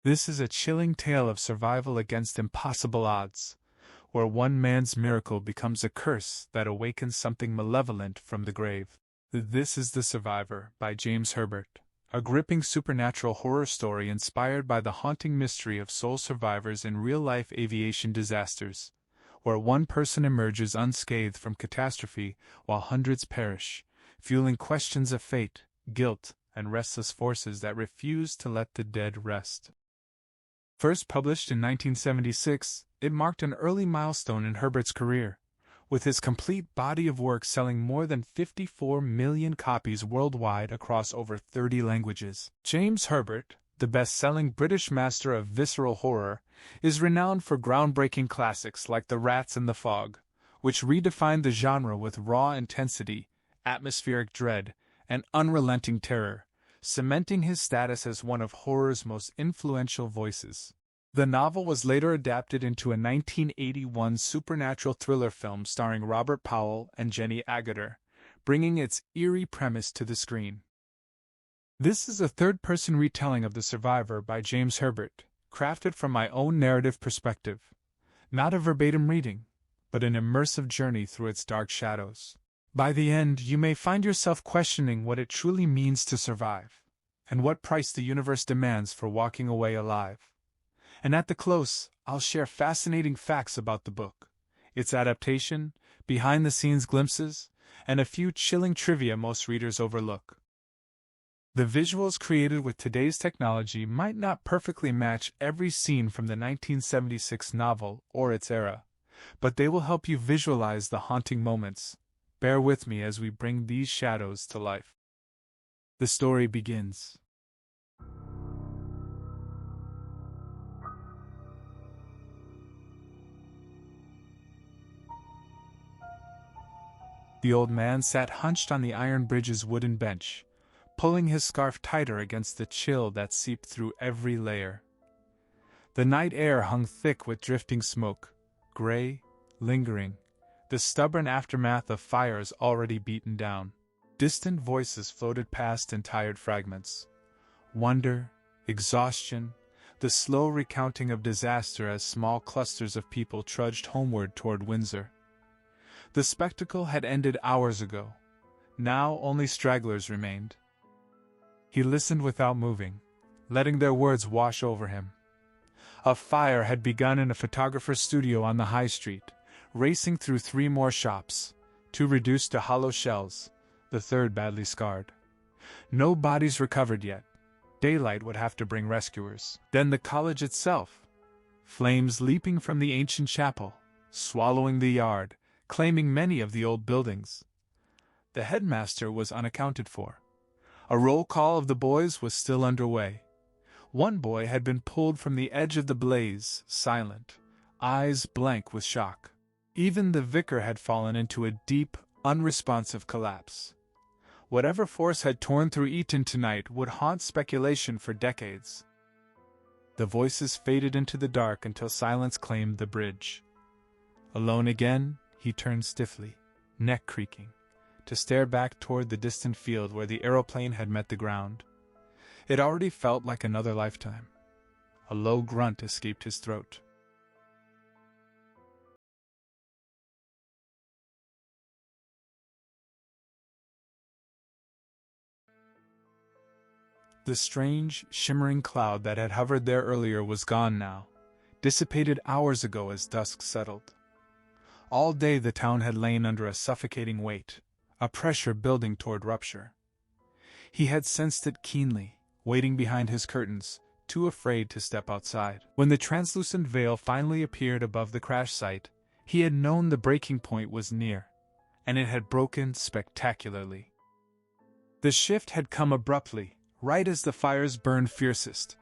This is a chilling tale of survival against impossible odds, where one man's miracle becomes a curse that awakens something malevolent from the grave. This is The Survivor by James Herbert, a gripping supernatural horror story inspired by the haunting mystery of sole survivors in real-life aviation disasters, where one person emerges unscathed from catastrophe while hundreds perish, fueling questions of fate, guilt, and restless forces that refuse to let the dead rest. First published in 1976, it marked an early milestone in Herbert's career, with his complete body of work selling more than 54 million copies worldwide across over 30 languages. James Herbert, the best-selling British master of visceral horror, is renowned for groundbreaking classics like The Rats and the Fog, which redefined the genre with raw intensity, atmospheric dread, and unrelenting terror, cementing his status as one of horror's most influential voices. The novel was later adapted into a 1981 supernatural thriller film starring Robert Powell and Jenny Agutter, bringing its eerie premise to the screen. This is a third-person retelling of The Survivor by James Herbert, crafted from my own narrative perspective. Not a verbatim reading, but an immersive journey through its dark shadows. By the end, you may find yourself questioning what it truly means to survive, and what price the universe demands for walking away alive. And at the close, I'll share fascinating facts about the book, its adaptation, behind-the-scenes glimpses, and a few chilling trivia most readers overlook. The visuals created with today's technology might not perfectly match every scene from the 1976 novel or its era, but they will help you visualize the haunting moments. Bear with me as we bring these shadows to life. The story begins. The old man sat hunched on the iron bridge's wooden bench, pulling his scarf tighter against the chill that seeped through every layer. The night air hung thick with drifting smoke, gray, lingering, the stubborn aftermath of fires already beaten down. Distant voices floated past in tired fragments. Wonder, exhaustion, the slow recounting of disaster as small clusters of people trudged homeward toward Windsor. The spectacle had ended hours ago. Now only stragglers remained. He listened without moving, letting their words wash over him. A fire had begun in a photographer's studio on the high street, racing through 3 more shops, 2 reduced to hollow shells, the 3rd badly scarred. No bodies recovered yet. Daylight would have to bring rescuers. Then the college itself. Flames leaping from the ancient chapel, swallowing the yard, claiming many of the old buildings. The headmaster was unaccounted for. A roll call of the boys was still underway. One boy had been pulled from the edge of the blaze, silent, eyes blank with shock. Even the vicar had fallen into a deep, unresponsive collapse. Whatever force had torn through Eton tonight would haunt speculation for decades. The voices faded into the dark until silence claimed the bridge. Alone again, he turned stiffly, neck creaking, to stare back toward the distant field where the aeroplane had met the ground. It already felt like another lifetime. A low grunt escaped his throat. The strange, shimmering cloud that had hovered there earlier was gone now, dissipated hours ago as dusk settled. All day the town had lain under a suffocating weight, a pressure building toward rupture. He had sensed it keenly, waiting behind his curtains, too afraid to step outside. When the translucent veil finally appeared above the crash site, he had known the breaking point was near, and it had broken spectacularly. The shift had come abruptly, right as the fires burned fiercest.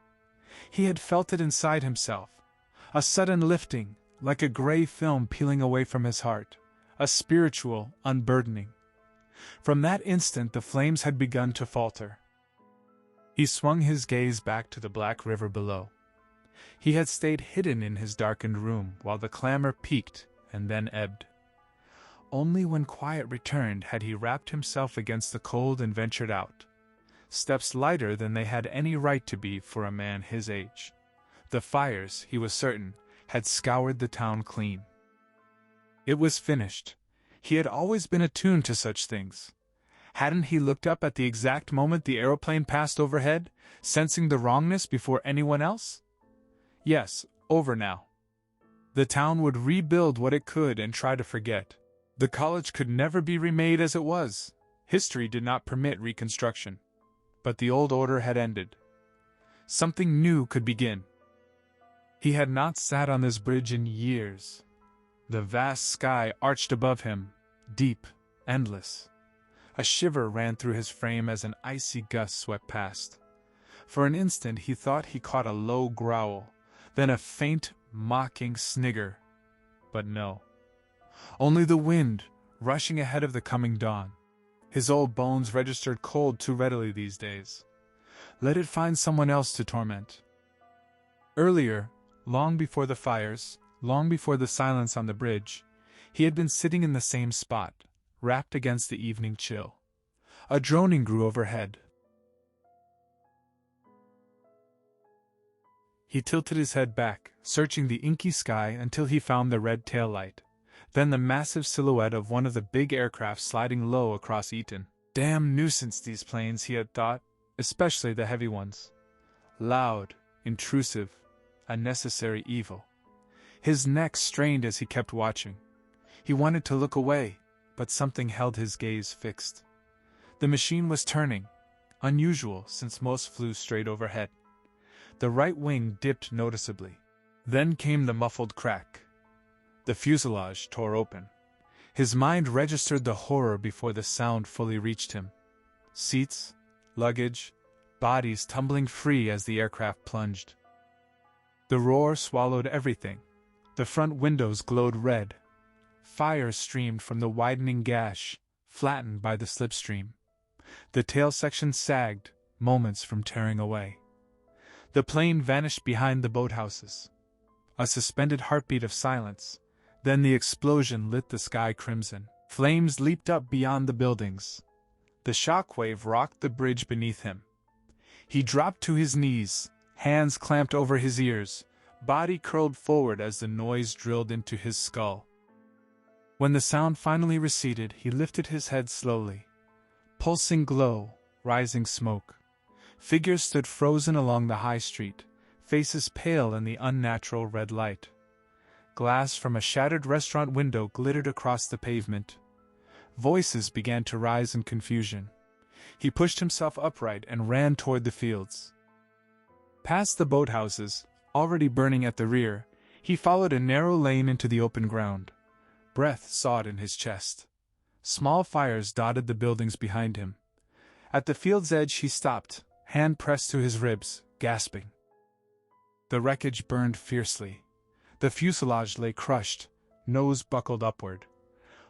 He had felt it inside himself, a sudden lifting, like a gray film peeling away from his heart, a spiritual unburdening. From that instant the flames had begun to falter. He swung his gaze back to the black river below. He had stayed hidden in his darkened room while the clamor peaked and then ebbed. Only when quiet returned had he wrapped himself against the cold and ventured out, steps lighter than they had any right to be for a man his age. The fires, he was certain, had scoured the town clean. It was finished. He had always been attuned to such things. Hadn't he looked up at the exact moment the aeroplane passed overhead, sensing the wrongness before anyone else? Yes, over now. The town would rebuild what it could and try to forget. The college could never be remade as it was. History did not permit reconstruction. But the old order had ended. Something new could begin. He had not sat on this bridge in years. The vast sky arched above him, deep, endless. A shiver ran through his frame as an icy gust swept past. For an instant he thought he caught a low growl, then a faint, mocking snigger. But no. Only the wind, rushing ahead of the coming dawn. His old bones registered cold too readily these days. Let it find someone else to torment. Earlier, long before the fires, long before the silence on the bridge, he had been sitting in the same spot, wrapped against the evening chill. A droning grew overhead. He tilted his head back, searching the inky sky until he found the red tail light, then the massive silhouette of one of the big aircraft sliding low across Eton. Damn nuisance, these planes, he had thought, especially the heavy ones. Loud, intrusive, a necessary evil. His neck strained as he kept watching. He wanted to look away, but something held his gaze fixed. The machine was turning, unusual since most flew straight overhead. The right wing dipped noticeably. Then came the muffled crack. The fuselage tore open. His mind registered the horror before the sound fully reached him. Seats, luggage, bodies tumbling free as the aircraft plunged. The roar swallowed everything. The front windows glowed red. Fire streamed from the widening gash, flattened by the slipstream. The tail section sagged, moments from tearing away. The plane vanished behind the boathouses. A suspended heartbeat of silence. Then the explosion lit the sky crimson. Flames leaped up beyond the buildings. The shockwave rocked the bridge beneath him. He dropped to his knees, hands clamped over his ears, body curled forward as the noise drilled into his skull. When the sound finally receded, he lifted his head slowly. Pulsing glow, rising smoke. Figures stood frozen along the high street, faces pale in the unnatural red light. Glass from a shattered restaurant window glittered across the pavement. Voices began to rise in confusion. He pushed himself upright and ran toward the fields. Past the boathouses, already burning at the rear, he followed a narrow lane into the open ground. Breath sought in his chest. Small fires dotted the buildings behind him. At the field's edge he stopped, hand pressed to his ribs, gasping. The wreckage burned fiercely. The fuselage lay crushed, nose buckled upward.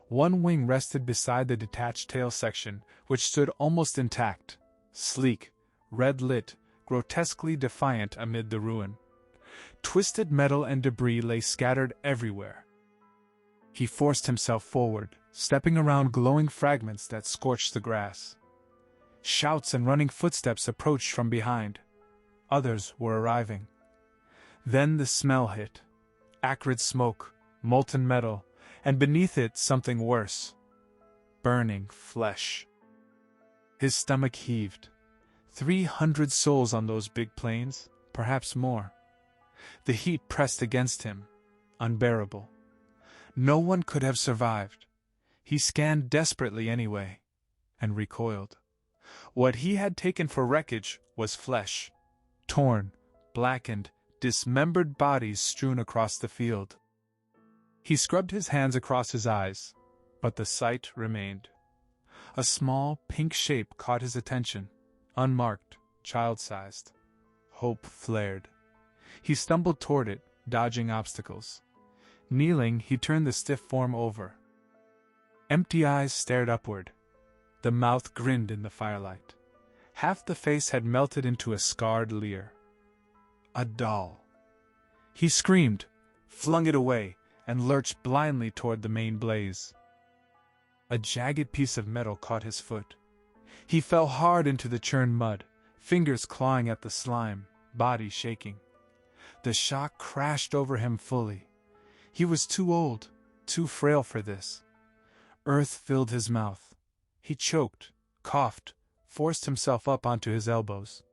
One wing rested beside the detached tail section, which stood almost intact, sleek, red-lit, grotesquely defiant amid the ruin. Twisted metal and debris lay scattered everywhere. He forced himself forward, stepping around glowing fragments that scorched the grass. Shouts and running footsteps approached from behind. Others were arriving. Then the smell hit. Acrid smoke, molten metal, and beneath it something worse. Burning flesh. His stomach heaved. 300 souls on those big planes, perhaps more. The heat pressed against him, unbearable. No one could have survived. He scanned desperately anyway, and recoiled. What he had taken for wreckage was flesh. Torn, blackened, dismembered bodies strewn across the field. He scrubbed his hands across his eyes, but the sight remained. A small, pink shape caught his attention, unmarked, child-sized. Hope flared. He stumbled toward it, dodging obstacles. Kneeling, he turned the stiff form over. Empty eyes stared upward. The mouth grinned in the firelight. Half the face had melted into a scarred leer. A doll. He screamed, flung it away, and lurched blindly toward the main blaze. A jagged piece of metal caught his foot. He fell hard into the churned mud, fingers clawing at the slime, body shaking. The shock crashed over him fully. He was too old, too frail for this. Earth filled his mouth. He choked, coughed, forced himself up onto his elbows.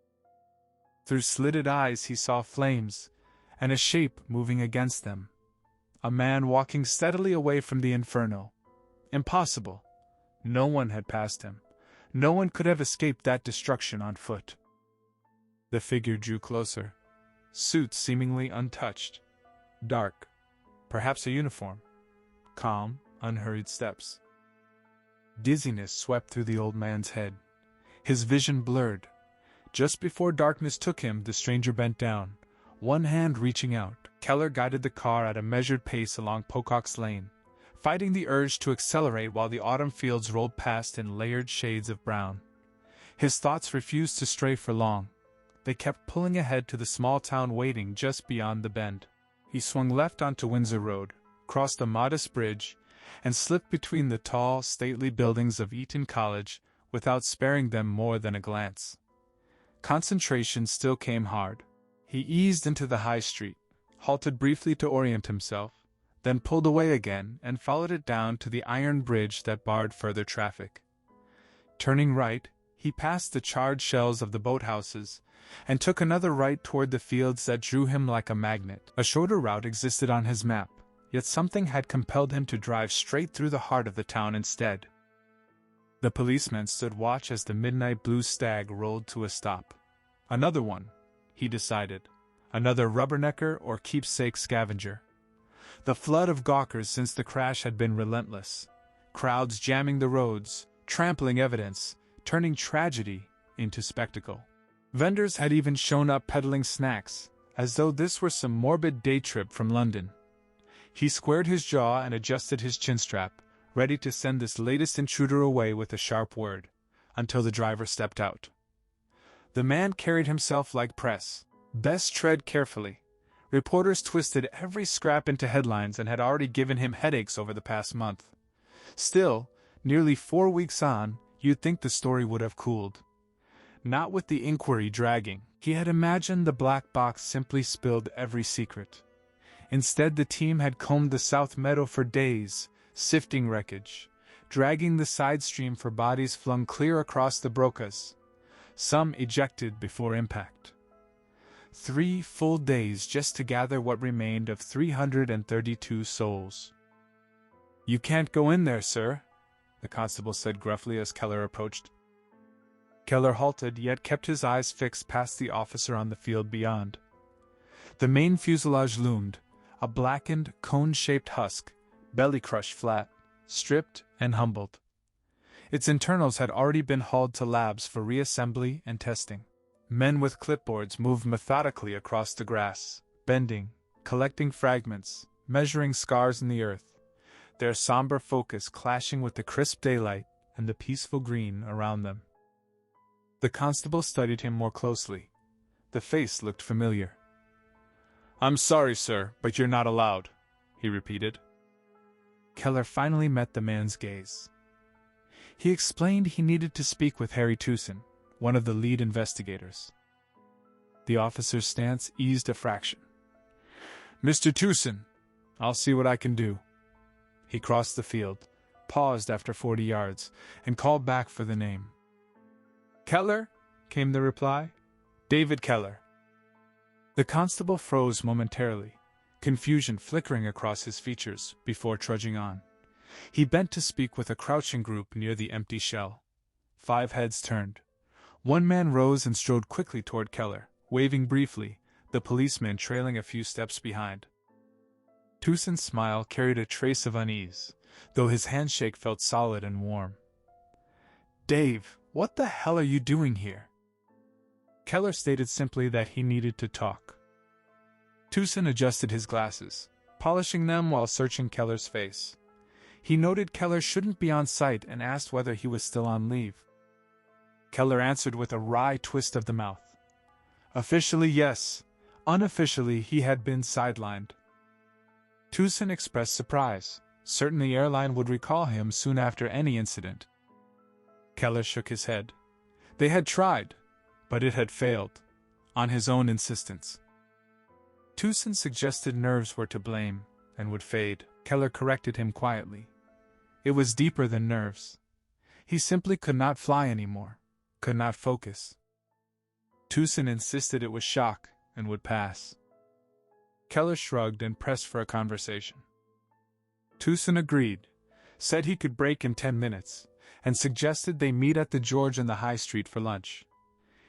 Through slitted eyes he saw flames, and a shape moving against them. A man walking steadily away from the inferno. Impossible. No one had passed him. No one could have escaped that destruction on foot. The figure drew closer. Suit seemingly untouched. Dark. Perhaps a uniform. Calm, unhurried steps. Dizziness swept through the old man's head. His vision blurred. Just before darkness took him, the stranger bent down, one hand reaching out. Keller guided the car at a measured pace along Pocock's Lane, fighting the urge to accelerate while the autumn fields rolled past in layered shades of brown. His thoughts refused to stray for long. They kept pulling ahead to the small town waiting just beyond the bend. He swung left onto Windsor Road, crossed a modest bridge, and slipped between the tall, stately buildings of Eton College without sparing them more than a glance. Concentration still came hard. He eased into the high street, halted briefly to orient himself, then pulled away again and followed it down to the iron bridge that barred further traffic. Turning right, he passed the charred shells of the boathouses and took another right toward the fields that drew him like a magnet. A shorter route existed on his map, yet something had compelled him to drive straight through the heart of the town instead. The policeman stood watch as the midnight blue stag rolled to a stop. Another one, he decided. Another rubbernecker or keepsake scavenger. The flood of gawkers since the crash had been relentless. Crowds jamming the roads, trampling evidence, turning tragedy into spectacle. Vendors had even shown up peddling snacks, as though this were some morbid day trip from London. He squared his jaw and adjusted his chinstrap, ready to send this latest intruder away with a sharp word, until the driver stepped out. The man carried himself like press. Best tread carefully. Reporters twisted every scrap into headlines and had already given him headaches over the past month. Still, nearly 4 weeks on, you'd think the story would have cooled. Not with the inquiry dragging. He had imagined the black box simply spilled every secret. Instead, the team had combed the South Meadow for days, sifting wreckage, dragging the side stream for bodies flung clear across the brocas, some ejected before impact. 3 full days just to gather what remained of 332 souls. "You can't go in there, sir," the constable said gruffly as Keller approached. Keller halted, yet kept his eyes fixed past the officer on the field beyond. The main fuselage loomed, a blackened, cone-shaped husk, belly crushed flat, stripped and humbled. Its internals had already been hauled to labs for reassembly and testing. Men with clipboards moved methodically across the grass, bending, collecting fragments, measuring scars in the earth, their somber focus clashing with the crisp daylight and the peaceful green around them. The constable studied him more closely. The face looked familiar. "I'm sorry, sir, but you're not allowed," he repeated. Keller finally met the man's gaze. He explained he needed to speak with Harry Tusen, one of the lead investigators. The officer's stance eased a fraction. "Mr. Tusen, I'll see what I can do." He crossed the field, paused after 40 yards, and called back for the name. "Keller?" came the reply. "David Keller." The constable froze momentarily, confusion flickering across his features, before trudging on. He bent to speak with a crouching group near the empty shell. 5 heads turned. One man rose and strode quickly toward Keller, waving briefly, the policeman trailing a few steps behind. Tusen's smile carried a trace of unease, though his handshake felt solid and warm. "Dave, what the hell are you doing here?" Keller stated simply that he needed to talk. Tusen adjusted his glasses, polishing them while searching Keller's face. He noted Keller shouldn't be on site and asked whether he was still on leave. Keller answered with a wry twist of the mouth. Officially, yes. Unofficially, he had been sidelined. Tusen expressed surprise. Certain the airline would recall him soon after any incident. Keller shook his head. They had tried, but it had failed, on his own insistence. Tusen suggested nerves were to blame, and would fade. Keller corrected him quietly. It was deeper than nerves. He simply could not fly anymore, could not focus. Tusen insisted it was shock, and would pass. Keller shrugged and pressed for a conversation. Tusen agreed, said he could break in 10 minutes, and suggested they meet at the George in the High Street for lunch.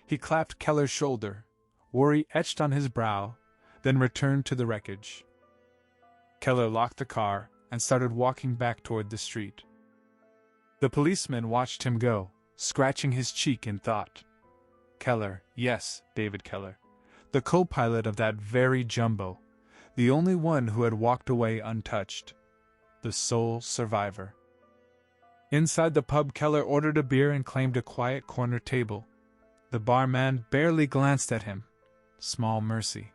He clapped Keller's shoulder, worry etched on his brow, then returned to the wreckage. Keller locked the car and started walking back toward the street. The policeman watched him go, scratching his cheek in thought. Keller, yes, David Keller, the co-pilot of that very jumbo, the only one who had walked away untouched, the sole survivor. Inside the pub, Keller ordered a beer and claimed a quiet corner table. The barman barely glanced at him. Small mercy.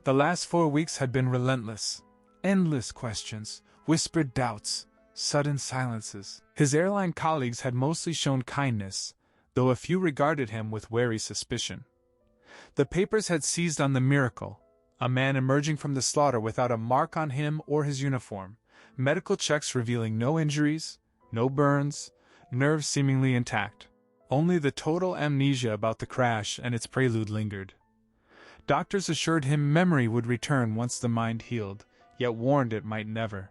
The last 4 weeks had been relentless. Endless questions, whispered doubts, sudden silences. His airline colleagues had mostly shown kindness, though a few regarded him with wary suspicion. The papers had seized on the miracle, a man emerging from the slaughter without a mark on him or his uniform, medical checks revealing no injuries, no burns, nerves seemingly intact. Only the total amnesia about the crash and its prelude lingered. Doctors assured him memory would return once the mind healed, yet warned it might never.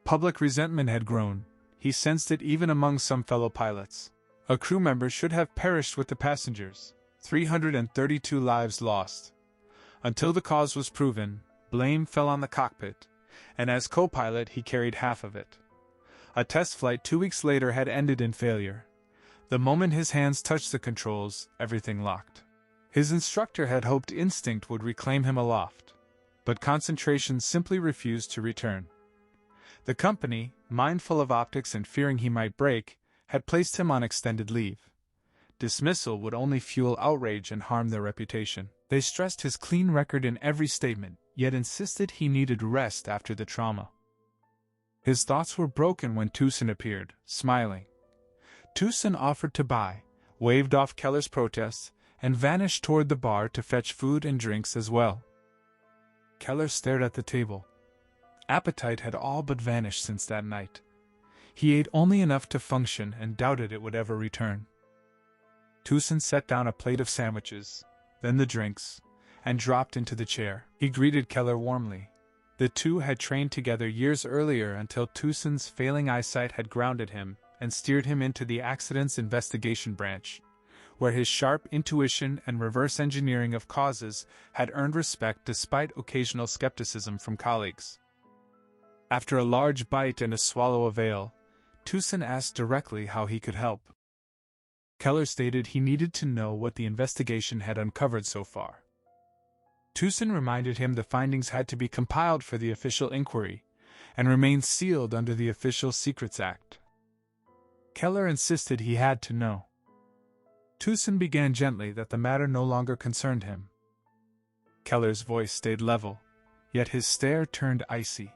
Public resentment had grown. He sensed it even among some fellow pilots. A crew member should have perished with the passengers. 332 lives lost. Until the cause was proven, blame fell on the cockpit, and as co-pilot he carried half of it. A test flight 2 weeks later had ended in failure. The moment his hands touched the controls, everything locked. His instructor had hoped instinct would reclaim him aloft, but concentration simply refused to return. The company, mindful of optics and fearing he might break, had placed him on extended leave. Dismissal would only fuel outrage and harm their reputation. They stressed his clean record in every statement, yet insisted he needed rest after the trauma. His thoughts were broken when Tusen appeared, smiling. Tusen offered to buy, waved off Keller's protests, and vanished toward the bar to fetch food and drinks as well. Keller stared at the table. Appetite had all but vanished since that night. He ate only enough to function and doubted it would ever return. Tusen set down a plate of sandwiches, then the drinks, and dropped into the chair. He greeted Keller warmly. The two had trained together years earlier until Tusen's failing eyesight had grounded him and steered him into the accidents investigation branch, where his sharp intuition and reverse engineering of causes had earned respect despite occasional skepticism from colleagues. After a large bite and a swallow of ale, Tusen asked directly how he could help. Keller stated he needed to know what the investigation had uncovered so far. Tusen reminded him the findings had to be compiled for the official inquiry, and remained sealed under the Official Secrets Act. Keller insisted he had to know. Tusen began gently that the matter no longer concerned him. Keller's voice stayed level, yet his stare turned icy.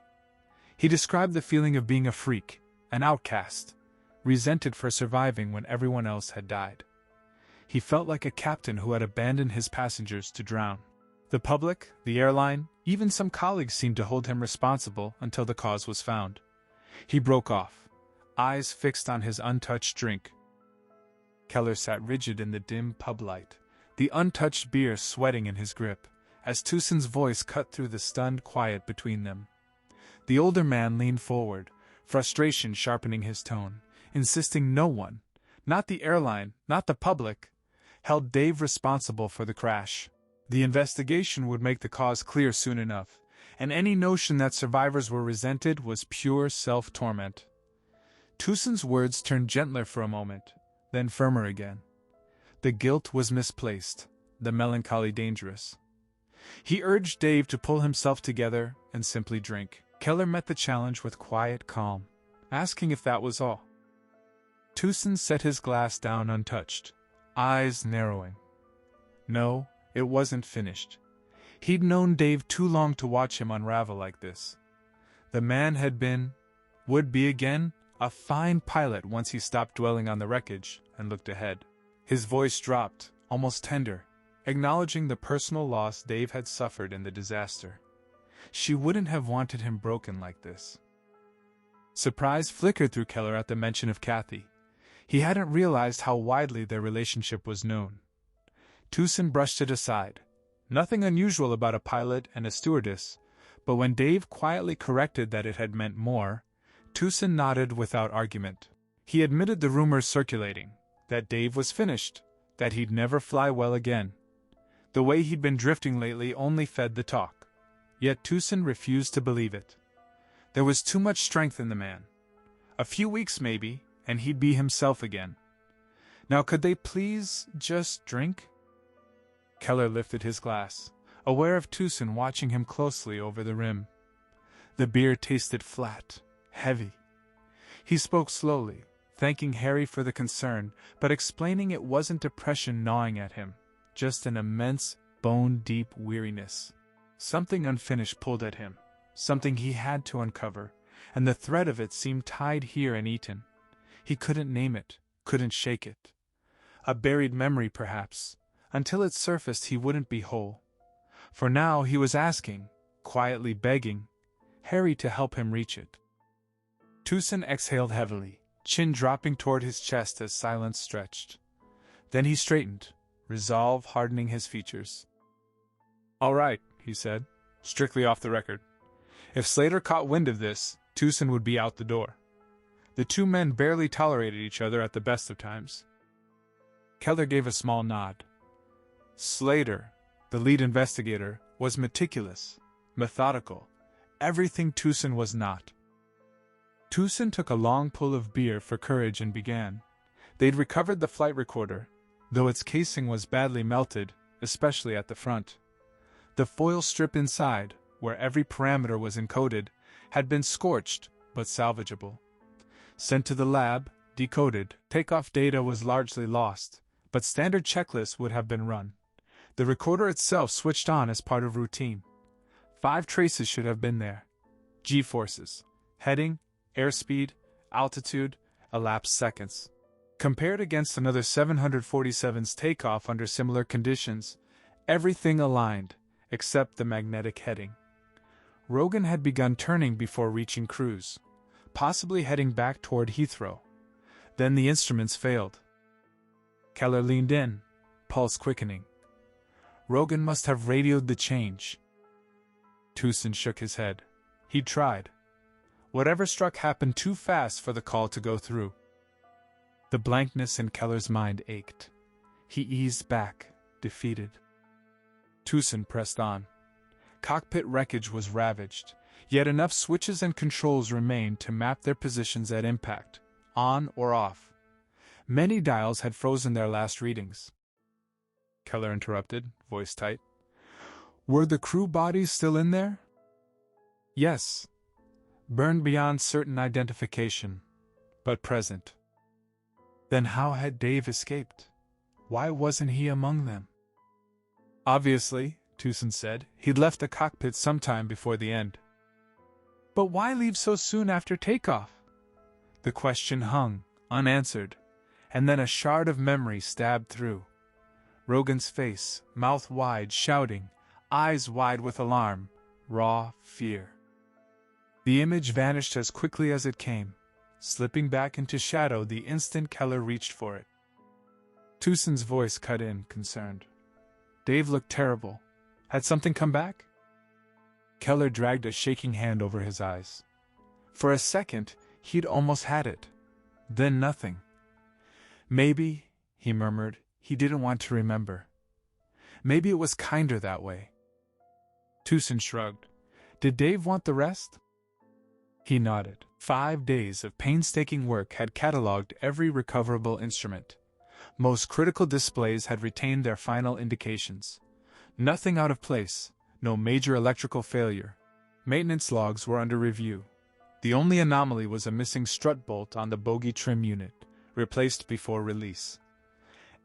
He described the feeling of being a freak, an outcast, resented for surviving when everyone else had died. He felt like a captain who had abandoned his passengers to drown. The public, the airline, even some colleagues seemed to hold him responsible until the cause was found. He broke off, eyes fixed on his untouched drink. Keller sat rigid in the dim pub light, the untouched beer sweating in his grip, as Tusen's voice cut through the stunned quiet between them. The older man leaned forward, frustration sharpening his tone, insisting no one, not the airline, not the public, held Dave responsible for the crash. The investigation would make the cause clear soon enough, and any notion that survivors were resented was pure self-torment. Tusen's words turned gentler for a moment, then firmer again. The guilt was misplaced, the melancholy dangerous. He urged Dave to pull himself together and simply drink. Keller met the challenge with quiet calm, asking if that was all. Tusen set his glass down untouched, eyes narrowing. No, it wasn't finished. He'd known Dave too long to watch him unravel like this. The man had been, would be again, a fine pilot once he stopped dwelling on the wreckage and looked ahead. His voice dropped, almost tender. acknowledging the personal loss Dave had suffered in the disaster. She wouldn't have wanted him broken like this. Surprise flickered through Keller at the mention of Kathy. He hadn't realized how widely their relationship was known. Tusen brushed it aside. Nothing unusual about a pilot and a stewardess, but when Dave quietly corrected that it had meant more, Tusen nodded without argument. He admitted the rumors circulating, that Dave was finished, that he'd never fly well again. The way he'd been drifting lately only fed the talk. Yet Tusen refused to believe it. There was too much strength in the man. A few weeks maybe, and he'd be himself again. Now could they please just drink? Keller lifted his glass, aware of Tusen watching him closely over the rim. The beer tasted flat, heavy. He spoke slowly, thanking Harry for the concern, but explaining it wasn't depression gnawing at him, just an immense, bone-deep weariness. Something unfinished pulled at him, something he had to uncover, and the thread of it seemed tied here in Eton. He couldn't name it, couldn't shake it. A buried memory, perhaps. Until it surfaced he wouldn't be whole. For now he was asking, quietly begging, Harry to help him reach it. Tusen exhaled heavily, chin dropping toward his chest as silence stretched. Then he straightened, resolve hardening his features. "All right," he said, strictly off the record. If Slater caught wind of this, Tusen would be out the door. The two men barely tolerated each other at the best of times. Keller gave a small nod. Slater, the lead investigator, was meticulous, methodical, everything Tusen was not. Tusen took a long pull of beer for courage and began. They'd recovered the flight recorder, though its casing was badly melted, especially at the front. The foil strip inside, where every parameter was encoded, had been scorched, but salvageable. Sent to the lab, decoded, takeoff data was largely lost, but standard checklists would have been run. The recorder itself switched on as part of routine. 5 traces should have been there. G-forces, heading, airspeed, altitude, elapsed seconds. Compared against another 747's takeoff under similar conditions, everything aligned, except the magnetic heading. Rogan had begun turning before reaching cruise, possibly heading back toward Heathrow. Then the instruments failed. Keller leaned in, pulse quickening. Rogan must have radioed the change. Tusen shook his head. He'd tried. Whatever struck happened too fast for the call to go through. The blankness in Keller's mind ached. He eased back, defeated. Tusen pressed on. Cockpit wreckage was ravaged, yet enough switches and controls remained to map their positions at impact, on or off. Many dials had frozen their last readings. Keller interrupted, voice tight. Were the crew bodies still in there? Yes. Burned beyond certain identification, but present. Then how had Dave escaped? Why wasn't he among them? Obviously, Tusen said, he'd left the cockpit sometime before the end. But why leave so soon after takeoff? The question hung, unanswered, and then a shard of memory stabbed through. Rogan's face, mouth wide, shouting, eyes wide with alarm, raw fear. The image vanished as quickly as it came, slipping back into shadow the instant Keller reached for it. Tusen's voice cut in, concerned. Dave looked terrible. Had something come back? Keller dragged a shaking hand over his eyes. For a second, he'd almost had it. Then nothing. Maybe, he murmured, he didn't want to remember. Maybe it was kinder that way. Tusen shrugged. Did Dave want the rest? He nodded. 5 days of painstaking work had catalogued every recoverable instrument. Most critical displays had retained their final indications. Nothing out of place, no major electrical failure. Maintenance logs were under review. The only anomaly was a missing strut bolt on the bogie trim unit, replaced before release.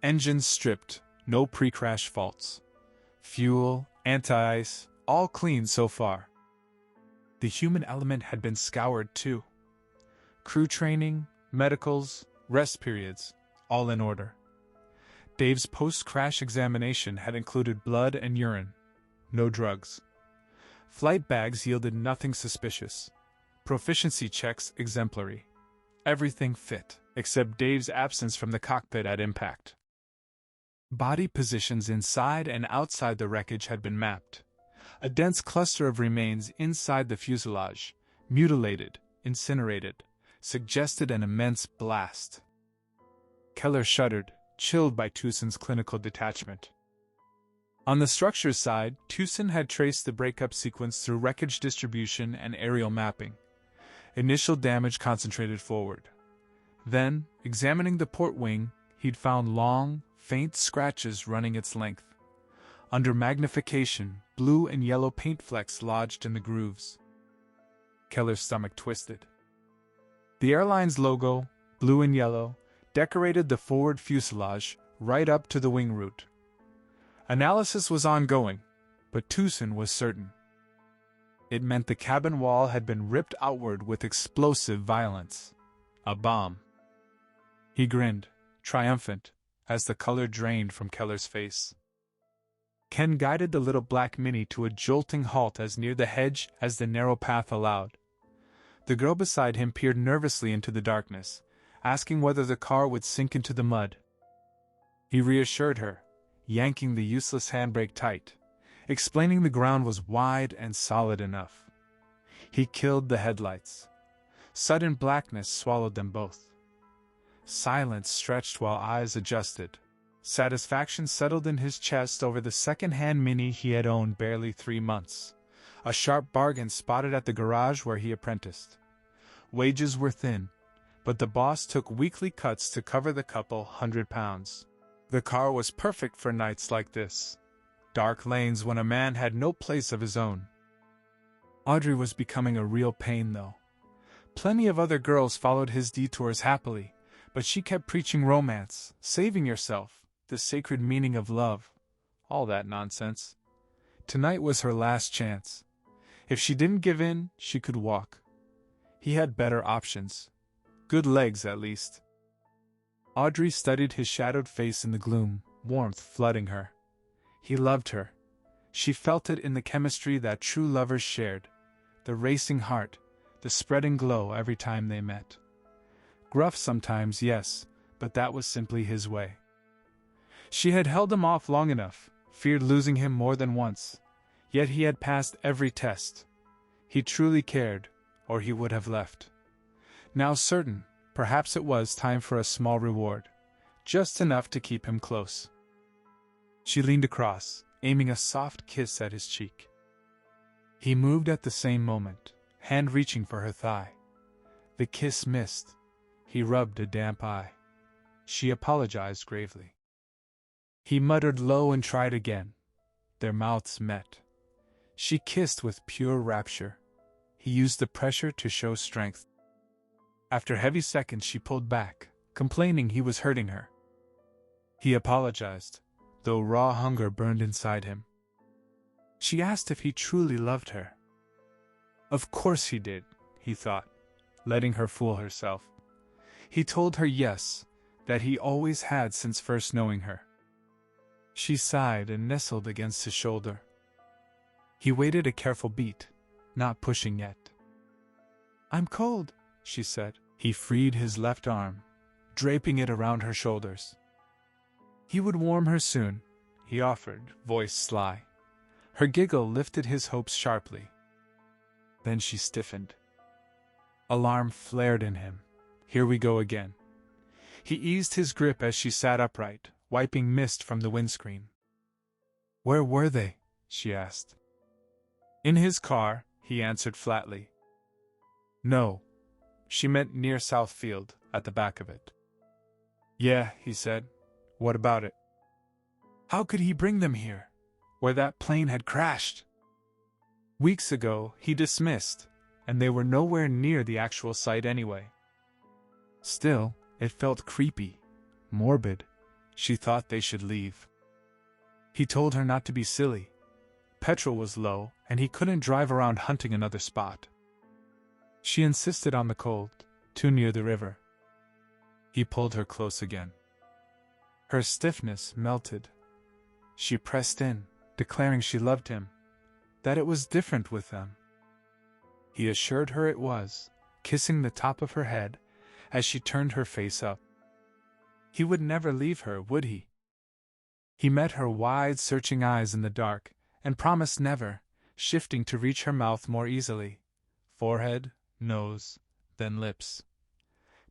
Engines stripped, no pre-crash faults. Fuel, anti-ice, all clean so far. The human element had been scoured too. Crew training, medicals, rest periods, all in order. Dave's post-crash examination had included blood and urine. No drugs. Flight bags yielded nothing suspicious. Proficiency checks exemplary. Everything fit, except Dave's absence from the cockpit at impact. Body positions inside and outside the wreckage had been mapped. A dense cluster of remains inside the fuselage, mutilated, incinerated, suggested an immense blast. Keller shuddered, chilled by Tusen's clinical detachment. On the structure's side, Tusen had traced the breakup sequence through wreckage distribution and aerial mapping. Initial damage concentrated forward. Then, examining the port wing, he'd found long, faint scratches running its length. Under magnification, blue and yellow paint flecks lodged in the grooves. Keller's stomach twisted. The airline's logo, blue and yellow, decorated the forward fuselage right up to the wing root. Analysis was ongoing, but Tusen was certain. It meant the cabin wall had been ripped outward with explosive violence. A bomb. He grinned, triumphant, as the color drained from Keller's face. Ken guided the little black Mini to a jolting halt as near the hedge as the narrow path allowed. The girl beside him peered nervously into the darkness, asking whether the car would sink into the mud. He reassured her, yanking the useless handbrake tight, explaining the ground was wide and solid enough. He killed the headlights. Sudden blackness swallowed them both. Silence stretched while eyes adjusted. Satisfaction settled in his chest over the second-hand Mini he had owned barely 3 months. A sharp bargain spotted at the garage where he apprenticed. Wages were thin, but the boss took weekly cuts to cover the couple £100. The car was perfect for nights like this. Dark lanes when a man had no place of his own. Audrey was becoming a real pain, though. Plenty of other girls followed his detours happily, but she kept preaching romance, saving yourself, the sacred meaning of love, all that nonsense. Tonight was her last chance. If she didn't give in, she could walk. He had better options. Good legs, at least. Audrey studied his shadowed face in the gloom, warmth flooding her. He loved her. She felt it in the chemistry that true lovers shared, the racing heart, the spreading glow every time they met. Gruff sometimes, yes, but that was simply his way. She had held him off long enough, feared losing him more than once, yet he had passed every test. He truly cared, or he would have left. Now certain, perhaps it was time for a small reward, just enough to keep him close. She leaned across, aiming a soft kiss at his cheek. He moved at the same moment, hand reaching for her thigh. The kiss missed. He rubbed a damp eye. She apologized gravely. He muttered low and tried again. Their mouths met. She kissed with pure rapture. He used the pressure to show strength. After heavy seconds she pulled back, complaining he was hurting her. He apologized, though raw hunger burned inside him. She asked if he truly loved her. Of course he did, he thought, letting her fool herself. He told her yes, that he always had since first knowing her. She sighed and nestled against his shoulder. He waited a careful beat, not pushing yet. "I'm cold," she said. He freed his left arm, draping it around her shoulders. He would warm her soon, he offered, voice sly. Her giggle lifted his hopes sharply. Then she stiffened. Alarm flared in him. Here we go again. He eased his grip as she sat upright, wiping mist from the windscreen. "Where were they?" she asked. "In his car," he answered flatly. "No." She meant near Southfield, at the back of it. "Yeah," he said. "What about it?" How could he bring them here, where that plane had crashed? Weeks ago, he dismissed, and they were nowhere near the actual site anyway. Still, it felt creepy, morbid. She thought they should leave. He told her not to be silly. Petrol was low, and he couldn't drive around hunting another spot. She insisted on the cold, too near the river. He pulled her close again. Her stiffness melted. She pressed in, declaring she loved him, that it was different with them. He assured her it was, kissing the top of her head as she turned her face up. He would never leave her, would he? He met her wide, searching eyes in the dark, and promised never, shifting to reach her mouth more easily. Forehead, nose, then lips.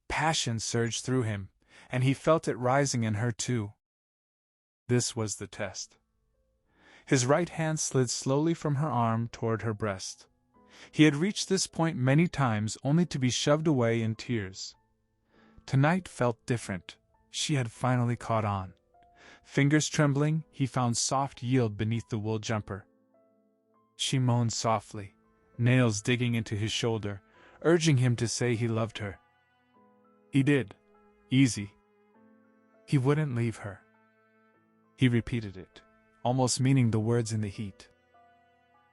Passion surged through him, and he felt it rising in her too. This was the test. His right hand slid slowly from her arm toward her breast. He had reached this point many times only to be shoved away in tears. Tonight felt different. She had finally caught on. Fingers trembling, he found soft yield beneath the wool jumper. She moaned softly, nails digging into his shoulder, urging him to say he loved her. He did. Easy. He wouldn't leave her. He repeated it, almost meaning the words in the heat.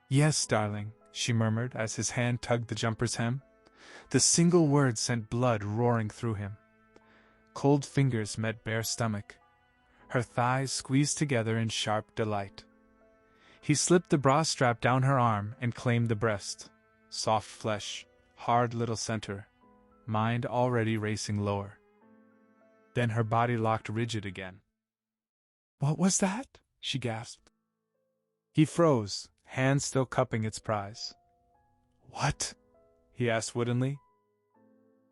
Yes, darling, she murmured as his hand tugged the jumper's hem. The single word sent blood roaring through him. Cold fingers met bare stomach. Her thighs squeezed together in sharp delight. He slipped the bra strap down her arm and claimed the breast. Soft flesh, hard little center, mind already racing lower. Then her body locked rigid again. What was that? She gasped. He froze, hand still cupping its prize. What? He asked woodenly.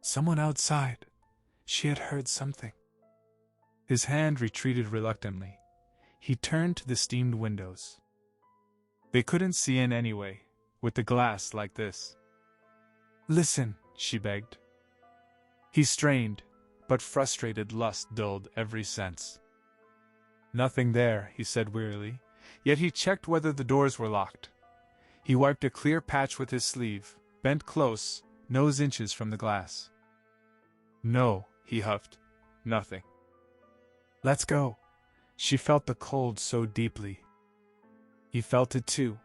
Someone outside. She had heard something. His hand retreated reluctantly. He turned to the steamed windows. They couldn't see in anyway, with the glass like this. Listen, she begged. He strained, but frustrated lust dulled every sense. Nothing there, he said wearily, yet he checked whether the doors were locked. He wiped a clear patch with his sleeve, bent close, nose inches from the glass. No, he huffed. Nothing. Let's go. She felt the cold so deeply. He felt it too.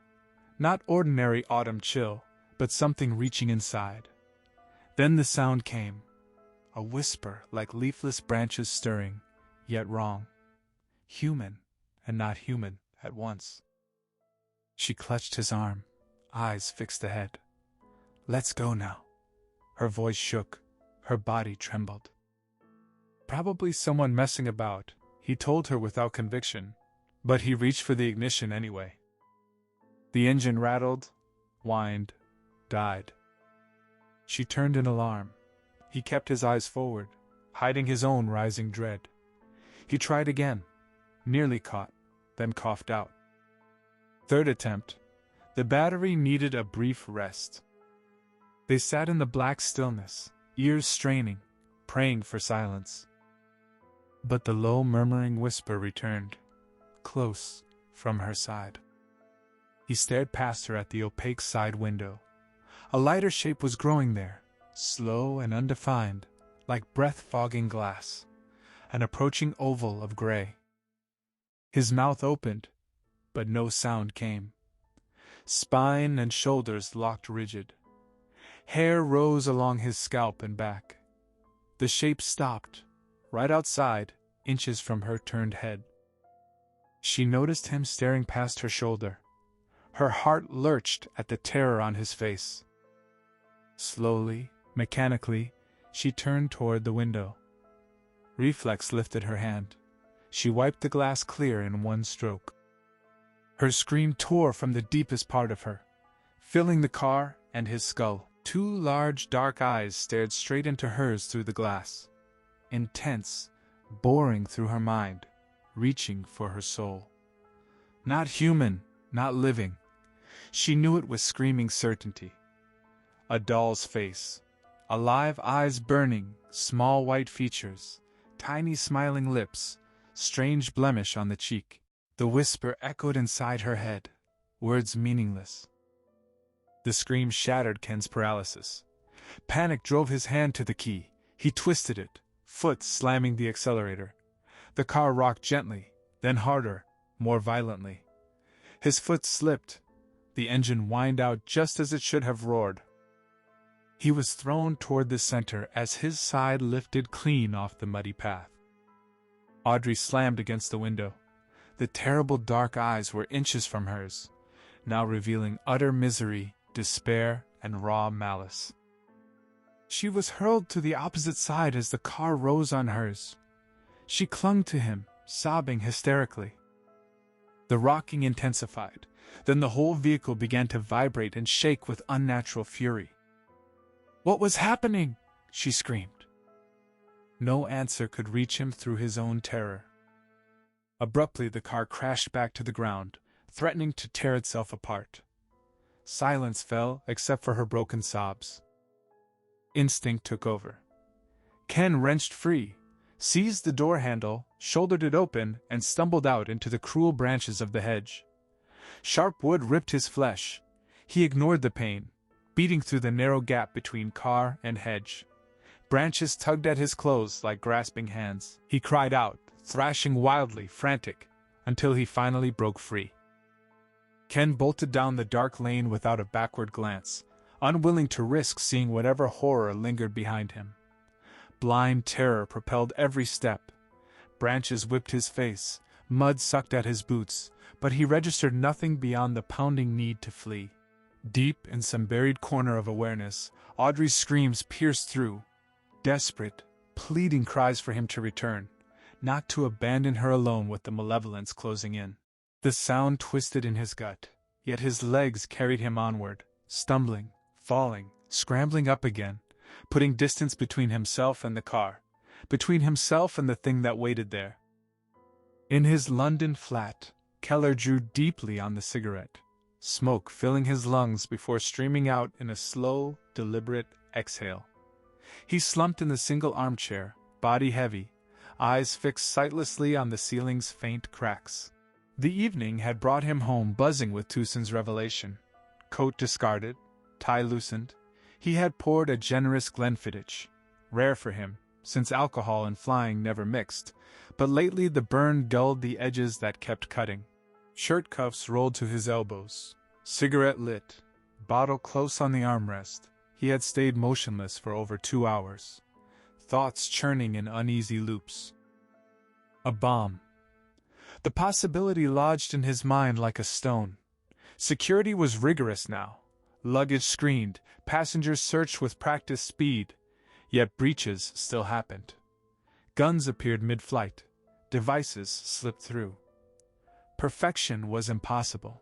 Not ordinary autumn chill, but something reaching inside. Then the sound came. A whisper like leafless branches stirring, yet wrong. Human and not human at once. She clutched his arm, eyes fixed ahead. Let's go now. Her voice shook, her body trembled. Probably someone messing about, he told her without conviction, but he reached for the ignition anyway. The engine rattled, whined, died. She turned in alarm. He kept his eyes forward, hiding his own rising dread. He tried again, nearly caught, then coughed out. Third attempt. The battery needed a brief rest. They sat in the black stillness, ears straining, praying for silence. But the low murmuring whisper returned, close, from her side. He stared past her at the opaque side window. A lighter shape was growing there, slow and undefined, like breath-fogging glass, an approaching oval of gray. His mouth opened, but no sound came. Spine and shoulders locked rigid. Hair rose along his scalp and back. The shape stopped, right outside, inches from her turned head. She noticed him staring past her shoulder. Her heart lurched at the terror on his face. Slowly, mechanically, she turned toward the window. Reflex lifted her hand. She wiped the glass clear in one stroke. Her scream tore from the deepest part of her, filling the car and his skull. Two large dark eyes stared straight into hers through the glass. Intense, boring through her mind, reaching for her soul. Not human, not living. She knew it with screaming certainty. A doll's face. Alive eyes burning, small white features, tiny smiling lips, strange blemish on the cheek. The whisper echoed inside her head, words meaningless. The scream shattered Ken's paralysis. Panic drove his hand to the key. He twisted it, foot slamming the accelerator. The car rocked gently, then harder, more violently. His foot slipped. The engine whined out just as it should have roared. He was thrown toward the center as his side lifted clean off the muddy path. Audrey slammed against the window. The terrible dark eyes were inches from hers, now revealing utter misery, despair, and raw malice. She was hurled to the opposite side as the car rose on hers. She clung to him, sobbing hysterically. The rocking intensified, then the whole vehicle began to vibrate and shake with unnatural fury. "What was happening?" she screamed. No answer could reach him through his own terror. Abruptly, the car crashed back to the ground, threatening to tear itself apart. Silence fell, except for her broken sobs. Instinct took over. Ken wrenched free, seized the door handle, shouldered it open, and stumbled out into the cruel branches of the hedge. Sharp wood ripped his flesh. He ignored the pain, beating through the narrow gap between car and hedge. Branches tugged at his clothes like grasping hands. He cried out, thrashing wildly, frantic, until he finally broke free. Ken bolted down the dark lane without a backward glance, unwilling to risk seeing whatever horror lingered behind him. Blind terror propelled every step. Branches whipped his face, mud sucked at his boots, but he registered nothing beyond the pounding need to flee. Deep in some buried corner of awareness, Audrey's screams pierced through, desperate, pleading cries for him to return, not to abandon her alone with the malevolence closing in. The sound twisted in his gut, yet his legs carried him onward, stumbling, falling, scrambling up again, putting distance between himself and the car, between himself and the thing that waited there. In his London flat, Keller drew deeply on the cigarette, smoke filling his lungs before streaming out in a slow, deliberate exhale. He slumped in the single armchair, body heavy, eyes fixed sightlessly on the ceiling's faint cracks. The evening had brought him home buzzing with Tusen's revelation. Coat discarded, tie loosened, he had poured a generous Glenfiddich, rare for him, since alcohol and flying never mixed, but lately the burn dulled the edges that kept cutting. Shirt cuffs rolled to his elbows, cigarette lit, bottle close on the armrest. He had stayed motionless for over 2 hours, thoughts churning in uneasy loops. A bomb. The possibility lodged in his mind like a stone. Security was rigorous now. Luggage screened, passengers searched with practiced speed, yet breaches still happened. Guns appeared mid-flight, devices slipped through. Perfection was impossible.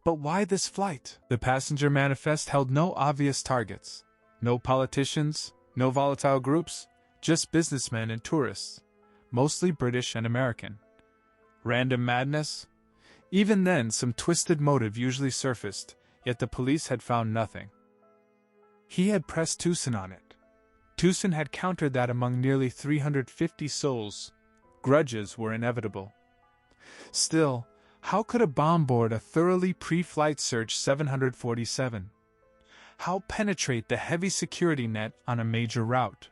But why this flight? The passenger manifest held no obvious targets. No politicians, no volatile groups, just businessmen and tourists, mostly British and American. Random madness? Even then, some twisted motive usually surfaced, yet the police had found nothing. He had pressed Tusen on it. Tusen had countered that among nearly 350 souls, grudges were inevitable. Still, how could a bomb board a thoroughly pre-flight search 747? How penetrate the heavy security net on a major route?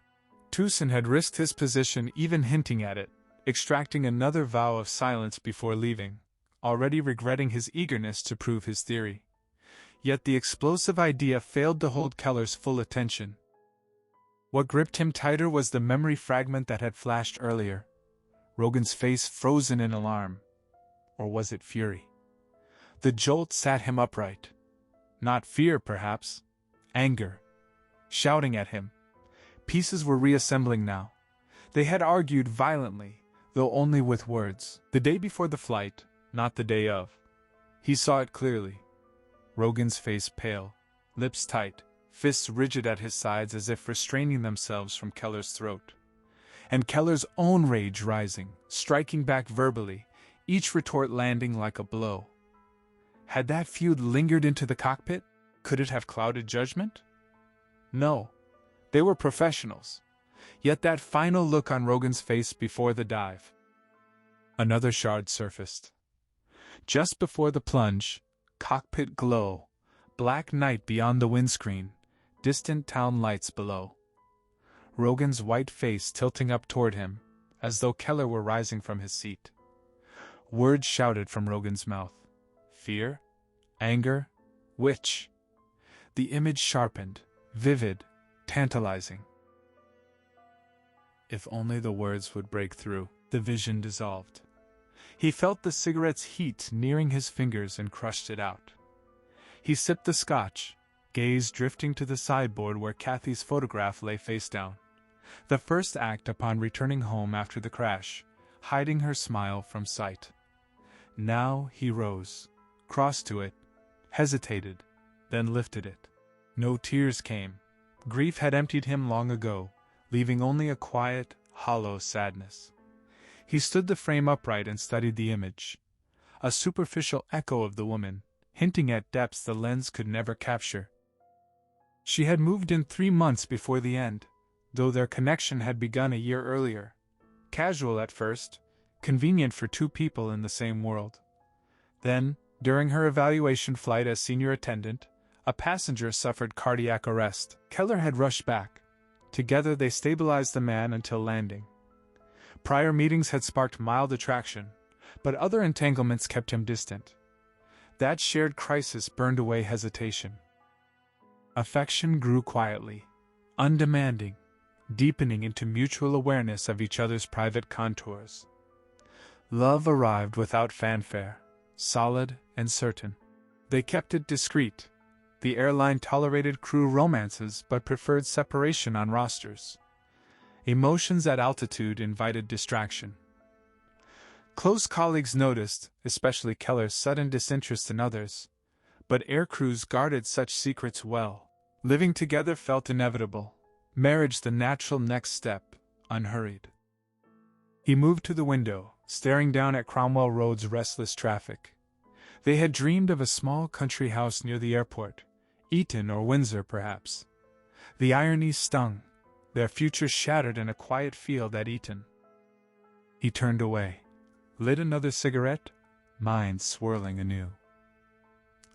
Tusen had risked his position even hinting at it, extracting another vow of silence before leaving, already regretting his eagerness to prove his theory. Yet the explosive idea failed to hold Keller's full attention. What gripped him tighter was the memory fragment that had flashed earlier. Rogan's face frozen in alarm. Or was it fury? The jolt sat him upright. Not fear, perhaps. Anger. Shouting at him. Pieces were reassembling now. They had argued violently, though only with words. The day before the flight, not the day of. He saw it clearly. Rogan's face pale, lips tight, fists rigid at his sides as if restraining themselves from Keller's throat. And Keller's own rage rising, striking back verbally, each retort landing like a blow. Had that feud lingered into the cockpit? Could it have clouded judgment? No. They were professionals. Yet that final look on Rogan's face before the dive. Another shard surfaced. Just before the plunge, cockpit glow, black night beyond the windscreen, distant town lights below. Rogan's white face tilting up toward him, as though Keller were rising from his seat. Words shouted from Rogan's mouth. Fear? Anger? Which? The image sharpened, vivid, tantalizing. If only the words would break through. The vision dissolved. He felt the cigarette's heat nearing his fingers and crushed it out. He sipped the scotch, gaze drifting to the sideboard where Kathy's photograph lay face down. The first act upon returning home after the crash, hiding her smile from sight. Now he rose, crossed to it, hesitated, then lifted it. No tears came. Grief had emptied him long ago, leaving only a quiet, hollow sadness. He stood the frame upright and studied the image. A superficial echo of the woman, hinting at depths the lens could never capture. She had moved in 3 months before the end, though their connection had begun a year earlier. Casual at first, convenient for 2 people in the same world. Then, during her evaluation flight as senior attendant, a passenger suffered cardiac arrest. Keller had rushed back. Together they stabilized the man until landing. Prior meetings had sparked mild attraction, but other entanglements kept him distant. That shared crisis burned away hesitation. Affection grew quietly, undemanding, deepening into mutual awareness of each other's private contours. Love arrived without fanfare, solid and certain. They kept it discreet. The airline tolerated crew romances but preferred separation on rosters. Emotions at altitude invited distraction. Close colleagues noticed, especially Keller's sudden disinterest in others, but air crews guarded such secrets well. Living together felt inevitable, marriage the natural next step, unhurried. He moved to the window, staring down at Cromwell Road's restless traffic. They had dreamed of a small country house near the airport, Eton or Windsor perhaps. The irony stung, their future shattered in a quiet field at Eton. He turned away, lit another cigarette, mind swirling anew.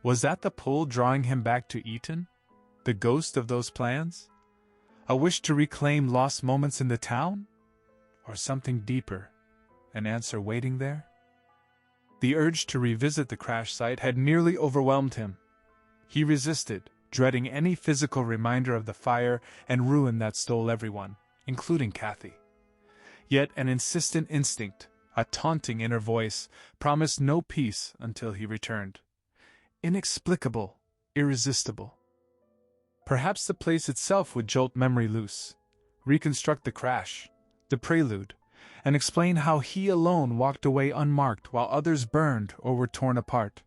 Was that the pull drawing him back to Eton? The ghost of those plans? A wish to reclaim lost moments in the town? Or something deeper, an answer waiting there? The urge to revisit the crash site had nearly overwhelmed him. He resisted, dreading any physical reminder of the fire and ruin that stole everyone, including Kathy. Yet an insistent instinct, a taunting inner voice, promised no peace until he returned. Inexplicable, irresistible. Perhaps the place itself would jolt memory loose, reconstruct the crash, the prelude, and explain how he alone walked away unmarked while others burned or were torn apart.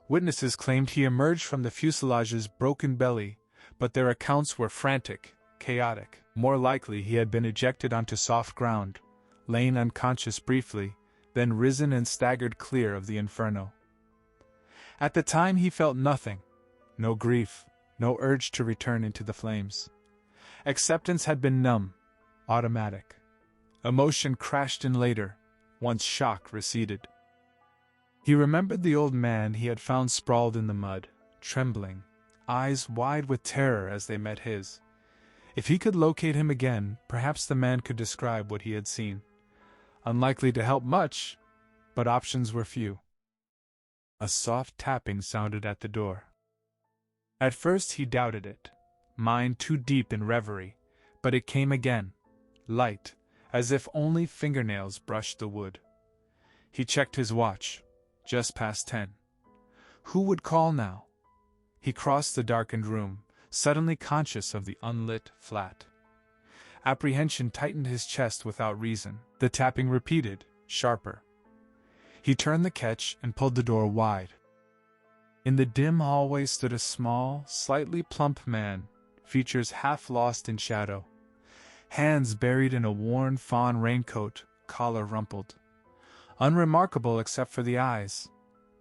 Witnesses claimed he emerged from the fuselage's broken belly, but their accounts were frantic, chaotic. More likely he had been ejected onto soft ground, lain unconscious briefly, then risen and staggered clear of the inferno. At the time he felt nothing, no grief, no urge to return into the flames. Acceptance had been numb, automatic. Emotion crashed in later, once shock receded. He remembered the old man he had found sprawled in the mud, trembling, eyes wide with terror as they met his. If he could locate him again, perhaps the man could describe what he had seen. Unlikely to help much, but options were few. A soft tapping sounded at the door. At first he doubted it, mind too deep in reverie, but it came again, light, as if only fingernails brushed the wood. He checked his watch. Just past 10. Who would call now? He crossed the darkened room, suddenly conscious of the unlit flat. Apprehension tightened his chest without reason. The tapping repeated, sharper. He turned the catch and pulled the door wide. In the dim hallway stood a small, slightly plump man, features half lost in shadow. Hands buried in a worn fawn raincoat, collar rumpled. Unremarkable except for the eyes,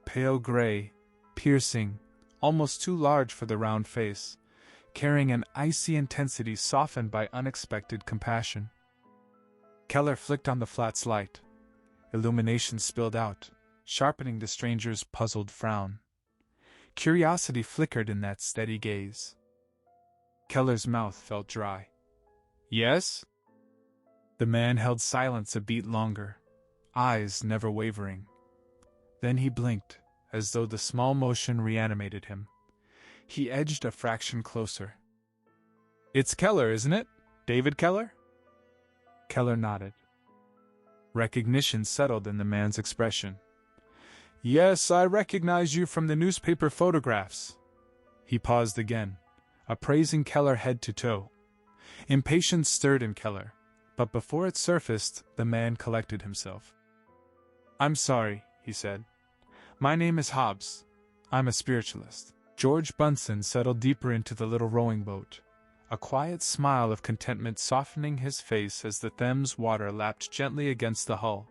pale gray, piercing, almost too large for the round face, carrying an icy intensity softened by unexpected compassion. Keller flicked on the flat's light. Illumination spilled out, sharpening the stranger's puzzled frown. Curiosity flickered in that steady gaze. Keller's mouth felt dry. Yes? The man held silence a beat longer, eyes never wavering. Then he blinked, as though the small motion reanimated him. He edged a fraction closer. It's Keller, isn't it? David Keller? Keller nodded. Recognition settled in the man's expression. "Yes, I recognize you from the newspaper photographs." He paused again, appraising Keller head to toe. Impatience stirred in Keller, but before it surfaced, the man collected himself. "I'm sorry," he said. "My name is Hobbs. I'm a spiritualist." George Bunsen settled deeper into the little rowing boat, a quiet smile of contentment softening his face as the Thames water lapped gently against the hull,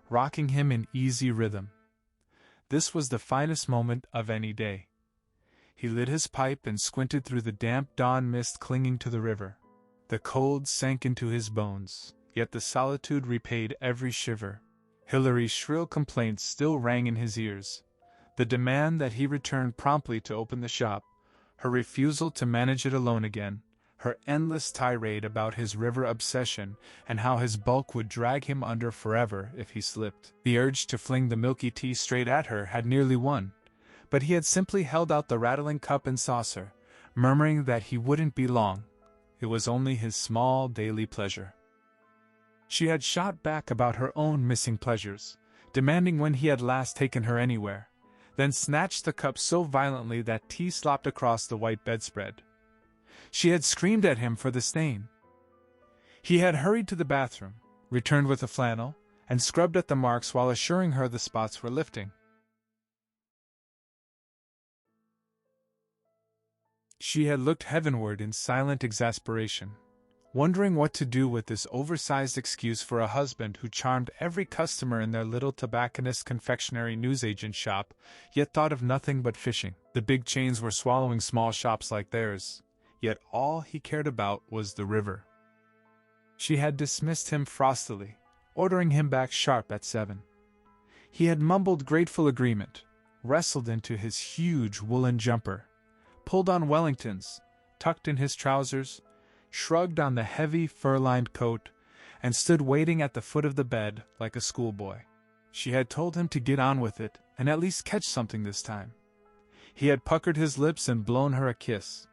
rocking him in easy rhythm. This was the finest moment of any day. He lit his pipe and squinted through the damp dawn mist clinging to the river. The cold sank into his bones, yet the solitude repaid every shiver. Hilary's shrill complaints still rang in his ears. The demand that he return promptly to open the shop, her refusal to manage it alone again, her endless tirade about his river obsession and how his bulk would drag him under forever if he slipped. The urge to fling the milky tea straight at her had nearly won, but he had simply held out the rattling cup and saucer, murmuring that he wouldn't be long. It was only his small daily pleasure. She had shot back about her own missing pleasures, demanding when he had last taken her anywhere, then snatched the cup so violently that tea slopped across the white bedspread. She had screamed at him for the stain. He had hurried to the bathroom, returned with a flannel, and scrubbed at the marks while assuring her the spots were lifting. She had looked heavenward in silent exasperation, wondering what to do with this oversized excuse for a husband who charmed every customer in their little tobacconist confectionery newsagent shop, yet thought of nothing but fishing. The big chains were swallowing small shops like theirs, yet all he cared about was the river. She had dismissed him frostily, ordering him back sharp at 7. He had mumbled grateful agreement, wrestled into his huge woolen jumper, pulled on Wellingtons, tucked in his trousers, shrugged on the heavy fur-lined coat, and stood waiting at the foot of the bed like a schoolboy. She had told him to get on with it and at least catch something this time. He had puckered his lips and blown her a kiss.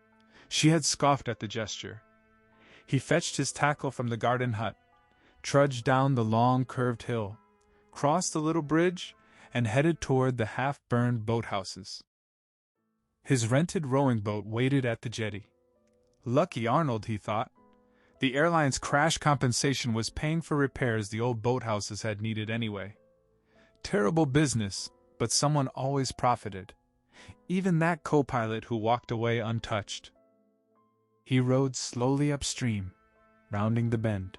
She had scoffed at the gesture. He fetched his tackle from the garden hut, trudged down the long curved hill, crossed the little bridge, and headed toward the half-burned boathouses. His rented rowing boat waited at the jetty. Lucky Arnold, he thought. The airline's crash compensation was paying for repairs the old boathouses had needed anyway. Terrible business, but someone always profited. Even that co-pilot who walked away untouched. He rowed slowly upstream, rounding the bend,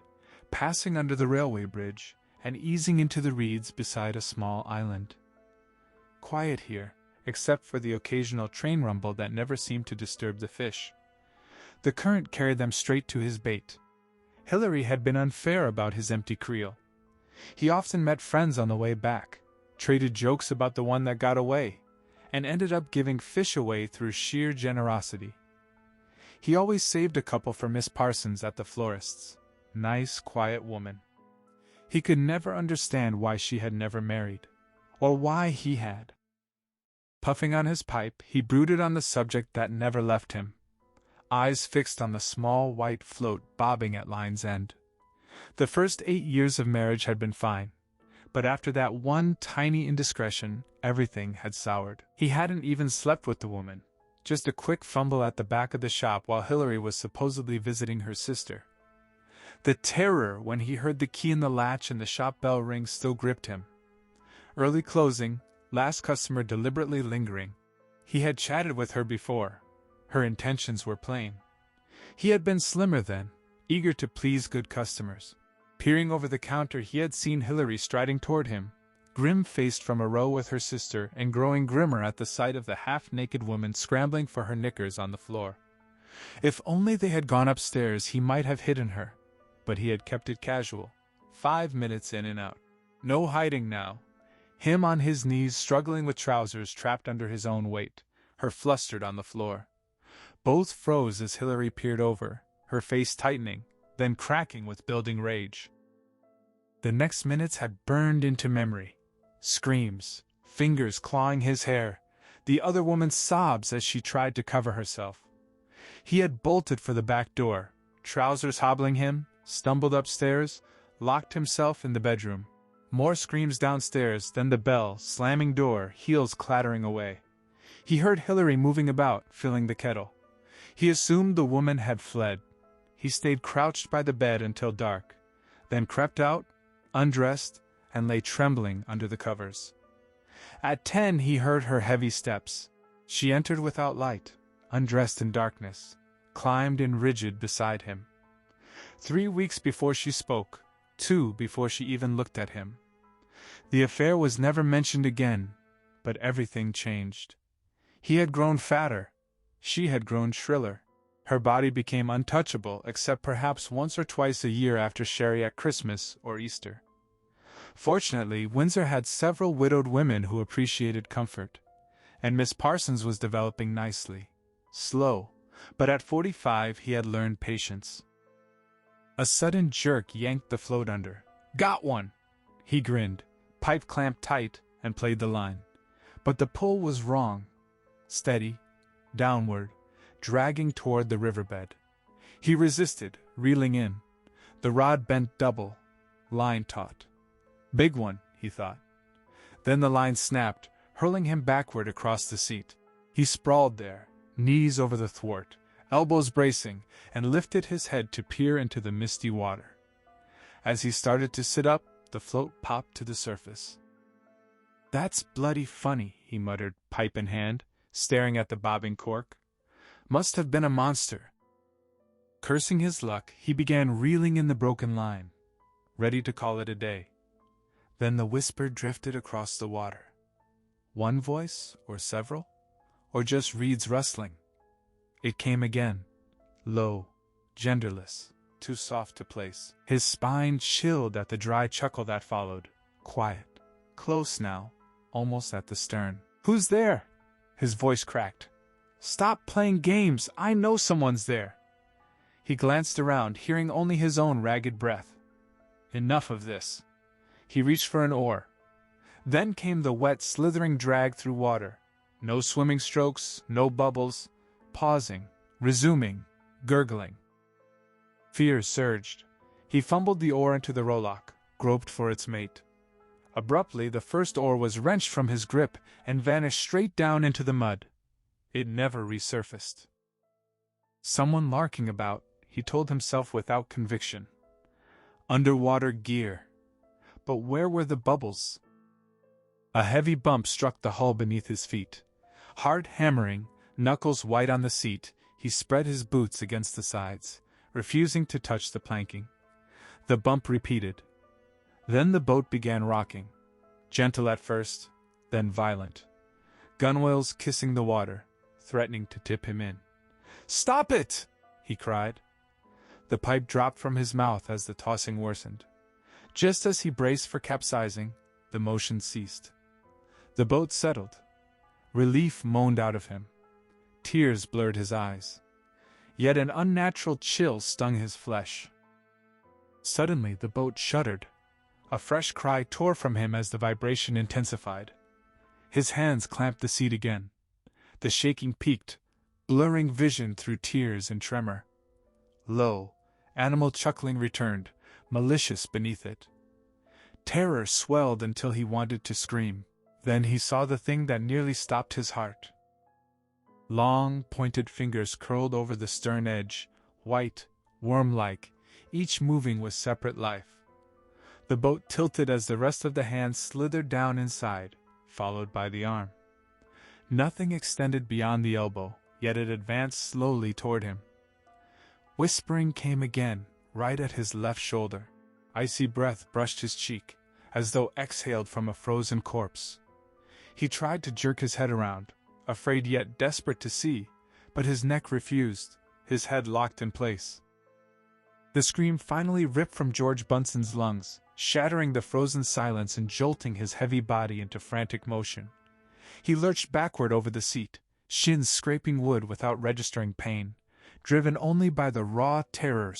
passing under the railway bridge, and easing into the reeds beside a small island. Quiet here, except for the occasional train rumble that never seemed to disturb the fish. The current carried them straight to his bait. Hilary had been unfair about his empty creel. He often met friends on the way back, traded jokes about the one that got away, and ended up giving fish away through sheer generosity. He always saved a couple for Miss Parsons at the florist's. Nice, quiet woman. He could never understand why she had never married, or why he had. Puffing on his pipe, he brooded on the subject that never left him, eyes fixed on the small white float bobbing at line's end. The first 8 years of marriage had been fine, but after that one tiny indiscretion, everything had soured. He hadn't even slept with the woman, just a quick fumble at the back of the shop while Hilary was supposedly visiting her sister. The terror when he heard the key in the latch and the shop bell ring still gripped him. Early closing, last customer deliberately lingering. He had chatted with her before. Her intentions were plain. He had been slimmer then, eager to please good customers. Peering over the counter, he had seen Hilary striding toward him, grim-faced from a row with her sister and growing grimmer at the sight of the half-naked woman scrambling for her knickers on the floor. If only they had gone upstairs, he might have hidden her, but he had kept it casual, 5 minutes in and out. No hiding now. Him on his knees struggling with trousers trapped under his own weight, her flustered on the floor. Both froze as Hilary peered over, her face tightening, then cracking with building rage. The next minutes had burned into memory. Screams, fingers clawing his hair, the other woman's sobs as she tried to cover herself. He had bolted for the back door, trousers hobbling him, stumbled upstairs, locked himself in the bedroom. More screams downstairs, then the bell, slamming door, heels clattering away. He heard Hillary moving about, filling the kettle. He assumed the woman had fled. He stayed crouched by the bed until dark, then crept out, undressed, and lay trembling under the covers. At 10 he heard her heavy steps. She entered without light, undressed in darkness, climbed in rigid beside him. 3 weeks before she spoke, 2 before she even looked at him. The affair was never mentioned again, but everything changed. He had grown fatter. She had grown shriller. Her body became untouchable except perhaps once or twice a year after sherry at Christmas or Easter. Fortunately, Windsor had several widowed women who appreciated comfort, and Miss Parsons was developing nicely. Slow, but at 45 he had learned patience. A sudden jerk yanked the float under. "Got one!" He grinned, pipe clamped tight, and played the line. But the pull was wrong. Steady, downward, dragging toward the riverbed. He resisted, reeling in. The rod bent double, line taut. "Big one," he thought. Then the line snapped, hurling him backward across the seat. He sprawled there, knees over the thwart, elbows bracing, and lifted his head to peer into the misty water. As he started to sit up, the float popped to the surface. "That's bloody funny," he muttered, pipe in hand, staring at the bobbing cork. "Must have been a monster." Cursing his luck, he began reeling in the broken line, ready to call it a day. Then the whisper drifted across the water. One voice, or several? Or just reeds rustling? It came again, low, genderless, too soft to place. His spine chilled at the dry chuckle that followed. Quiet, close now, almost at the stern. "Who's there?" His voice cracked. "Stop playing games, I know someone's there." He glanced around, hearing only his own ragged breath. Enough of this. He reached for an oar. Then came the wet, slithering drag through water. No swimming strokes, no bubbles. Pausing, resuming, gurgling. Fear surged. He fumbled the oar into the rowlock, groped for its mate. Abruptly, the first oar was wrenched from his grip and vanished straight down into the mud. It never resurfaced. Someone larking about, he told himself without conviction. Underwater gear. But where were the bubbles? A heavy bump struck the hull beneath his feet. Hard hammering, knuckles white on the seat, he spread his boots against the sides, refusing to touch the planking. The bump repeated. Then the boat began rocking, gentle at first, then violent. Gunwales kissing the water, threatening to tip him in. "Stop it!" he cried. The pipe dropped from his mouth as the tossing worsened. Just as he braced for capsizing, the motion ceased. The boat settled. Relief moaned out of him. Tears blurred his eyes. Yet an unnatural chill stung his flesh. Suddenly the boat shuddered. A fresh cry tore from him as the vibration intensified. His hands clamped the seat again. The shaking peaked, blurring vision through tears and tremor. Low, animal chuckling returned, malicious beneath it. Terror swelled until he wanted to scream. Then he saw the thing that nearly stopped his heart. Long, pointed fingers curled over the stern edge, white, worm-like, each moving with separate life. The boat tilted as the rest of the hand slithered down inside, followed by the arm. Nothing extended beyond the elbow, yet it advanced slowly toward him. Whispering came again, right at his left shoulder. Icy breath brushed his cheek, as though exhaled from a frozen corpse. He tried to jerk his head around, afraid yet desperate to see, but his neck refused, his head locked in place. The scream finally ripped from George Bunson's lungs, shattering the frozen silence and jolting his heavy body into frantic motion. He lurched backward over the seat, shins scraping wood without registering pain, driven only by the raw terror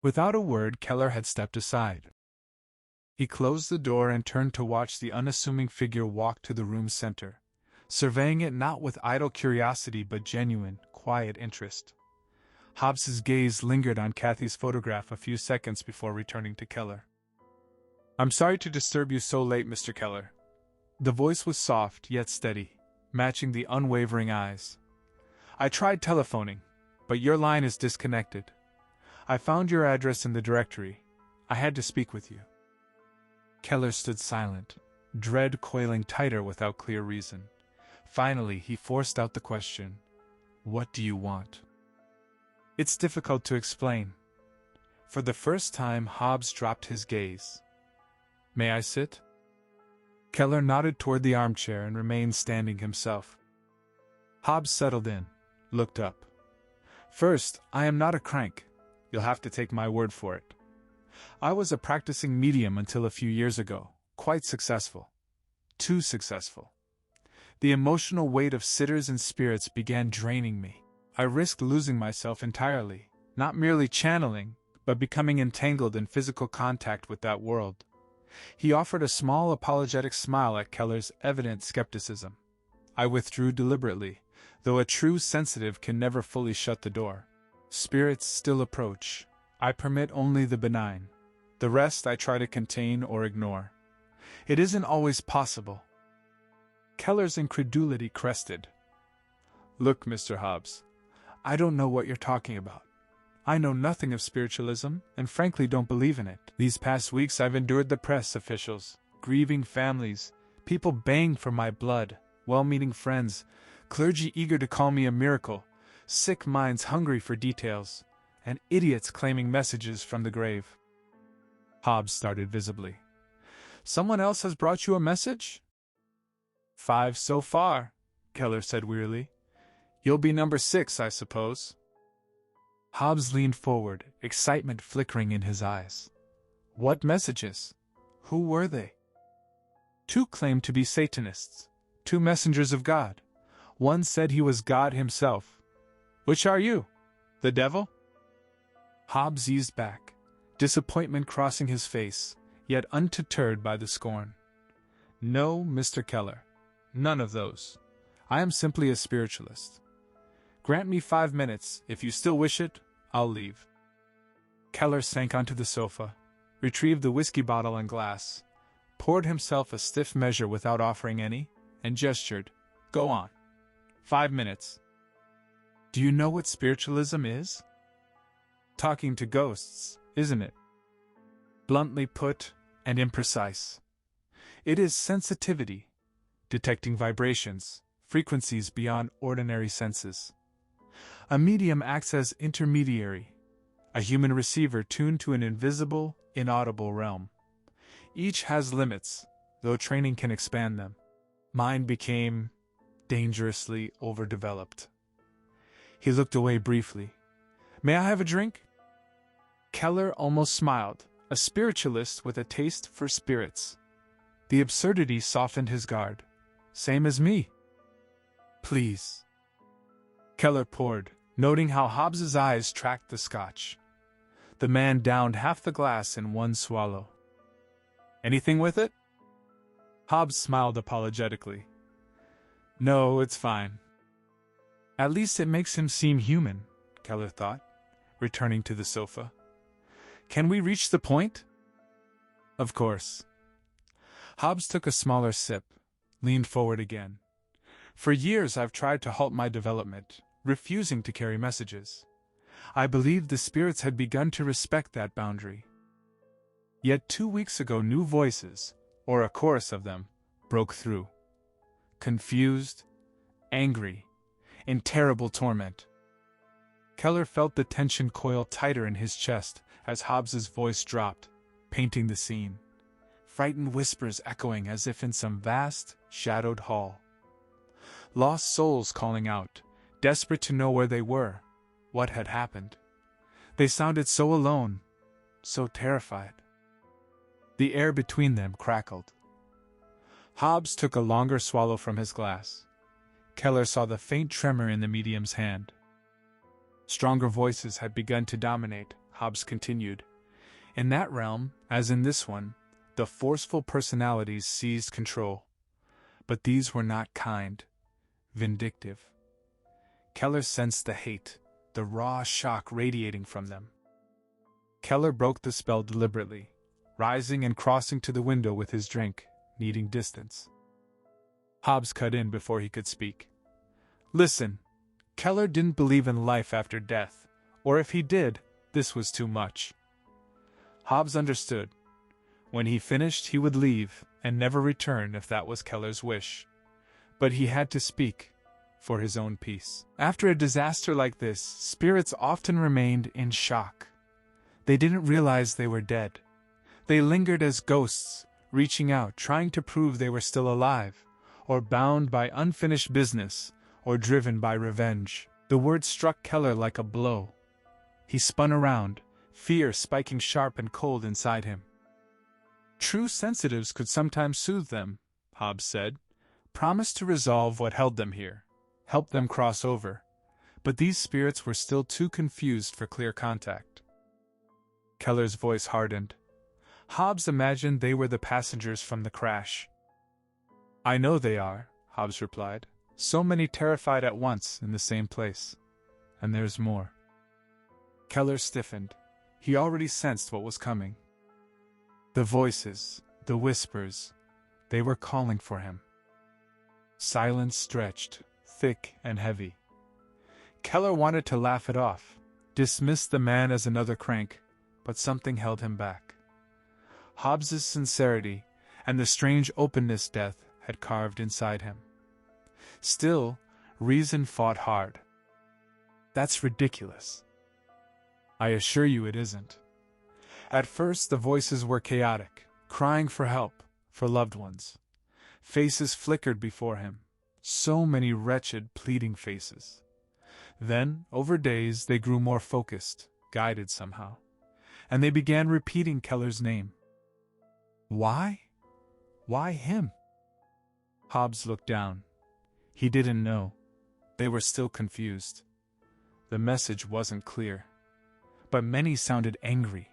Without a word, Keller had stepped aside. He closed the door and turned to watch the unassuming figure walk to the room's center, surveying it not with idle curiosity but genuine, quiet interest. Hobbs's gaze lingered on Kathy's photograph a few seconds before returning to Keller. "I'm sorry to disturb you so late, Mr. Keller." The voice was soft yet steady, matching the unwavering eyes. "I tried telephoning, but your line is disconnected. I found your address in the directory. I had to speak with you." Keller stood silent, dread coiling tighter without clear reason. Finally, he forced out the question, "What do you want?" "It's difficult to explain." For the first time, Hobbs dropped his gaze. "May I sit?" Keller nodded toward the armchair and remained standing himself. Hobbs settled in, looked up. "First, I am not a crank. You'll have to take my word for it. I was a practicing medium until a few years ago, quite successful. Too successful. The emotional weight of sitters and spirits began draining me. I risked losing myself entirely, not merely channeling, but becoming entangled in physical contact with that world." He offered a small apologetic smile at Keller's evident skepticism. "I withdrew deliberately, though a true sensitive can never fully shut the door. Spirits still approach. I permit only the benign. The rest I try to contain or ignore. It isn't always possible." Keller's incredulity crested. "Look, Mr. Hobbs, I don't know what you're talking about. I know nothing of spiritualism, and frankly don't believe in it. These past weeks I've endured the press officials, grieving families, people baying for my blood, well-meaning friends, clergy eager to call me a miracle, sick minds hungry for details, and idiots claiming messages from the grave." Hobbs started visibly. "Someone else has brought you a message?" "5 so far," Keller said wearily. "You'll be number 6, I suppose." Hobbs leaned forward, excitement flickering in his eyes. "What messages? Who were they?" "2 claimed to be Satanists, 2 messengers of God. One said he was God himself. Which are you? The devil?" Hobbs eased back, disappointment crossing his face, yet undeterred by the scorn. "No, Mr. Keller. None of those. I am simply a spiritualist. Grant me 5 minutes. If you still wish it, I'll leave." Keller sank onto the sofa, retrieved the whiskey bottle and glass, poured himself a stiff measure without offering any, and gestured, "Go on. 5 minutes. Do you know what spiritualism is? Talking to ghosts, isn't it? Bluntly put, and imprecise. It is sensitivity, detecting vibrations, frequencies beyond ordinary senses. A medium acts as intermediary, a human receiver tuned to an invisible, inaudible realm. Each has limits, though training can expand them. Mine became dangerously overdeveloped." He looked away briefly. "May I have a drink?" Keller almost smiled, a spiritualist with a taste for spirits. The absurdity softened his guard. "Same as me." "Please." Keller poured, noting how Hobbs's eyes tracked the scotch. The man downed half the glass in one swallow. "Anything with it?" Hobbs smiled apologetically. "No, it's fine." At least it makes him seem human, Keller thought, returning to the sofa. "Can we reach the point?" "Of course." Hobbs took a smaller sip, leaned forward again. "For years I've tried to halt my development, refusing to carry messages. I believed the spirits had begun to respect that boundary. Yet 2 weeks ago new voices, or a chorus of them, broke through. Confused, angry, in terrible torment." Keller felt the tension coil tighter in his chest as Hobbs's voice dropped, painting the scene. Frightened whispers echoing as if in some vast, shadowed hall. Lost souls calling out, desperate to know where they were, what had happened. They sounded so alone, so terrified. The air between them crackled. Hobbs took a longer swallow from his glass. Keller saw the faint tremor in the medium's hand. Stronger voices had begun to dominate, Hobbs continued. In that realm, as in this one, the forceful personalities seized control. But these were not kind, vindictive. Keller sensed the hate, the raw shock radiating from them. Keller broke the spell deliberately, rising and crossing to the window with his drink, needing distance. Hobbs cut in before he could speak. Listen, Keller didn't believe in life after death, or if he did, this was too much. Hobbs understood. When he finished, he would leave and never return if that was Keller's wish. But he had to speak, for his own peace. After a disaster like this, spirits often remained in shock. They didn't realize they were dead. They lingered as ghosts, reaching out, trying to prove they were still alive, or bound by unfinished business, or driven by revenge. The word struck Keller like a blow. He spun around, fear spiking sharp and cold inside him. True sensitives could sometimes soothe them, Hobbs said, promise to resolve what held them here, help them cross over, but these spirits were still too confused for clear contact. Keller's voice hardened. Hobbs imagined they were the passengers from the crash. I know they are, Hobbs replied. So many terrified at once in the same place. And there's more. Keller stiffened. He already sensed what was coming. The voices, the whispers, they were calling for him. Silence stretched, thick and heavy. Keller wanted to laugh it off, dismiss the man as another crank, but something held him back. Hobbs's sincerity and the strange openness death had carved inside him. Still, reason fought hard. That's ridiculous. I assure you it isn't. At first the voices were chaotic, crying for help, for loved ones. Faces flickered before him, so many wretched, pleading faces. Then, over days, they grew more focused, guided somehow, and they began repeating Keller's name. Why? Why him? Hobbs looked down. He didn't know. They were still confused. The message wasn't clear. But many sounded angry.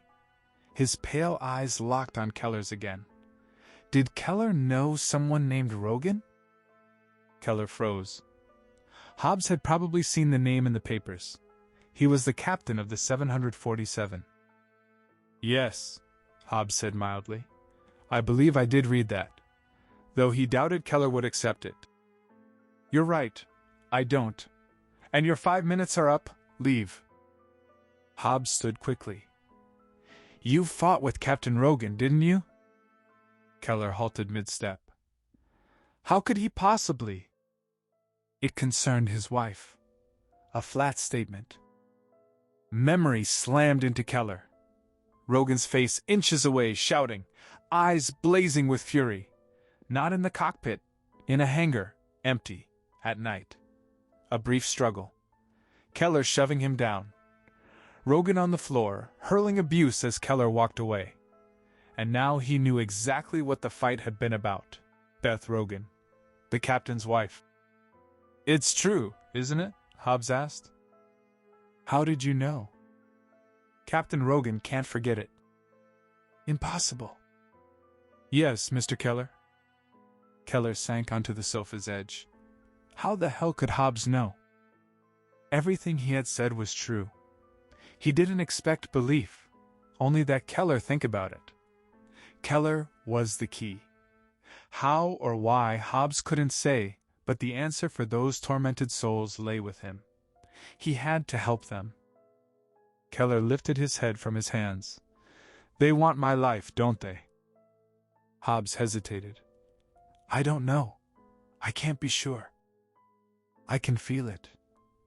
His pale eyes locked on Keller's again. Did Keller know someone named Rogan? Keller froze. Hobbs had probably seen the name in the papers. He was the captain of the 747. Yes, Hobbs said mildly. I believe I did read that, though he doubted Keller would accept it. You're right, I don't. And your 5 minutes are up, leave. Hobbs stood quickly. You fought with Captain Rogan, didn't you? Keller halted mid-step. How could he possibly? It concerned his wife. A flat statement. Memory slammed into Keller. Rogan's face inches away, shouting, eyes blazing with fury. Not in the cockpit, in a hangar, empty, at night. A brief struggle. Keller shoving him down. Rogan on the floor, hurling abuse as Keller walked away. And now he knew exactly what the fight had been about. Beth Rogan, the captain's wife. It's true, isn't it? Hobbs asked. How did you know? Captain Rogan can't forget it. Impossible. Yes, Mr. Keller. Keller sank onto the sofa's edge. How the hell could Hobbs know? Everything he had said was true. He didn't expect belief, only that Keller think about it. Keller was the key. How or why Hobbs couldn't say, but the answer for those tormented souls lay with him. He had to help them. Keller lifted his head from his hands. They want my life, don't they? Hobbs hesitated. I don't know. I can't be sure. I can feel it.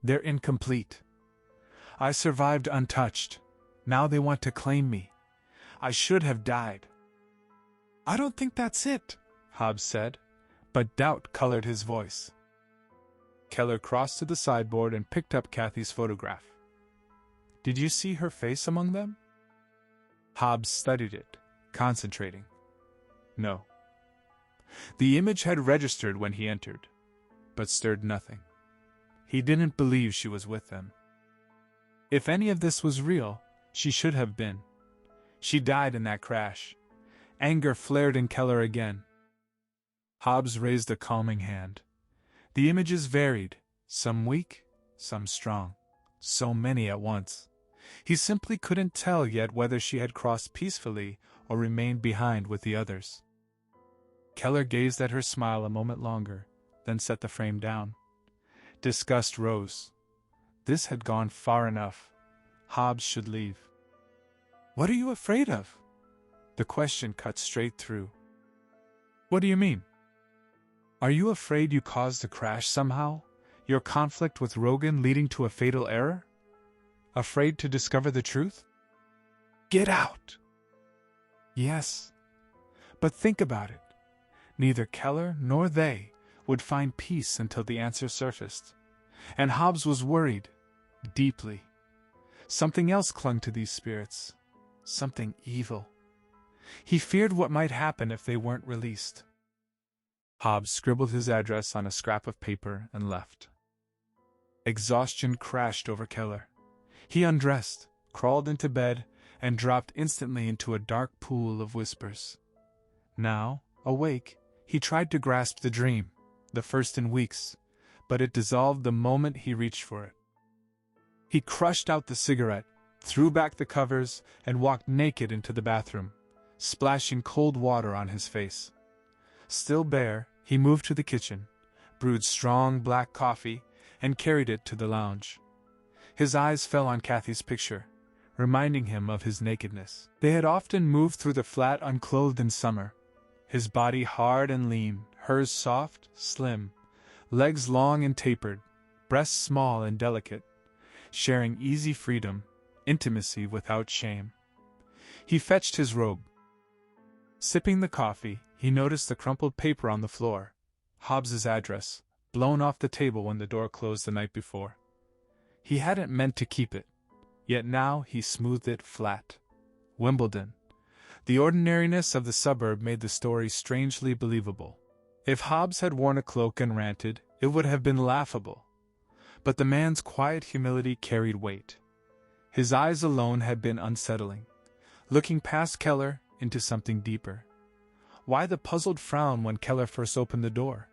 They're incomplete. I survived untouched. Now they want to claim me. I should have died. I don't think that's it, Hobbs said, but doubt colored his voice. Keller crossed to the sideboard and picked up Kathy's photograph. Did you see her face among them? Hobbs studied it, concentrating. No. The image had registered when he entered, but stirred nothing. He didn't believe she was with them. If any of this was real, She should have been. She died in that crash. Anger flared in Keller again. Hobbs raised a calming hand. The images varied, some weak, some strong, so many at once. He simply couldn't tell yet whether she had crossed peacefully or remained behind with the others. Keller gazed at her smile a moment longer, then set the frame down. Disgust rose. This had gone far enough. Hobbs should leave. "What are you afraid of?" The question cut straight through. "What do you mean?" "Are you afraid you caused the crash somehow? Your conflict with Rogan leading to a fatal error? Afraid to discover the truth?" "Get out!" "Yes. But think about it. Neither Keller nor they would find peace until the answer surfaced. And Hobbs was worried, deeply. Something else clung to these spirits. Something evil. He feared what might happen if they weren't released. Hobbs scribbled his address on a scrap of paper and left. Exhaustion crashed over Keller. He undressed, crawled into bed, and dropped instantly into a dark pool of whispers. Now, awake, he tried to grasp the dream, the first in weeks, but it dissolved the moment he reached for it. He crushed out the cigarette, threw back the covers, and walked naked into the bathroom, splashing cold water on his face. Still bare, he moved to the kitchen, brewed strong black coffee, and carried it to the lounge. His eyes fell on Kathy's picture, reminding him of his nakedness. They had often moved through the flat unclothed in summer, his body hard and lean, hers soft, slim, legs long and tapered, breasts small and delicate, sharing easy freedom, intimacy without shame. He fetched his robe. Sipping the coffee, he noticed the crumpled paper on the floor, Hobbs's address, blown off the table when the door closed the night before. He hadn't meant to keep it, yet now he smoothed it flat. Wimbledon. The ordinariness of the suburb made the story strangely believable. If Hobbs had worn a cloak and ranted, it would have been laughable. But the man's quiet humility carried weight. His eyes alone had been unsettling, looking past Keller into something deeper. Why the puzzled frown when Keller first opened the door?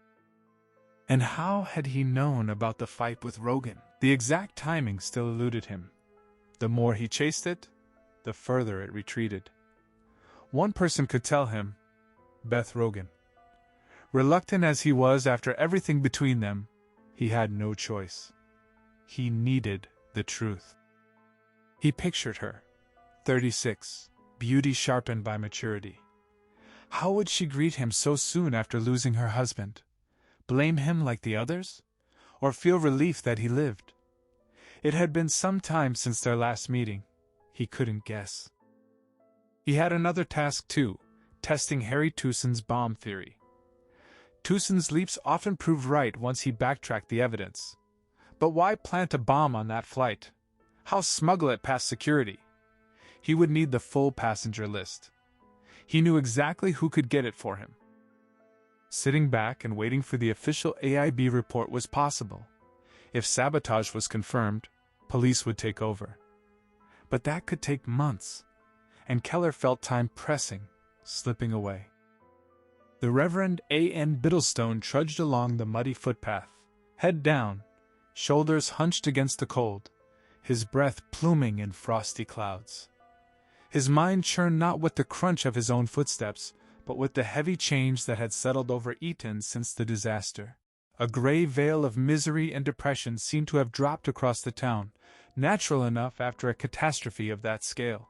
And how had he known about the fight with Rogan? The exact timing still eluded him. The more he chased it, the further it retreated. One person could tell him, Beth Rogan. Reluctant as he was after everything between them, he had no choice. He needed the truth. He pictured her, 36, beauty sharpened by maturity. How would she greet him so soon after losing her husband? Blame him like the others? Or feel relief that he lived? It had been some time since their last meeting. He couldn't guess. He had another task too, testing Harry Tusen's bomb theory. Tusen's leaps often proved right once he backtracked the evidence. But why plant a bomb on that flight? How smuggle it past security? He would need the full passenger list. He knew exactly who could get it for him. Sitting back and waiting for the official AIB report was possible. If sabotage was confirmed, police would take over. But that could take months, and Keller felt time pressing, slipping away. The Reverend A.N. Biddlestone trudged along the muddy footpath, head down, shoulders hunched against the cold, his breath pluming in frosty clouds. His mind churned not with the crunch of his own footsteps, but with the heavy change that had settled over Eton since the disaster. A gray veil of misery and depression seemed to have dropped across the town, natural enough after a catastrophe of that scale.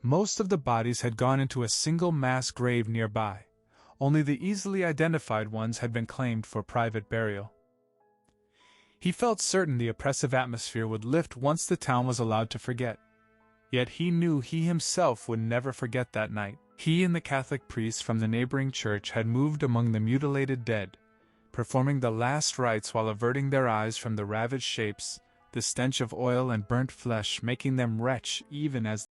Most of the bodies had gone into a single mass grave nearby. Only the easily identified ones had been claimed for private burial. He felt certain the oppressive atmosphere would lift once the town was allowed to forget. Yet he knew he himself would never forget that night. He and the Catholic priests from the neighboring church had moved among the mutilated dead, performing the last rites while averting their eyes from the ravaged shapes, the stench of oil and burnt flesh making them retch even as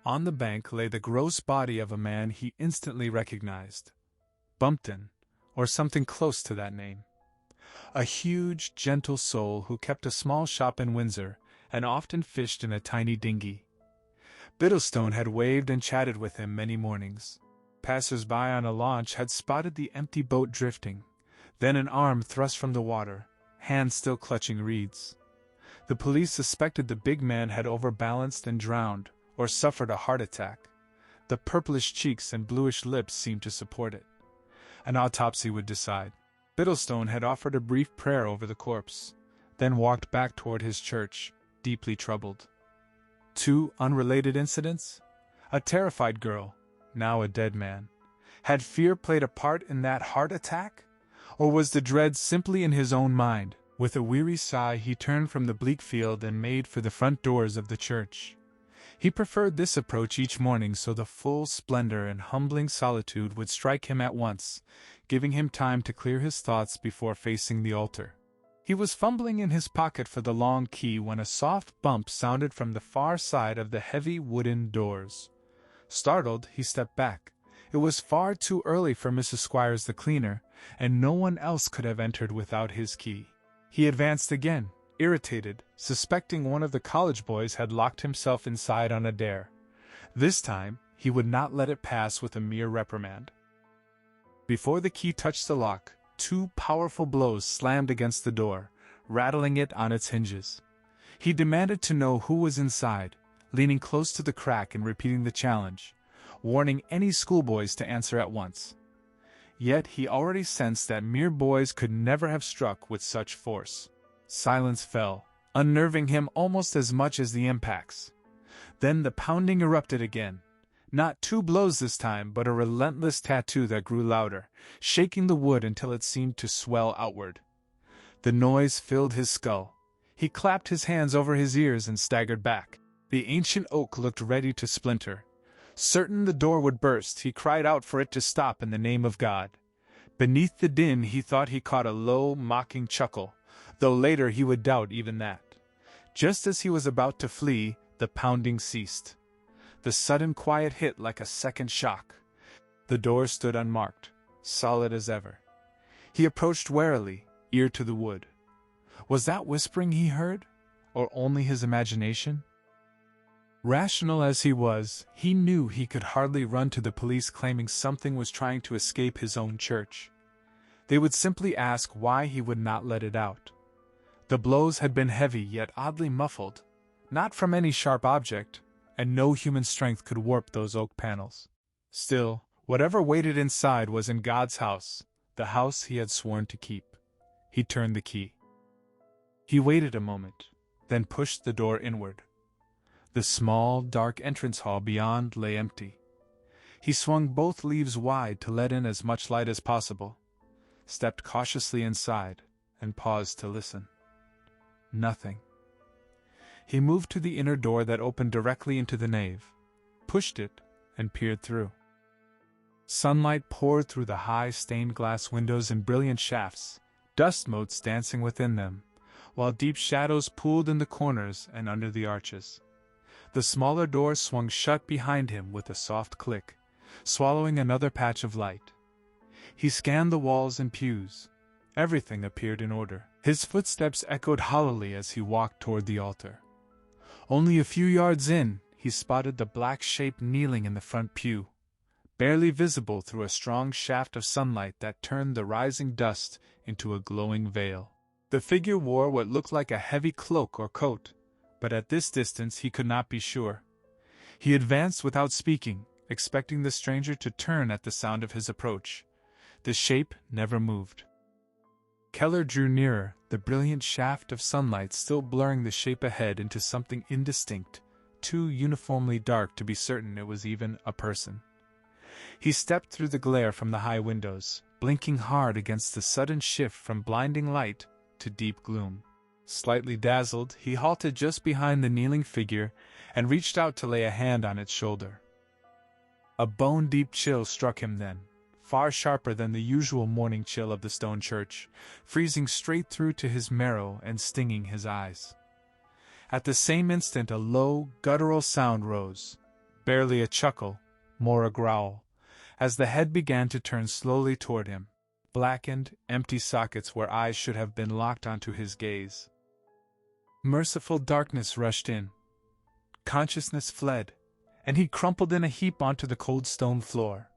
On the bank lay the gross body of a man he instantly recognized. Bumpton, or something close to that name. A huge, gentle soul who kept a small shop in Windsor and often fished in a tiny dinghy. Biddlestone had waved and chatted with him many mornings. Passers-by on a launch had spotted the empty boat drifting, then an arm thrust from the water, hands still clutching reeds. The police suspected the big man had overbalanced and drowned, or suffered a heart attack. The purplish cheeks and bluish lips seemed to support it. An autopsy would decide. Biddlestone had offered a brief prayer over the corpse, then walked back toward his church, deeply troubled. 2 unrelated incidents? A terrified girl, now a dead man. Had fear played a part in that heart attack? Or was the dread simply in his own mind? With a weary sigh he turned from the bleak field and made for the front doors of the church. He preferred this approach each morning so the full splendor and humbling solitude would strike him at once, giving him time to clear his thoughts before facing the altar. He was fumbling in his pocket for the long key when a soft bump sounded from the far side of the heavy wooden doors. Startled, he stepped back. It was far too early for Mrs. Squires the cleaner, and no one else could have entered without his key. He advanced again, irritated, suspecting one of the college boys had locked himself inside on a dare. This time, he would not let it pass with a mere reprimand. Before the key touched the lock, 2 powerful blows slammed against the door, rattling it on its hinges. He demanded to know who was inside, leaning close to the crack and repeating the challenge, warning any schoolboys to answer at once. Yet he already sensed that mere boys could never have struck with such force. Silence fell, unnerving him almost as much as the impacts. Then the pounding erupted again. Not 2 blows this time, but a relentless tattoo that grew louder, shaking the wood until it seemed to swell outward. The noise filled his skull. He clapped his hands over his ears and staggered back. The ancient oak looked ready to splinter. Certain the door would burst, he cried out for it to stop in the name of God. Beneath the din he thought he caught a low, mocking chuckle, though later he would doubt even that. Just as he was about to flee, the pounding ceased. The sudden quiet hit like a second shock. The door stood unmarked, solid as ever. He approached warily, ear to the wood. Was that whispering he heard, or only his imagination? Rational as he was, he knew he could hardly run to the police claiming something was trying to escape his own church. They would simply ask why he would not let it out. The blows had been heavy yet oddly muffled, not from any sharp object, and no human strength could warp those oak panels. Still, whatever waited inside was in God's house, the house he had sworn to keep. He turned the key. He waited a moment, then pushed the door inward. The small, dark entrance hall beyond lay empty. He swung both leaves wide to let in as much light as possible, stepped cautiously inside, and paused to listen. Nothing. He moved to the inner door that opened directly into the nave, pushed it, and peered through. Sunlight poured through the high stained glass windows in brilliant shafts, dust motes dancing within them, while deep shadows pooled in the corners and under the arches. The smaller door swung shut behind him with a soft click, swallowing another patch of light. He scanned the walls and pews. Everything appeared in order. His footsteps echoed hollowly as he walked toward the altar. Only a few yards in, he spotted the black shape kneeling in the front pew, barely visible through a strong shaft of sunlight that turned the rising dust into a glowing veil. The figure wore what looked like a heavy cloak or coat, but at this distance he could not be sure. He advanced without speaking, expecting the stranger to turn at the sound of his approach. The shape never moved. Keller drew nearer, the brilliant shaft of sunlight still blurring the shape ahead into something indistinct, too uniformly dark to be certain it was even a person. He stepped through the glare from the high windows, blinking hard against the sudden shift from blinding light to deep gloom. Slightly dazzled, he halted just behind the kneeling figure and reached out to lay a hand on its shoulder. A bone-deep chill struck him then, far sharper than the usual morning chill of the stone church, freezing straight through to his marrow and stinging his eyes. At the same instant a low, guttural sound rose. barely a chuckle, more a growl, as the head began to turn slowly toward him. Blackened, empty sockets where eyes should have been locked onto his gaze. Merciful darkness rushed in. Consciousness fled, and he crumpled in a heap onto the cold stone floor.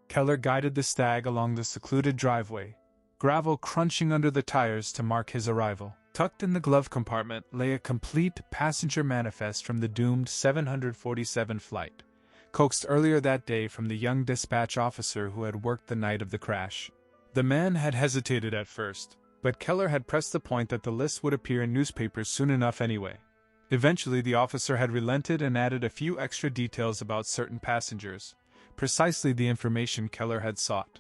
Keller guided the stag along the secluded driveway, gravel crunching under the tires to mark his arrival. Tucked in the glove compartment lay a complete passenger manifest from the doomed 747 flight, coaxed earlier that day from the young dispatch officer who had worked the night of the crash. The man had hesitated at first, but Keller had pressed the point that the list would appear in newspapers soon enough anyway. Eventually the officer had relented and added a few extra details about certain passengers, precisely the information Keller had sought.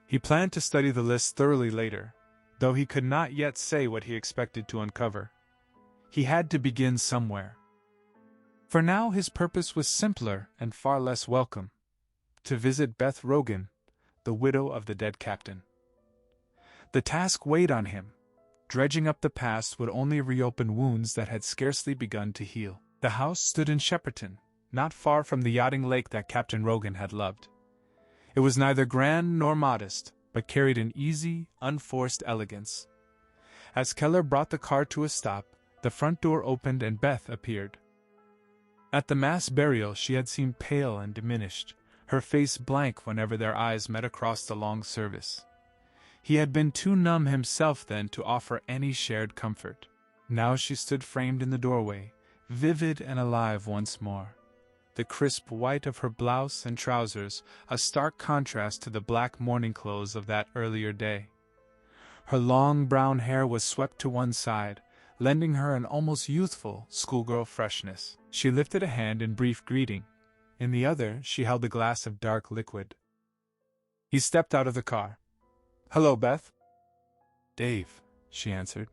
He planned to study the list thoroughly later, though he could not yet say what he expected to uncover. He had to begin somewhere. For now his purpose was simpler and far less welcome: to visit Beth Rogan, the widow of the dead captain. The task weighed on him. Dredging up the past would only reopen wounds that had scarcely begun to heal. The house stood in Shepperton, not far from the yachting lake that Captain Rogan had loved. It was neither grand nor modest, but carried an easy, unforced elegance. As Keller brought the car to a stop, the front door opened and Beth appeared. At the mass burial she had seemed pale and diminished, her face blank whenever their eyes met across the long service. He had been too numb himself then to offer any shared comfort. Now she stood framed in the doorway, vivid and alive once more. The crisp white of her blouse and trousers, a stark contrast to the black mourning clothes of that earlier day. Her long brown hair was swept to one side, lending her an almost youthful, schoolgirl freshness. She lifted a hand in brief greeting. In the other she held a glass of dark liquid. He stepped out of the car. "Hello, Beth." "Dave," she answered.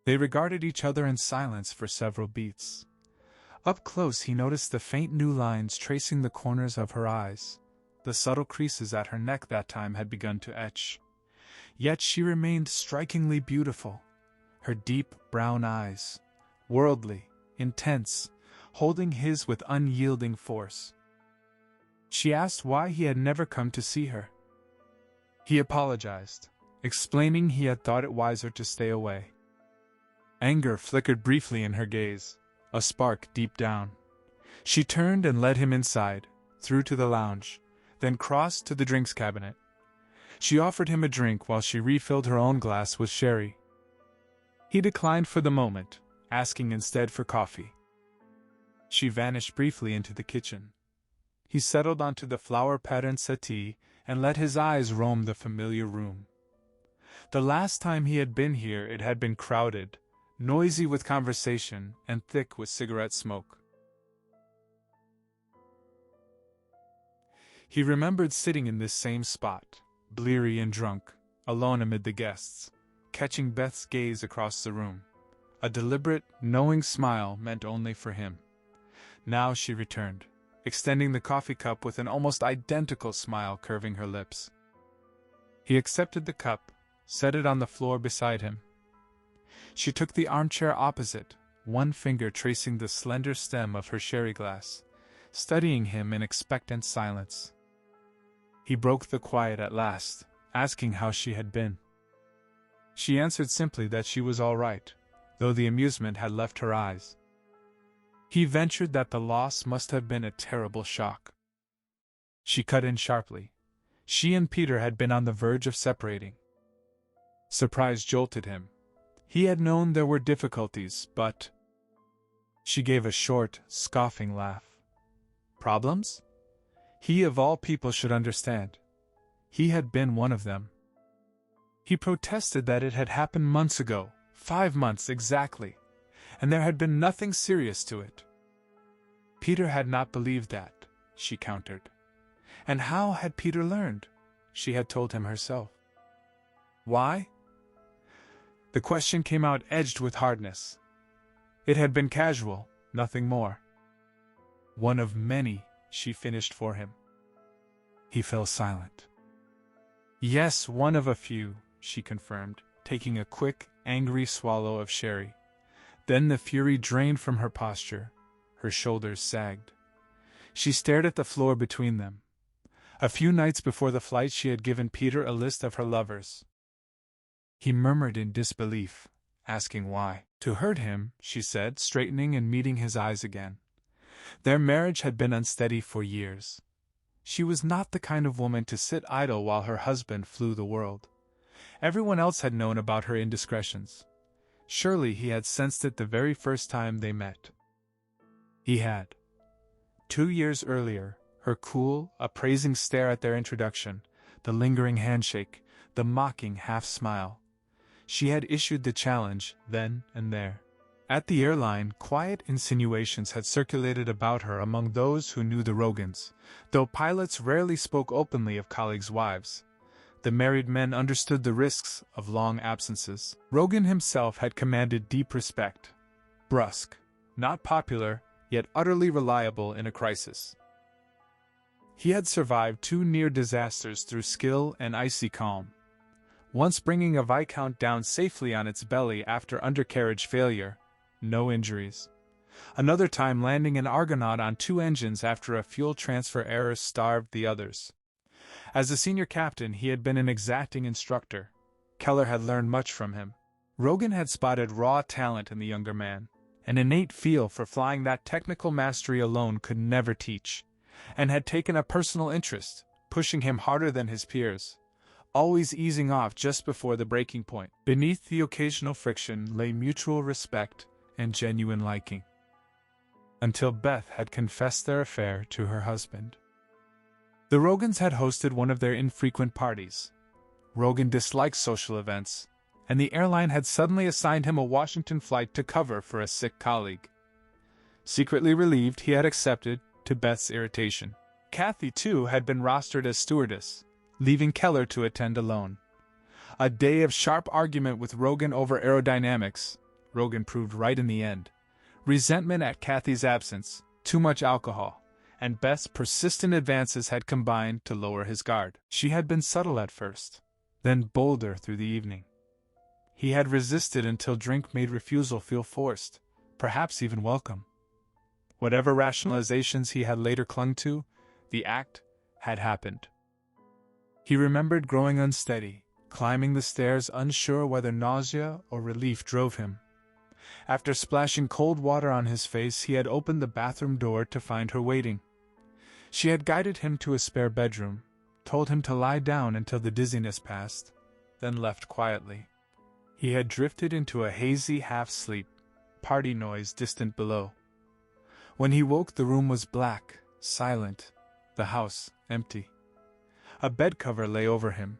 They regarded each other in silence for several beats. Up close he noticed the faint new lines tracing the corners of her eyes. The subtle creases at her neck that time had begun to etch. Yet she remained strikingly beautiful. Her deep brown eyes, worldly, intense, holding his with unyielding force. She asked why he had never come to see her. He apologized, explaining he had thought it wiser to stay away. Anger flickered briefly in her gaze, a spark deep down. She turned and led him inside, through to the lounge, then crossed to the drinks cabinet. She offered him a drink while she refilled her own glass with sherry. He declined for the moment, asking instead for coffee. She vanished briefly into the kitchen. He settled onto the flower-patterned settee and let his eyes roam the familiar room. The last time he had been here it had been crowded, noisy with conversation, and thick with cigarette smoke. He remembered sitting in this same spot, bleary and drunk, alone amid the guests, catching Beth's gaze across the room. A deliberate, knowing smile meant only for him. Now she returned, extending the coffee cup with an almost identical smile curving her lips. He accepted the cup, set it on the floor beside him. She took the armchair opposite, one finger tracing the slender stem of her sherry glass, studying him in expectant silence. He broke the quiet at last, asking how she had been. She answered simply that she was all right, though the amusement had left her eyes. He ventured that the loss must have been a terrible shock. She cut in sharply. She and Peter had been on the verge of separating. Surprise jolted him. He had known there were difficulties, but... She gave a short, scoffing laugh. Problems? He of all people should understand. He had been one of them. He protested that it had happened months ago, 5 months exactly, and there had been nothing serious to it. Peter had not believed that, she countered. And how had Peter learned? She had told him herself. Why? The question came out edged with hardness. It had been casual, nothing more. One of many, she finished for him. He fell silent. Yes, one of a few, she confirmed, taking a quick, angry swallow of sherry. Then the fury drained from her posture. Her shoulders sagged. She stared at the floor between them. A few nights before the flight she had given Peter a list of her lovers. He murmured in disbelief, asking why. To hurt him, she said, straightening and meeting his eyes again. Their marriage had been unsteady for years. She was not the kind of woman to sit idle while her husband flew the world. Everyone else had known about her indiscretions. Surely he had sensed it the very first time they met. He had. 2 years earlier, her cool, appraising stare at their introduction, the lingering handshake, the mocking half-smile. She had issued the challenge, then and there. At the airline, quiet insinuations had circulated about her among those who knew the Rogans, though pilots rarely spoke openly of colleagues' wives. The married men understood the risks of long absences. Rogan himself had commanded deep respect. Brusque, not popular, yet utterly reliable in a crisis. He had survived 2 near disasters through skill and icy calm. Once bringing a Viscount down safely on its belly after undercarriage failure, no injuries. Another time landing an Argonaut on 2 engines after a fuel transfer error starved the others. As a senior captain, he had been an exacting instructor. Keller had learned much from him. Rogan had spotted raw talent in the younger man, an innate feel for flying that technical mastery alone could never teach, and had taken a personal interest, pushing him harder than his peers, always easing off just before the breaking point. Beneath the occasional friction lay mutual respect and genuine liking. Until Beth had confessed their affair to her husband. The Rogans had hosted one of their infrequent parties. Rogan disliked social events, and the airline had suddenly assigned him a Washington flight to cover for a sick colleague. Secretly relieved, he had accepted, to Beth's irritation. Kathy, too, had been rostered as stewardess, leaving Keller to attend alone. A day of sharp argument with Rogan over aerodynamics. Rogan proved right in the end. Resentment at Kathy's absence, too much alcohol, and Beth's persistent advances had combined to lower his guard. She had been subtle at first, then bolder through the evening. He had resisted until drink made refusal feel forced, perhaps even welcome. Whatever rationalizations he had later clung to, the act had happened. He remembered growing unsteady, climbing the stairs unsure whether nausea or relief drove him. After splashing cold water on his face, he had opened the bathroom door to find her waiting. She had guided him to a spare bedroom, told him to lie down until the dizziness passed, then left quietly. He had drifted into a hazy half-sleep, party noise distant below. When he woke, the room was black, silent, the house empty. A bed cover lay over him.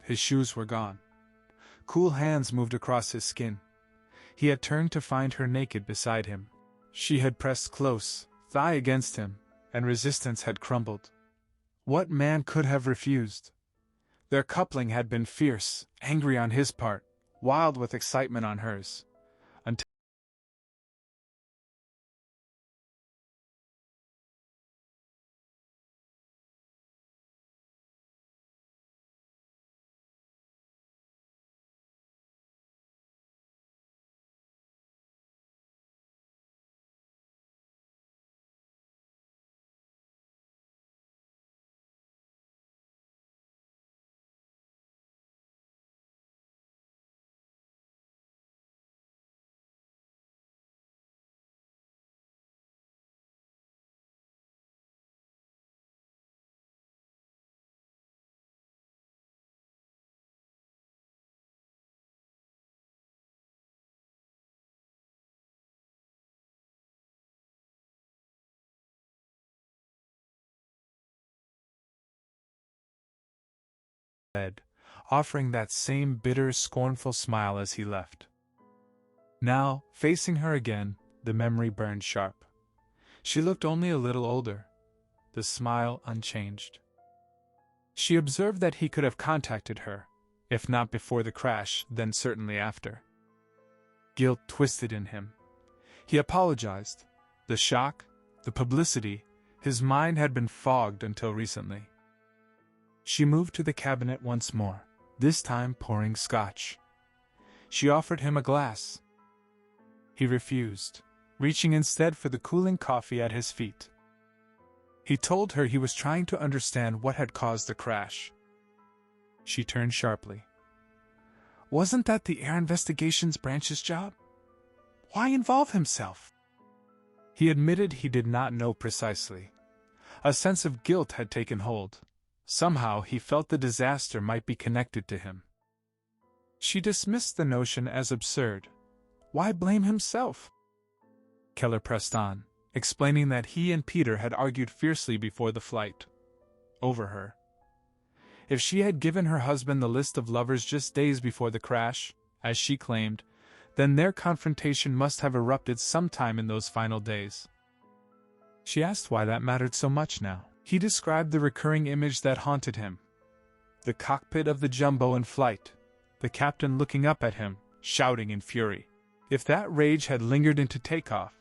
His shoes were gone. Cool hands moved across his skin. He had turned to find her naked beside him. She had pressed close, thigh against him, and resistance had crumbled. What man could have refused? Their coupling had been fierce, angry on his part, wild with excitement on hers. Until offering that same bitter, scornful smile as he left. Now, facing her again, the memory burned sharp. She looked only a little older, the smile unchanged. She observed that he could have contacted her, if not before the crash, then certainly after. Guilt twisted in him. He apologized. The shock, the publicity, his mind had been fogged until recently. She moved to the cabinet once more, this time pouring scotch. She offered him a glass. He refused, reaching instead for the cooling coffee at his feet. He told her he was trying to understand what had caused the crash. She turned sharply. Wasn't that the Air Investigations Branch's job? Why involve himself? He admitted he did not know precisely. A sense of guilt had taken hold. Somehow he felt the disaster might be connected to him. She dismissed the notion as absurd. Why blame himself? Keller pressed on, explaining that he and Peter had argued fiercely before the flight. Over her. If she had given her husband the list of lovers just days before the crash, as she claimed, then their confrontation must have erupted sometime in those final days. She asked why that mattered so much now. He described the recurring image that haunted him. The cockpit of the jumbo in flight, the captain looking up at him, shouting in fury. If that rage had lingered into takeoff,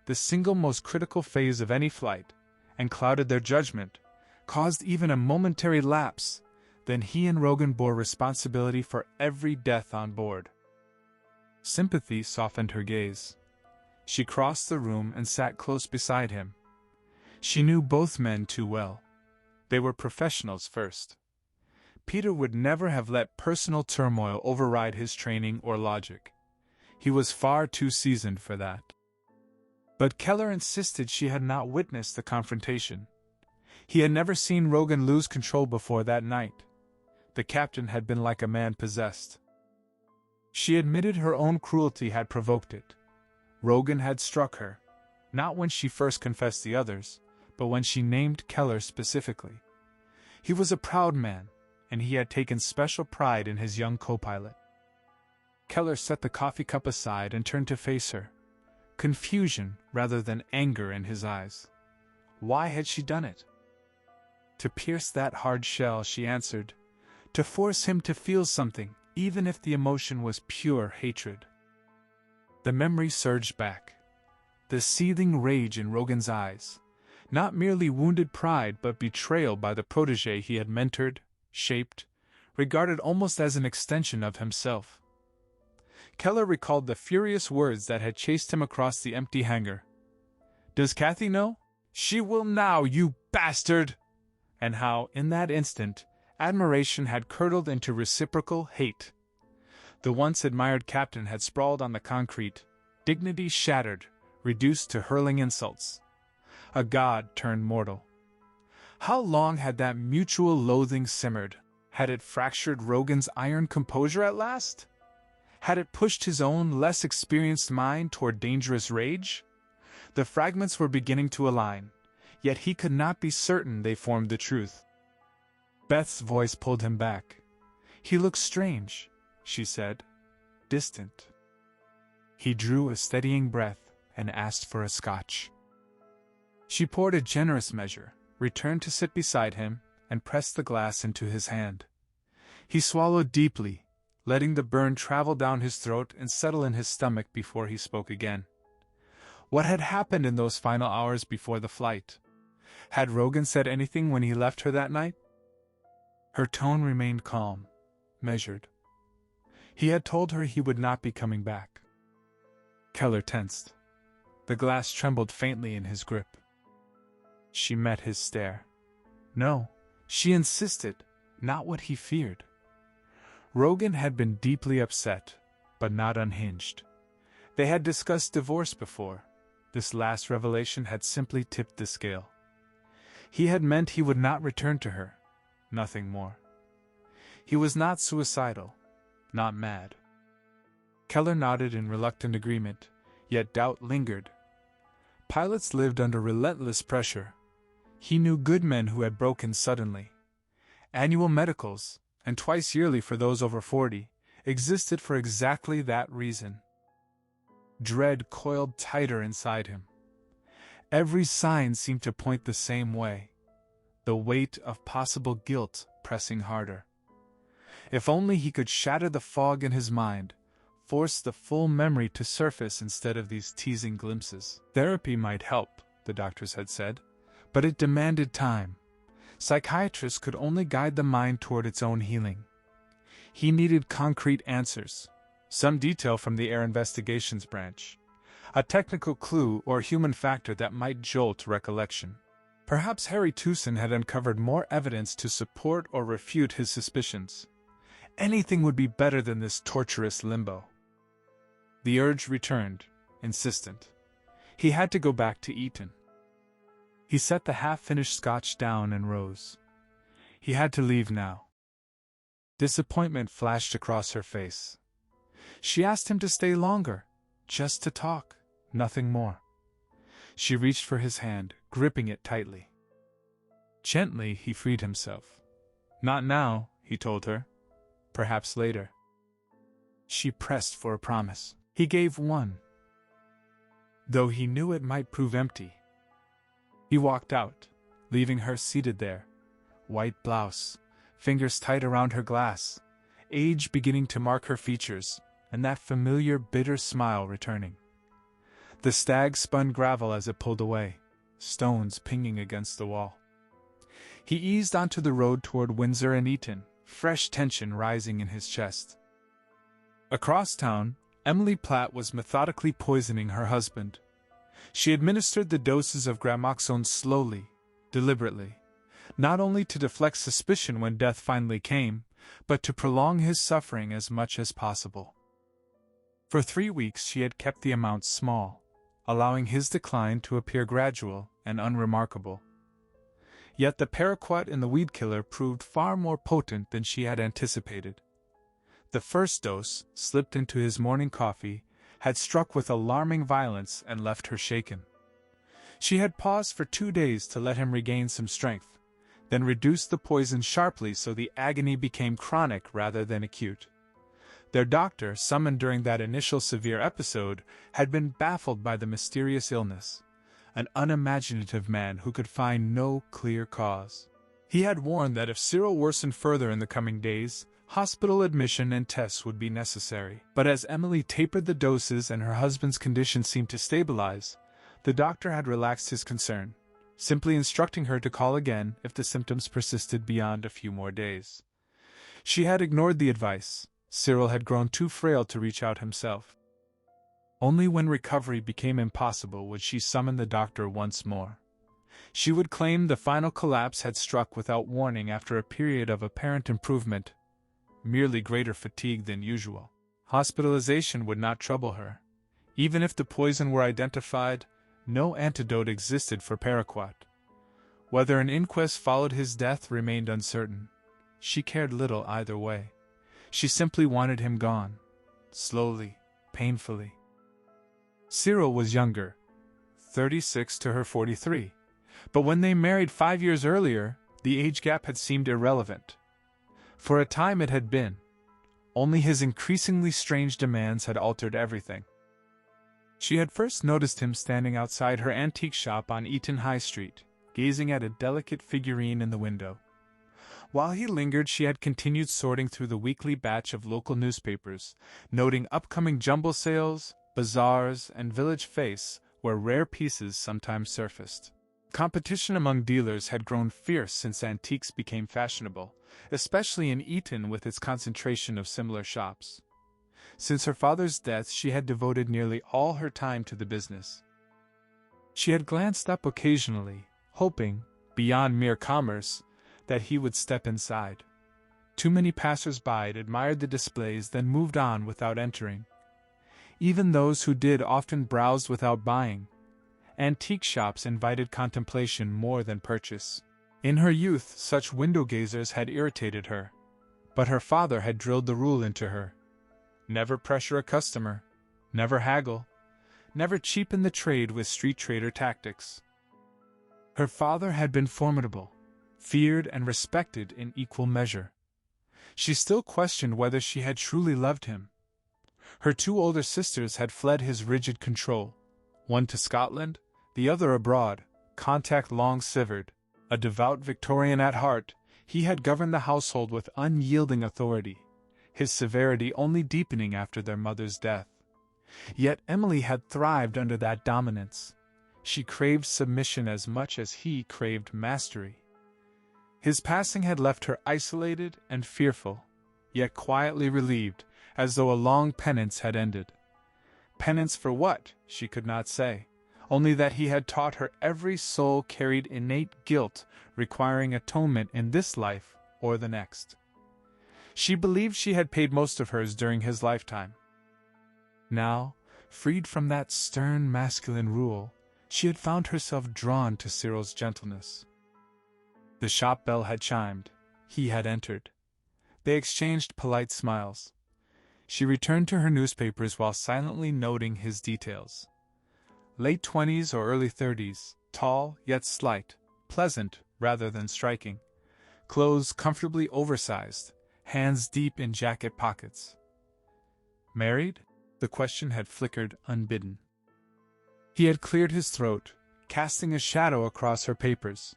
the single most critical phase of any flight, and clouded their judgment, caused even a momentary lapse, then he and Rogan bore responsibility for every death on board. Sympathy softened her gaze. She crossed the room and sat close beside him. She knew both men too well. They were professionals first. Peter would never have let personal turmoil override his training or logic. He was far too seasoned for that. But Keller insisted she had not witnessed the confrontation. He had never seen Rogan lose control before that night. The captain had been like a man possessed. She admitted her own cruelty had provoked it. Rogan had struck her, not when she first confessed the others, but when she named Keller specifically. He was a proud man, and he had taken special pride in his young co-pilot. Keller set the coffee cup aside and turned to face her, confusion rather than anger in his eyes. Why had she done it? To pierce that hard shell, she answered, to force him to feel something, even if the emotion was pure hatred. The memory surged back. The seething rage in Rogan's eyes. Not merely wounded pride but betrayal by the protégé he had mentored, shaped, regarded almost as an extension of himself. Keller recalled the furious words that had chased him across the empty hangar. "Does Kathy know? She will now, you bastard!" And how, in that instant, admiration had curdled into reciprocal hate. The once admired captain had sprawled on the concrete, dignity shattered, reduced to hurling insults. A god turned mortal. How long had that mutual loathing simmered? Had it fractured Rogan's iron composure at last? Had it pushed his own less experienced mind toward dangerous rage? The fragments were beginning to align, yet he could not be certain they formed the truth. Beth's voice pulled him back. "He looks strange," she said, "distant." He drew a steadying breath and asked for a scotch. She poured a generous measure, returned to sit beside him, and pressed the glass into his hand. He swallowed deeply, letting the burn travel down his throat and settle in his stomach before he spoke again. What had happened in those final hours before the flight? Had Rogan said anything when he left her that night? Her tone remained calm, measured. He had told her he would not be coming back. Keller tensed. The glass trembled faintly in his grip. She met his stare. No, she insisted, not what he feared. Rogan had been deeply upset, but not unhinged. They had discussed divorce before. This last revelation had simply tipped the scale. He had meant he would not return to her, nothing more. He was not suicidal, not mad. Keller nodded in reluctant agreement, yet doubt lingered. Pilots lived under relentless pressure. He knew good men who had broken suddenly. Annual medicals, and twice yearly for those over 40, existed for exactly that reason. Dread coiled tighter inside him. Every sign seemed to point the same way, the weight of possible guilt pressing harder. If only he could shatter the fog in his mind, force the full memory to surface instead of these teasing glimpses. Therapy might help, the doctors had said, but it demanded time. Psychiatrists could only guide the mind toward its own healing. He needed concrete answers, some detail from the Air Investigations Branch, a technical clue or human factor that might jolt recollection. Perhaps Harry Tusen had uncovered more evidence to support or refute his suspicions. Anything would be better than this torturous limbo. The urge returned, insistent. He had to go back to Eton. He set the half-finished scotch down and rose. He had to leave now. Disappointment flashed across her face. She asked him to stay longer, just to talk, nothing more. She reached for his hand, gripping it tightly. Gently, he freed himself. Not now, he told her. Perhaps later. She pressed for a promise. He gave one, though he knew it might prove empty. He walked out, leaving her seated there, white blouse, fingers tight around her glass, age beginning to mark her features, and that familiar bitter smile returning. The stag spun gravel as it pulled away, stones pinging against the wall. He eased onto the road toward Windsor and Eton, fresh tension rising in his chest. Across town, Emily Platt was methodically poisoning her husband. She administered the doses of gramoxone slowly, deliberately, not only to deflect suspicion when death finally came, but to prolong his suffering as much as possible. For 3 weeks she had kept the amount small, allowing his decline to appear gradual and unremarkable. Yet the paraquat in the weed killer proved far more potent than she had anticipated. The first dose, slipped into his morning coffee, had struck with alarming violence and left her shaken. She had paused for 2 days to let him regain some strength, then reduced the poison sharply so the agony became chronic rather than acute. Their doctor, summoned during that initial severe episode, had been baffled by the mysterious illness, an unimaginative man who could find no clear cause. He had warned that if Cyril worsened further in the coming days, hospital admission and tests would be necessary. But as Emily tapered the doses and her husband's condition seemed to stabilize, the doctor had relaxed his concern, simply instructing her to call again if the symptoms persisted beyond a few more days. She had ignored the advice. Cyril had grown too frail to reach out himself. Only when recovery became impossible would she summon the doctor once more. She would claim the final collapse had struck without warning after a period of apparent improvement, merely greater fatigue than usual. Hospitalization would not trouble her. Even if the poison were identified, no antidote existed for paraquat. Whether an inquest followed his death remained uncertain. She cared little either way. She simply wanted him gone, slowly, painfully. Cyril was younger, 36 to her 43, but when they married 5 years earlier, the age gap had seemed irrelevant. For a time it had been. Only his increasingly strange demands had altered everything. She had first noticed him standing outside her antique shop on Eton High Street, gazing at a delicate figurine in the window. While he lingered, she had continued sorting through the weekly batch of local newspapers, noting upcoming jumble sales, bazaars, and village face, where rare pieces sometimes surfaced. Competition among dealers had grown fierce since antiques became fashionable, especially in Eton with its concentration of similar shops. Since her father's death, she had devoted nearly all her time to the business. She had glanced up occasionally, hoping, beyond mere commerce, that he would step inside. Too many passers-by admired the displays, then moved on without entering. Even those who did often browsed without buying. Antique shops invited contemplation more than purchase. In her youth, such window-gazers had irritated her, but her father had drilled the rule into her. Never pressure a customer, never haggle, never cheapen the trade with street trader tactics. Her father had been formidable, feared and respected in equal measure. She still questioned whether she had truly loved him. Her 2 older sisters had fled his rigid control, one to Scotland, the other abroad, contact long severed. A devout Victorian at heart, he had governed the household with unyielding authority, his severity only deepening after their mother's death. Yet Emily had thrived under that dominance. She craved submission as much as he craved mastery. His passing had left her isolated and fearful, yet quietly relieved, as though a long penance had ended. Penance for what, she could not say, only that he had taught her every soul carried innate guilt requiring atonement in this life or the next. She believed she had paid most of hers during his lifetime. Now, freed from that stern masculine rule, she had found herself drawn to Cyril's gentleness. The shop bell had chimed. He had entered. They exchanged polite smiles. She returned to her newspapers while silently noting his details. Late 20s or early 30s, tall yet slight, pleasant rather than striking, clothes comfortably oversized, hands deep in jacket pockets. Married? The question had flickered unbidden. He had cleared his throat, casting a shadow across her papers.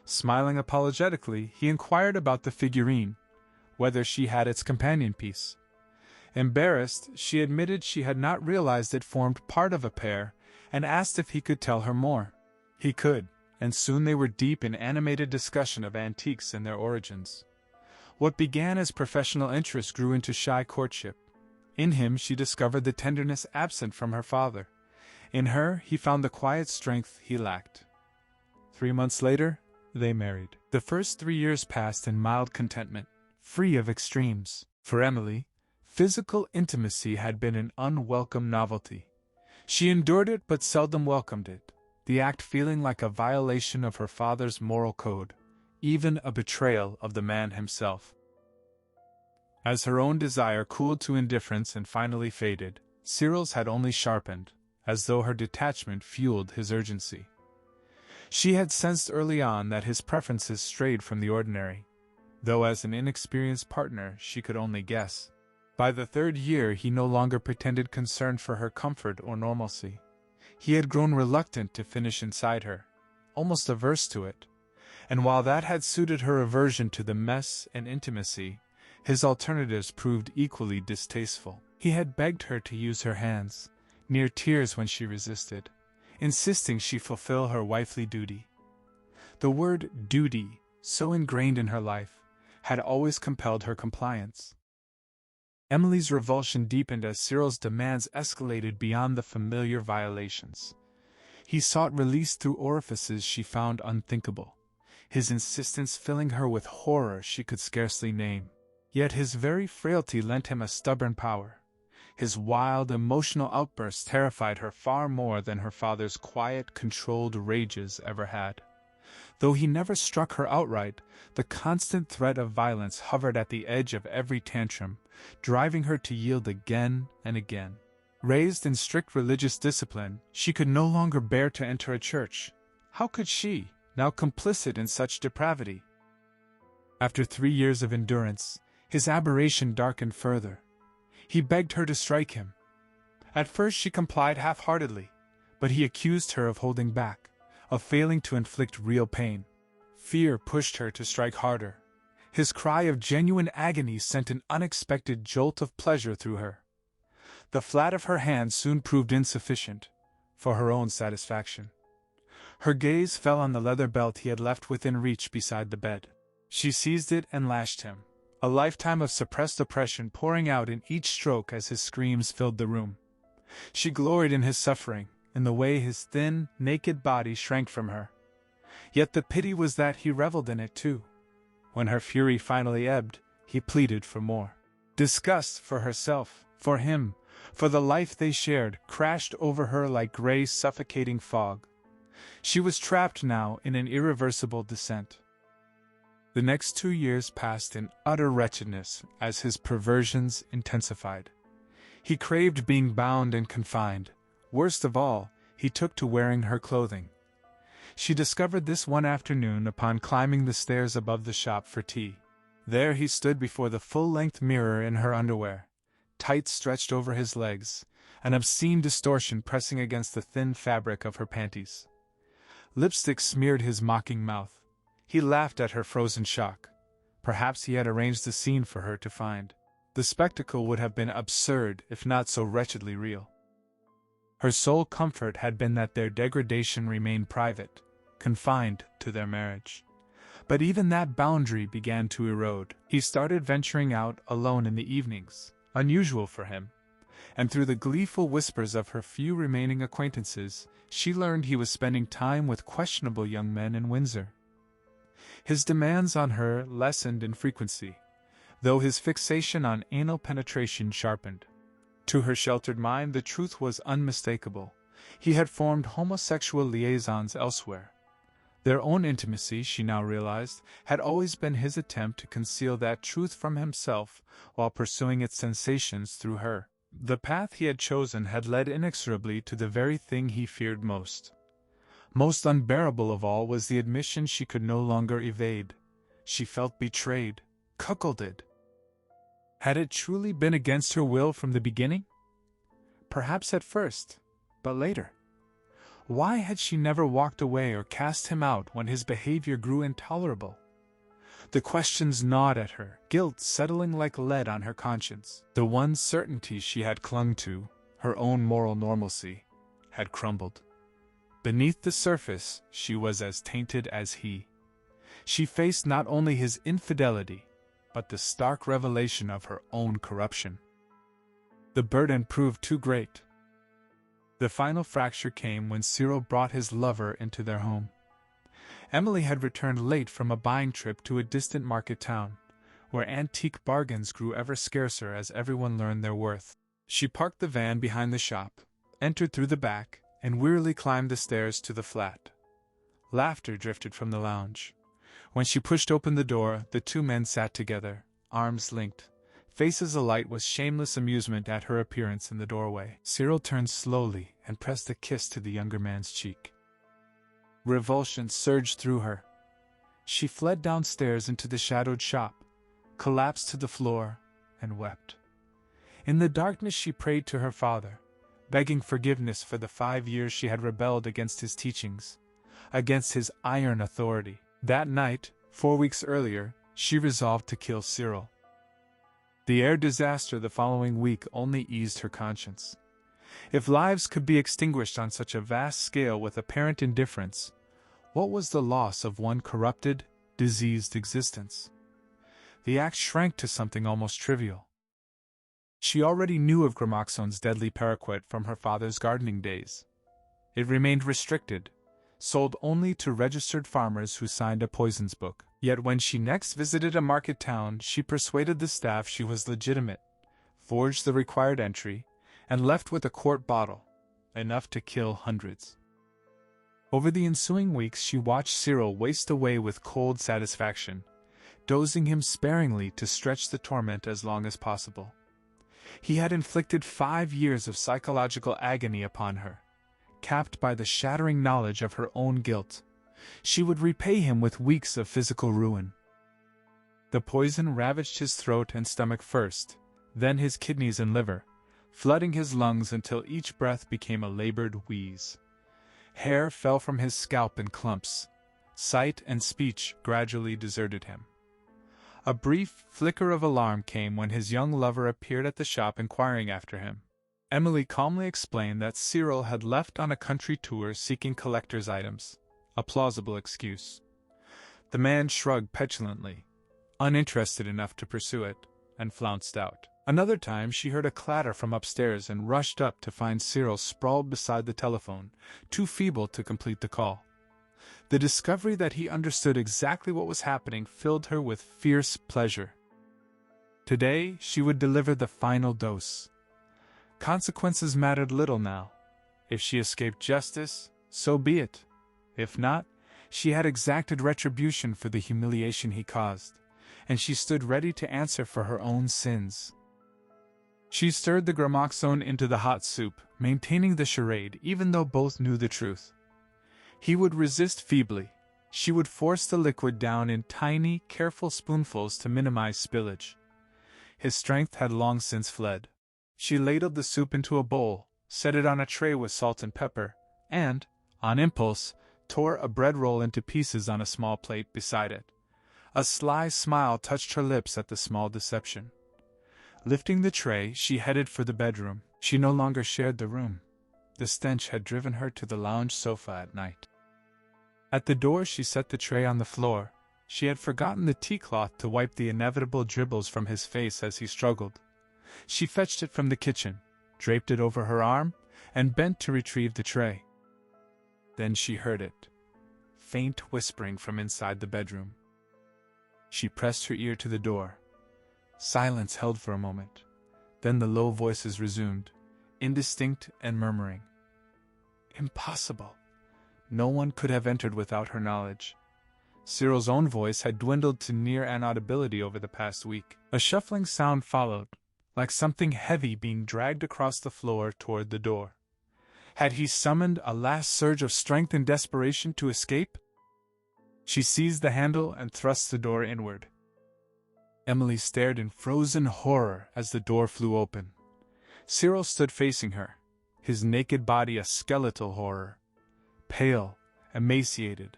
Smiling apologetically, he inquired about the figurine, whether she had its companion piece. Embarrassed, she admitted she had not realized it formed part of a pair, and asked if he could tell her more. He could, and soon they were deep in animated discussion of antiques and their origins. What began as professional interest grew into shy courtship. In him she discovered the tenderness absent from her father. In her he found the quiet strength he lacked. 3 months later, they married. The first 3 years passed in mild contentment, free of extremes. For Emily, physical intimacy had been an unwelcome novelty. She endured it but seldom welcomed it, the act feeling like a violation of her father's moral code, even a betrayal of the man himself. As her own desire cooled to indifference and finally faded, Cyril's had only sharpened, as though her detachment fueled his urgency. She had sensed early on that his preferences strayed from the ordinary, though as an inexperienced partner she could only guess. By the 3rd year he no longer pretended concern for her comfort or normalcy. He had grown reluctant to finish inside her, almost averse to it, and while that had suited her aversion to the mess and intimacy, his alternatives proved equally distasteful. He had begged her to use her hands, near tears when she resisted, insisting she fulfill her wifely duty. The word duty, so ingrained in her life, had always compelled her compliance. Emily's revulsion deepened as Cyril's demands escalated beyond the familiar violations. He sought release through orifices she found unthinkable, his insistence filling her with horror she could scarcely name. Yet his very frailty lent him a stubborn power. His wild, emotional outbursts terrified her far more than her father's quiet, controlled rages ever had. Though he never struck her outright, the constant threat of violence hovered at the edge of every tantrum, driving her to yield again and again. Raised in strict religious discipline, she could no longer bear to enter a church. How could she, now complicit in such depravity? After 3 years of endurance, his aberration darkened further. He begged her to strike him. At first she complied half-heartedly, but he accused her of holding back, of failing to inflict real pain. Fear pushed her to strike harder. His cry of genuine agony sent an unexpected jolt of pleasure through her. The flat of her hand soon proved insufficient, for her own satisfaction. Her gaze fell on the leather belt he had left within reach beside the bed. She seized it and lashed him, a lifetime of suppressed oppression pouring out in each stroke as his screams filled the room. She gloried in his suffering, in the way his thin, naked body shrank from her. Yet the pity was that he reveled in it too. When her fury finally ebbed, he pleaded for more. Disgust for herself, for him, for the life they shared, crashed over her like gray, suffocating fog. She was trapped now in an irreversible descent. The next 2 years passed in utter wretchedness as his perversions intensified. He craved being bound and confined. Worst of all, he took to wearing her clothing. She discovered this one afternoon upon climbing the stairs above the shop for tea. There he stood before the full-length mirror in her underwear, tights stretched over his legs, an obscene distortion pressing against the thin fabric of her panties. Lipstick smeared his mocking mouth. He laughed at her frozen shock. Perhaps he had arranged the scene for her to find. The spectacle would have been absurd if not so wretchedly real. Her sole comfort had been that their degradation remained private, confined to their marriage. But even that boundary began to erode. He started venturing out alone in the evenings, unusual for him, and through the gleeful whispers of her few remaining acquaintances, she learned he was spending time with questionable young men in Windsor. His demands on her lessened in frequency, though his fixation on anal penetration sharpened. To her sheltered mind, the truth was unmistakable. He had formed homosexual liaisons elsewhere. Their own intimacy, she now realized, had always been his attempt to conceal that truth from himself while pursuing its sensations through her. The path he had chosen had led inexorably to the very thing he feared most. Most unbearable of all was the admission she could no longer evade. She felt betrayed, cuckolded. Had it truly been against her will from the beginning? Perhaps at first, but later. Why had she never walked away or cast him out when his behavior grew intolerable? The questions gnawed at her, guilt settling like lead on her conscience. The one certainty she had clung to, her own moral normalcy, had crumbled. Beneath the surface, she was as tainted as he. She faced not only his infidelity, but the stark revelation of her own corruption. The burden proved too great. The final fracture came when Cyril brought his lover into their home. Emily had returned late from a buying trip to a distant market town, where antique bargains grew ever scarcer as everyone learned their worth. She parked the van behind the shop, entered through the back, and wearily climbed the stairs to the flat. Laughter drifted from the lounge. When she pushed open the door, the two men sat together, arms linked, faces alight with shameless amusement at her appearance in the doorway. Cyril turned slowly and pressed a kiss to the younger man's cheek. Revulsion surged through her. She fled downstairs into the shadowed shop, collapsed to the floor, and wept. In the darkness she prayed to her father, begging forgiveness for the 5 years she had rebelled against his teachings, against his iron authority. That night, 4 weeks earlier, she resolved to kill Cyril. The air disaster the following week only eased her conscience. If lives could be extinguished on such a vast scale with apparent indifference, what was the loss of one corrupted, diseased existence? The act shrank to something almost trivial. She already knew of Gramoxone's deadly paraquat from her father's gardening days. It remained restricted, sold only to registered farmers who signed a poisons book. Yet when she next visited a market town, she persuaded the staff she was legitimate, forged the required entry, and left with a quart bottle, enough to kill hundreds. Over the ensuing weeks she watched Cyril waste away with cold satisfaction, dosing him sparingly to stretch the torment as long as possible. He had inflicted 5 years of psychological agony upon her, capped by the shattering knowledge of her own guilt. She would repay him with weeks of physical ruin. The poison ravaged his throat and stomach first, then his kidneys and liver, flooding his lungs until each breath became a labored wheeze. Hair fell from his scalp in clumps. Sight and speech gradually deserted him. A brief flicker of alarm came when his young lover appeared at the shop inquiring after him. Emily calmly explained that Cyril had left on a country tour seeking collector's items, a plausible excuse. The man shrugged petulantly, uninterested enough to pursue it, and flounced out. Another time she heard a clatter from upstairs and rushed up to find Cyril sprawled beside the telephone, too feeble to complete the call. The discovery that he understood exactly what was happening filled her with fierce pleasure. Today she would deliver the final dose. Consequences mattered little now. If she escaped justice, so be it. If not, she had exacted retribution for the humiliation he caused, and she stood ready to answer for her own sins. She stirred the Gramoxone into the hot soup, maintaining the charade even though both knew the truth. He would resist feebly. She would force the liquid down in tiny, careful spoonfuls to minimize spillage. His strength had long since fled. She ladled the soup into a bowl, set it on a tray with salt and pepper, and, on impulse, tore a bread roll into pieces on a small plate beside it. A sly smile touched her lips at the small deception. Lifting the tray, she headed for the bedroom. She no longer shared the room. The stench had driven her to the lounge sofa at night. At the door she set the tray on the floor. She had forgotten the tea-cloth to wipe the inevitable dribbles from his face as he struggled. She fetched it from the kitchen, draped it over her arm, and bent to retrieve the tray. Then she heard it. Faint whispering from inside the bedroom. She pressed her ear to the door. Silence held for a moment. Then the low voices resumed, indistinct and murmuring. Impossible. No one could have entered without her knowledge. Cyril's own voice had dwindled to near inaudibility over the past week. A shuffling sound followed, like something heavy being dragged across the floor toward the door. Had he summoned a last surge of strength and desperation to escape? She seized the handle and thrust the door inward. Emily stared in frozen horror as the door flew open. Cyril stood facing her, his naked body a skeletal horror. Pale, emaciated,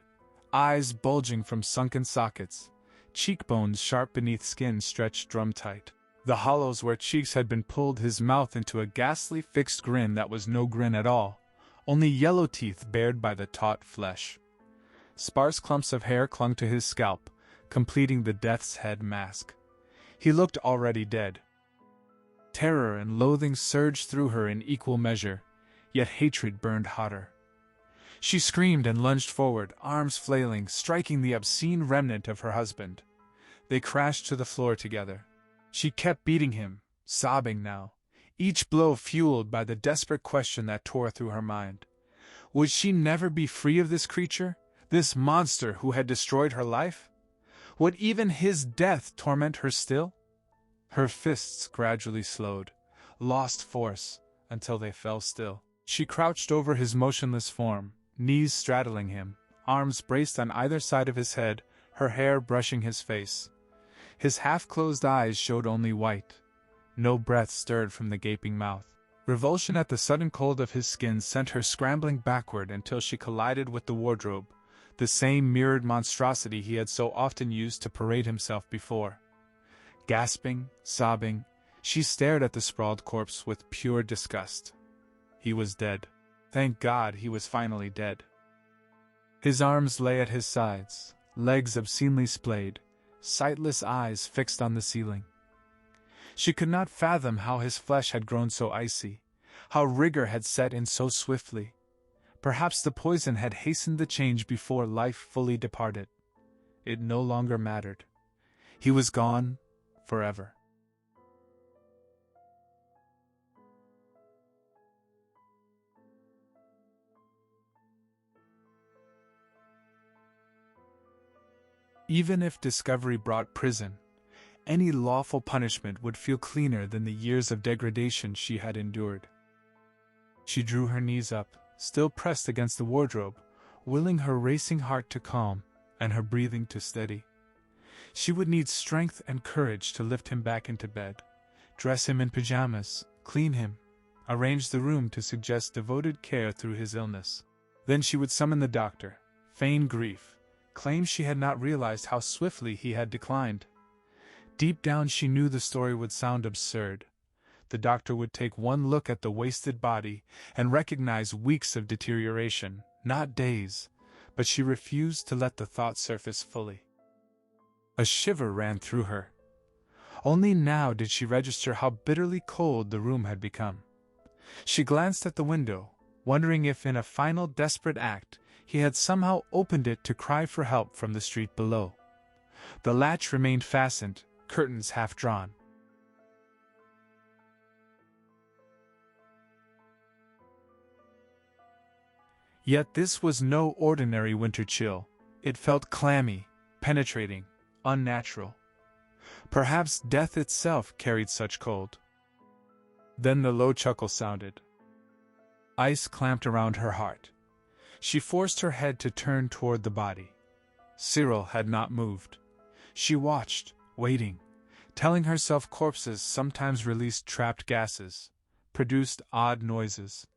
eyes bulging from sunken sockets, cheekbones sharp beneath skin stretched drum-tight. The hollows where cheeks had been pulled his mouth into a ghastly fixed grin that was no grin at all, only yellow teeth bared by the taut flesh. Sparse clumps of hair clung to his scalp, completing the death's head mask. He looked already dead. Terror and loathing surged through her in equal measure, yet hatred burned hotter. She screamed and lunged forward, arms flailing, striking the obscene remnant of her husband. They crashed to the floor together. She kept beating him, sobbing now, each blow fueled by the desperate question that tore through her mind. Would she never be free of this creature, this monster who had destroyed her life? Would even his death torment her still? Her fists gradually slowed, lost force, until they fell still. She crouched over his motionless form, knees straddling him, arms braced on either side of his head, her hair brushing his face. His half-closed eyes showed only white. No breath stirred from the gaping mouth. Revulsion at the sudden cold of his skin sent her scrambling backward until she collided with the wardrobe, the same mirrored monstrosity he had so often used to parade himself before. Gasping, sobbing, she stared at the sprawled corpse with pure disgust. He was dead. Thank God he was finally dead. His arms lay at his sides, legs obscenely splayed, sightless eyes fixed on the ceiling. She could not fathom how his flesh had grown so icy, how rigor had set in so swiftly. Perhaps the poison had hastened the change before life fully departed. It no longer mattered. He was gone forever. Even if discovery brought prison, any lawful punishment would feel cleaner than the years of degradation she had endured. She drew her knees up, still pressed against the wardrobe, willing her racing heart to calm and her breathing to steady. She would need strength and courage to lift him back into bed, dress him in pajamas, clean him, arrange the room to suggest devoted care through his illness. Then she would summon the doctor, feign grief, claim she had not realized how swiftly he had declined. Deep down she knew the story would sound absurd. The doctor would take one look at the wasted body and recognize weeks of deterioration, not days, but she refused to let the thought surface fully. A shiver ran through her. Only now did she register how bitterly cold the room had become. She glanced at the window, wondering if in a final desperate act he had somehow opened it to cry for help from the street below. The latch remained fastened, curtains half drawn. Yet this was no ordinary winter chill. It felt clammy, penetrating, unnatural. Perhaps death itself carried such cold. Then the low chuckle sounded. Ice clamped around her heart. She forced her head to turn toward the body. Cyril had not moved. She watched, waiting, telling herself corpses sometimes released trapped gases, produced odd noises.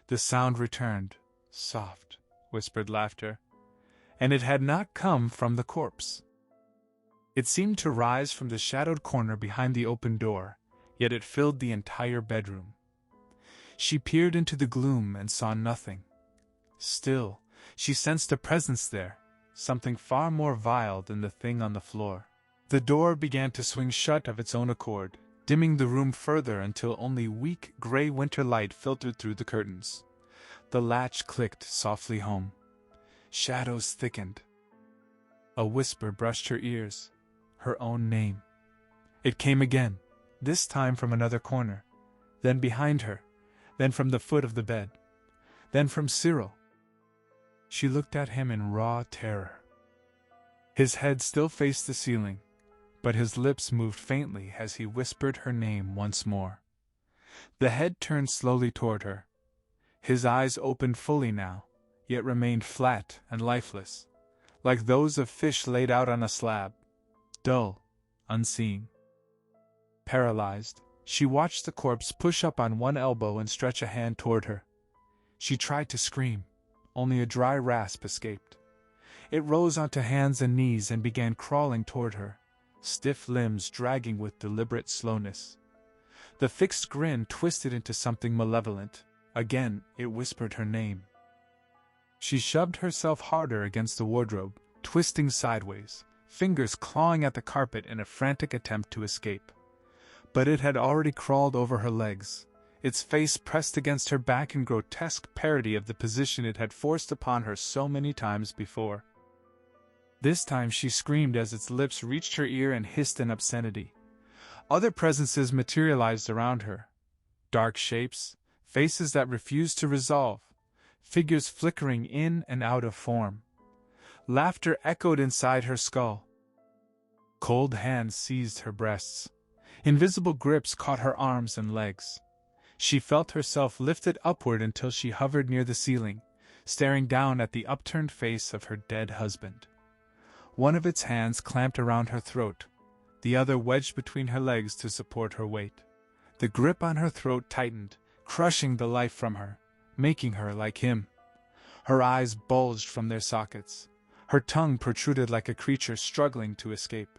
The sound returned, soft, whispered laughter, and it had not come from the corpse. It seemed to rise from the shadowed corner behind the open door, yet it filled the entire bedroom. She peered into the gloom and saw nothing. Still, she sensed a presence there, something far more vile than the thing on the floor. The door began to swing shut of its own accord, dimming the room further until only weak, gray winter light filtered through the curtains. The latch clicked softly home. Shadows thickened. A whisper brushed her ears. Her own name. It came again, this time from another corner, then behind her, then from the foot of the bed, then from Cyril. She looked at him in raw terror. His head still faced the ceiling, but his lips moved faintly as he whispered her name once more. The head turned slowly toward her. His eyes opened fully now, yet remained flat and lifeless, like those of fish laid out on a slab, dull, unseeing. Paralyzed, she watched the corpse push up on one elbow and stretch a hand toward her. She tried to scream, only a dry rasp escaped. It rose onto hands and knees and began crawling toward her, stiff limbs dragging with deliberate slowness. The fixed grin twisted into something malevolent. Again, it whispered her name. She shoved herself harder against the wardrobe, twisting sideways, fingers clawing at the carpet in a frantic attempt to escape. But it had already crawled over her legs, its face pressed against her back in grotesque parody of the position it had forced upon her so many times before. This time she screamed as its lips reached her ear and hissed an obscenity. Other presences materialized around her. Dark shapes, faces that refused to resolve, figures flickering in and out of form. Laughter echoed inside her skull. Cold hands seized her breasts. Invisible grips caught her arms and legs. She felt herself lifted upward until she hovered near the ceiling, staring down at the upturned face of her dead husband. One of its hands clamped around her throat, the other wedged between her legs to support her weight. The grip on her throat tightened, crushing the life from her, making her like him. Her eyes bulged from their sockets. Her tongue protruded like a creature struggling to escape.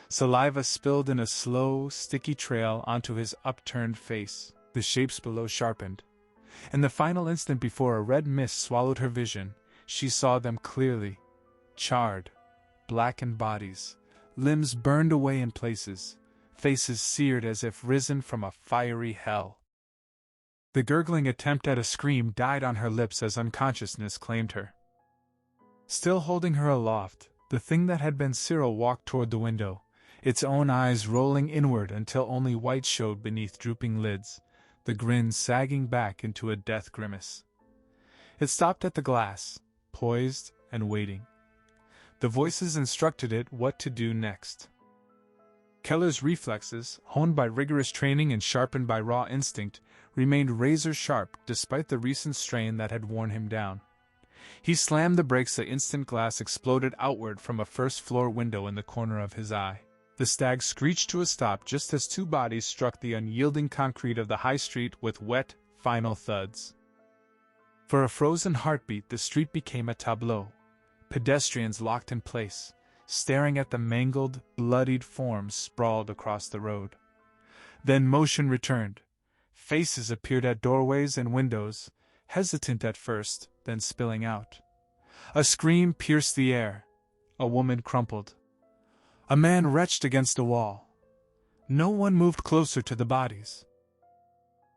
Saliva spilled in a slow, sticky trail onto his upturned face. The shapes below sharpened. In the final instant before a red mist swallowed her vision, she saw them clearly. Charred, blackened bodies, limbs burned away in places, faces seared as if risen from a fiery hell. The gurgling attempt at a scream died on her lips as unconsciousness claimed her. Still holding her aloft, the thing that had been Cyril walked toward the window, its own eyes rolling inward until only white showed beneath drooping lids, the grin sagging back into a death grimace. It stopped at the glass, poised and waiting. The voices instructed it what to do next. Keller's reflexes, honed by rigorous training and sharpened by raw instinct, remained razor-sharp despite the recent strain that had worn him down. He slammed the brakes the instant glass exploded outward from a first-floor window in the corner of his eye. The stag screeched to a stop just as two bodies struck the unyielding concrete of the high street with wet, final thuds. For a frozen heartbeat, the street became a tableau. Pedestrians locked in place, staring at the mangled, bloodied forms sprawled across the road. Then motion returned. Faces appeared at doorways and windows, hesitant at first, then spilling out. A scream pierced the air. A woman crumpled. A man retched against a wall. No one moved closer to the bodies.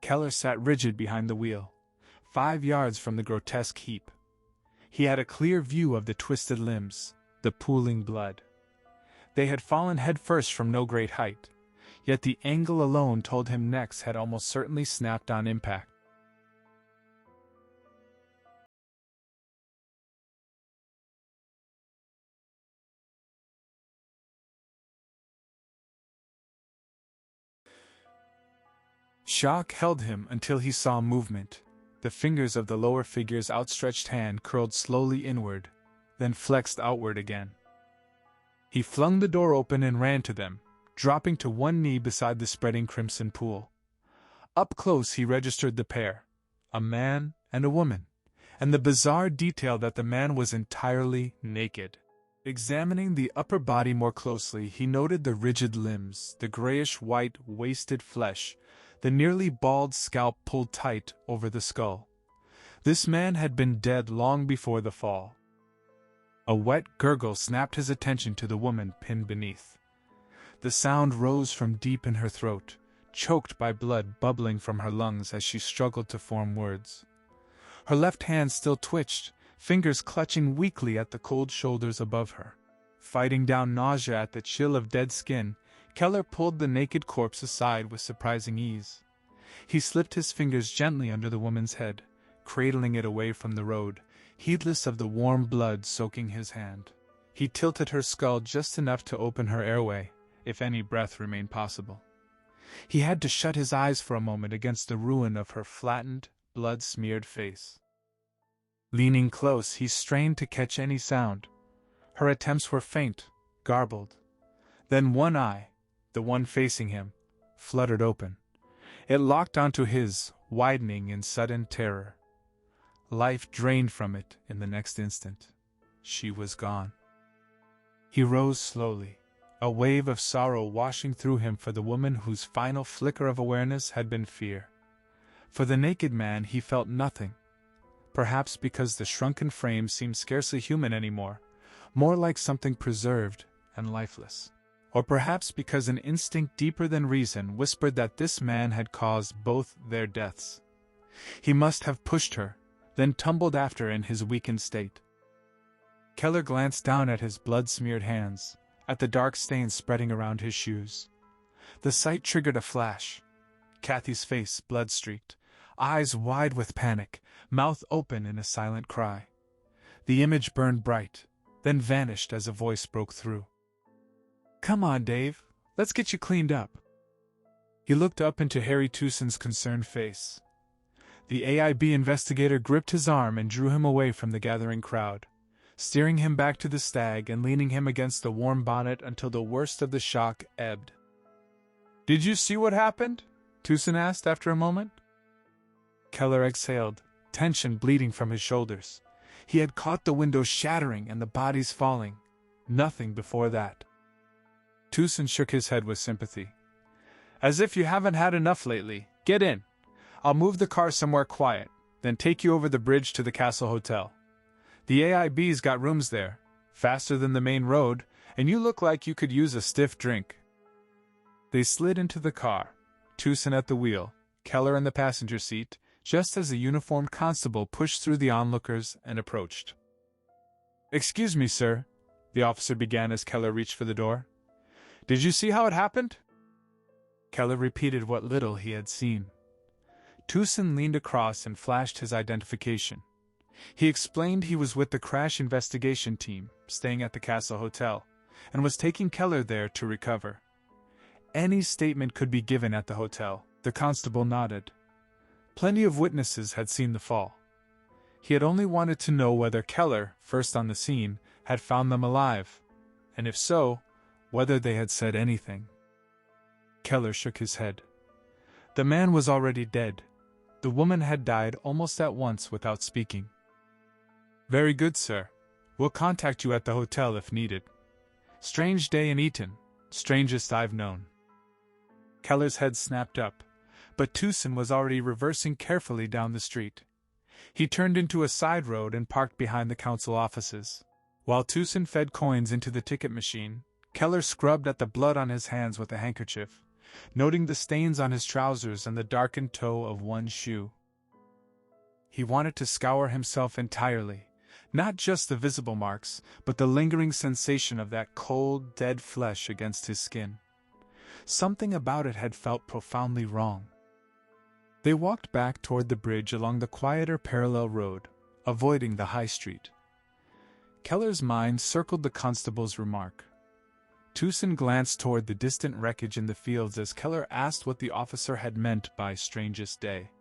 Keller sat rigid behind the wheel, 5 yards from the grotesque heap. He had a clear view of the twisted limbs, the pooling blood. They had fallen headfirst from no great height, yet the angle alone told him necks had almost certainly snapped on impact. Shock held him until he saw movement. The fingers of the lower figure's outstretched hand curled slowly inward, then flexed outward again. He flung the door open and ran to them, dropping to one knee beside the spreading crimson pool. Up close he registered the pair, a man and a woman, and the bizarre detail that the man was entirely naked. Examining the upper body more closely, he noted the rigid limbs, the grayish-white, wasted flesh, the nearly bald scalp pulled tight over the skull. This man had been dead long before the fall. A wet gurgle snapped his attention to the woman pinned beneath. The sound rose from deep in her throat, choked by blood bubbling from her lungs as she struggled to form words. Her left hand still twitched, fingers clutching weakly at the cold shoulders above her. Fighting down nausea at the chill of dead skin, Keller pulled the naked corpse aside with surprising ease. He slipped his fingers gently under the woman's head, cradling it away from the road, heedless of the warm blood soaking his hand. He tilted her skull just enough to open her airway, if any breath remained possible. He had to shut his eyes for a moment against the ruin of her flattened, blood-smeared face. Leaning close, he strained to catch any sound. Her attempts were faint, garbled. Then one eye, the one facing him, fluttered open. It locked onto his, widening in sudden terror. Life drained from it in the next instant. She was gone. He rose slowly, a wave of sorrow washing through him for the woman whose final flicker of awareness had been fear. For the naked man he felt nothing, perhaps because the shrunken frame seemed scarcely human anymore, more like something preserved and lifeless. Or perhaps because an instinct deeper than reason whispered that this man had caused both their deaths. He must have pushed her, then tumbled after in his weakened state. Keller glanced down at his blood-smeared hands, at the dark stains spreading around his shoes. The sight triggered a flash. Kathy's face, blood-streaked, eyes wide with panic, mouth open in a silent cry. The image burned bright, then vanished as a voice broke through. "Come on, Dave. Let's get you cleaned up." He looked up into Harry Tusen's concerned face. The AIB investigator gripped his arm and drew him away from the gathering crowd, steering him back to the stag and leaning him against the warm bonnet until the worst of the shock ebbed. "Did you see what happened?" Tusen asked after a moment. Keller exhaled, tension bleeding from his shoulders. He had caught the windows shattering and the bodies falling. Nothing before that. Tusen shook his head with sympathy. "As if you haven't had enough lately. Get in. I'll move the car somewhere quiet, then take you over the bridge to the Castle Hotel. The AIB's got rooms there, faster than the main road, and you look like you could use a stiff drink." They slid into the car, Tusen at the wheel, Keller in the passenger seat, just as a uniformed constable pushed through the onlookers and approached. "Excuse me, sir," the officer began as Keller reached for the door. "Did you see how it happened?" Keller repeated what little he had seen. Tusen leaned across and flashed his identification. He explained he was with the crash investigation team, staying at the Castle Hotel, and was taking Keller there to recover. Any statement could be given at the hotel, the constable nodded. Plenty of witnesses had seen the fall. He had only wanted to know whether Keller, first on the scene, had found them alive, and if so, whether they had said anything. Keller shook his head. The man was already dead. The woman had died almost at once without speaking. "Very good, sir. We'll contact you at the hotel if needed. Strange day in Eton, strangest I've known." Keller's head snapped up, but Tusen was already reversing carefully down the street. He turned into a side road and parked behind the council offices. While Tusen fed coins into the ticket machine, Keller scrubbed at the blood on his hands with a handkerchief, noting the stains on his trousers and the darkened toe of one shoe. He wanted to scour himself entirely, not just the visible marks, but the lingering sensation of that cold, dead flesh against his skin. Something about it had felt profoundly wrong. They walked back toward the bridge along the quieter parallel road, avoiding the high street. Keller's mind circled the constable's remark. Tusen glanced toward the distant wreckage in the fields as Keller asked what the officer had meant by strangest day.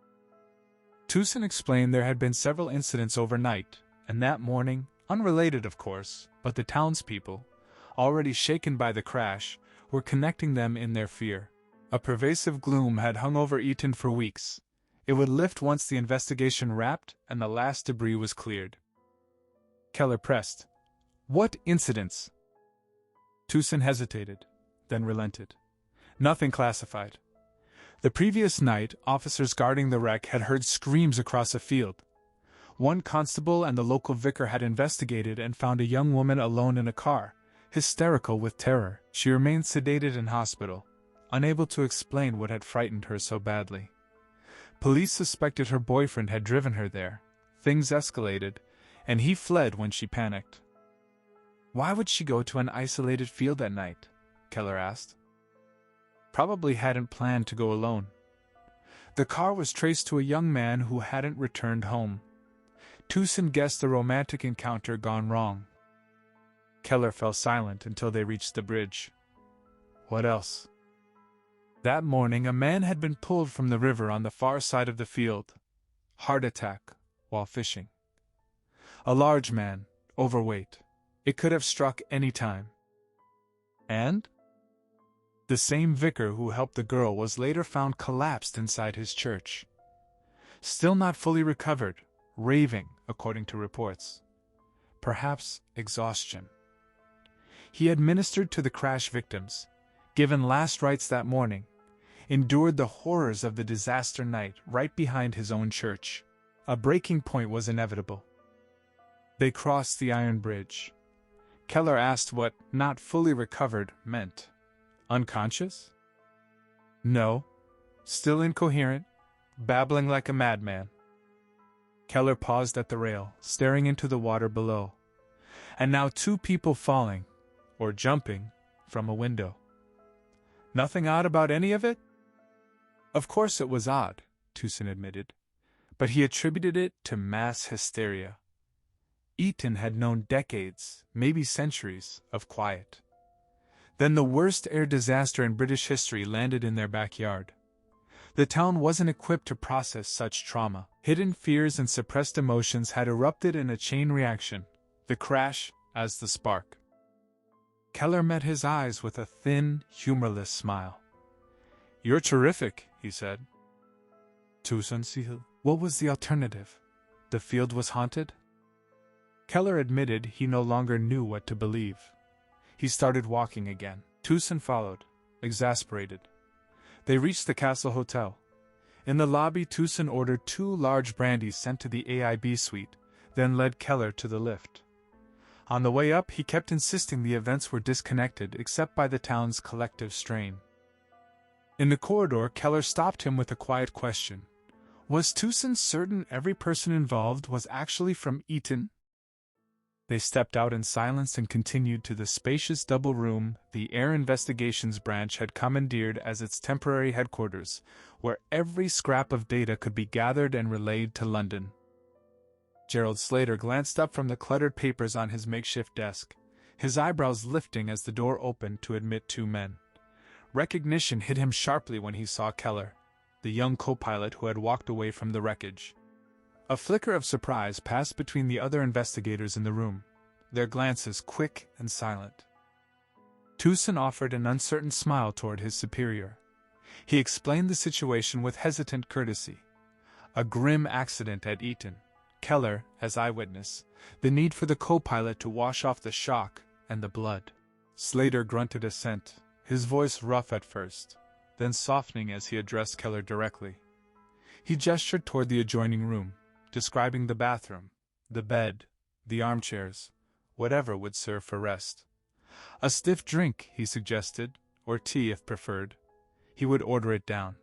Tusen explained there had been several incidents overnight, and that morning, unrelated of course, but the townspeople, already shaken by the crash, were connecting them in their fear. A pervasive gloom had hung over Eton for weeks. It would lift once the investigation wrapped and the last debris was cleared. Keller pressed. "What incidents?" Tusen hesitated, then relented. "Nothing classified. The previous night, officers guarding the wreck had heard screams across a field. One constable and the local vicar had investigated and found a young woman alone in a car, Hysterical with terror, she remained sedated in hospital, unable to explain what had frightened her so badly. Police suspected her boyfriend had driven her there. Things escalated, and he fled when she panicked. Why would she go to an isolated field at night? Keller asked. Probably hadn't planned to go alone. The car was traced to a young man who hadn't returned home. Tusen guessed a romantic encounter gone wrong. Keller fell silent until they reached the bridge. What else? That morning a man had been pulled from the river on the far side of the field. Heart attack while fishing. A large man, overweight. It could have struck any time. And? The same vicar who helped the girl was later found collapsed inside his church. Still not fully recovered, raving, according to reports. Perhaps exhaustion. He had ministered to the crash victims, given last rites that morning, endured the horrors of the disaster night right behind his own church. A breaking point was inevitable. They crossed the iron bridge. Keller asked what "not fully recovered" meant. Unconscious? No. Still incoherent, babbling like a madman. Keller paused at the rail, staring into the water below. And now 2 people falling, or jumping, from a window. Nothing odd about any of it? Of course it was odd, Tusen admitted, but he attributed it to mass hysteria. Eton had known decades, maybe centuries, of quiet. Then the worst air disaster in British history landed in their backyard. The town wasn't equipped to process such trauma. Hidden fears and suppressed emotions had erupted in a chain reaction, the crash as the spark. Keller met his eyes with a thin, humorless smile. "You're terrific," he said. Tusen, what was the alternative? The field was haunted? Keller admitted he no longer knew what to believe. He started walking again. Tusen followed, exasperated. They reached the Castle Hotel. In the lobby, Tusen ordered 2 large brandies sent to the AIB suite, then led Keller to the lift. On the way up, he kept insisting the events were disconnected except by the town's collective strain. In the corridor, Keller stopped him with a quiet question. Was Tusen certain every person involved was actually from Eton? They stepped out in silence and continued to the spacious double room the Air Investigations Branch had commandeered as its temporary headquarters, where every scrap of data could be gathered and relayed to London. Gerald Slater glanced up from the cluttered papers on his makeshift desk, his eyebrows lifting as the door opened to admit 2 men. Recognition hit him sharply when he saw Keller, the young co-pilot who had walked away from the wreckage. A flicker of surprise passed between the other investigators in the room, their glances quick and silent. Tusen offered an uncertain smile toward his superior. He explained the situation with hesitant courtesy. A grim accident at Eton, Keller as eyewitness, the need for the co-pilot to wash off the shock and the blood. Slater grunted assent, his voice rough at first, then softening as he addressed Keller directly. He gestured toward the adjoining room, describing the bathroom, the bed, the armchairs, whatever would serve for rest. A stiff drink, he suggested, or tea if preferred. He would order it down.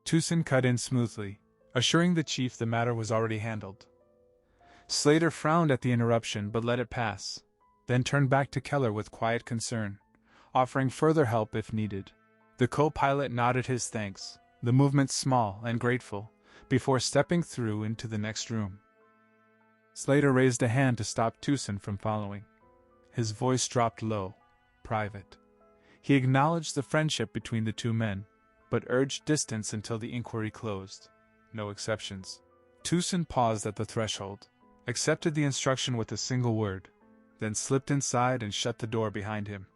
Tusen cut in smoothly, assuring the chief the matter was already handled. Slater frowned at the interruption but let it pass, then turned back to Keller with quiet concern, offering further help if needed. The co-pilot nodded his thanks, the movement small and grateful, before stepping through into the next room. Slater raised a hand to stop Tusen from following. His voice dropped low, private. He acknowledged the friendship between the 2 men, but urged distance until the inquiry closed. No exceptions. Tusen paused at the threshold, accepted the instruction with a single word, then slipped inside and shut the door behind him.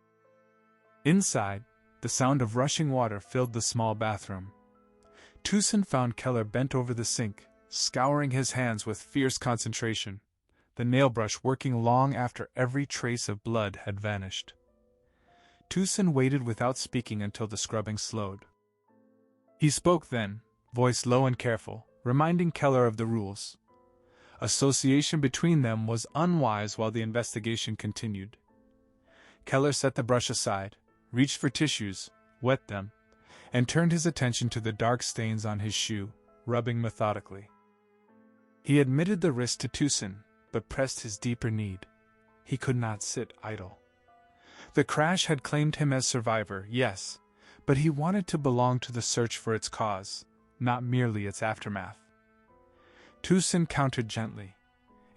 Inside, the sound of rushing water filled the small bathroom. Tusen found Keller bent over the sink, scouring his hands with fierce concentration, the nail brush working long after every trace of blood had vanished. Tusen waited without speaking until the scrubbing slowed. He spoke then, voice low and careful, reminding Keller of the rules. Association between them was unwise while the investigation continued. Keller set the brush aside, reached for tissues, wet them, and turned his attention to the dark stains on his shoe, rubbing methodically. He admitted the risk to Tusen, but pressed his deeper need. He could not sit idle. The crash had claimed him as survivor, yes, but he wanted to belong to the search for its cause, not merely its aftermath. Tusen countered gently.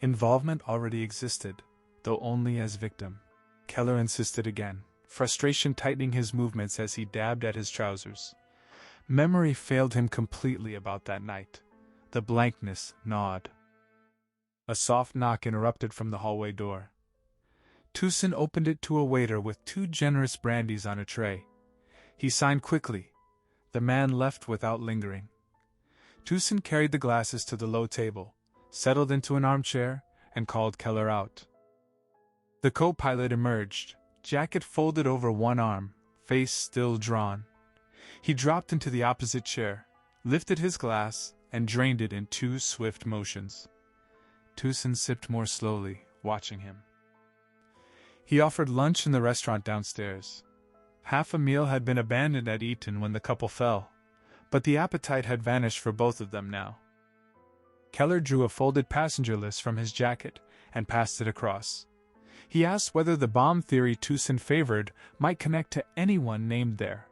Involvement already existed, though only as victim. Keller insisted again, frustration tightening his movements as he dabbed at his trousers. Memory failed him completely about that night. The blankness gnawed. A soft knock interrupted from the hallway door. Tusen opened it to a waiter with 2 generous brandies on a tray. He signed quickly. The man left without lingering. Tusen carried the glasses to the low table, settled into an armchair, and called Keller out. The co-pilot emerged, jacket folded over one arm, face still drawn. He dropped into the opposite chair, lifted his glass, and drained it in 2 swift motions. Tusen sipped more slowly, watching him. He offered lunch in the restaurant downstairs. Half a meal had been abandoned at Eton when the couple fell, but the appetite had vanished for both of them now. Keller drew a folded passenger list from his jacket and passed it across. He asked whether the bomb theory Tusen favored might connect to anyone named there.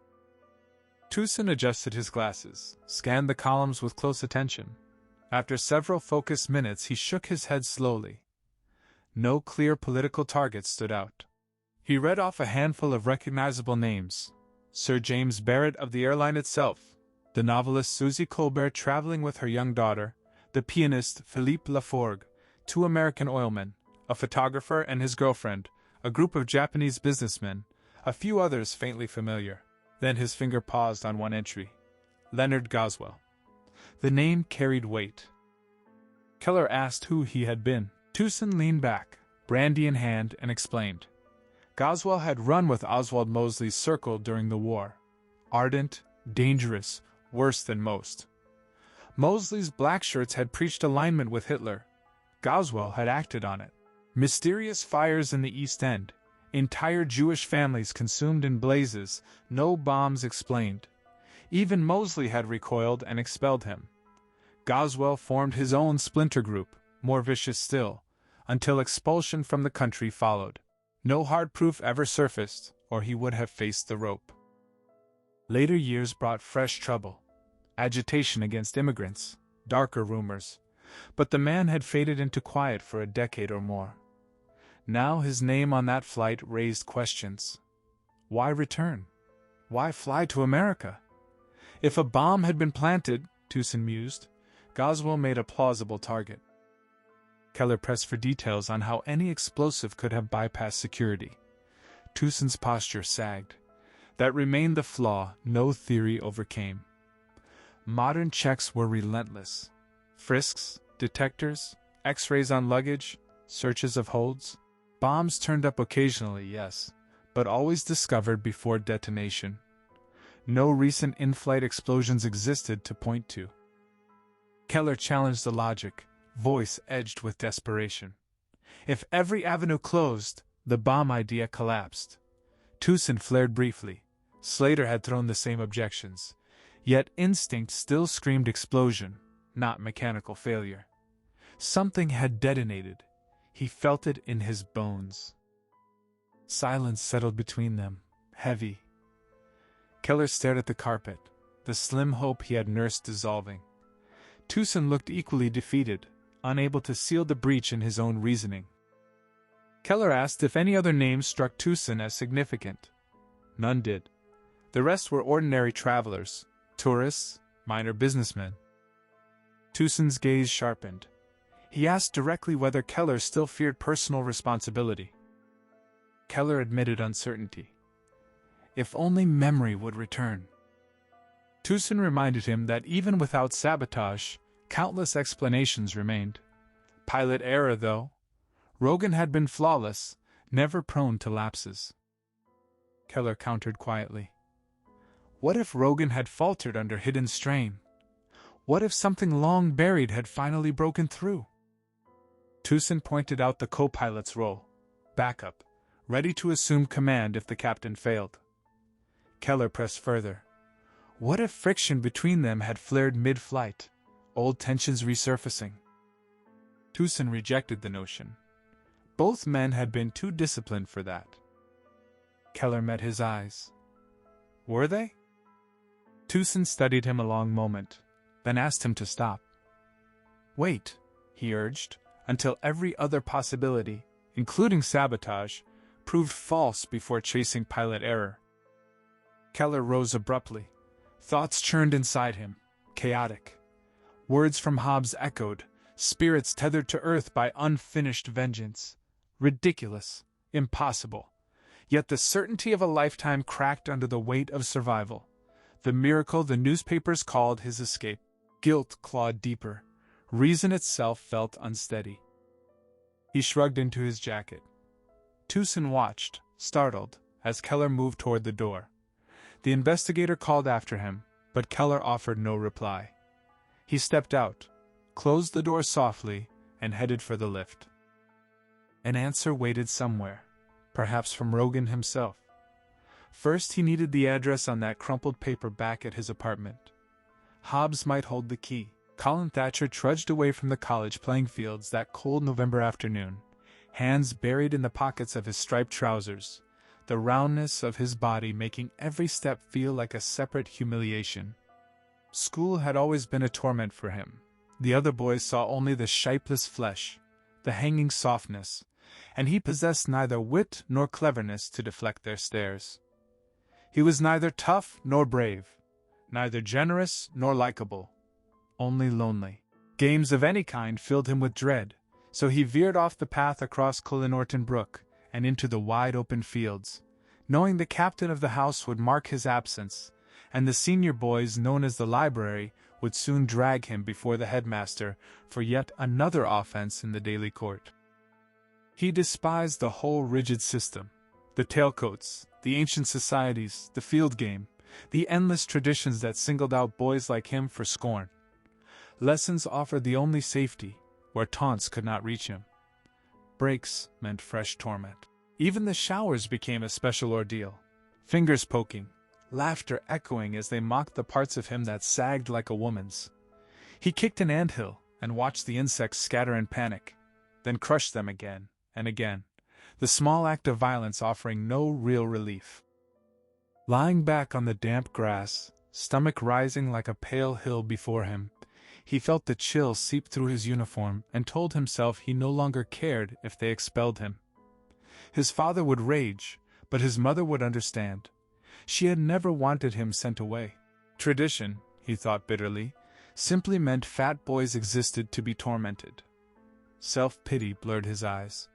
Tusen adjusted his glasses, scanned the columns with close attention. After several focused minutes, he shook his head slowly. No clear political target stood out. He read off a handful of recognizable names: Sir James Barrett of the airline itself, the novelist Susie Colbert traveling with her young daughter, the pianist Philippe Laforgue, 2 American oilmen, a photographer and his girlfriend, a group of Japanese businessmen, a few others faintly familiar. Then his finger paused on one entry: Leonard Goswell. The name carried weight. Keller asked who he had been. Tusen leaned back, brandy in hand, and explained. Goswell had run with Oswald Mosley's circle during the war. Ardent, dangerous, worse than most. Mosley's black shirts had preached alignment with Hitler. Goswell had acted on it. Mysterious fires in the East End, entire Jewish families consumed in blazes, no bombs explained. Even Mosley had recoiled and expelled him. Goswell formed his own splinter group, more vicious still, until expulsion from the country followed. No hard proof ever surfaced, or he would have faced the rope. Later years brought fresh trouble. Agitation against immigrants, darker rumors, but the man had faded into quiet for a decade or more. Now his name on that flight raised questions. Why return? Why fly to America? If a bomb had been planted, Tusen mused, Goswell made a plausible target. Keller pressed for details on how any explosive could have bypassed security. Tusen's posture sagged. That remained the flaw no theory overcame. Modern checks were relentless. Frisks, detectors, X-rays on luggage, searches of holds. Bombs turned up occasionally, yes, but always discovered before detonation. No recent in-flight explosions existed to point to. Keller challenged the logic, voice edged with desperation. If every avenue closed, the bomb idea collapsed. Tusen flared briefly. Slater had thrown the same objections. Yet instinct still screamed explosion, not mechanical failure. Something had detonated. He felt it in his bones. Silence settled between them, heavy. Keller stared at the carpet, the slim hope he had nursed dissolving. Tusen looked equally defeated, unable to seal the breach in his own reasoning. Keller asked if any other names struck Tusen as significant. None did. The rest were ordinary travelers, tourists, minor businessmen. Tusen's gaze sharpened. He asked directly whether Keller still feared personal responsibility. Keller admitted uncertainty. If only memory would return. Tusen reminded him that even without sabotage, countless explanations remained. Pilot error, though. Rogan had been flawless, never prone to lapses. Keller countered quietly. What if Rogan had faltered under hidden strain? What if something long buried had finally broken through? Tusen pointed out the co-pilot's role. Backup, ready to assume command if the captain failed. Keller pressed further. What if friction between them had flared mid-flight, old tensions resurfacing? Tusen rejected the notion. Both men had been too disciplined for that. Keller met his eyes. Were they? Tusen studied him a long moment, then asked him to stop. Wait, he urged, until every other possibility, including sabotage, proved false before chasing pilot error. Keller rose abruptly. Thoughts churned inside him, chaotic. Words from Hobbes echoed, spirits tethered to earth by unfinished vengeance. Ridiculous, impossible. Yet the certainty of a lifetime cracked under the weight of survival. The miracle the newspapers called his escape. Guilt clawed deeper. Reason itself felt unsteady. He shrugged into his jacket. Tusen watched, startled, as Keller moved toward the door. The investigator called after him, but Keller offered no reply. He stepped out, closed the door softly, and headed for the lift. An answer waited somewhere, perhaps from Rogan himself. First, he needed the address on that crumpled paper back at his apartment. Hobbes might hold the key. Colin Thatcher trudged away from the college playing fields that cold November afternoon, hands buried in the pockets of his striped trousers, the roundness of his body making every step feel like a separate humiliation. School had always been a torment for him. The other boys saw only the shapeless flesh, the hanging softness, and he possessed neither wit nor cleverness to deflect their stares. He was neither tough nor brave, neither generous nor likable, only lonely. Games of any kind filled him with dread, so he veered off the path across Cullinorton Brook and into the wide-open fields, knowing the captain of the house would mark his absence, and the senior boys known as the library would soon drag him before the headmaster for yet another offense in the daily court. He despised the whole rigid system, the tailcoats, the ancient societies, the field game, the endless traditions that singled out boys like him for scorn. Lessons offered the only safety, where taunts could not reach him. Breaks meant fresh torment. Even the showers became a special ordeal. Fingers poking, laughter echoing as they mocked the parts of him that sagged like a woman's. He kicked an anthill and watched the insects scatter in panic, then crushed them again and again, the small act of violence offering no real relief. Lying back on the damp grass, stomach rising like a pale hill before him, he felt the chill seep through his uniform and told himself he no longer cared if they expelled him. His father would rage, but his mother would understand. She had never wanted him sent away. Tradition, he thought bitterly, simply meant fat boys existed to be tormented. Self-pity blurred his eyes.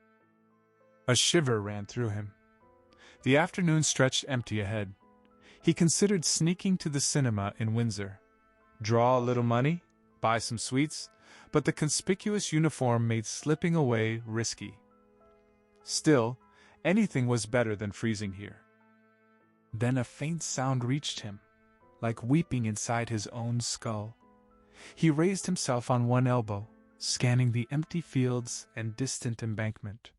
A shiver ran through him. The afternoon stretched empty ahead. He considered sneaking to the cinema in Windsor. Draw a little money, buy some sweets, but the conspicuous uniform made slipping away risky. Still, anything was better than freezing here. Then a faint sound reached him, like weeping inside his own skull. He raised himself on one elbow, scanning the empty fields and distant embankment.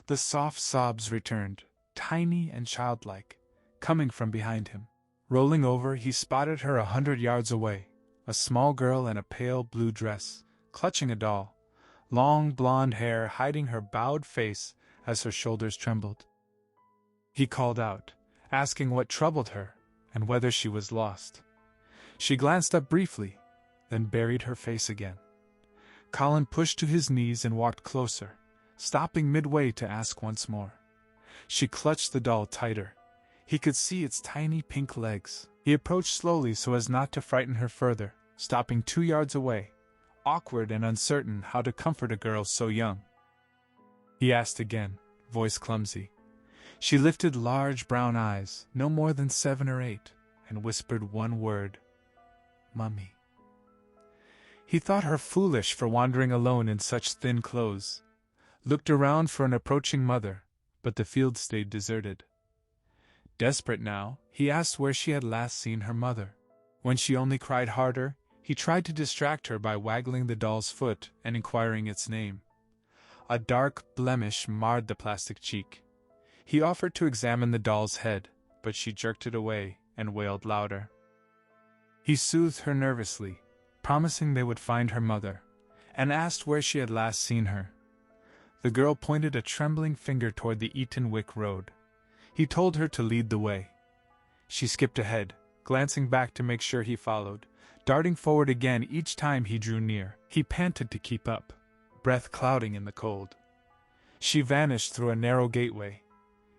The soft sobs returned, tiny and childlike, coming from behind him. Rolling over, he spotted her 100 yards away, a small girl in a pale blue dress, clutching a doll, long blonde hair hiding her bowed face as her shoulders trembled. He called out, asking what troubled her and whether she was lost. She glanced up briefly, then buried her face again. Colin pushed to his knees and walked closer, stopping midway to ask once more. She clutched the doll tighter. He could see its tiny pink legs. He approached slowly so as not to frighten her further, stopping 2 yards away, awkward and uncertain how to comfort a girl so young. He asked again, voice clumsy. She lifted large brown eyes, no more than 7 or 8, and whispered one word, "Mummy." He thought her foolish for wandering alone in such thin clothes, looked around for an approaching mother, but the field stayed deserted. Desperate now, he asked where she had last seen her mother. When she only cried harder, he tried to distract her by waggling the doll's foot and inquiring its name. A dark blemish marred the plastic cheek. He offered to examine the doll's head, but she jerked it away and wailed louder. He soothed her nervously, promising they would find her mother, and asked where she had last seen her. The girl pointed a trembling finger toward the Eton Wick Road. He told her to lead the way. She skipped ahead, glancing back to make sure he followed, darting forward again each time he drew near. He panted to keep up, breath clouding in the cold. She vanished through a narrow gateway.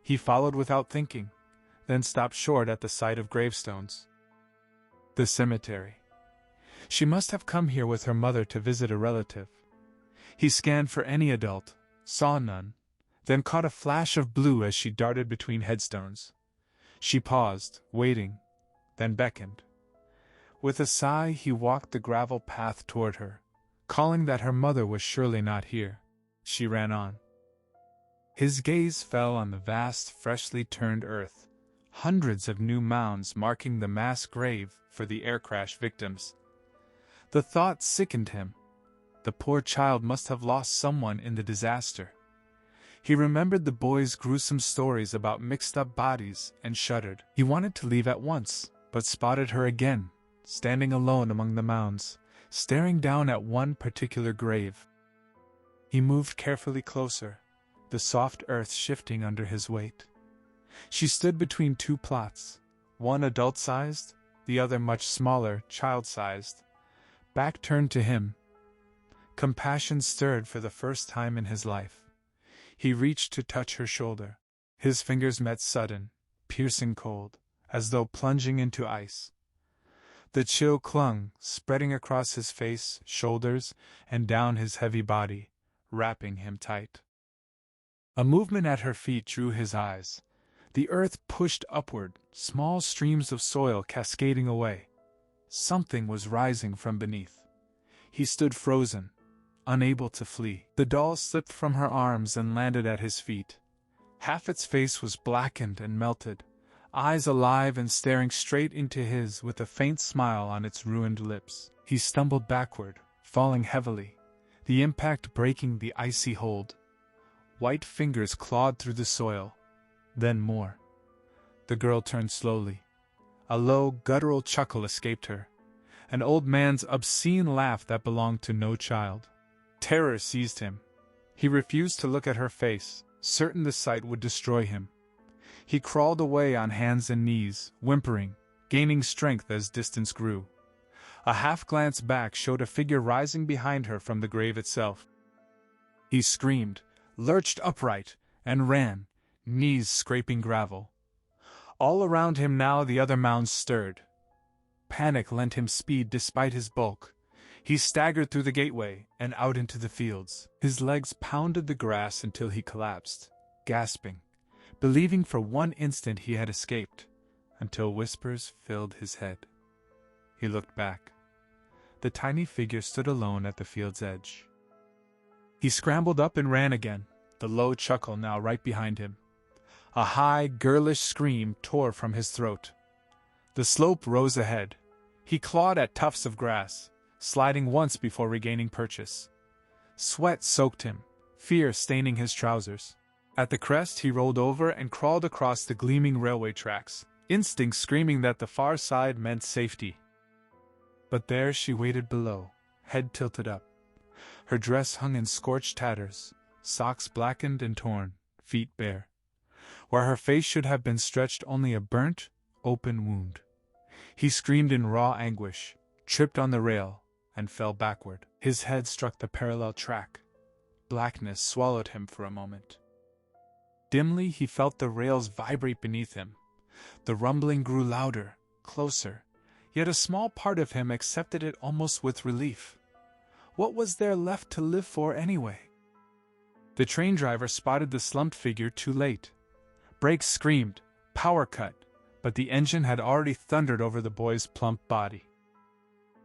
He followed without thinking, then stopped short at the sight of gravestones. The cemetery. She must have come here with her mother to visit a relative. He scanned for any adult, saw none, then caught a flash of blue as she darted between headstones. She paused, waiting, then beckoned. With a sigh, he walked the gravel path toward her, calling that her mother was surely not here. She ran on. His gaze fell on the vast, freshly turned earth, hundreds of new mounds marking the mass grave for the air crash victims. The thought sickened him. The poor child must have lost someone in the disaster. He remembered the boys' gruesome stories about mixed-up bodies and shuddered. He wanted to leave at once, but spotted her again, standing alone among the mounds, staring down at one particular grave. He moved carefully closer, the soft earth shifting under his weight. She stood between two plots, one adult-sized, the other much smaller, child-sized, back turned to him. Compassion stirred for the first time in his life. He reached to touch her shoulder. His fingers met sudden, piercing cold, as though plunging into ice. The chill clung, spreading across his face, shoulders, and down his heavy body, wrapping him tight. A movement at her feet drew his eyes. The earth pushed upward, small streams of soil cascading away. Something was rising from beneath. He stood frozen, unable to flee. The doll slipped from her arms and landed at his feet. Half its face was blackened and melted, eyes alive and staring straight into his with a faint smile on its ruined lips. He stumbled backward, falling heavily, the impact breaking the icy hold. White fingers clawed through the soil, then more. The girl turned slowly. A low, guttural chuckle escaped her, an old man's obscene laugh that belonged to no child. Terror seized him. He refused to look at her face, certain the sight would destroy him. He crawled away on hands and knees, whimpering, gaining strength as distance grew. A half-glance back showed a figure rising behind her from the grave itself. He screamed, lurched upright, and ran, knees scraping gravel. All around him now the other mounds stirred. Panic lent him speed despite his bulk. He staggered through the gateway and out into the fields. His legs pounded the grass until he collapsed, gasping, believing for one instant he had escaped, until whispers filled his head. He looked back. The tiny figure stood alone at the field's edge. He scrambled up and ran again, the low chuckle now right behind him. A high, girlish scream tore from his throat. The slope rose ahead. He clawed at tufts of grass, sliding once before regaining purchase. Sweat soaked him, fear staining his trousers. At the crest he rolled over and crawled across the gleaming railway tracks, instinct screaming that the far side meant safety. But there she waited below, head tilted up. Her dress hung in scorched tatters, socks blackened and torn, feet bare. Where her face should have been stretched only a burnt, open wound. He screamed in raw anguish, tripped on the rail, and fell backward. His head struck the parallel track. Blackness swallowed him for a moment. Dimly he felt the rails vibrate beneath him. The rumbling grew louder, closer, yet a small part of him accepted it almost with relief. What was there left to live for anyway? The train driver spotted the slumped figure too late. Brakes screamed, power cut, but the engine had already thundered over the boy's plump body.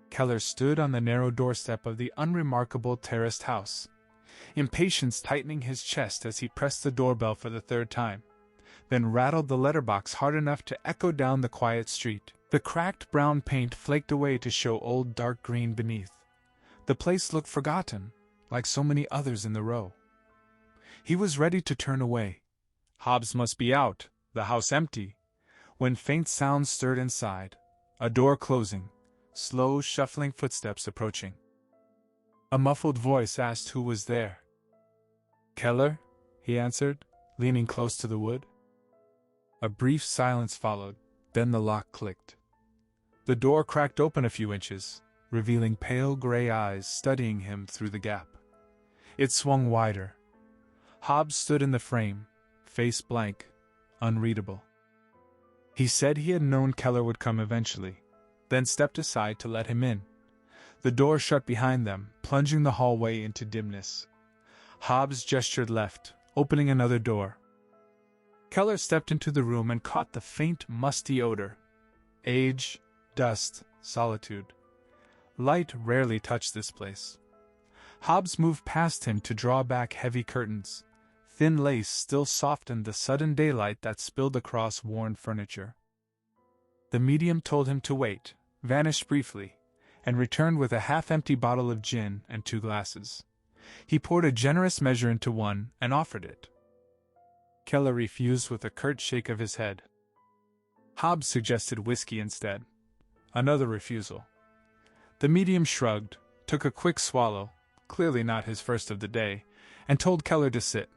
Keller stood on the narrow doorstep of the unremarkable terraced house, impatience tightening his chest as he pressed the doorbell for the third time, then rattled the letterbox hard enough to echo down the quiet street. The cracked brown paint flaked away to show old dark green beneath. The place looked forgotten, like so many others in the row. He was ready to turn away, Hobbs must be out, the house empty, when faint sounds stirred inside, a door closing, slow shuffling footsteps approaching. A muffled voice asked who was there. "Keller," he answered, leaning close to the wood. A brief silence followed, then the lock clicked. The door cracked open a few inches, revealing pale gray eyes studying him through the gap. It swung wider. Hobbs stood in the frame, face blank, unreadable. He said he had known Keller would come eventually, then stepped aside to let him in. The door shut behind them, plunging the hallway into dimness. Hobbs gestured left, opening another door. Keller stepped into the room and caught the faint, musty odor. Age, dust, solitude. Light rarely touched this place. Hobbs moved past him to draw back heavy curtains. Thin lace still softened the sudden daylight that spilled across worn furniture. The medium told him to wait, vanished briefly, and returned with a half-empty bottle of gin and 2 glasses. He poured a generous measure into one and offered it. Keller refused with a curt shake of his head. Hobbs suggested whiskey instead. Another refusal. The medium shrugged, took a quick swallow, clearly not his first of the day, and told Keller to sit.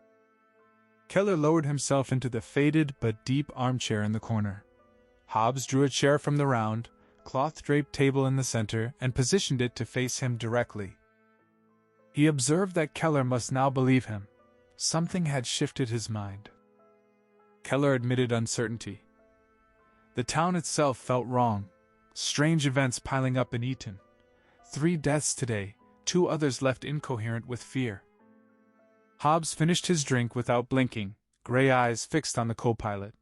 Keller lowered himself into the faded but deep armchair in the corner. Hobbs drew a chair from the round, cloth-draped table in the center and positioned it to face him directly. He observed that Keller must now believe him. Something had shifted his mind. Keller admitted uncertainty. The town itself felt wrong. Strange events piling up in Eton. 3 deaths today, 2 others left incoherent with fear. Hobbs finished his drink without blinking, gray eyes fixed on the co-pilot.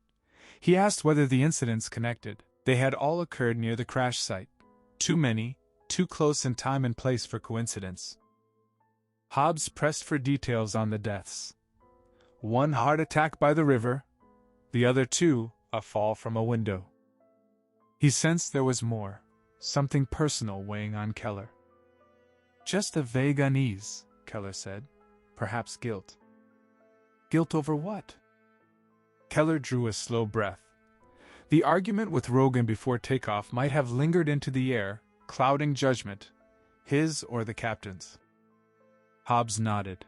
He asked whether the incidents connected. They had all occurred near the crash site. Too many, too close in time and place for coincidence. Hobbs pressed for details on the deaths. 1 heart attack by the river, the other 2, a fall from a window. He sensed there was more, something personal weighing on Keller. Just a vague unease, Keller said. Perhaps guilt. Guilt over what? Keller drew a slow breath. The argument with Rogan before takeoff might have lingered into the air, clouding judgment, his or the captain's. Hobbs nodded.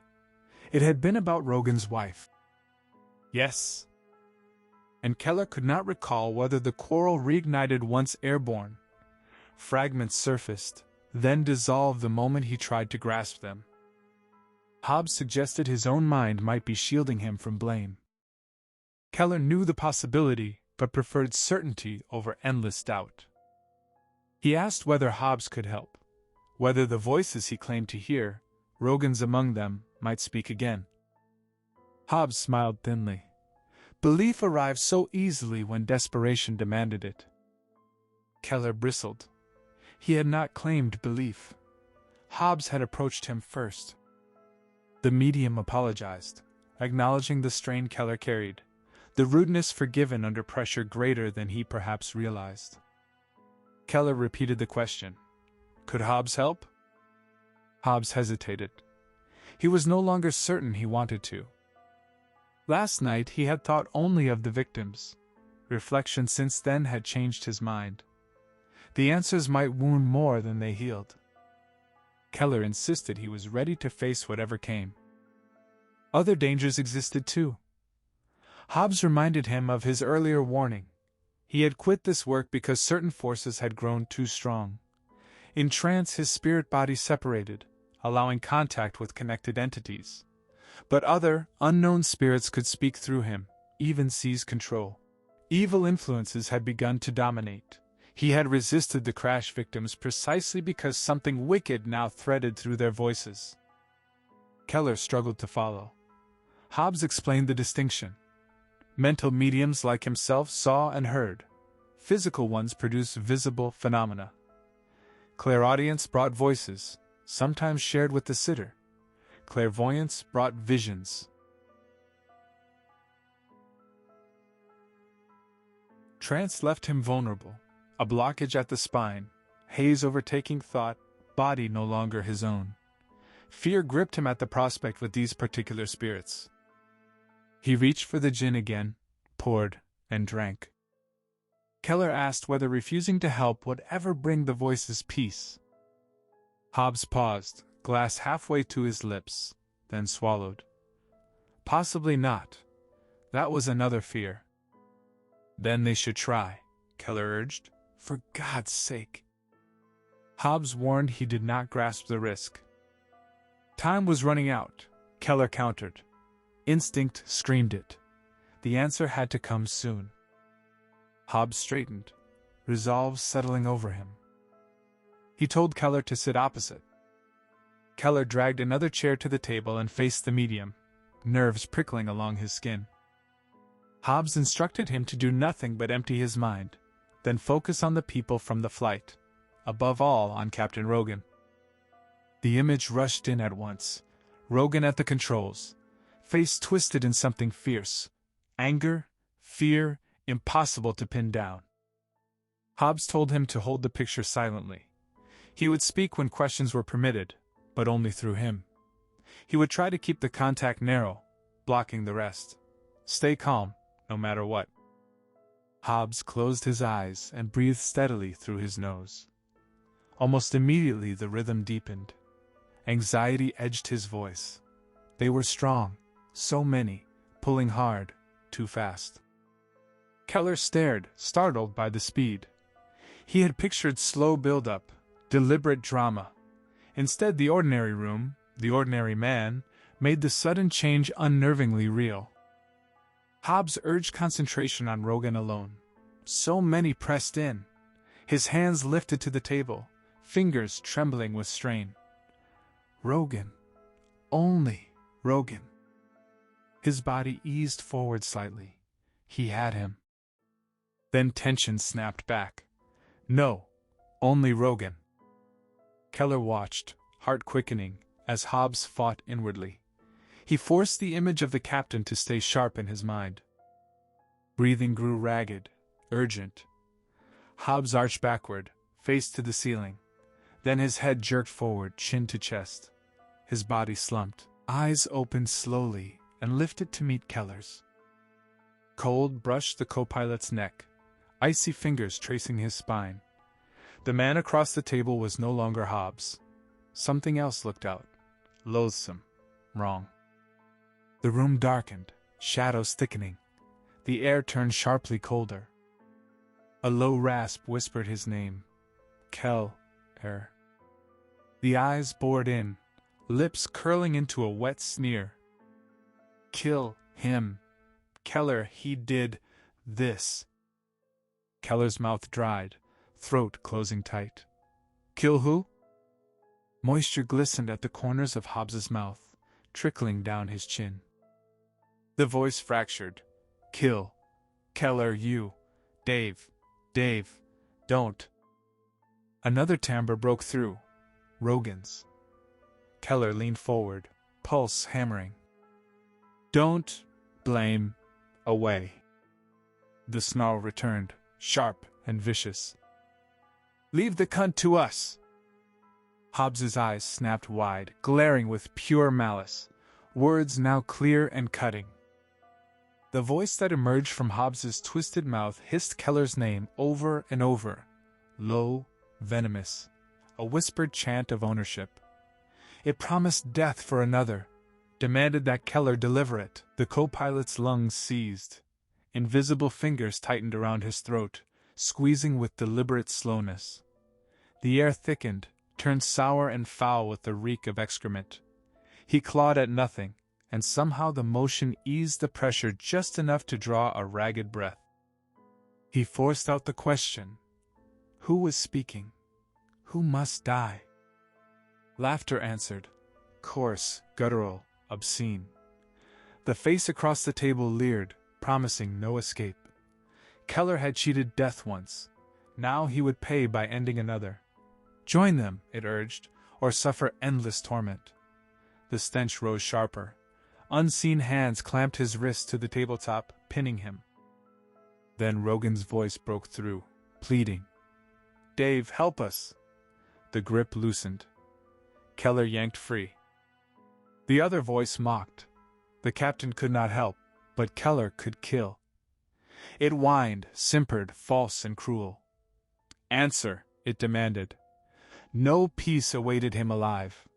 It had been about Rogan's wife. Yes. And Keller could not recall whether the quarrel reignited once airborne. Fragments surfaced, then dissolved the moment he tried to grasp them. Hobbs suggested his own mind might be shielding him from blame. Keller knew the possibility, but preferred certainty over endless doubt. He asked whether Hobbs could help, whether the voices he claimed to hear, Rogan's among them, might speak again. Hobbs smiled thinly. Belief arrived so easily when desperation demanded it. Keller bristled. He had not claimed belief. Hobbs had approached him first. The medium apologized, acknowledging the strain Keller carried, the rudeness forgiven under pressure greater than he perhaps realized. Keller repeated the question. Could Hobbs help? Hobbs hesitated. He was no longer certain he wanted to. Last night he had thought only of the victims. Reflection since then had changed his mind. The answers might wound more than they healed. Keller insisted he was ready to face whatever came. Other dangers existed too. Hobbs reminded him of his earlier warning. He had quit this work because certain forces had grown too strong. In trance his spirit body separated, allowing contact with connected entities. But other, unknown spirits could speak through him, even seize control. Evil influences had begun to dominate. He had resisted the crash victims precisely because something wicked now threaded through their voices. Keller struggled to follow. Hobbs explained the distinction. Mental mediums like himself saw and heard. Physical ones produced visible phenomena. Clairaudience brought voices, sometimes shared with the sitter. Clairvoyance brought visions. Trance left him vulnerable. A blockage at the spine, haze overtaking thought, body no longer his own. Fear gripped him at the prospect with these particular spirits. He reached for the gin again, poured, and drank. Keller asked whether refusing to help would ever bring the voices peace. Hobbs paused, glass halfway to his lips, then swallowed. Possibly not. That was another fear. Then they should try, Keller urged. For God's sake. Hobbs warned he did not grasp the risk. Time was running out, Keller countered. Instinct screamed it. The answer had to come soon. Hobbs straightened, resolve settling over him. He told Keller to sit opposite. Keller dragged another chair to the table and faced the medium, nerves prickling along his skin. Hobbs instructed him to do nothing but empty his mind, then focus on the people from the flight, above all on Captain Rogan. The image rushed in at once, Rogan at the controls, face twisted in something fierce, anger, fear, impossible to pin down. Hobbs told him to hold the picture silently. He would speak when questions were permitted, but only through him. He would try to keep the contact narrow, blocking the rest. Stay calm, no matter what. Hobbs closed his eyes and breathed steadily through his nose. Almost immediately the rhythm deepened. Anxiety edged his voice. They were strong, so many, pulling hard, too fast. Keller stared, startled by the speed. He had pictured slow build-up, deliberate drama. Instead, the ordinary room, the ordinary man, made the sudden change unnervingly real. Hobbs urged concentration on Rogan alone. So many pressed in. His hands lifted to the table, fingers trembling with strain. Rogan. Only Rogan. His body eased forward slightly. He had him. Then tension snapped back. No, only Rogan. Keller watched, heart quickening, as Hobbs fought inwardly. He forced the image of the captain to stay sharp in his mind. Breathing grew ragged, urgent. Hobbs arched backward, face to the ceiling. Then his head jerked forward, chin to chest. His body slumped. Eyes opened slowly and lifted to meet Keller's. Cold brushed the co-pilot's neck, icy fingers tracing his spine. The man across the table was no longer Hobbs. Something else looked out. Loathsome. Wrong. The room darkened, shadows thickening. The air turned sharply colder. A low rasp whispered his name. Keller. The eyes bored in, lips curling into a wet sneer. Kill him. Keller, he did this. Keller's mouth dried, throat closing tight. Kill who? Moisture glistened at the corners of Hobbs's mouth, trickling down his chin. The voice fractured. Kill. Keller, you. Dave, don't. Another timbre broke through. Rogan's. Keller leaned forward, pulse hammering. Don't blame away. The snarl returned, sharp and vicious. Leave the cunt to us. Hobbs's eyes snapped wide, glaring with pure malice, words now clear and cutting. The voice that emerged from Hobbs's twisted mouth hissed Keller's name over and over, low, venomous, a whispered chant of ownership. It promised death for another, demanded that Keller deliver it. The co-pilot's lungs seized. Invisible fingers tightened around his throat, squeezing with deliberate slowness. The air thickened, turned sour and foul with the reek of excrement. He clawed at nothing, and somehow the motion eased the pressure just enough to draw a ragged breath. He forced out the question. Who was speaking? Who must die? Laughter answered, coarse, guttural, obscene. The face across the table leered, promising no escape. Keller had cheated death once. Now he would pay by ending another. Join them, it urged, or suffer endless torment. The stench rose sharper. Unseen hands clamped his wrists to the tabletop, pinning him. Then Rogan's voice broke through, pleading. Dave, help us. The grip loosened. Keller yanked free. The other voice mocked. The captain could not help, but Keller could kill. It whined, simpered, false and cruel. Answer, it demanded. No peace awaited him alive.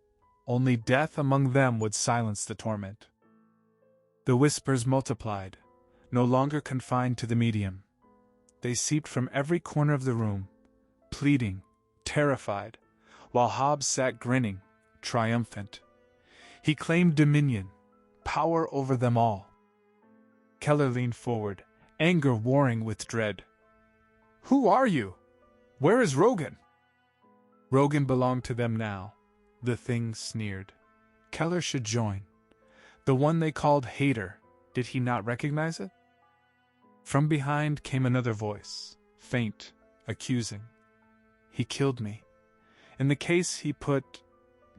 Only death among them would silence the torment. The whispers multiplied, no longer confined to the medium. They seeped from every corner of the room, pleading, terrified, while Hobbs sat grinning, triumphant. He claimed dominion, power over them all. Keller leaned forward, anger warring with dread. "Who are you? Where is Rogan?" Rogan belonged to them now. The thing sneered. Keller should join. The one they called Hater, did he not recognize it? From behind came another voice, faint, accusing. "He killed me. In the case he put..."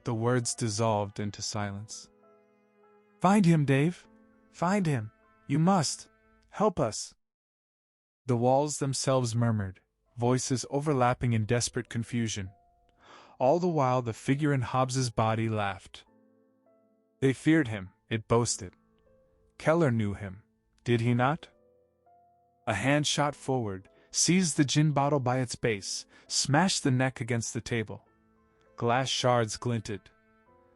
The words dissolved into silence. "Find him, Dave! Find him! You must! Help us!" The walls themselves murmured, voices overlapping in desperate confusion. All the while the figure in Hobbs's body laughed. They feared him, it boasted. Keller knew him, did he not? A hand shot forward, seized the gin bottle by its base, smashed the neck against the table. Glass shards glinted.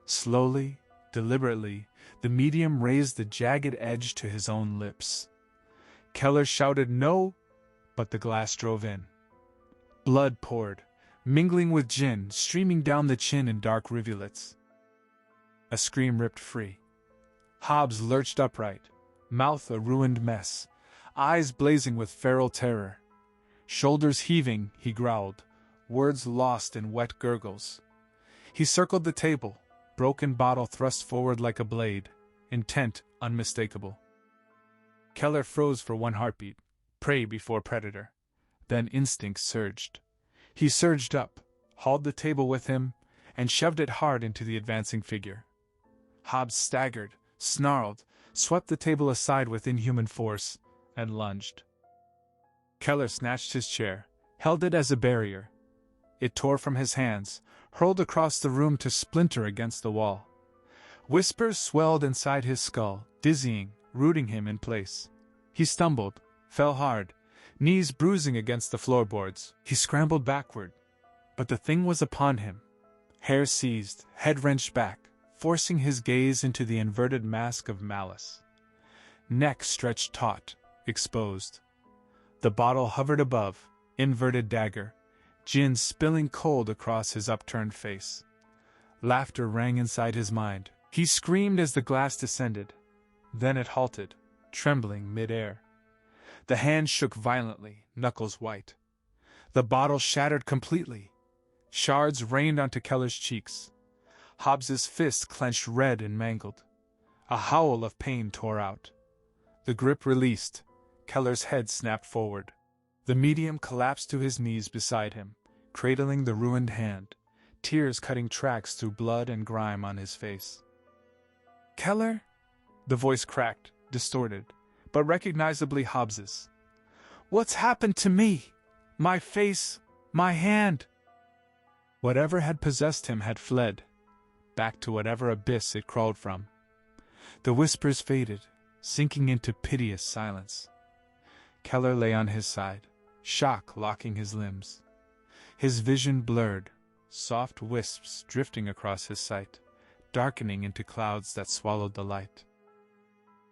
Slowly, deliberately, the medium raised the jagged edge to his own lips. Keller shouted no, but the glass drove in. Blood poured, mingling with gin, streaming down the chin in dark rivulets. A scream ripped free. Hobbs lurched upright, mouth a ruined mess, eyes blazing with feral terror. Shoulders heaving, he growled, words lost in wet gurgles. He circled the table, broken bottle thrust forward like a blade, intent unmistakable. Keller froze for one heartbeat, prey before predator. Then instinct surged. He surged up, hauled the table with him, and shoved it hard into the advancing figure. Hobbs staggered, snarled, swept the table aside with inhuman force, and lunged. Keller snatched his chair, held it as a barrier. It tore from his hands, hurled across the room to splinter against the wall. Whispers swelled inside his skull, dizzying, rooting him in place. He stumbled, fell hard, knees bruising against the floorboards. He scrambled backward, but the thing was upon him. Hair seized, head wrenched back, forcing his gaze into the inverted mask of malice. Neck stretched taut, exposed. The bottle hovered above, inverted dagger, gin spilling cold across his upturned face. Laughter rang inside his mind. He screamed as the glass descended. Then it halted, trembling mid-air. The hand shook violently, knuckles white. The bottle shattered completely. Shards rained onto Keller's cheeks. Hobbs's fist clenched red and mangled. A howl of pain tore out. The grip released. Keller's head snapped forward. The medium collapsed to his knees beside him, cradling the ruined hand, tears cutting tracks through blood and grime on his face. "Keller?" The voice cracked, distorted, but recognizably Hobbs's. "What's happened to me? My face, my hand?" Whatever had possessed him had fled, back to whatever abyss it crawled from. The whispers faded, sinking into piteous silence. Keller lay on his side, shock locking his limbs. His vision blurred, soft wisps drifting across his sight, darkening into clouds that swallowed the light.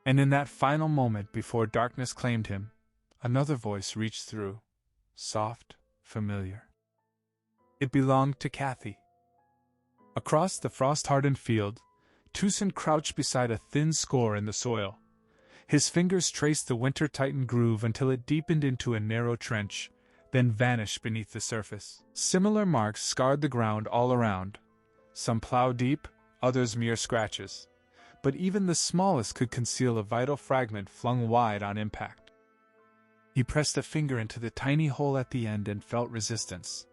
And in that final moment before darkness claimed him, another voice reached through, soft, familiar. It belonged to Kathy. Across the frost-hardened field, Tusen crouched beside a thin score in the soil. His fingers traced the winter-tightened groove until it deepened into a narrow trench, then vanished beneath the surface. Similar marks scarred the ground all around, some plow-deep, others mere scratches. But even the smallest could conceal a vital fragment flung wide on impact. He pressed a finger into the tiny hole at the end and felt resistance.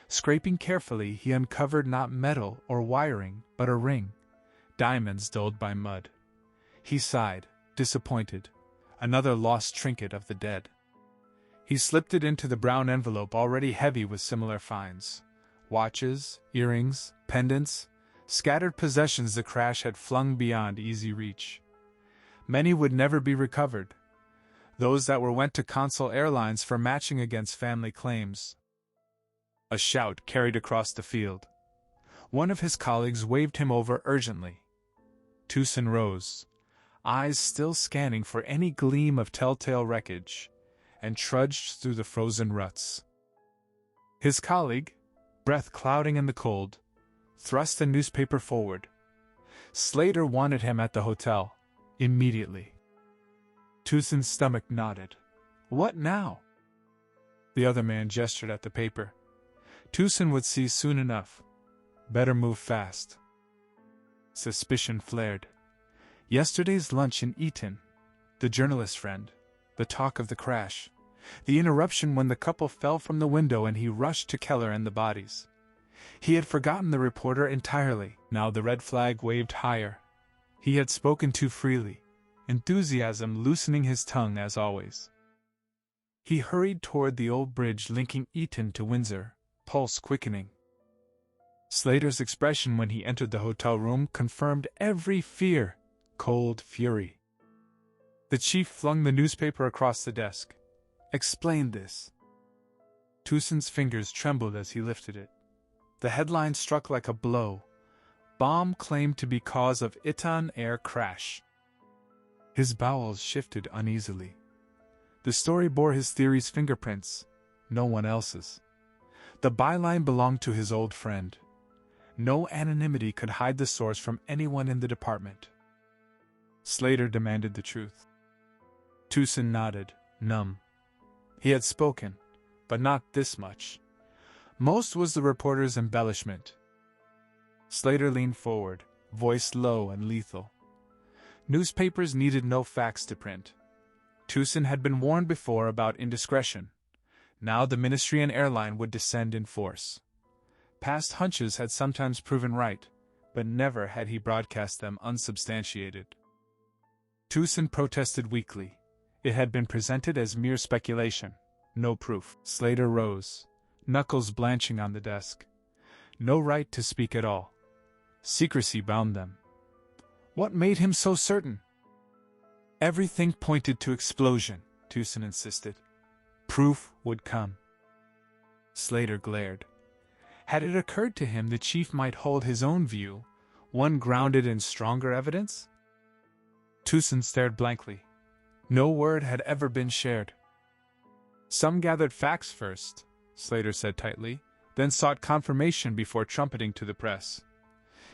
Scraping carefully, he uncovered not metal or wiring, but a ring, diamonds dulled by mud. He sighed, disappointed, another lost trinket of the dead. He slipped it into the brown envelope already heavy with similar finds. Watches, earrings, pendants, scattered possessions the crash had flung beyond easy reach. Many would never be recovered. Those that were went to Consul Airlines for matching against family claims. A shout carried across the field. One of his colleagues waved him over urgently. Tusen rose, eyes still scanning for any gleam of telltale wreckage, and trudged through the frozen ruts. His colleague, breath clouding in the cold, thrust the newspaper forward. Slater wanted him at the hotel, immediately. Tusen's stomach nodded. What now? The other man gestured at the paper. Tusen would see soon enough. Better move fast. Suspicion flared. Yesterday's lunch in Eton, the journalist friend, the talk of the crash, the interruption when the couple fell from the window and he rushed to Keller and the bodies. He had forgotten the reporter entirely. Now the red flag waved higher. He had spoken too freely, enthusiasm loosening his tongue as always. He hurried toward the old bridge linking Eton to Windsor, pulse quickening. Slater's expression when he entered the hotel room confirmed every fear. Cold fury. The chief flung the newspaper across the desk. Explain this. Tusen's fingers trembled as he lifted it. The headline struck like a blow. Bomb claimed to be cause of Eton air crash. His bowels shifted uneasily. The story bore his theory's fingerprints, no one else's. The byline belonged to his old friend. No anonymity could hide the source from anyone in the department. Slater demanded the truth. Tusen nodded, numb. He had spoken, but not this much. Most was the reporter's embellishment. Slater leaned forward, voice low and lethal. Newspapers needed no facts to print. Tusen had been warned before about indiscretion. Now the ministry and airline would descend in force. Past hunches had sometimes proven right, but never had he broadcast them unsubstantiated. Tusen protested weakly. It had been presented as mere speculation, no proof. Slater rose, knuckles blanching on the desk. No right to speak at all. Secrecy bound them. What made him so certain? Everything pointed to explosion, Tusen insisted. Proof would come. Slater glared. Had it occurred to him the chief might hold his own view, one grounded in stronger evidence? Tusen stared blankly. No word had ever been shared. Some gathered facts first, Slater said tightly, then sought confirmation before trumpeting to the press.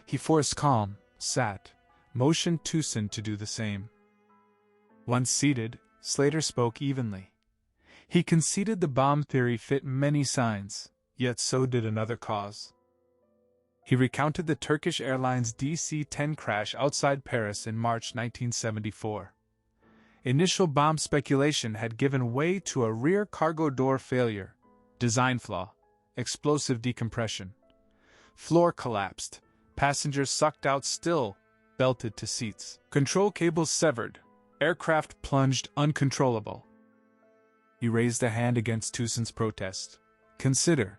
He forced calm, sat, motioned Tusen to do the same. Once seated, Slater spoke evenly. He conceded the bomb theory fit many signs, yet so did another cause. He recounted the Turkish Airlines DC-10 crash outside Paris in March 1974. Initial bomb speculation had given way to a rear cargo door failure, design flaw, explosive decompression. Floor collapsed, passengers sucked out still, belted to seats. Control cables severed, aircraft plunged uncontrollable. He raised a hand against Tusen's protest. Consider.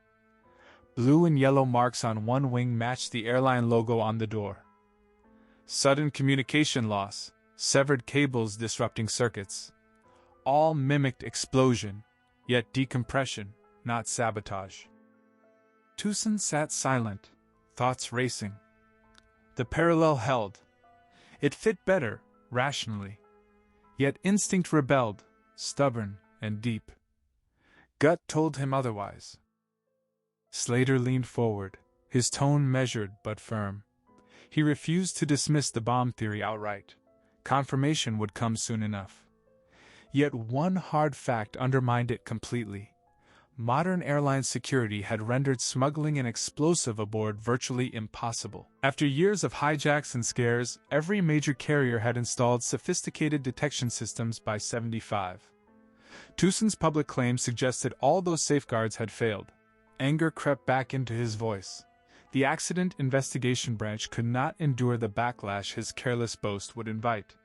Blue and yellow marks on one wing matched the airline logo on the door. Sudden communication loss, severed cables disrupting circuits. All mimicked explosion, yet decompression, not sabotage. Tusen sat silent, thoughts racing. The parallel held. It fit better, rationally. Yet instinct rebelled, stubborn and deep. Gut told him otherwise. Slater leaned forward, his tone measured but firm. He refused to dismiss the bomb theory outright. Confirmation would come soon enough. Yet one hard fact undermined it completely. Modern airline security had rendered smuggling an explosive aboard virtually impossible. After years of hijacks and scares, every major carrier had installed sophisticated detection systems by 1975. Tusen's public claims suggested all those safeguards had failed. Anger crept back into his voice. The accident investigation branch could not endure the backlash his careless boast would invite.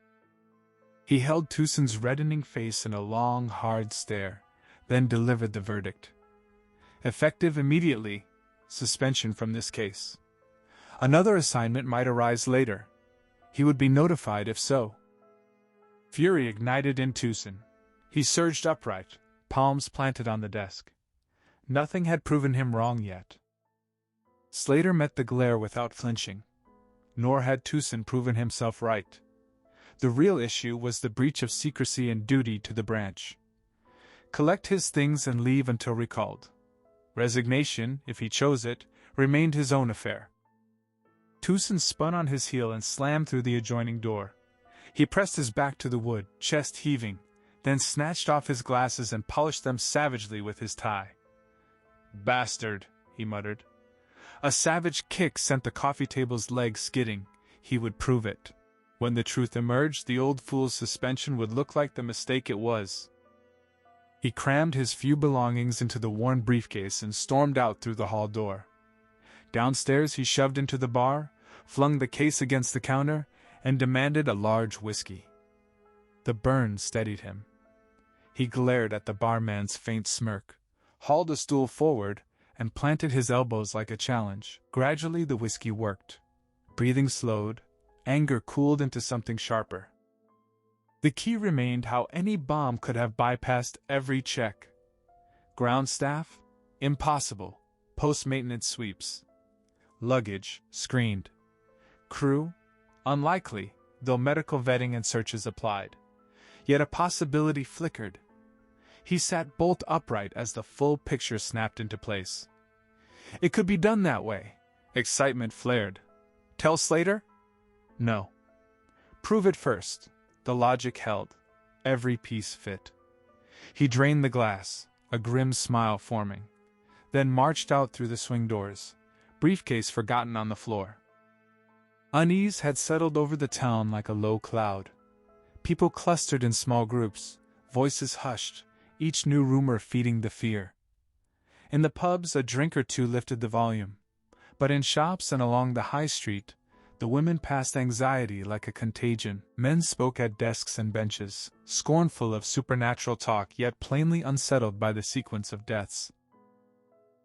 He held Tusen's reddening face in a long, hard stare, then delivered the verdict. Effective immediately, suspension from this case. Another assignment might arise later. He would be notified if so. Fury ignited in Tusen. He surged upright, palms planted on the desk. Nothing had proven him wrong yet. Slater met the glare without flinching. Nor had Tusen proven himself right. The real issue was the breach of secrecy and duty to the branch. Collect his things and leave until recalled. Resignation, if he chose it, remained his own affair. Tusen spun on his heel and slammed through the adjoining door. He pressed his back to the wood, chest heaving, then snatched off his glasses and polished them savagely with his tie. "Bastard," he muttered. A savage kick sent the coffee table's leg skidding. He would prove it. When the truth emerged, the old fool's suspension would look like the mistake it was. He crammed his few belongings into the worn briefcase and stormed out through the hall door. Downstairs he shoved into the bar, flung the case against the counter, and demanded a large whiskey. The burn steadied him. He glared at the barman's faint smirk, hauled a stool forward, and planted his elbows like a challenge. Gradually the whiskey worked. Breathing slowed, anger cooled into something sharper. The key remained how any bomb could have bypassed every check. Ground staff? Impossible. Post-maintenance sweeps. Luggage? Screened. Crew? Unlikely, though medical vetting and searches applied. Yet a possibility flickered. He sat bolt upright as the full picture snapped into place. It could be done that way. Excitement flared. Tell Slater? No. Prove it first. The logic held. Every piece fit. He drained the glass, a grim smile forming, then marched out through the swing doors, briefcase forgotten on the floor. Unease had settled over the town like a low cloud. People clustered in small groups, voices hushed, each new rumor feeding the fear. In the pubs, a drink or two lifted the volume, but in shops and along the high street, the women passed anxiety like a contagion. Men spoke at desks and benches, scornful of supernatural talk yet plainly unsettled by the sequence of deaths.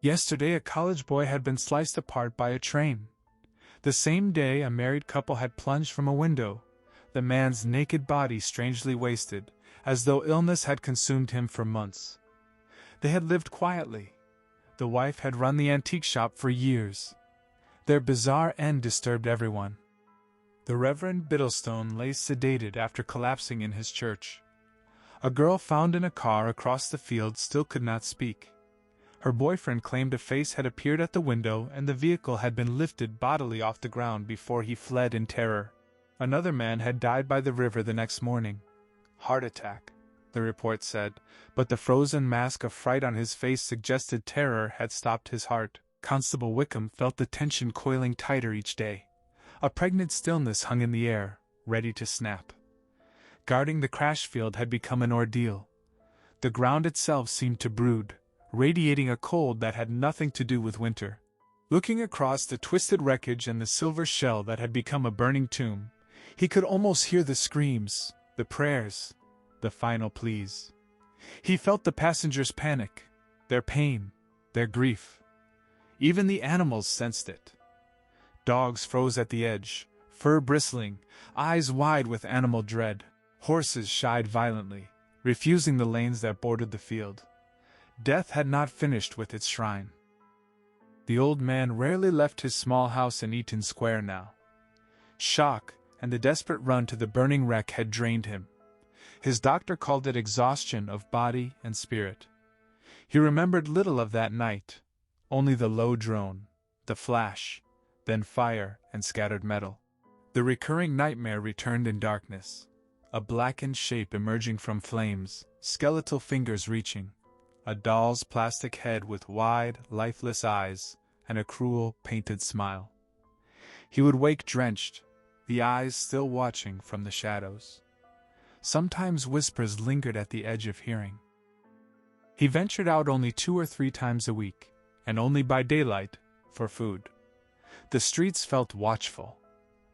Yesterday a college boy had been sliced apart by a train. The same day a married couple had plunged from a window, the man's naked body strangely wasted, as though illness had consumed him for months. They had lived quietly. The wife had run the antique shop for years. Their bizarre end disturbed everyone. The Reverend Biddlestone lay sedated after collapsing in his church. A girl found in a car across the field still could not speak. Her boyfriend claimed a face had appeared at the window and the vehicle had been lifted bodily off the ground before he fled in terror. Another man had died by the river the next morning. Heart attack, the report said, but the frozen mask of fright on his face suggested terror had stopped his heart. Constable Wickham felt the tension coiling tighter each day. A pregnant stillness hung in the air, ready to snap. Guarding the crash field had become an ordeal. The ground itself seemed to brood, radiating a cold that had nothing to do with winter. Looking across the twisted wreckage and the silver shell that had become a burning tomb, he could almost hear the screams, the prayers, the final pleas. He felt the passengers' panic, their pain, their grief. Even the animals sensed it. Dogs froze at the edge, fur bristling, eyes wide with animal dread. Horses shied violently, refusing the lanes that bordered the field. Death had not finished with its shrine. The old man rarely left his small house in Eton Square now. Shock and the desperate run to the burning wreck had drained him. His doctor called it exhaustion of body and spirit. He remembered little of that night. Only the low drone, the flash, then fire and scattered metal. The recurring nightmare returned in darkness. A blackened shape emerging from flames, skeletal fingers reaching. A doll's plastic head with wide, lifeless eyes, and a cruel, painted smile. He would wake drenched, the eyes still watching from the shadows. Sometimes whispers lingered at the edge of hearing. He ventured out only 2 or 3 times a week, and only by daylight, for food. The streets felt watchful.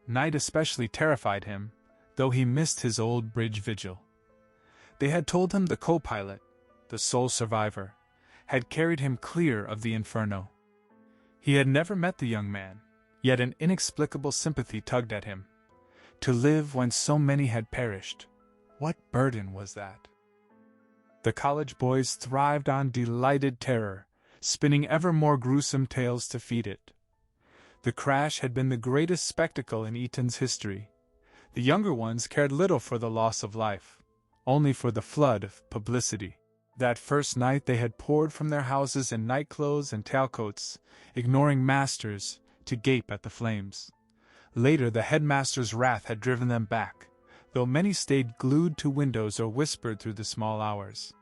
Night especially terrified him, though he missed his old bridge vigil. They had told him the co-pilot, the sole survivor, had carried him clear of the inferno. He had never met the young man, yet an inexplicable sympathy tugged at him. To live when so many had perished. What burden was that? The college boys thrived on delighted terror, spinning ever more gruesome tales to feed it. The crash had been the greatest spectacle in Eton's history. The younger ones cared little for the loss of life, only for the flood of publicity. That first night they had poured from their houses in nightclothes and tailcoats, ignoring masters, to gape at the flames. Later the headmaster's wrath had driven them back, though many stayed glued to windows or whispered through the small hours.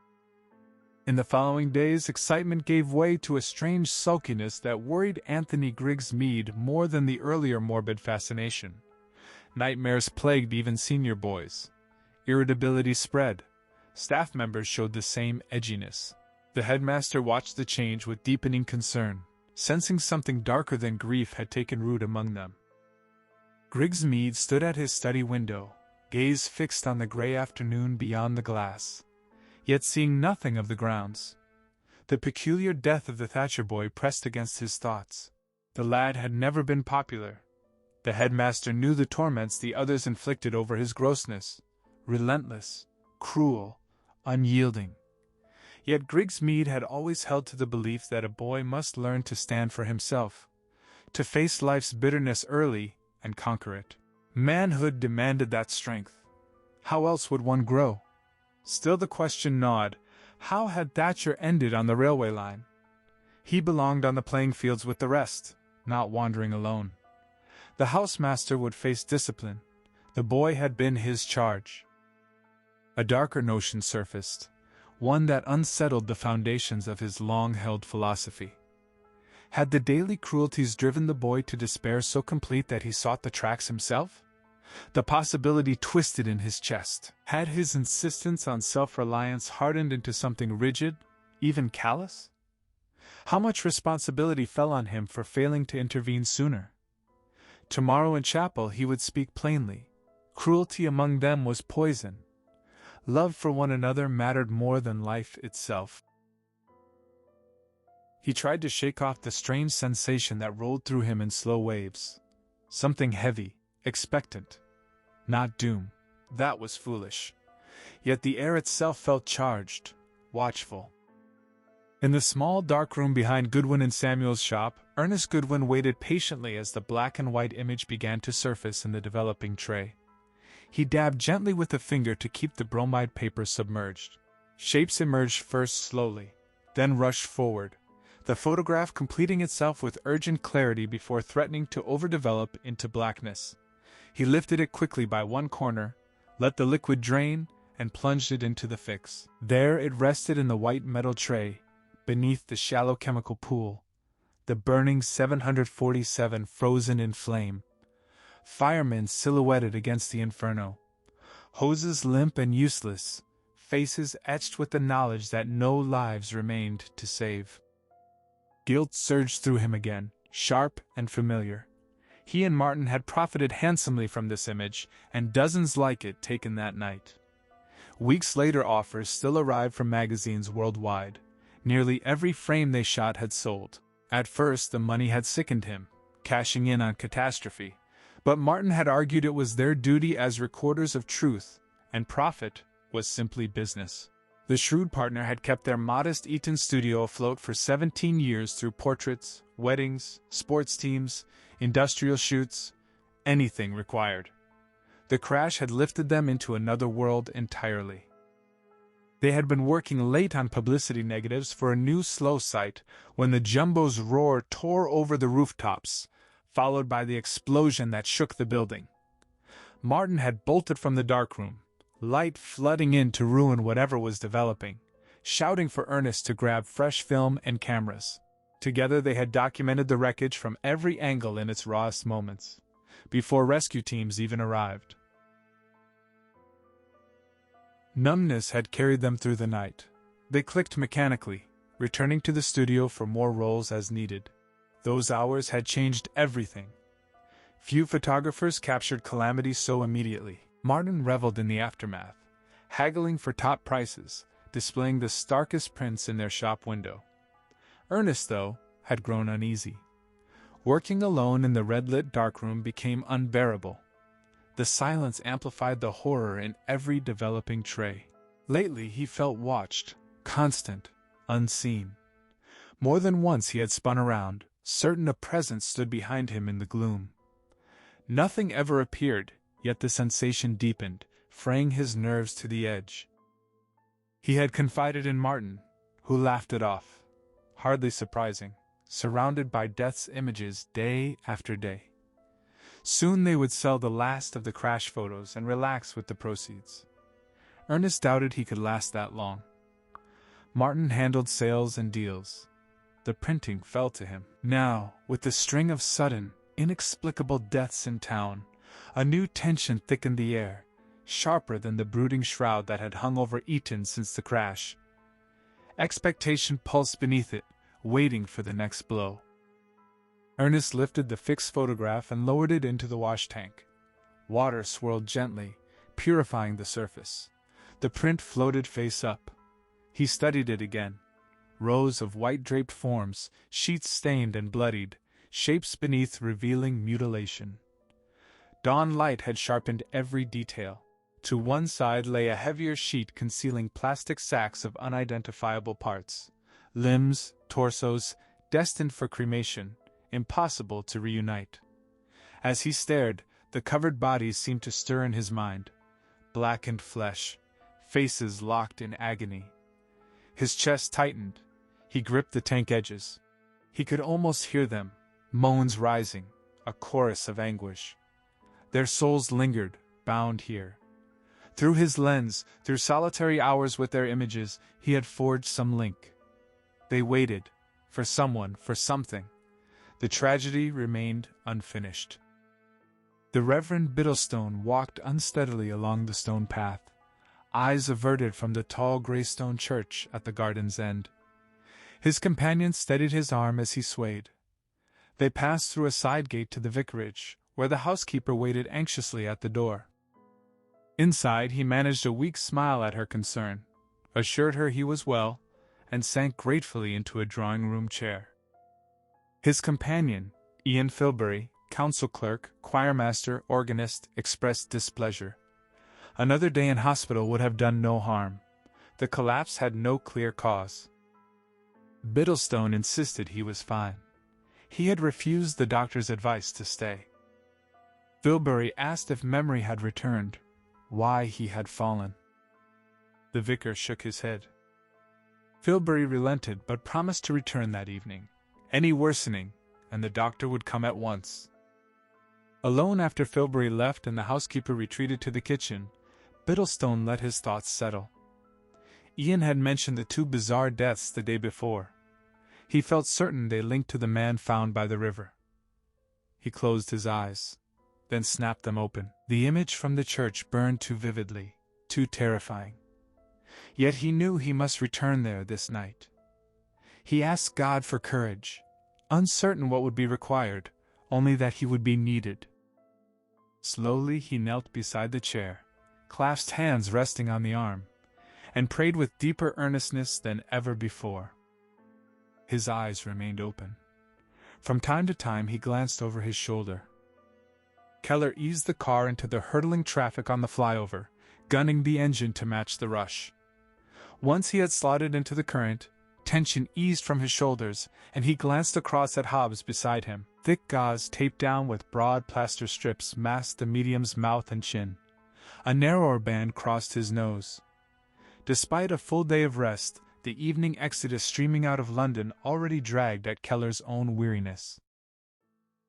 In the following days, excitement gave way to a strange sulkiness that worried Anthony Griggs-Mead more than the earlier morbid fascination. Nightmares plagued even senior boys. Irritability spread. Staff members showed the same edginess. The headmaster watched the change with deepening concern, sensing something darker than grief had taken root among them. Griggs-Mead stood at his study window, gaze fixed on the gray afternoon beyond the glass, yet seeing nothing of the grounds. The peculiar death of the Thatcher boy pressed against his thoughts. The lad had never been popular. The headmaster knew the torments the others inflicted over his grossness, relentless, cruel, unyielding. Yet Griggs-Mead had always held to the belief that a boy must learn to stand for himself, to face life's bitterness early and conquer it. Manhood demanded that strength. How else would one grow? Still the question gnawed, how had Thatcher ended on the railway line? He belonged on the playing fields with the rest, not wandering alone. The housemaster would face discipline. The boy had been his charge. A darker notion surfaced, one that unsettled the foundations of his long-held philosophy. Had the daily cruelties driven the boy to despair so complete that he sought the tracks himself? The possibility twisted in his chest. Had his insistence on self-reliance hardened into something rigid, even callous? How much responsibility fell on him for failing to intervene sooner? Tomorrow in chapel he would speak plainly. Cruelty among them was poison. Love for one another mattered more than life itself. He tried to shake off the strange sensation that rolled through him in slow waves. Something heavy, expectant. Not doom. That was foolish. Yet the air itself felt charged, watchful. In the small dark room behind Goodwin and Samuel's shop, Ernest Goodwin waited patiently as the black and white image began to surface in the developing tray. He dabbed gently with a finger to keep the bromide paper submerged. Shapes emerged first slowly, then rushed forward, the photograph completing itself with urgent clarity before threatening to overdevelop into blackness. He lifted it quickly by one corner, let the liquid drain, and plunged it into the fix. There it rested in the white metal tray, beneath the shallow chemical pool, the burning 747 frozen in flame. Firemen silhouetted against the inferno. Hoses limp and useless, faces etched with the knowledge that no lives remained to save. Guilt surged through him again, sharp and familiar. He and Martin had profited handsomely from this image, and dozens like it taken that night. Weeks later, offers still arrived from magazines worldwide. Nearly every frame they shot had sold. At first, the money had sickened him, cashing in on catastrophe. But Martin had argued it was their duty as recorders of truth, and profit was simply business. The shrewd partner had kept their modest Eton studio afloat for 17 years through portraits, weddings, sports teams, industrial shoots, anything required. The crash had lifted them into another world entirely. They had been working late on publicity negatives for a new slow site when the jumbo's roar tore over the rooftops, followed by the explosion that shook the building. Martin had bolted from the darkroom, light flooding in to ruin whatever was developing, shouting for Ernest to grab fresh film and cameras. Together they had documented the wreckage from every angle in its rawest moments, before rescue teams even arrived. Numbness had carried them through the night. They clicked mechanically, returning to the studio for more rolls as needed. Those hours had changed everything. Few photographers captured calamity so immediately. Martin reveled in the aftermath, haggling for top prices, displaying the starkest prints in their shop window. Ernest, though, had grown uneasy. Working alone in the red-lit darkroom became unbearable. The silence amplified the horror in every developing tray. Lately he felt watched, constant, unseen. More than once he had spun around, certain a presence stood behind him in the gloom. Nothing ever appeared, yet the sensation deepened, fraying his nerves to the edge. He had confided in Martin, who laughed it off. Hardly surprising, surrounded by death's images day after day. Soon they would sell the last of the crash photos and relax with the proceeds. Ernest doubted he could last that long. Martin handled sales and deals. The printing fell to him. Now, with the string of sudden, inexplicable deaths in town, a new tension thickened the air, sharper than the brooding shroud that had hung over Eton since the crash. Expectation pulsed beneath it, waiting for the next blow. Ernest lifted the fixed photograph and lowered it into the wash tank. Water swirled gently, purifying the surface. The print floated face up. He studied it again. Rows of white-draped forms, sheets stained and bloodied, shapes beneath revealing mutilation. Dawn light had sharpened every detail. To one side lay a heavier sheet concealing plastic sacks of unidentifiable parts. Limbs, torsos, destined for cremation, impossible to reunite. As he stared, the covered bodies seemed to stir in his mind. Blackened flesh, faces locked in agony. His chest tightened. He gripped the tank edges. He could almost hear them, moans rising, a chorus of anguish. Their souls lingered, bound here. Through his lens, through solitary hours with their images, he had forged some link. They waited, for someone, for something. The tragedy remained unfinished. The Reverend Biddlestone walked unsteadily along the stone path, eyes averted from the tall grey stone church at the garden's end. His companion steadied his arm as he swayed. They passed through a side gate to the vicarage, where the housekeeper waited anxiously at the door. Inside, he managed a weak smile at her concern, assured her he was well, and sank gratefully into a drawing-room chair. His companion, Ian Filbury, council clerk, choirmaster, organist, expressed displeasure. Another day in hospital would have done no harm. The collapse had no clear cause. Biddlestone insisted he was fine. He had refused the doctor's advice to stay. Filbury asked if memory had returned, why he had fallen. The vicar shook his head. Filbury relented but promised to return that evening. Any worsening, and the doctor would come at once. Alone after Filbury left and the housekeeper retreated to the kitchen, Biddlestone let his thoughts settle. Ian had mentioned the two bizarre deaths the day before. He felt certain they linked to the man found by the river. He closed his eyes, then snapped them open. The image from the church burned too vividly, too terrifying. Yet he knew he must return there this night. He asked God for courage, uncertain what would be required, only that he would be needed. Slowly he knelt beside the chair, clasped hands resting on the arm, and prayed with deeper earnestness than ever before. His eyes remained open. From time to time he glanced over his shoulder. Keller eased the car into the hurtling traffic on the flyover, gunning the engine to match the rush. Once he had slotted into the current, tension eased from his shoulders, and he glanced across at Hobbs beside him. Thick gauze taped down with broad plaster strips masked the medium's mouth and chin. A narrower band crossed his nose. Despite a full day of rest, the evening exodus streaming out of London already dragged at Keller's own weariness.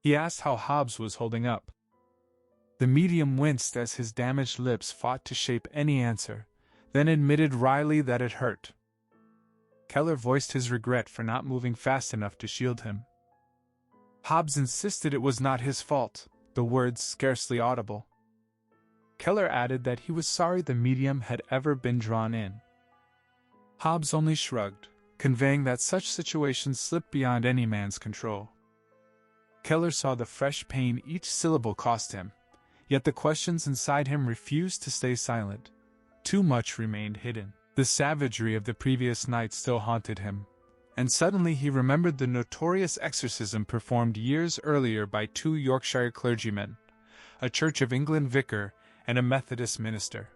He asked how Hobbs was holding up. The medium winced as his damaged lips fought to shape any answer, then admitted wryly that it hurt. Keller voiced his regret for not moving fast enough to shield him. Hobbs insisted it was not his fault, the words scarcely audible. Keller added that he was sorry the medium had ever been drawn in. Hobbs only shrugged, conveying that such situations slipped beyond any man's control. Keller saw the fresh pain each syllable cost him, yet the questions inside him refused to stay silent. Too much remained hidden. The savagery of the previous night still haunted him, and suddenly he remembered the notorious exorcism performed years earlier by two Yorkshire clergymen, a Church of England vicar, and a Methodist minister.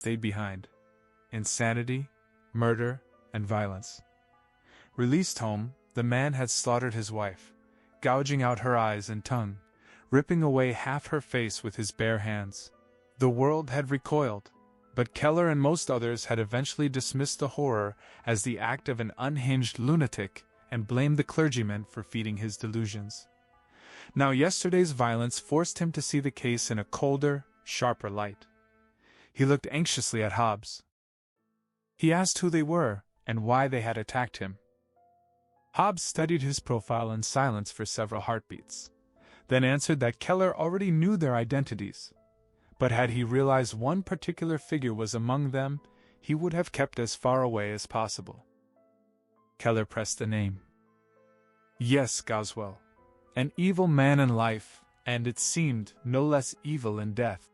Stayed behind. Insanity, murder, and violence. Released home, the man had slaughtered his wife, gouging out her eyes and tongue, ripping away half her face with his bare hands. The world had recoiled, but Keller and most others had eventually dismissed the horror as the act of an unhinged lunatic and blamed the clergyman for feeding his delusions. Now yesterday's violence forced him to see the case in a colder, sharper light. He looked anxiously at Hobbs. He asked who they were and why they had attacked him. Hobbs studied his profile in silence for several heartbeats, then answered that Keller already knew their identities, but had he realized one particular figure was among them, he would have kept as far away as possible. Keller pressed the name. Yes, Goswell. An evil man in life, and it seemed no less evil in death.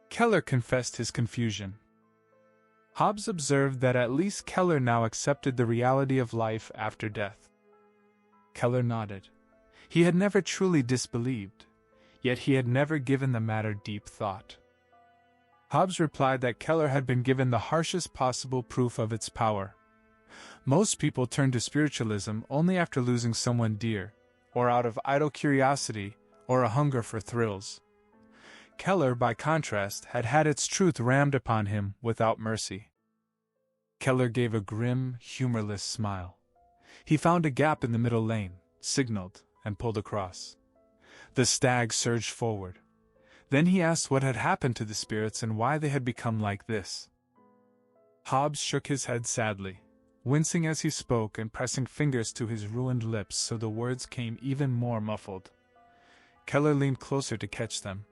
Keller confessed his confusion. Hobbs observed that at least Keller now accepted the reality of life after death. Keller nodded. He had never truly disbelieved, yet he had never given the matter deep thought. Hobbs replied that Keller had been given the harshest possible proof of its power. Most people turn to spiritualism only after losing someone dear, or out of idle curiosity, or a hunger for thrills. Keller, by contrast, had had its truth rammed upon him without mercy. Keller gave a grim, humorless smile. He found a gap in the middle lane, signaled, and pulled across. The stag surged forward. Then he asked what had happened to the spirits and why they had become like this. Hobbs shook his head sadly, wincing as he spoke and pressing fingers to his ruined lips so the words came even more muffled. Keller leaned closer to catch them.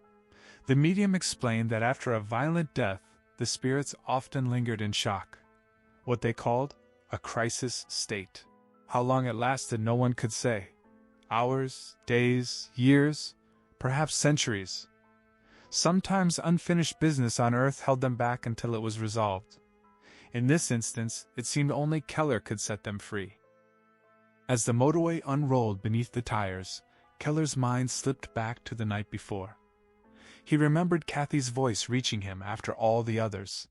The medium explained that after a violent death, the spirits often lingered in shock, what they called a crisis state. How long it lasted no one could say. Hours, days, years, perhaps centuries. Sometimes unfinished business on Earth held them back until it was resolved. In this instance, it seemed only Keller could set them free. As the motorway unrolled beneath the tires, Keller's mind slipped back to the night before. He remembered Kathy's voice reaching him after all the others,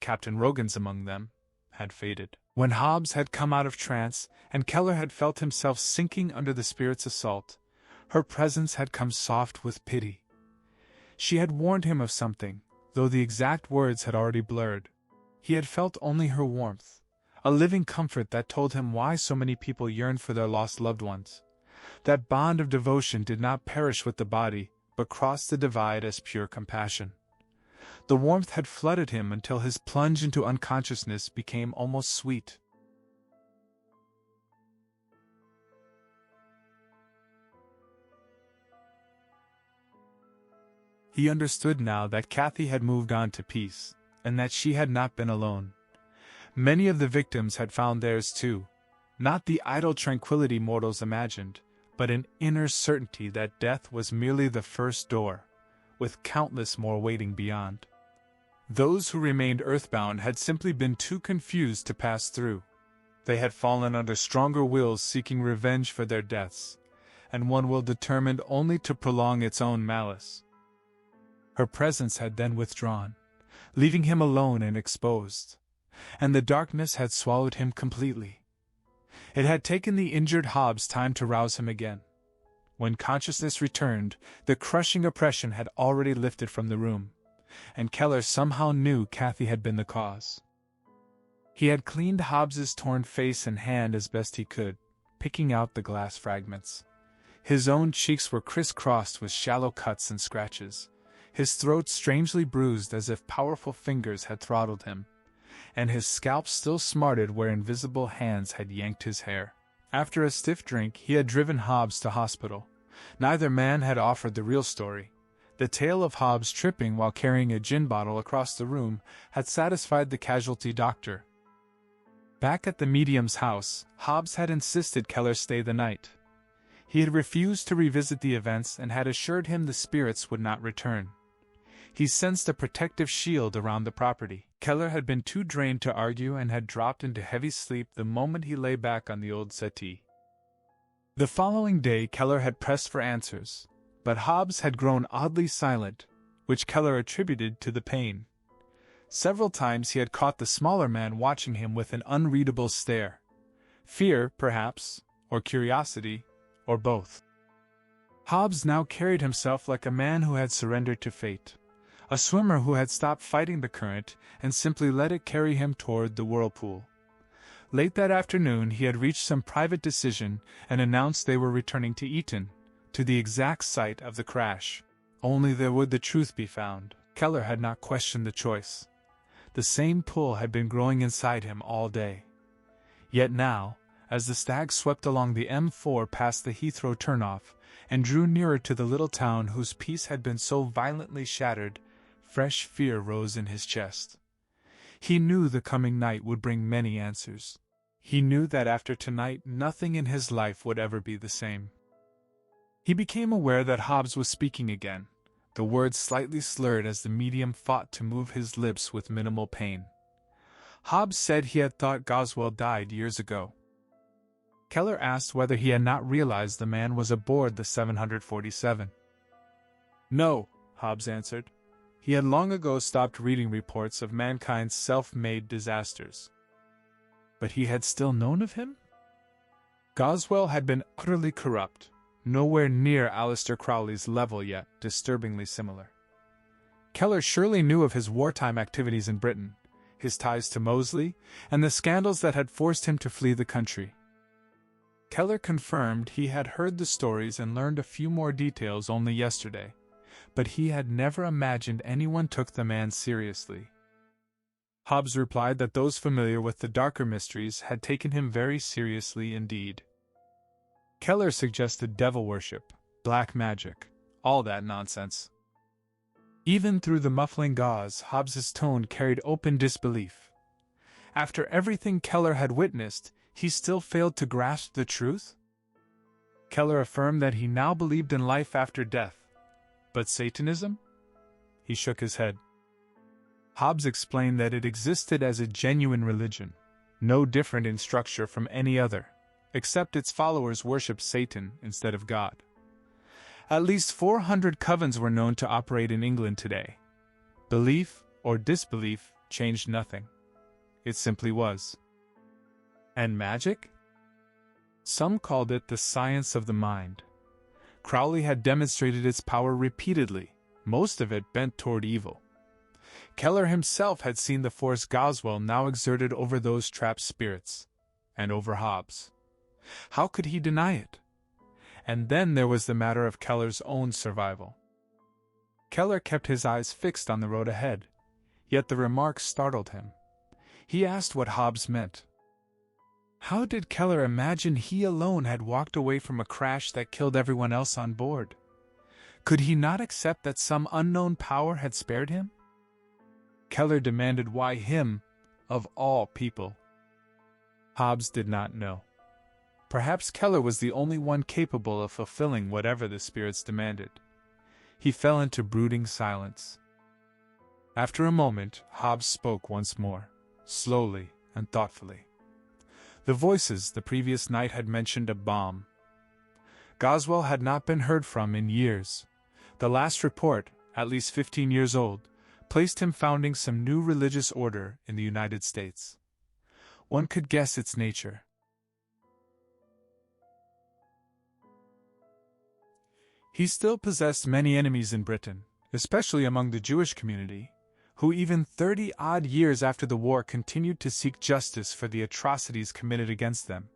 Captain Rogan's among them, had faded. When Hobbs had come out of trance and Keller had felt himself sinking under the spirit's assault, her presence had come soft with pity. She had warned him of something, though the exact words had already blurred. He had felt only her warmth, a living comfort that told him why so many people yearned for their lost loved ones. That bond of devotion did not perish with the body, but crossed the divide as pure compassion. The warmth had flooded him until his plunge into unconsciousness became almost sweet. He understood now that Kathy had moved on to peace, and that she had not been alone. Many of the victims had found theirs too, not the idle tranquility mortals imagined, but an inner certainty that death was merely the first door, with countless more waiting beyond. Those who remained earthbound had simply been too confused to pass through. They had fallen under stronger wills seeking revenge for their deaths, and one will determined only to prolong its own malice. Her presence had then withdrawn, leaving him alone and exposed, and the darkness had swallowed him completely. It had taken the injured Hobbs time to rouse him again. When consciousness returned, the crushing oppression had already lifted from the room, and Keller somehow knew Kathy had been the cause. He had cleaned Hobbs's torn face and hand as best he could, picking out the glass fragments. His own cheeks were crisscrossed with shallow cuts and scratches, his throat strangely bruised as if powerful fingers had throttled him, and his scalp still smarted where invisible hands had yanked his hair. After a stiff drink, he had driven Hobbs to hospital. Neither man had offered the real story. The tale of Hobbs tripping while carrying a gin bottle across the room had satisfied the casualty doctor. Back at the medium's house, Hobbs had insisted Keller stay the night. He had refused to revisit the events and had assured him the spirits would not return. He sensed a protective shield around the property. Keller had been too drained to argue and had dropped into heavy sleep the moment he lay back on the old settee. The following day Keller had pressed for answers, but Hobbs had grown oddly silent, which Keller attributed to the pain. Several times he had caught the smaller man watching him with an unreadable stare. Fear, perhaps, or curiosity, or both. Hobbs now carried himself like a man who had surrendered to fate, a swimmer who had stopped fighting the current and simply let it carry him toward the whirlpool. Late that afternoon he had reached some private decision and announced they were returning to Eton, to the exact site of the crash. Only there would the truth be found. Keller had not questioned the choice. The same pull had been growing inside him all day. Yet now, as the stag swept along the M4 past the Heathrow turnoff and drew nearer to the little town whose peace had been so violently shattered, fresh fear rose in his chest. He knew the coming night would bring many answers. He knew that after tonight nothing in his life would ever be the same. He became aware that Hobbs was speaking again, the words slightly slurred as the medium fought to move his lips with minimal pain. Hobbs said he had thought Goswell died years ago. Keller asked whether he had not realized the man was aboard the 747. No, Hobbs answered. He had long ago stopped reading reports of mankind's self-made disasters. But he had still known of him? Goswell had been utterly corrupt, nowhere near Aleister Crowley's level yet, disturbingly similar. Keller surely knew of his wartime activities in Britain, his ties to Mosley, and the scandals that had forced him to flee the country. Keller confirmed he had heard the stories and learned a few more details only yesterday, but he had never imagined anyone took the man seriously. Hobbs replied that those familiar with the darker mysteries had taken him very seriously indeed. Keller suggested devil worship, black magic, all that nonsense. Even through the muffling gauze, Hobbs's tone carried open disbelief. After everything Keller had witnessed, he still failed to grasp the truth? Keller affirmed that he now believed in life after death. But Satanism? He shook his head. Hobbs explained that it existed as a genuine religion, no different in structure from any other, except its followers worshiped Satan instead of God. At least 400 covens were known to operate in England today. Belief or disbelief changed nothing. It simply was. And magic? Some called it the science of the mind. Crowley had demonstrated its power repeatedly, most of it bent toward evil. Keller himself had seen the force Goswell now exerted over those trapped spirits, and over Hobbs. How could he deny it? And then there was the matter of Keller's own survival. Keller kept his eyes fixed on the road ahead, yet the remark startled him. He asked what Hobbs meant. How did Keller imagine he alone had walked away from a crash that killed everyone else on board? Could he not accept that some unknown power had spared him? Keller demanded why him, of all people. Hobbs did not know. Perhaps Keller was the only one capable of fulfilling whatever the spirits demanded. He fell into brooding silence. After a moment, Hobbs spoke once more, slowly and thoughtfully. The voices the previous night had mentioned a bomb. Goswell had not been heard from in years. The last report, at least 15 years old, placed him founding some new religious order in the United States. One could guess its nature. He still possessed many enemies in Britain, especially among the Jewish community, who even 30-odd years after the war continued to seek justice for the atrocities committed against them.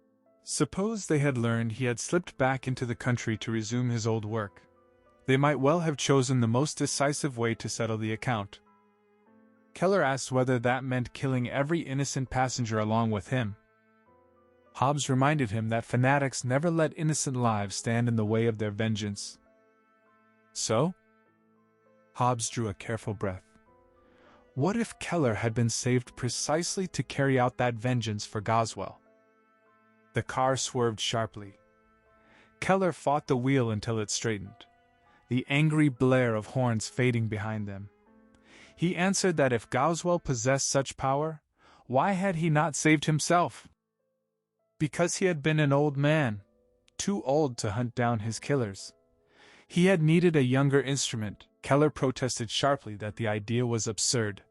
Suppose they had learned he had slipped back into the country to resume his old work. They might well have chosen the most decisive way to settle the account. Keller asked whether that meant killing every innocent passenger along with him. Hobbes reminded him that fanatics never let innocent lives stand in the way of their vengeance. So? Hobbes drew a careful breath. What if Keller had been saved precisely to carry out that vengeance for Goswell? The car swerved sharply. Keller fought the wheel until it straightened, the angry blare of horns fading behind them. He answered that if Goswell possessed such power, why had he not saved himself? Because he had been an old man, too old to hunt down his killers. He had needed a younger instrument. Keller protested sharply that the idea was absurd.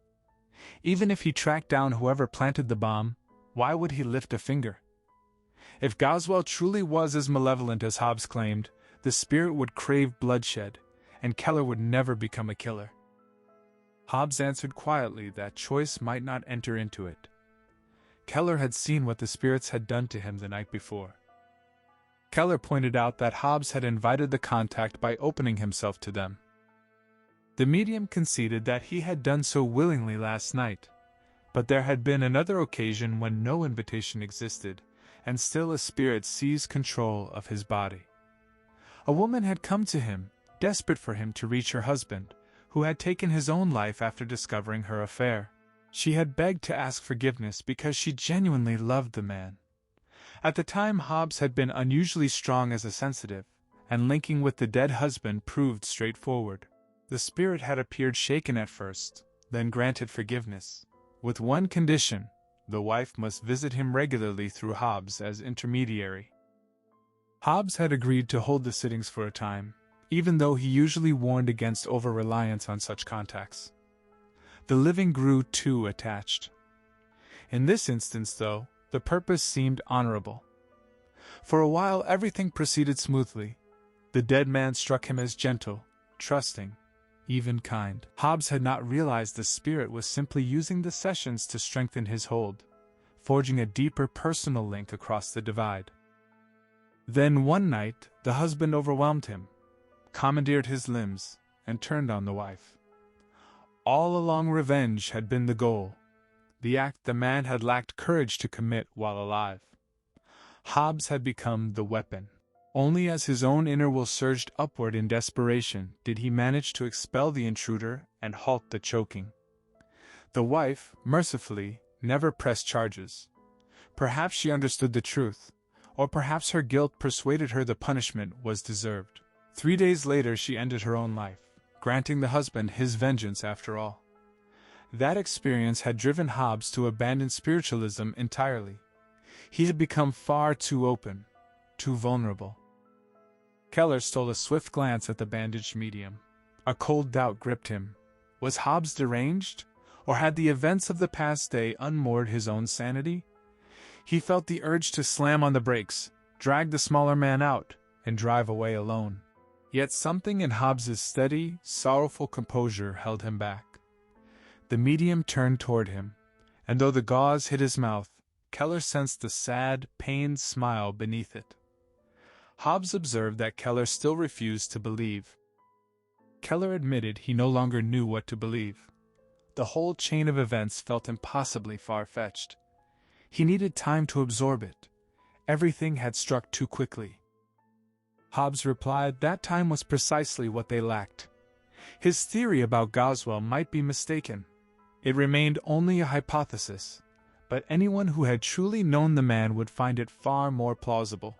Even if he tracked down whoever planted the bomb, why would he lift a finger? If Goswell truly was as malevolent as Hobbes claimed, the spirit would crave bloodshed, and Keller would never become a killer. Hobbes answered quietly that choice might not enter into it. Keller had seen what the spirits had done to him the night before. Keller pointed out that Hobbes had invited the contact by opening himself to them. The medium conceded that he had done so willingly last night, but there had been another occasion when no invitation existed, and still a spirit seized control of his body. A woman had come to him, desperate for him to reach her husband, who had taken his own life after discovering her affair. She had begged to ask forgiveness because she genuinely loved the man. At the time, Hobbes had been unusually strong as a sensitive, and linking with the dead husband proved straightforward. The spirit had appeared shaken at first, then granted forgiveness, with one condition: the wife must visit him regularly through Hobbes as intermediary. Hobbes had agreed to hold the sittings for a time, even though he usually warned against over-reliance on such contacts. The living grew too attached. In this instance, though, the purpose seemed honorable. For a while everything proceeded smoothly. The dead man struck him as gentle, trusting, even kind. Hobbes had not realized the spirit was simply using the sessions to strengthen his hold, forging a deeper personal link across the divide. Then one night, the husband overwhelmed him, commandeered his limbs, and turned on the wife. All along, revenge had been the goal, the act the man had lacked courage to commit while alive. Hobbes had become the weapon. Only as his own inner will surged upward in desperation did he manage to expel the intruder and halt the choking. The wife, mercifully, never pressed charges. Perhaps she understood the truth, or perhaps her guilt persuaded her the punishment was deserved. 3 days later she ended her own life, granting the husband his vengeance after all. That experience had driven Hobbes to abandon spiritualism entirely. He had become far too open, too vulnerable. Keller stole a swift glance at the bandaged medium. A cold doubt gripped him. Was Hobbes deranged, or had the events of the past day unmoored his own sanity? He felt the urge to slam on the brakes, drag the smaller man out, and drive away alone. Yet something in Hobbes's steady, sorrowful composure held him back. The medium turned toward him, and though the gauze hid his mouth, Keller sensed the sad, pained smile beneath it. Hobbes observed that Keller still refused to believe. Keller admitted he no longer knew what to believe. The whole chain of events felt impossibly far-fetched. He needed time to absorb it. Everything had struck too quickly. Hobbes replied that time was precisely what they lacked. His theory about Goswell might be mistaken. It remained only a hypothesis, but anyone who had truly known the man would find it far more plausible.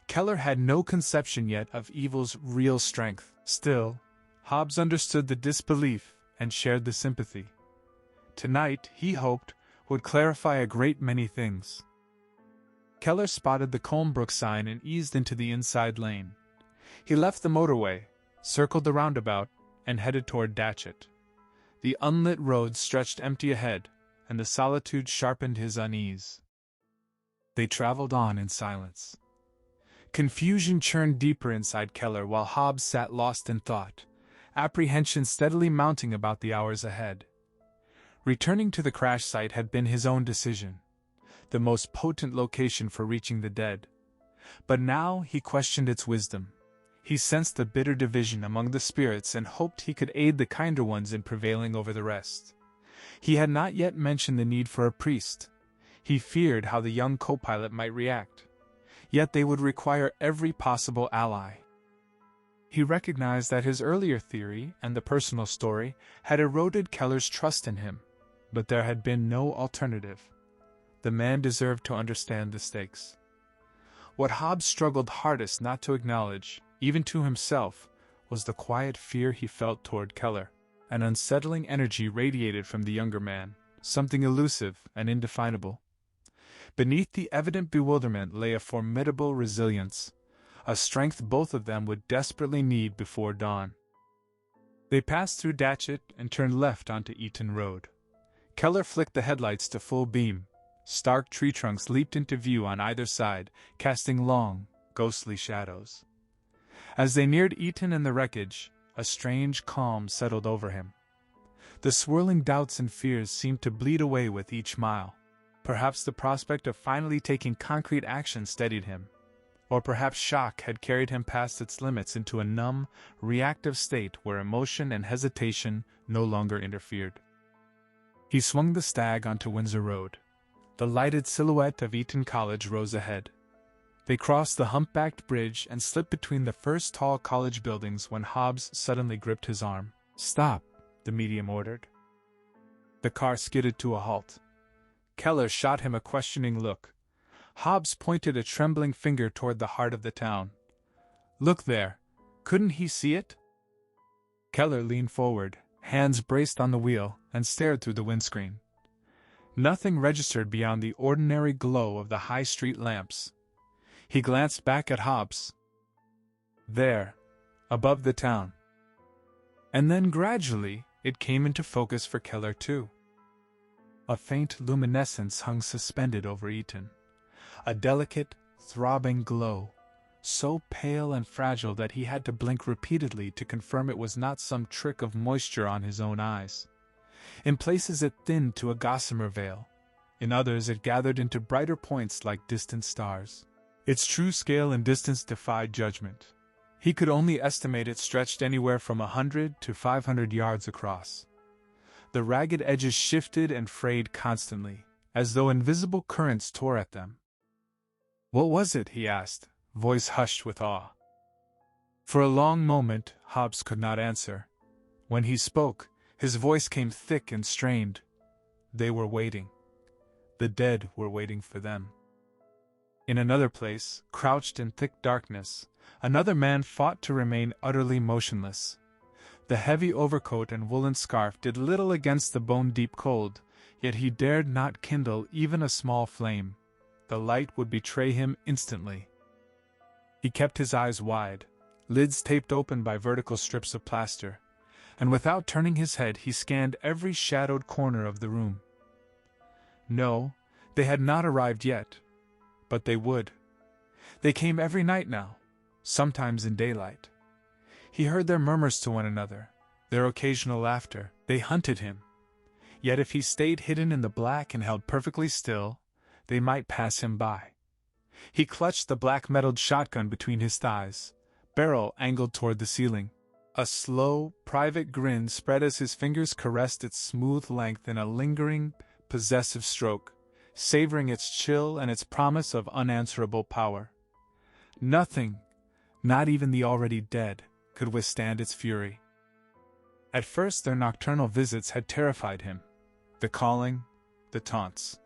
Keller had no conception yet of evil's real strength. Still, Hobbes understood the disbelief and shared the sympathy. Tonight, he hoped, would clarify a great many things. Keller spotted the Colnbrook sign and eased into the inside lane. He left the motorway, circled the roundabout, and headed toward Datchet. The unlit road stretched empty ahead, and the solitude sharpened his unease. They traveled on in silence. Confusion churned deeper inside Keller while Hobbes sat lost in thought, apprehension steadily mounting about the hours ahead. Returning to the crash site had been his own decision, the most potent location for reaching the dead. But now he questioned its wisdom. He sensed a bitter division among the spirits and hoped he could aid the kinder ones in prevailing over the rest. He had not yet mentioned the need for a priest. He feared how the young co-pilot might react. Yet they would require every possible ally. He recognized that his earlier theory and the personal story had eroded Keller's trust in him, but there had been no alternative. The man deserved to understand the stakes. What Hobbs struggled hardest not to acknowledge, even to himself, was the quiet fear he felt toward Keller. An unsettling energy radiated from the younger man, something elusive and indefinable. Beneath the evident bewilderment lay a formidable resilience, a strength both of them would desperately need before dawn. They passed through Datchet and turned left onto Eton Road. Keller flicked the headlights to full beam. Stark tree trunks leaped into view on either side, casting long, ghostly shadows. As they neared Eton and the wreckage, a strange calm settled over him. The swirling doubts and fears seemed to bleed away with each mile. Perhaps the prospect of finally taking concrete action steadied him. Or perhaps shock had carried him past its limits into a numb, reactive state where emotion and hesitation no longer interfered. He swung the Stag onto Windsor Road. The lighted silhouette of Eton College rose ahead. They crossed the humpbacked bridge and slipped between the first tall college buildings when Hobbs suddenly gripped his arm. "Stop," the medium ordered. The car skidded to a halt. Keller shot him a questioning look. Hobbs pointed a trembling finger toward the heart of the town. "Look there. Couldn't he see it?" Keller leaned forward, hands braced on the wheel, and stared through the windscreen. Nothing registered beyond the ordinary glow of the high street lamps. He glanced back at Hobbs. There, above the town. And then gradually, it came into focus for Keller too. A faint luminescence hung suspended over Eton. A delicate, throbbing glow, so pale and fragile that he had to blink repeatedly to confirm it was not some trick of moisture on his own eyes. In places it thinned to a gossamer veil. In others it gathered into brighter points like distant stars. Its true scale and distance defied judgment. He could only estimate it stretched anywhere from 100 to 500 yards across. The ragged edges shifted and frayed constantly, as though invisible currents tore at them. "What was it?" he asked, voice hushed with awe. For a long moment, Hobbs could not answer. When he spoke, his voice came thick and strained. They were waiting. The dead were waiting for them. In another place, crouched in thick darkness, another man fought to remain utterly motionless. The heavy overcoat and woolen scarf did little against the bone-deep cold, yet he dared not kindle even a small flame. The light would betray him instantly. He kept his eyes wide, lids taped open by vertical strips of plaster, and without turning his head he scanned every shadowed corner of the room. No, they had not arrived yet, but they would. They came every night now, sometimes in daylight. He heard their murmurs to one another, their occasional laughter. They hunted him. Yet if he stayed hidden in the black and held perfectly still, they might pass him by. He clutched the black-metalled shotgun between his thighs, barrel angled toward the ceiling. A slow, private grin spread as his fingers caressed its smooth length in a lingering, possessive stroke, savoring its chill and its promise of unanswerable power. Nothing, not even the already dead, could withstand its fury. At first their nocturnal visits had terrified him. The calling, the taunts.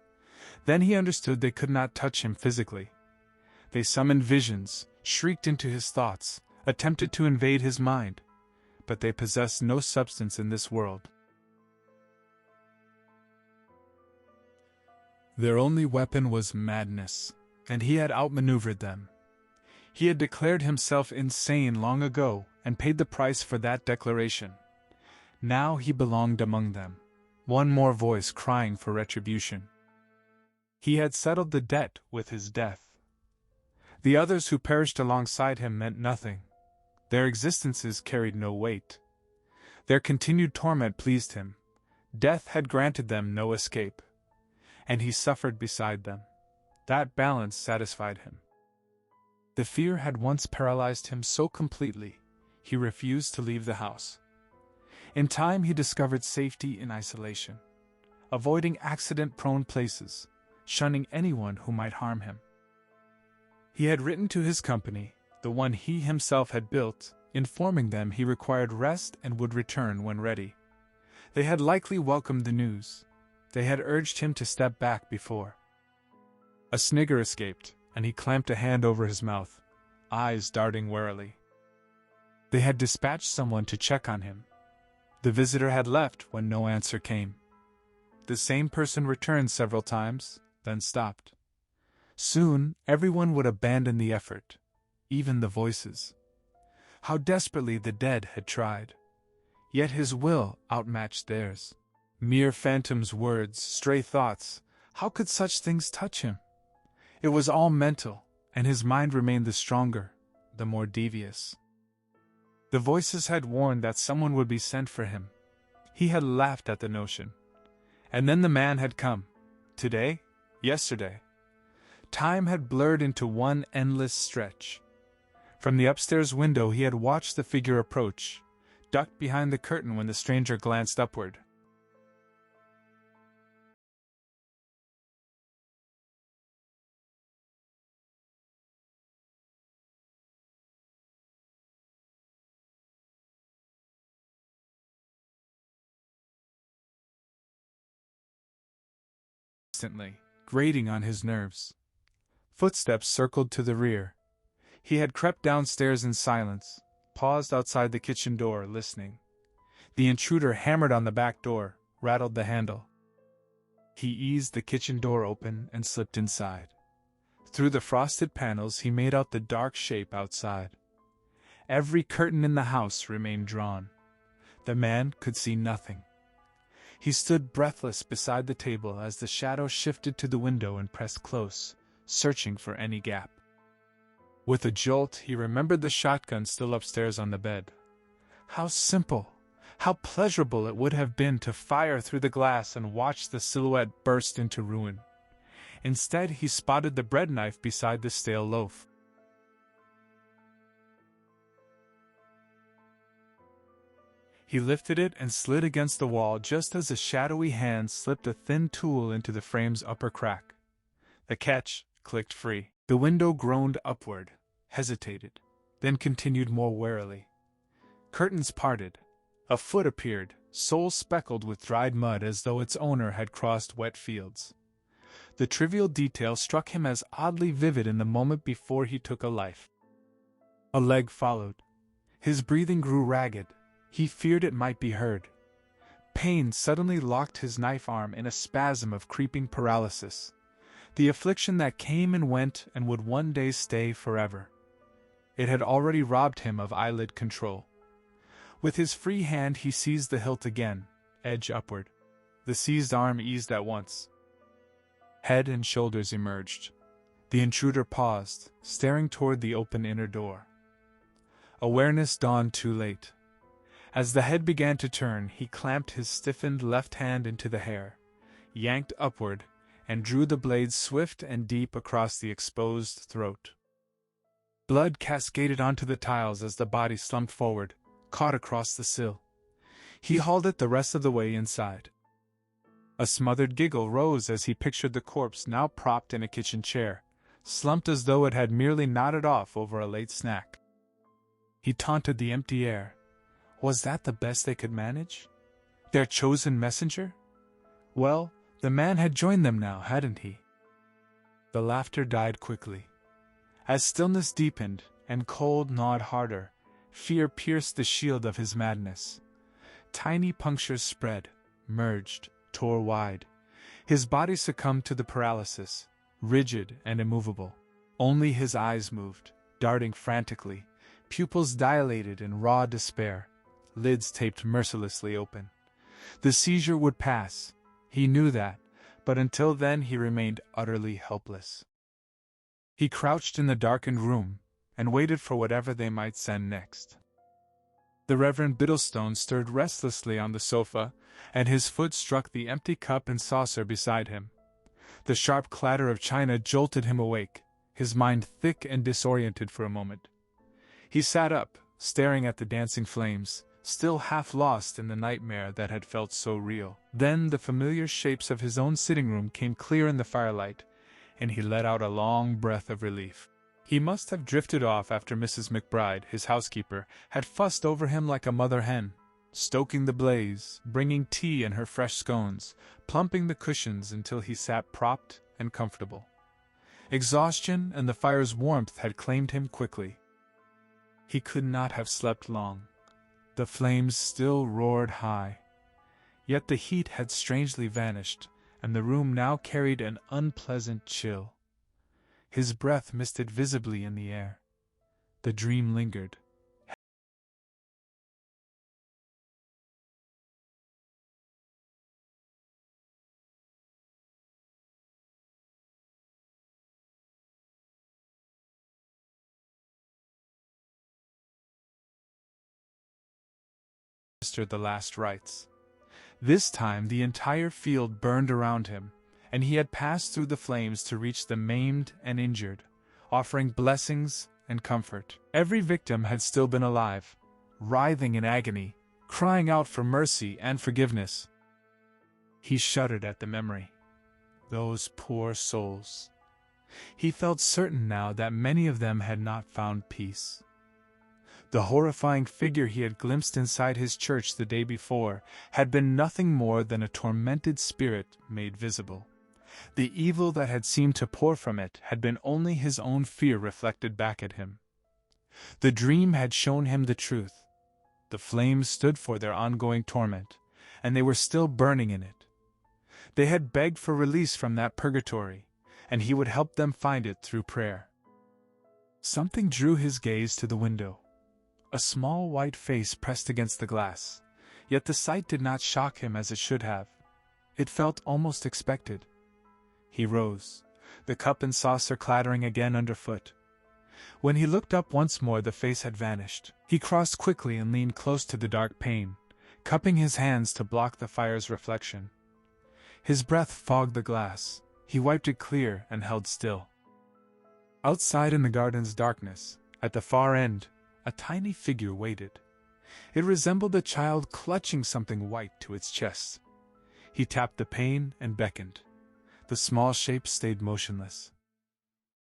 Then he understood they could not touch him physically. They summoned visions, shrieked into his thoughts, attempted to invade his mind, but they possessed no substance in this world. Their only weapon was madness, and he had outmaneuvered them. He had declared himself insane long ago and paid the price for that declaration. Now he belonged among them, one more voice crying for retribution. He had settled the debt with his death. The others who perished alongside him meant nothing. Their existences carried no weight. Their continued torment pleased him. Death had granted them no escape, and he suffered beside them. That balance satisfied him. The fear had once paralyzed him so completely, he refused to leave the house. In time he discovered safety in isolation. avoiding accident-prone places, shunning anyone who might harm him. He had written to his company, the one he himself had built, informing them he required rest and would return when ready. They had likely welcomed the news. They had urged him to step back before. A snigger escaped, and he clamped a hand over his mouth, eyes darting warily. They had dispatched someone to check on him. The visitor had left when no answer came. The same person returned several times, then stopped. Soon, everyone would abandon the effort, even the voices. How desperately the dead had tried. Yet his will outmatched theirs. Mere phantoms, words, stray thoughts, how could such things touch him? It was all mental, and his mind remained the stronger, the more devious. The voices had warned that someone would be sent for him. He had laughed at the notion. And then the man had come. Today? Yesterday. Time had blurred into one endless stretch. From the upstairs window he had watched the figure approach, ducked behind the curtain when the stranger glanced upward. Instantly, grating on his nerves. Footsteps circled to the rear. He had crept downstairs in silence, paused outside the kitchen door, listening. The intruder hammered on the back door, rattled the handle. He eased the kitchen door open and slipped inside. Through the frosted panels he made out the dark shape outside. Every curtain in the house remained drawn. The man could see nothing. He stood breathless beside the table as the shadow shifted to the window and pressed close, searching for any gap. With a jolt, he remembered the shotgun still upstairs on the bed. How simple, how pleasurable it would have been to fire through the glass and watch the silhouette burst into ruin. Instead, he spotted the bread knife beside the stale loaf. He lifted it and slid against the wall just as a shadowy hand slipped a thin tool into the frame's upper crack. The catch clicked free. The window groaned upward, hesitated, then continued more warily. Curtains parted. A foot appeared, sole speckled with dried mud as though its owner had crossed wet fields. The trivial detail struck him as oddly vivid in the moment before he took a life. A leg followed. His breathing grew ragged. He feared it might be heard. Pain suddenly locked his knife arm in a spasm of creeping paralysis. The affliction that came and went and would one day stay forever. It had already robbed him of eyelid control. With his free hand he seized the hilt again, edge upward. The seized arm eased at once. Head and shoulders emerged. The intruder paused, staring toward the open inner door. Awareness dawned too late. As the head began to turn, he clamped his stiffened left hand into the hair, yanked upward, and drew the blade swift and deep across the exposed throat. Blood cascaded onto the tiles as the body slumped forward, caught across the sill. He hauled it the rest of the way inside. A smothered giggle rose as he pictured the corpse now propped in a kitchen chair, slumped as though it had merely nodded off over a late snack. He taunted the empty air. Was that the best they could manage? Their chosen messenger? Well, the man had joined them now, hadn't he? The laughter died quickly. As stillness deepened, and cold gnawed harder, fear pierced the shield of his madness. Tiny punctures spread, merged, tore wide. His body succumbed to the paralysis, rigid and immovable. Only his eyes moved, darting frantically, pupils dilated in raw despair, lids taped mercilessly open. The seizure would pass, he knew that, but until then he remained utterly helpless. He crouched in the darkened room, and waited for whatever they might send next. The Reverend Biddlestone stirred restlessly on the sofa, and his foot struck the empty cup and saucer beside him. The sharp clatter of china jolted him awake, his mind thick and disoriented for a moment. He sat up, staring at the dancing flames, still half lost in the nightmare that had felt so real. Then the familiar shapes of his own sitting room came clear in the firelight, and he let out a long breath of relief. He must have drifted off after Mrs. McBride, his housekeeper, had fussed over him like a mother hen, stoking the blaze, bringing tea and her fresh scones, plumping the cushions until he sat propped and comfortable. Exhaustion and the fire's warmth had claimed him quickly. He could not have slept long. The flames still roared high. Yet the heat had strangely vanished, and the room now carried an unpleasant chill. His breath misted visibly in the air. The dream lingered. The last rites. This time the entire field burned around him, and he had passed through the flames to reach the maimed and injured, offering blessings and comfort. Every victim had still been alive, writhing in agony, crying out for mercy and forgiveness. He shuddered at the memory. Those poor souls. He felt certain now that many of them had not found peace. The horrifying figure he had glimpsed inside his church the day before had been nothing more than a tormented spirit made visible. The evil that had seemed to pour from it had been only his own fear reflected back at him. The dream had shown him the truth. The flames stood for their ongoing torment, and they were still burning in it. They had begged for release from that purgatory, and he would help them find it through prayer. Something drew his gaze to the window. A small white face pressed against the glass, yet the sight did not shock him as it should have. It felt almost expected. He rose, the cup and saucer clattering again underfoot. When he looked up once more, the face had vanished. He crossed quickly and leaned close to the dark pane, cupping his hands to block the fire's reflection. His breath fogged the glass. He wiped it clear and held still. Outside in the garden's darkness, at the far end, a tiny figure waited. It resembled a child clutching something white to its chest. He tapped the pane and beckoned. The small shape stayed motionless.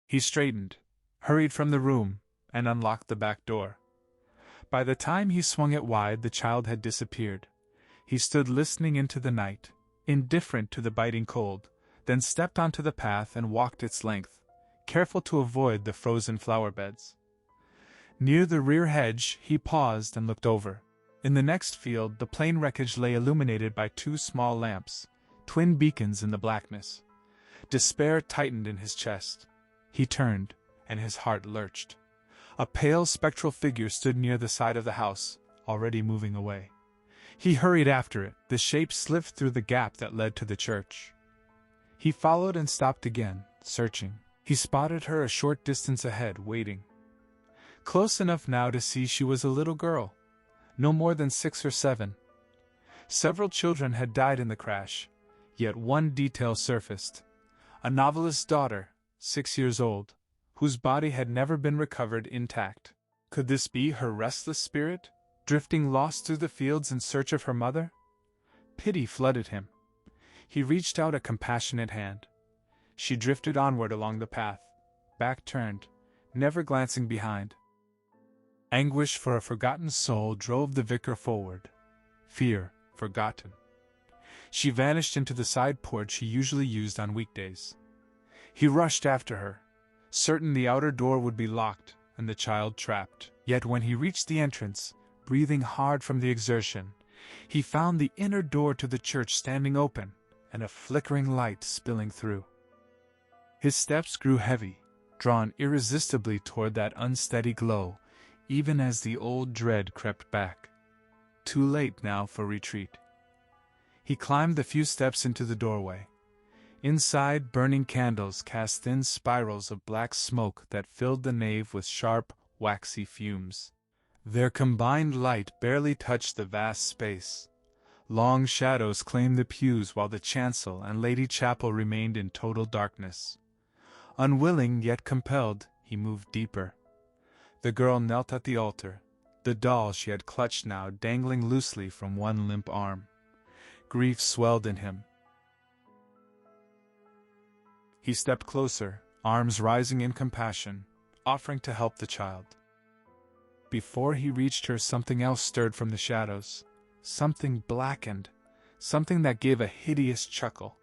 He straightened, hurried from the room, and unlocked the back door. By the time he swung it wide, the child had disappeared. He stood listening into the night, indifferent to the biting cold, then stepped onto the path and walked its length, careful to avoid the frozen flower beds. Near the rear hedge, he paused and looked over. In the next field, the plain wreckage lay illuminated by two small lamps, twin beacons in the blackness. Despair tightened in his chest. He turned, and his heart lurched. A pale spectral figure stood near the side of the house, already moving away. He hurried after it, the shape slipped through the gap that led to the church. He followed and stopped again, searching. He spotted her a short distance ahead, waiting. Close enough now to see she was a little girl, no more than 6 or 7. Several children had died in the crash, yet one detail surfaced. A novelist's daughter, 6 years old, whose body had never been recovered intact. Could this be her restless spirit, drifting lost through the fields in search of her mother? Pity flooded him. He reached out a compassionate hand. She drifted onward along the path, back turned, never glancing behind. Anguish for a forgotten soul drove the vicar forward. Fear, forgotten. She vanished into the side porch he usually used on weekdays. He rushed after her, certain the outer door would be locked and the child trapped. Yet when he reached the entrance, breathing hard from the exertion, he found the inner door to the church standing open and a flickering light spilling through. His steps grew heavy, drawn irresistibly toward that unsteady glow, even as the old dread crept back. Too late now for retreat. He climbed the few steps into the doorway. Inside, burning candles cast thin spirals of black smoke that filled the nave with sharp, waxy fumes. Their combined light barely touched the vast space. Long shadows claimed the pews while the chancel and Lady Chapel remained in total darkness. Unwilling yet compelled, he moved deeper. The girl knelt at the altar, the doll she had clutched now dangling loosely from one limp arm. Grief swelled in him. He stepped closer, arms rising in compassion, offering to help the child. Before he reached her, something else stirred from the shadows, something blackened, something that gave a hideous chuckle.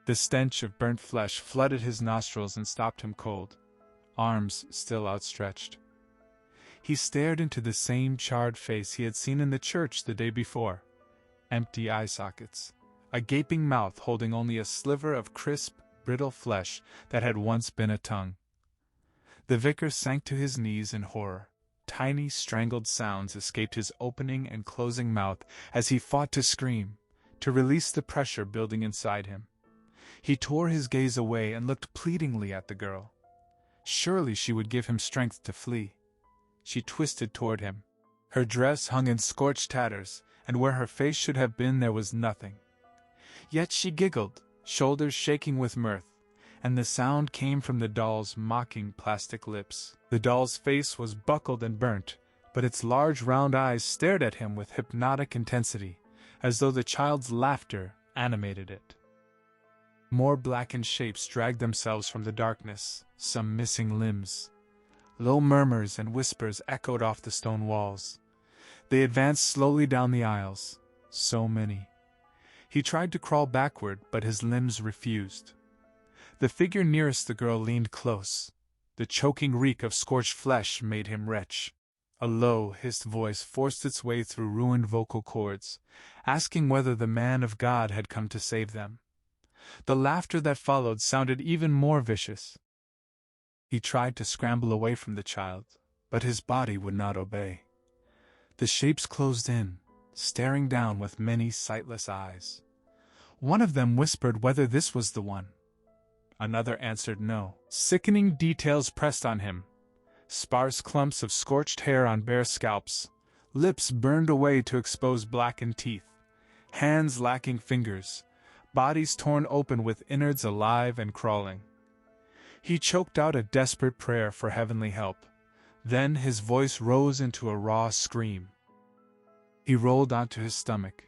The stench of burnt flesh flooded his nostrils and stopped him cold, arms still outstretched. He stared into the same charred face he had seen in the church the day before. Empty eye sockets, a gaping mouth holding only a sliver of crisp, brittle flesh that had once been a tongue. The vicar sank to his knees in horror. Tiny, strangled sounds escaped his opening and closing mouth as he fought to scream, to release the pressure building inside him. He tore his gaze away and looked pleadingly at the girl. Surely she would give him strength to flee. She twisted toward him. Her dress hung in scorched tatters, and where her face should have been there was nothing. Yet she giggled, shoulders shaking with mirth, and the sound came from the doll's mocking plastic lips. The doll's face was buckled and burnt, but its large round eyes stared at him with hypnotic intensity, as though the child's laughter animated it. More blackened shapes dragged themselves from the darkness, some missing limbs. Low murmurs and whispers echoed off the stone walls. They advanced slowly down the aisles. So many. He tried to crawl backward, but his limbs refused. The figure nearest the girl leaned close. The choking reek of scorched flesh made him retch. A low, hissed voice forced its way through ruined vocal cords, asking whether the man of God had come to save them. The laughter that followed sounded even more vicious. He tried to scramble away from the child, but his body would not obey. The shapes closed in, staring down with many sightless eyes. One of them whispered whether this was the one. Another answered no. Sickening details pressed on him. Sparse clumps of scorched hair on bare scalps, lips burned away to expose blackened teeth, hands lacking fingers, bodies torn open with innards alive and crawling. He choked out a desperate prayer for heavenly help. Then his voice rose into a raw scream. He rolled onto his stomach,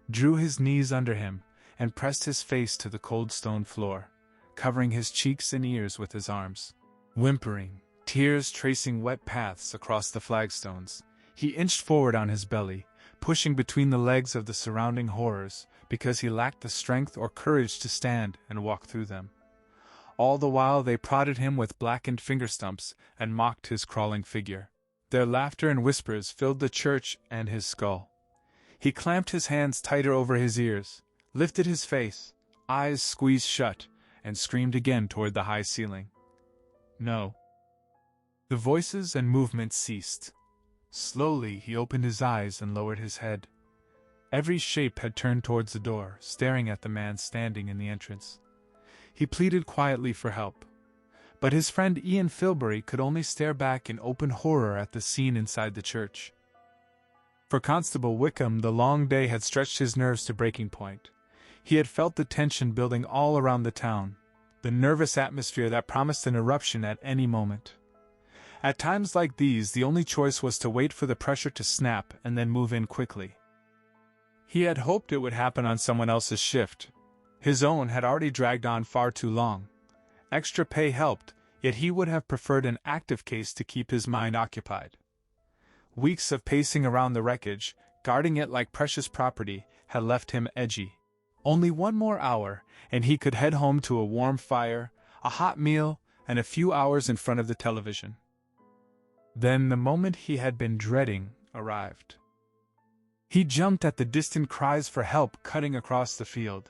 drew his knees under him, and pressed his face to the cold stone floor, covering his cheeks and ears with his arms. Whimpering, tears tracing wet paths across the flagstones, he inched forward on his belly, pushing between the legs of the surrounding horrors because he lacked the strength or courage to stand and walk through them. All the while they prodded him with blackened finger stumps and mocked his crawling figure. Their laughter and whispers filled the church and his skull. He clamped his hands tighter over his ears, lifted his face, eyes squeezed shut, and screamed again toward the high ceiling. No. The voices and movements ceased. Slowly he opened his eyes and lowered his head. Every shape had turned towards the door, staring at the man standing in the entrance. He pleaded quietly for help, but his friend Ian Filbury could only stare back in open horror at the scene inside the church. For Constable Wickham, the long day had stretched his nerves to breaking point. He had felt the tension building all around the town, the nervous atmosphere that promised an eruption at any moment. At times like these, the only choice was to wait for the pressure to snap and then move in quickly. He had hoped it would happen on someone else's shift. His own had already dragged on far too long. Extra pay helped, yet he would have preferred an active case to keep his mind occupied. Weeks of pacing around the wreckage, guarding it like precious property, had left him edgy. Only one more hour, and he could head home to a warm fire, a hot meal, and a few hours in front of the television. Then the moment he had been dreading arrived. He jumped at the distant cries for help cutting across the field.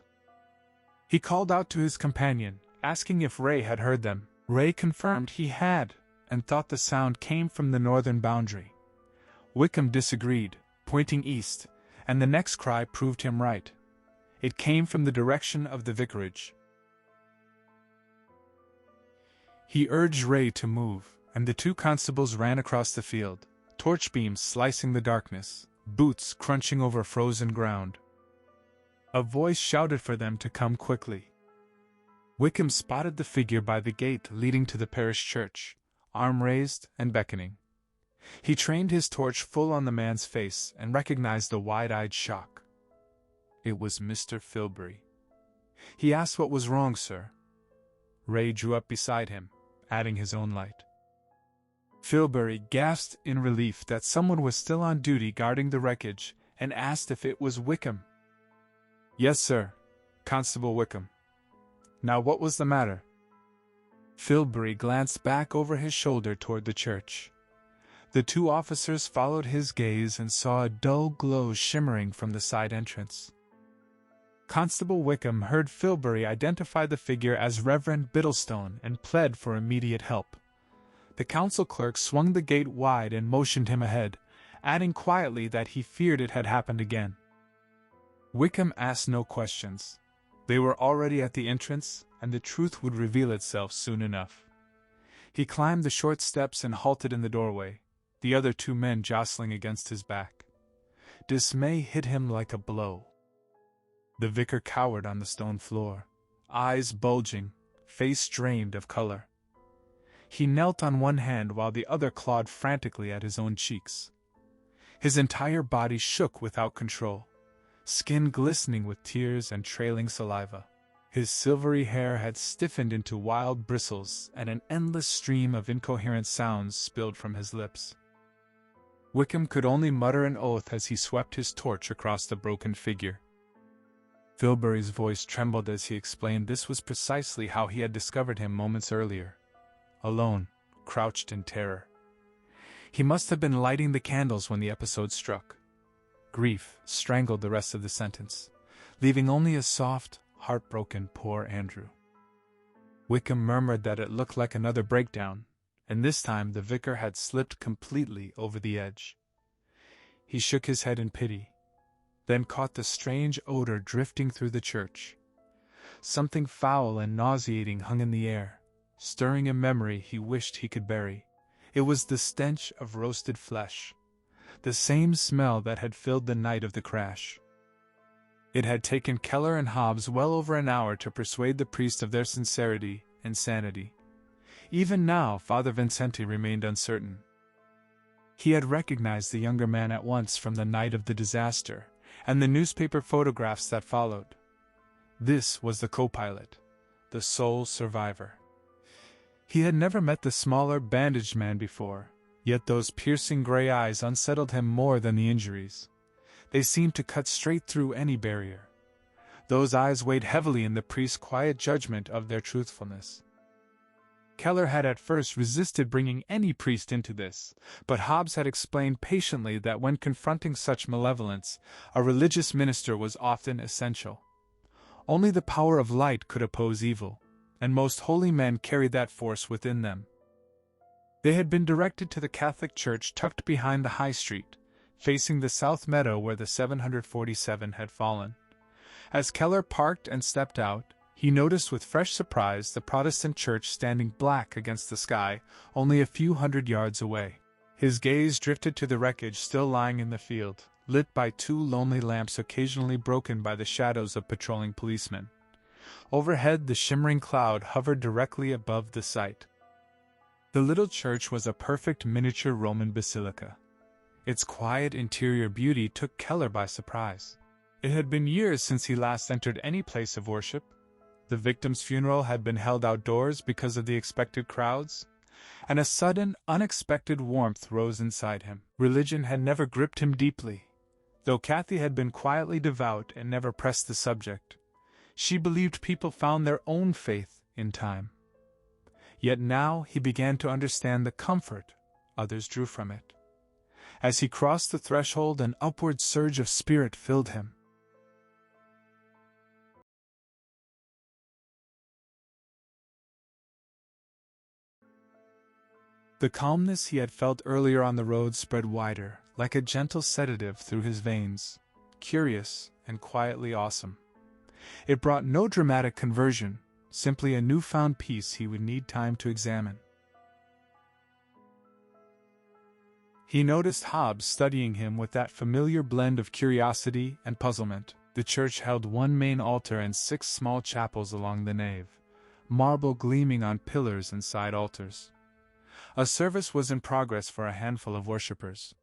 He called out to his companion, asking if Ray had heard them. Ray confirmed he had, and thought the sound came from the northern boundary. Wickham disagreed, pointing east, and the next cry proved him right. It came from the direction of the vicarage. He urged Ray to move, and the two constables ran across the field, torch beams slicing the darkness, boots crunching over frozen ground. A voice shouted for them to come quickly. Wickham spotted the figure by the gate leading to the parish church, arm raised and beckoning. He trained his torch full on the man's face and recognized the wide-eyed shock. It was Mr. Filbury. He asked what was wrong, sir. Ray drew up beside him, adding his own light. Filbury gasped in relief that someone was still on duty guarding the wreckage and asked if it was Wickham. Yes, sir, Constable Wickham. Now what was the matter? Filbury glanced back over his shoulder toward the church. The two officers followed his gaze and saw a dull glow shimmering from the side entrance. Constable Wickham heard Filbury identify the figure as Reverend Biddlestone and pled for immediate help. The council clerk swung the gate wide and motioned him ahead, adding quietly that he feared it had happened again. Wickham asked no questions. They were already at the entrance, and the truth would reveal itself soon enough. He climbed the short steps and halted in the doorway, the other two men jostling against his back. Dismay hit him like a blow. The vicar cowered on the stone floor, eyes bulging, face drained of color. He knelt on one hand while the other clawed frantically at his own cheeks. His entire body shook without control, skin glistening with tears and trailing saliva. His silvery hair had stiffened into wild bristles, and an endless stream of incoherent sounds spilled from his lips. Wickham could only mutter an oath as he swept his torch across the broken figure. Filbury's voice trembled as he explained this was precisely how he had discovered him moments earlier. Alone, crouched in terror. He must have been lighting the candles when the episode struck. Grief strangled the rest of the sentence, leaving only a soft, heartbroken poor Andrew. Wickham murmured that it looked like another breakdown, and this time the vicar had slipped completely over the edge. He shook his head in pity, then caught the strange odor drifting through the church. Something foul and nauseating hung in the air, stirring a memory he wished he could bury. It was the stench of roasted flesh, the same smell that had filled the night of the crash. It had taken Keller and Hobbs well over an hour to persuade the priest of their sincerity and sanity. Even now, Father Vincenti remained uncertain. He had recognized the younger man at once from the night of the disaster and the newspaper photographs that followed. This was the co-pilot, the sole survivor. He had never met the smaller, bandaged man before, yet those piercing gray eyes unsettled him more than the injuries. They seemed to cut straight through any barrier. Those eyes weighed heavily in the priest's quiet judgment of their truthfulness. Keller had at first resisted bringing any priest into this, but Hobbs had explained patiently that when confronting such malevolence, a religious minister was often essential. Only the power of light could oppose evil, and most holy men carried that force within them. They had been directed to the Catholic church tucked behind the High Street, facing the south meadow where the 747 had fallen. As Keller parked and stepped out, he noticed with fresh surprise the Protestant church standing black against the sky, only a few hundred yards away. His gaze drifted to the wreckage still lying in the field, lit by two lonely lamps occasionally broken by the shadows of patrolling policemen. Overhead, the shimmering cloud hovered directly above the site. The little church was a perfect miniature Roman basilica. Its quiet interior beauty took Keller by surprise. It had been years since he last entered any place of worship. The victim's funeral had been held outdoors because of the expected crowds, and a sudden, unexpected warmth rose inside him. Religion had never gripped him deeply, though Kathy had been quietly devout and never pressed the subject. She believed people found their own faith in time. Yet now he began to understand the comfort others drew from it. As he crossed the threshold, an upward surge of spirit filled him. The calmness he had felt earlier on the road spread wider, like a gentle sedative through his veins, curious and quietly awesome. It brought no dramatic conversion, simply a newfound peace he would need time to examine. He noticed Hobbs studying him with that familiar blend of curiosity and puzzlement. The church held one main altar and 6 small chapels along the nave, marble gleaming on pillars and side altars. A service was in progress for a handful of worshippers.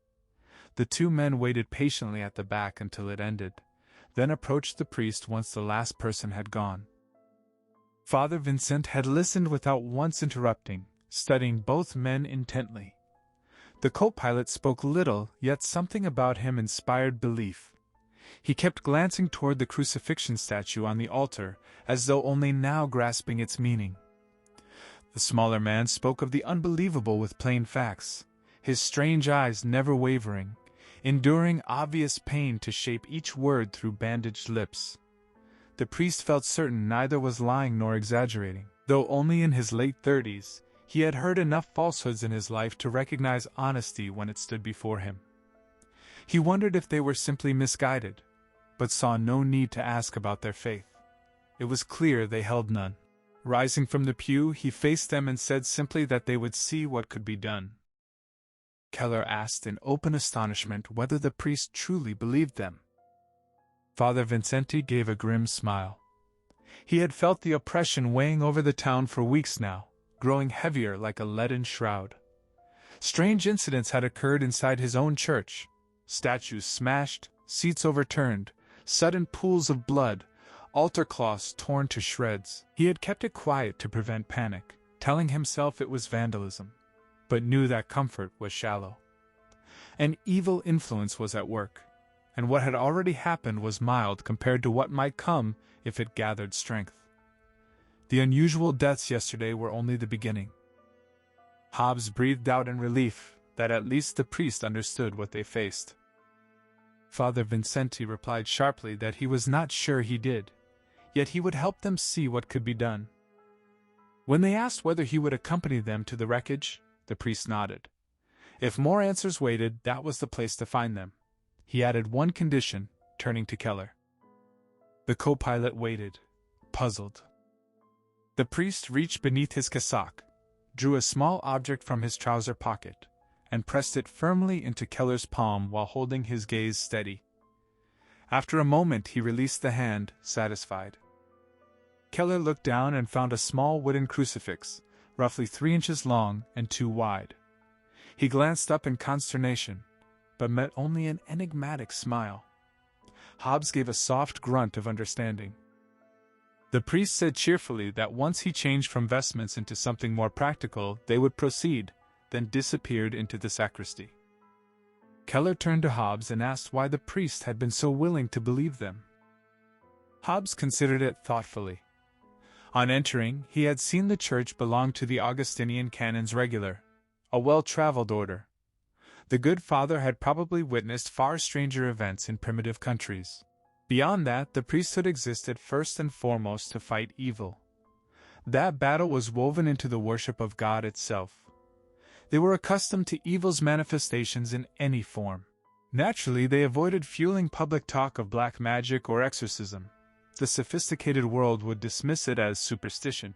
The two men waited patiently at the back until it ended, then approached the priest once the last person had gone. Father Vincent had listened without once interrupting, studying both men intently. The co-pilot spoke little, yet something about him inspired belief. He kept glancing toward the crucifixion statue on the altar, as though only now grasping its meaning. The smaller man spoke of the unbelievable with plain facts, his strange eyes never wavering, enduring obvious pain to shape each word through bandaged lips. The priest felt certain neither was lying nor exaggerating. Though only in his late 30s, he had heard enough falsehoods in his life to recognize honesty when it stood before him. He wondered if they were simply misguided, but saw no need to ask about their faith. It was clear they held none. Rising from the pew, he faced them and said simply that they would see what could be done. Keller asked in open astonishment whether the priest truly believed them. Father Vincenti gave a grim smile. He had felt the oppression weighing over the town for weeks now, growing heavier like a leaden shroud. Strange incidents had occurred inside his own church: statues smashed, seats overturned, sudden pools of blood, altar cloths torn to shreds. He had kept it quiet to prevent panic, telling himself it was vandalism, but knew that comfort was shallow. An evil influence was at work, and what had already happened was mild compared to what might come if it gathered strength. The unusual deaths yesterday were only the beginning. Hobbs breathed out in relief that at least the priest understood what they faced. Father Vincenti replied sharply that he was not sure he did, yet he would help them see what could be done. When they asked whether he would accompany them to the wreckage, the priest nodded. If more answers waited, that was the place to find them. He added one condition, turning to Keller. The co-pilot waited, puzzled. The priest reached beneath his cassock, drew a small object from his trouser pocket, and pressed it firmly into Keller's palm while holding his gaze steady. After a moment he released the hand, satisfied. Keller looked down and found a small wooden crucifix, roughly 3 inches long and 2 wide. He glanced up in consternation, but met only an enigmatic smile. Hobbs gave a soft grunt of understanding. The priest said cheerfully that once he changed from vestments into something more practical, they would proceed, then disappeared into the sacristy. Keller turned to Hobbs and asked why the priest had been so willing to believe them. Hobbs considered it thoughtfully. On entering, he had seen the church belonged to the Augustinian Canons Regular, a well-traveled order. The good father had probably witnessed far stranger events in primitive countries. Beyond that, the priesthood existed first and foremost to fight evil. That battle was woven into the worship of God itself. They were accustomed to evil's manifestations in any form. Naturally, they avoided fueling public talk of black magic or exorcism. The sophisticated world would dismiss it as superstition.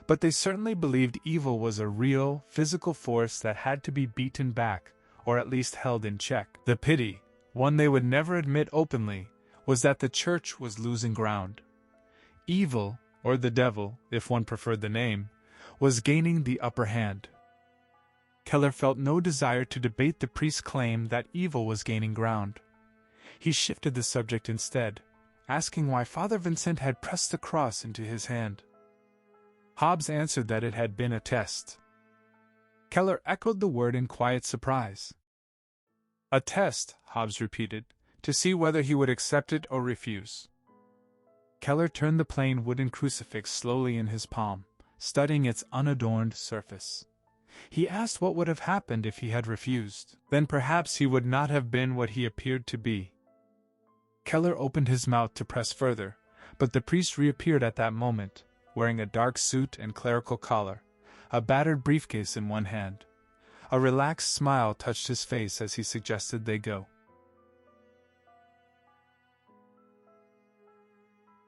But they certainly believed evil was a real, physical force that had to be beaten back, or at least held in check. The pity, one they would never admit openly, was that the church was losing ground. Evil, or the devil, if one preferred the name, was gaining the upper hand. Keller felt no desire to debate the priest's claim that evil was gaining ground. He shifted the subject instead, asking why Father Vincent had pressed the cross into his hand. Hobbs answered that it had been a test. Keller echoed the word in quiet surprise. A test, Hobbs repeated, to see whether he would accept it or refuse. Keller turned the plain wooden crucifix slowly in his palm, studying its unadorned surface. He asked what would have happened if he had refused. Then perhaps he would not have been what he appeared to be. Keller opened his mouth to press further, but the priest reappeared at that moment, wearing a dark suit and clerical collar, a battered briefcase in one hand. A relaxed smile touched his face as he suggested they go.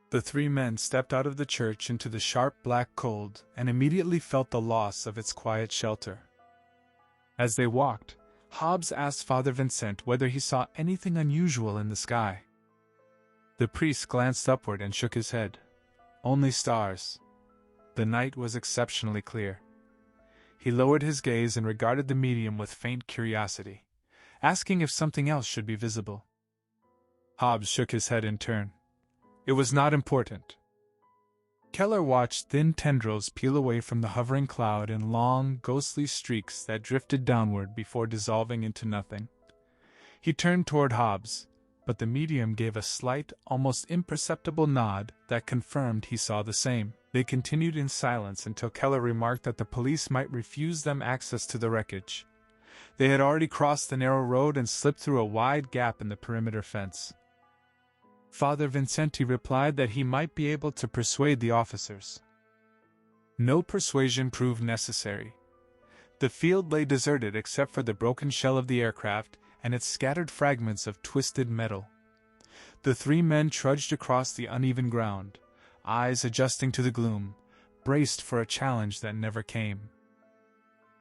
The 3 men stepped out of the church into the sharp black cold and immediately felt the loss of its quiet shelter. As they walked, Hobbs asked Father Vincent whether he saw anything unusual in the sky. The priest glanced upward and shook his head. Only stars. The night was exceptionally clear. He lowered his gaze and regarded the medium with faint curiosity, asking if something else should be visible. Hobbs shook his head in turn. It was not important. Keller watched thin tendrils peel away from the hovering cloud in long, ghostly streaks that drifted downward before dissolving into nothing. He turned toward Hobbs, but the medium gave a slight, almost imperceptible nod that confirmed he saw the same. They continued in silence until Keller remarked that the police might refuse them access to the wreckage. They had already crossed the narrow road and slipped through a wide gap in the perimeter fence. Father Vincenti replied that he might be able to persuade the officers. No persuasion proved necessary. The field lay deserted except for the broken shell of the aircraft and its scattered fragments of twisted metal. The three men trudged across the uneven ground, eyes adjusting to the gloom, braced for a challenge that never came.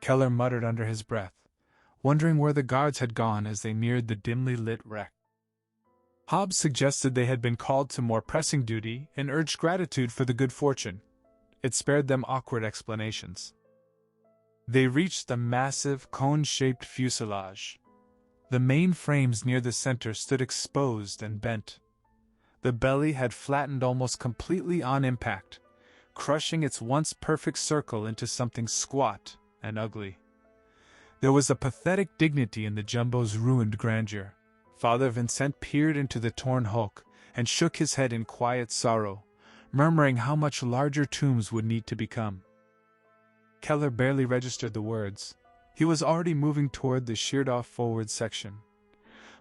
Keller muttered under his breath, wondering where the guards had gone as they neared the dimly lit wreck. Hobbs suggested they had been called to more pressing duty and urged gratitude for the good fortune. It spared them awkward explanations. They reached the massive, cone-shaped fuselage. The main frames near the center stood exposed and bent. The belly had flattened almost completely on impact, crushing its once perfect circle into something squat and ugly. There was a pathetic dignity in the jumbo's ruined grandeur. Father Vincent peered into the torn hulk and shook his head in quiet sorrow, murmuring how much larger tombs would need to become. Keller barely registered the words. He was already moving toward the sheared-off forward section.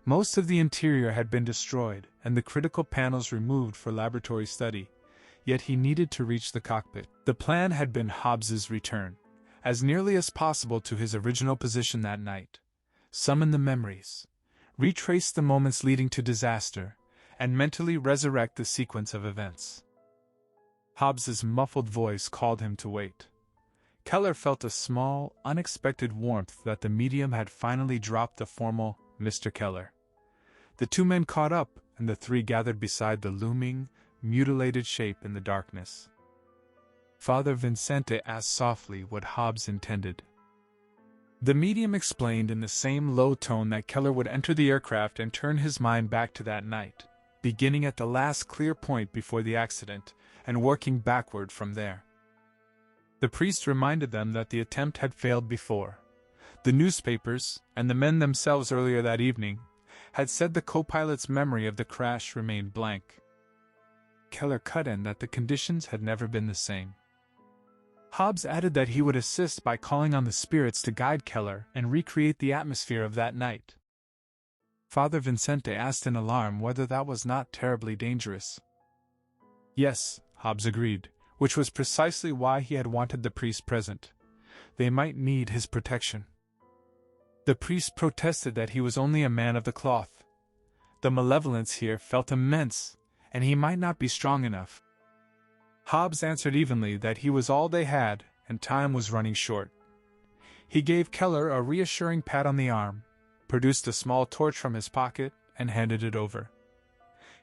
Most of the interior had been destroyed and the critical panels removed for laboratory study, yet he needed to reach the cockpit. The plan had been Hobbs's return, as nearly as possible to his original position that night, summon the memories, retrace the moments leading to disaster, and mentally resurrect the sequence of events. Hobbs's muffled voice called him to wait. Keller felt a small, unexpected warmth that the medium had finally dropped the formal Mr. Keller. The two men caught up, and the three gathered beside the looming, mutilated shape in the darkness. Father Vincente asked softly what Hobbs intended. The medium explained in the same low tone that Keller would enter the aircraft and turn his mind back to that night, beginning at the last clear point before the accident and working backward from there. The priest reminded them that the attempt had failed before. The newspapers, and the men themselves earlier that evening, had said the co-pilot's memory of the crash remained blank. Keller cut in that the conditions had never been the same. Hobbs added that he would assist by calling on the spirits to guide Keller and recreate the atmosphere of that night. Father Vincente asked in alarm whether that was not terribly dangerous. Yes, Hobbs agreed, which was precisely why he had wanted the priest present. They might need his protection. The priest protested that he was only a man of the cloth. The malevolence here felt immense, and he might not be strong enough. Hobbs answered evenly that he was all they had, and time was running short. He gave Keller a reassuring pat on the arm, produced a small torch from his pocket, and handed it over.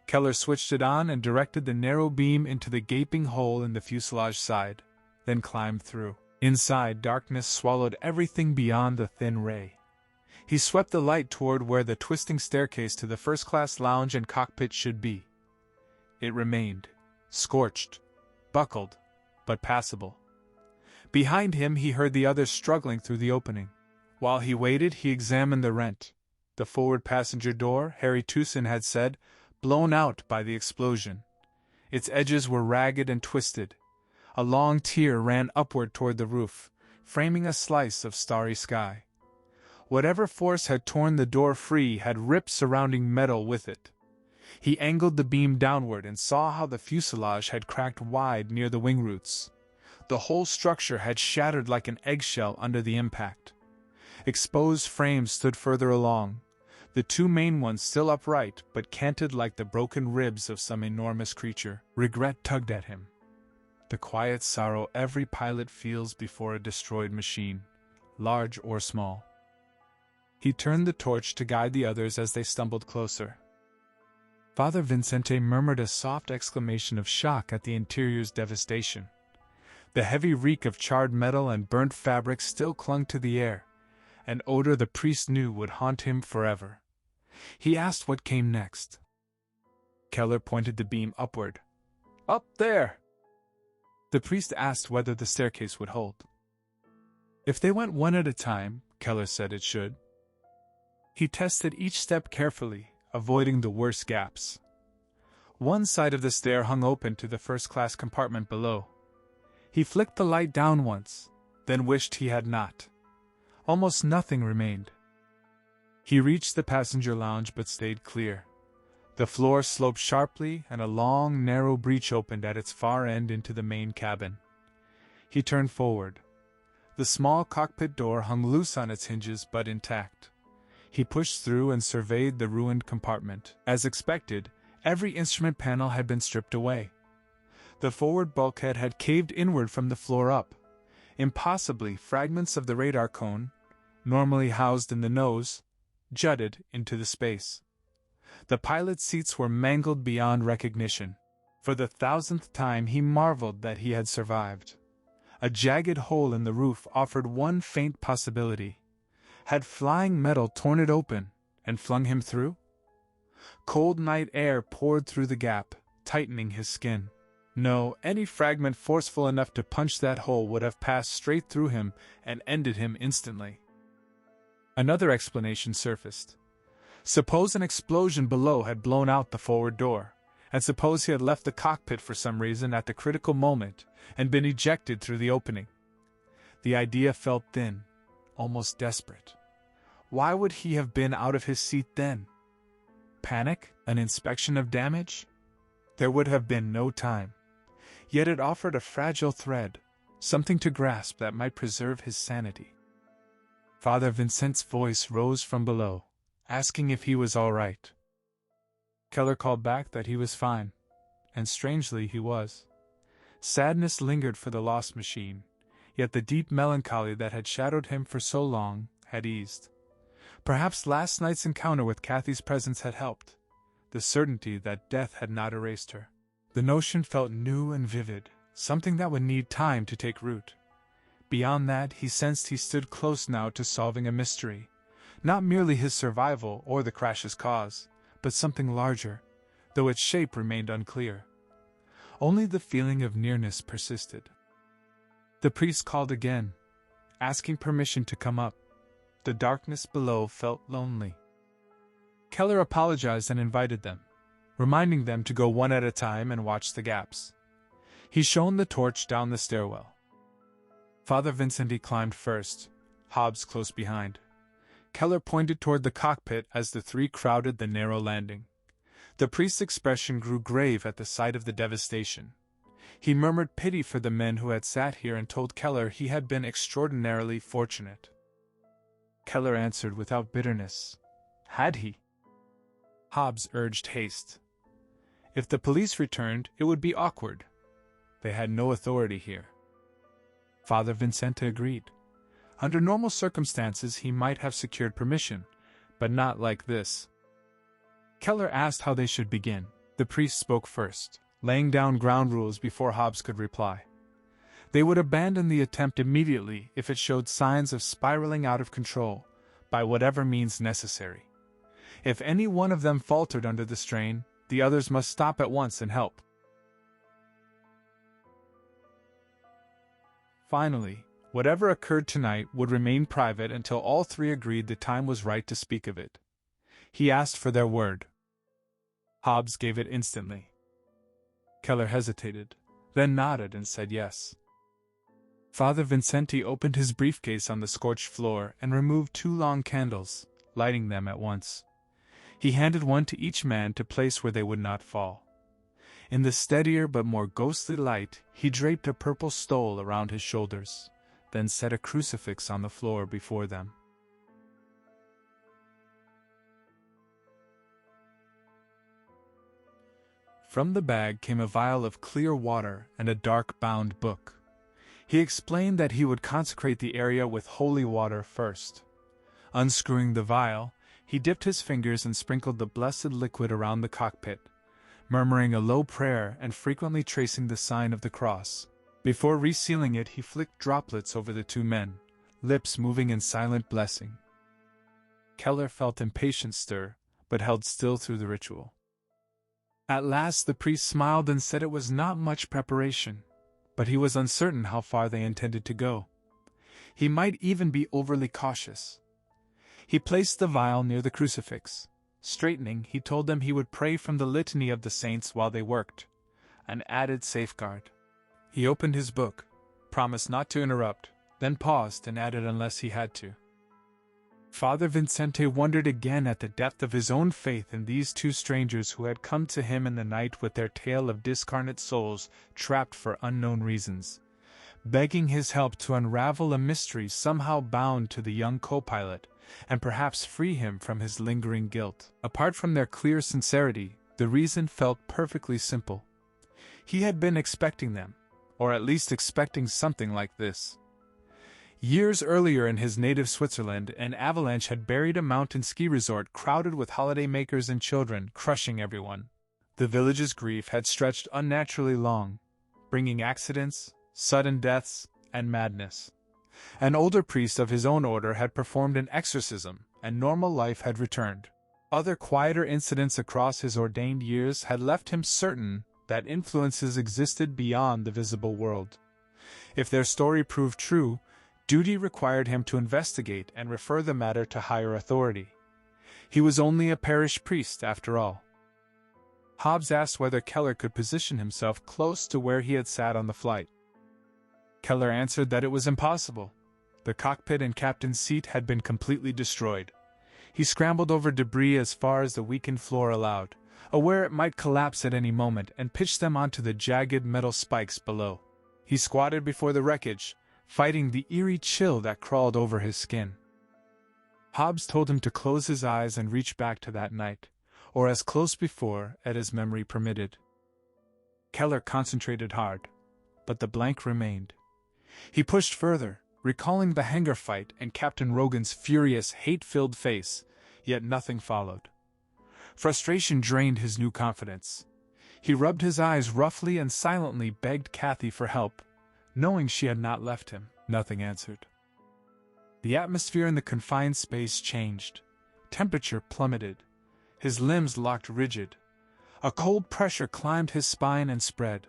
Keller switched it on and directed the narrow beam into the gaping hole in the fuselage side, then climbed through. Inside, darkness swallowed everything beyond the thin ray. He swept the light toward where the twisting staircase to the first-class lounge and cockpit should be. It remained, scorched, buckled, but passable. Behind him he heard the others struggling through the opening. While he waited, he examined the rent. The forward passenger door, Harry Tusen had said, blown out by the explosion. Its edges were ragged and twisted. A long tier ran upward toward the roof, framing a slice of starry sky. Whatever force had torn the door free had ripped surrounding metal with it. He angled the beam downward and saw how the fuselage had cracked wide near the wing roots. The whole structure had shattered like an eggshell under the impact. Exposed frames stood further along, the two main ones still upright but canted like the broken ribs of some enormous creature. Regret tugged at him. The quiet sorrow every pilot feels before a destroyed machine, large or small. He turned the torch to guide the others as they stumbled closer. Father Vincente murmured a soft exclamation of shock at the interior's devastation. The heavy reek of charred metal and burnt fabric still clung to the air, an odor the priest knew would haunt him forever. He asked what came next. Keller pointed the beam upward. "Up there!" The priest asked whether the staircase would hold. If they went one at a time, Keller said it should. He tested each step carefully, avoiding the worst gaps. One side of the stair hung open to the first-class compartment below. He flicked the light down once, then wished he had not. Almost nothing remained. He reached the passenger lounge but stayed clear. The floor sloped sharply and a long, narrow breach opened at its far end into the main cabin. He turned forward. The small cockpit door hung loose on its hinges but intact. He pushed through and surveyed the ruined compartment. As expected, every instrument panel had been stripped away. The forward bulkhead had caved inward from the floor up. Impossibly, fragments of the radar cone, normally housed in the nose, jutted into the space. The pilot's seats were mangled beyond recognition. For the 1,000th time he marveled that he had survived. A jagged hole in the roof offered one faint possibility. Had flying metal torn it open and flung him through? Cold night air poured through the gap, tightening his skin. No, any fragment forceful enough to punch that hole would have passed straight through him and ended him instantly. Another explanation surfaced. Suppose an explosion below had blown out the forward door, and suppose he had left the cockpit for some reason at the critical moment and been ejected through the opening. The idea felt thin, almost desperate. Why would he have been out of his seat then? Panic? An inspection of damage? There would have been no time. Yet it offered a fragile thread, something to grasp that might preserve his sanity. Father Vincent's voice rose from below, asking if he was all right. Keller called back that he was fine, and strangely he was. Sadness lingered for the lost machine, yet the deep melancholy that had shadowed him for so long had eased. Perhaps last night's encounter with Kathy's presence had helped, the certainty that death had not erased her. The notion felt new and vivid, something that would need time to take root. Beyond that, he sensed he stood close now to solving a mystery. Not merely his survival or the crash's cause, but something larger, though its shape remained unclear. Only the feeling of nearness persisted. The priest called again, asking permission to come up. The darkness below felt lonely. Keller apologized and invited them, reminding them to go one at a time and watch the gaps. He shone the torch down the stairwell. Father Vincent climbed first, Hobbs close behind. Keller pointed toward the cockpit as the three crowded the narrow landing. The priest's expression grew grave at the sight of the devastation. He murmured pity for the men who had sat here and told Keller he had been extraordinarily fortunate. Keller answered without bitterness. Had he? Hobbs urged haste. If the police returned, it would be awkward. They had no authority here. Father Vincent agreed. Under normal circumstances he might have secured permission, but not like this. Keller asked how they should begin. The priest spoke first, laying down ground rules before Hobbs could reply. They would abandon the attempt immediately if it showed signs of spiraling out of control, by whatever means necessary. If any one of them faltered under the strain, the others must stop at once and help. Finally, whatever occurred tonight would remain private until all three agreed the time was right to speak of it. He asked for their word. Hobbs gave it instantly. Keller hesitated, then nodded and said yes. Father Vincenti opened his briefcase on the scorched floor and removed 2 long candles, lighting them at once. He handed one to each man to place where they would not fall. In the steadier but more ghostly light, he draped a purple stole around his shoulders, then set a crucifix on the floor before them. From the bag came a vial of clear water and a dark-bound book. He explained that he would consecrate the area with holy water first. Unscrewing the vial, he dipped his fingers and sprinkled the blessed liquid around the cockpit, murmuring a low prayer and frequently tracing the sign of the cross. Before resealing it, he flicked droplets over the two men, lips moving in silent blessing. Keller felt impatience stir, but held still through the ritual. At last the priest smiled and said it was not much preparation, but he was uncertain how far they intended to go. He might even be overly cautious. He placed the vial near the crucifix. Straightening, he told them he would pray from the litany of the saints while they worked, an added safeguard. He opened his book, promised not to interrupt, then paused and added unless he had to. Father Vincente wondered again at the depth of his own faith in these two strangers who had come to him in the night with their tale of discarnate souls trapped for unknown reasons, begging his help to unravel a mystery somehow bound to the young co-pilot, and perhaps free him from his lingering guilt. Apart from their clear sincerity, the reason felt perfectly simple. He had been expecting them, or at least expecting something like this. Years earlier in his native Switzerland, an avalanche had buried a mountain ski resort crowded with holidaymakers and children, crushing everyone. The village's grief had stretched unnaturally long, bringing accidents, sudden deaths, and madness. An older priest of his own order had performed an exorcism, and normal life had returned. Other quieter incidents across his ordained years had left him certain that influences existed beyond the visible world. If their story proved true, duty required him to investigate and refer the matter to higher authority. He was only a parish priest, after all. Hobbs asked whether Keller could position himself close to where he had sat on the flight. Keller answered that it was impossible. The cockpit and captain's seat had been completely destroyed. He scrambled over debris as far as the weakened floor allowed, aware it might collapse at any moment, and pitched them onto the jagged metal spikes below. He squatted before the wreckage, fighting the eerie chill that crawled over his skin. Hobbs told him to close his eyes and reach back to that night, or as close before as his memory permitted. Keller concentrated hard, but the blank remained. He pushed further, recalling the hangar fight and Captain Rogan's furious, hate-filled face, yet nothing followed. Frustration drained his new confidence. He rubbed his eyes roughly and silently begged Kathy for help. Knowing she had not left him, nothing answered. The atmosphere in the confined space changed. Temperature plummeted. His limbs locked rigid. A cold pressure climbed his spine and spread.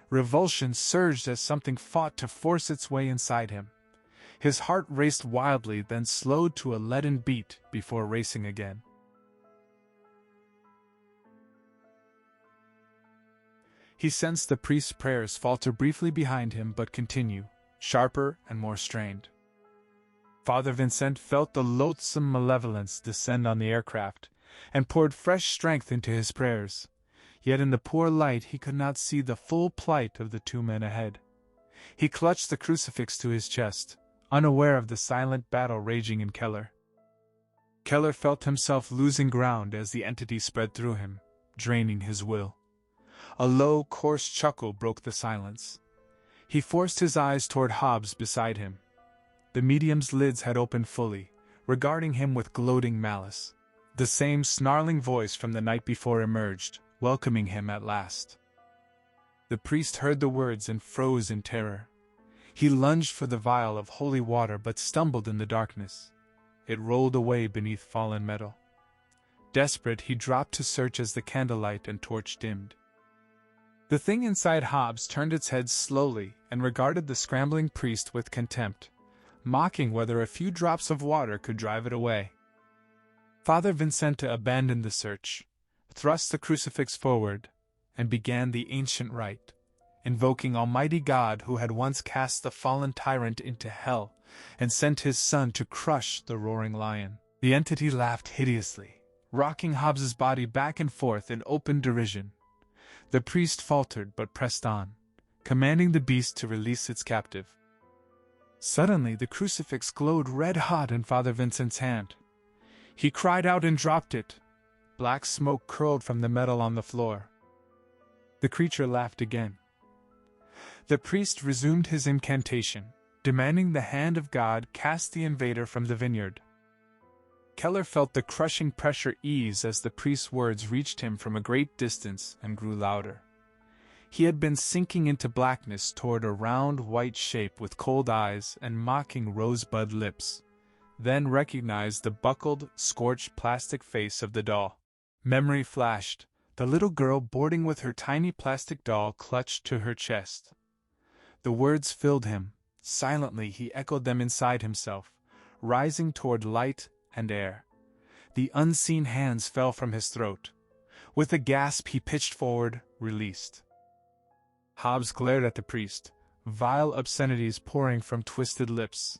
Revulsion surged as something fought to force its way inside him. His heart raced wildly, then slowed to a leaden beat before racing again. He sensed the priest's prayers falter briefly behind him but continue, sharper and more strained. Father Vincent felt the loathsome malevolence descend on the aircraft, and poured fresh strength into his prayers. Yet in the poor light he could not see the full plight of the two men ahead. He clutched the crucifix to his chest, unaware of the silent battle raging in Keller. Keller felt himself losing ground as the entity spread through him, draining his will. A low, coarse chuckle broke the silence. He forced his eyes toward Hobbs beside him. The medium's lids had opened fully, regarding him with gloating malice. The same snarling voice from the night before emerged, welcoming him at last. The priest heard the words and froze in terror. He lunged for the vial of holy water but stumbled in the darkness. It rolled away beneath fallen metal. Desperate, he dropped to search as the candlelight and torch dimmed. The thing inside Hobbs turned its head slowly and regarded the scrambling priest with contempt, mocking whether a few drops of water could drive it away. Father Vincente abandoned the search, thrust the crucifix forward, and began the ancient rite, invoking Almighty God who had once cast the fallen tyrant into hell and sent his son to crush the roaring lion. The entity laughed hideously, rocking Hobbs's body back and forth in open derision. The priest faltered but pressed on, commanding the beast to release its captive. Suddenly the crucifix glowed red-hot in Father Vincent's hand. He cried out and dropped it. Black smoke curled from the metal on the floor. The creature laughed again. The priest resumed his incantation, demanding the hand of God cast the invader from the vineyard. Keller felt the crushing pressure ease as the priest's words reached him from a great distance and grew louder. He had been sinking into blackness toward a round white shape with cold eyes and mocking rosebud lips, then recognized the buckled, scorched plastic face of the doll. Memory flashed, the little girl boarding with her tiny plastic doll clutched to her chest. The words filled him. Silently he echoed them inside himself, rising toward light and air. The unseen hands fell from his throat. With a gasp he pitched forward, released. Hobbs glared at the priest, vile obscenities pouring from twisted lips.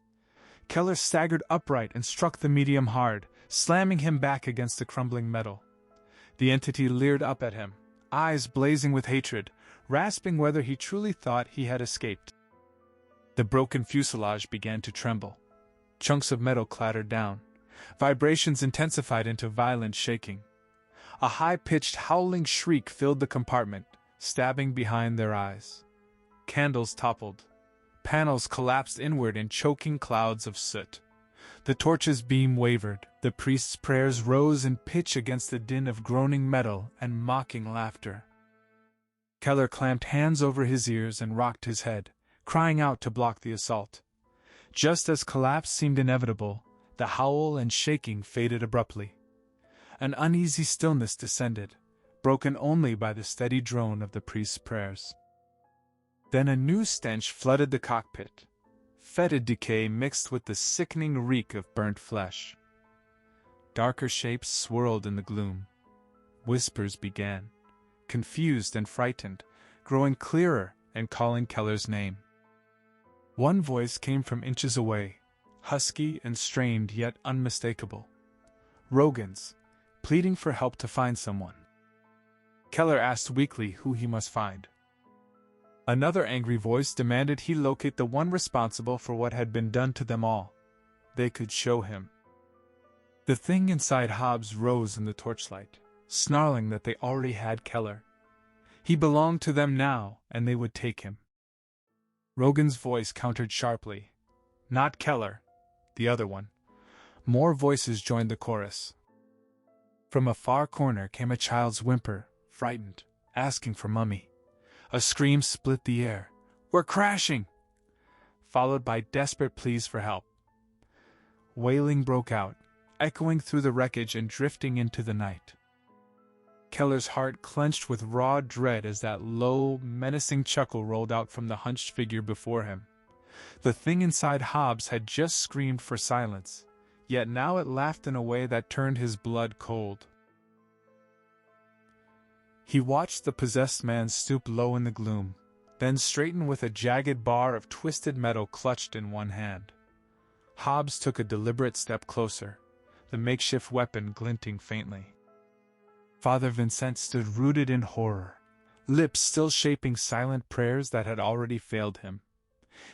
Keller staggered upright and struck the medium hard, slamming him back against the crumbling metal. The entity leered up at him, eyes blazing with hatred, rasping whether he truly thought he had escaped. The broken fuselage began to tremble. Chunks of metal clattered down. Vibrations intensified into violent shaking. A high-pitched howling shriek filled the compartment, stabbing behind their eyes. Candles toppled. Panels collapsed inward in choking clouds of soot. The torch's beam wavered. The priest's prayers rose in pitch against the din of groaning metal and mocking laughter. Keller clamped hands over his ears and rocked his head, crying out to block the assault. Just as collapse seemed inevitable, the howl and shaking faded abruptly. An uneasy stillness descended, broken only by the steady drone of the priest's prayers. Then a new stench flooded the cockpit. Fetid decay mixed with the sickening reek of burnt flesh. Darker shapes swirled in the gloom. Whispers began, confused and frightened, growing clearer and calling Keller's name. One voice came from inches away, husky and strained yet unmistakable. Rogan's, pleading for help to find someone. Keller asked weakly who he must find. Another angry voice demanded he locate the one responsible for what had been done to them all. They could show him. The thing inside Hobbs rose in the torchlight, snarling that they already had Keller. He belonged to them now, and they would take him. Rogan's voice countered sharply. Not Keller, the other one. More voices joined the chorus. From a far corner came a child's whimper, frightened, asking for Mummy. A scream split the air. We're crashing! Followed by desperate pleas for help. Wailing broke out, echoing through the wreckage and drifting into the night. Keller's heart clenched with raw dread as that low, menacing chuckle rolled out from the hunched figure before him. The thing inside Hobbs had just screamed for silence, yet now it laughed in a way that turned his blood cold. He watched the possessed man stoop low in the gloom, then straighten with a jagged bar of twisted metal clutched in one hand. Hobbs took a deliberate step closer, the makeshift weapon glinting faintly. Father Vincent stood rooted in horror, lips still shaping silent prayers that had already failed him.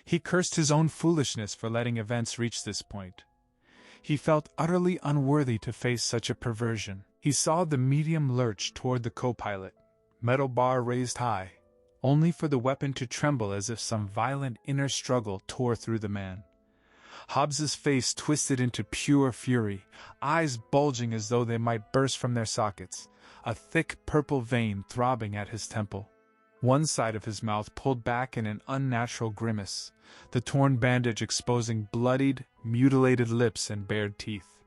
He cursed his own foolishness for letting events reach this point. He felt utterly unworthy to face such a perversion. He saw the medium lurch toward the co-pilot, metal bar raised high, only for the weapon to tremble as if some violent inner struggle tore through the man. Hobbs's face twisted into pure fury, eyes bulging as though they might burst from their sockets, a thick purple vein throbbing at his temple. One side of his mouth pulled back in an unnatural grimace, the torn bandage exposing bloodied, mutilated lips and bared teeth.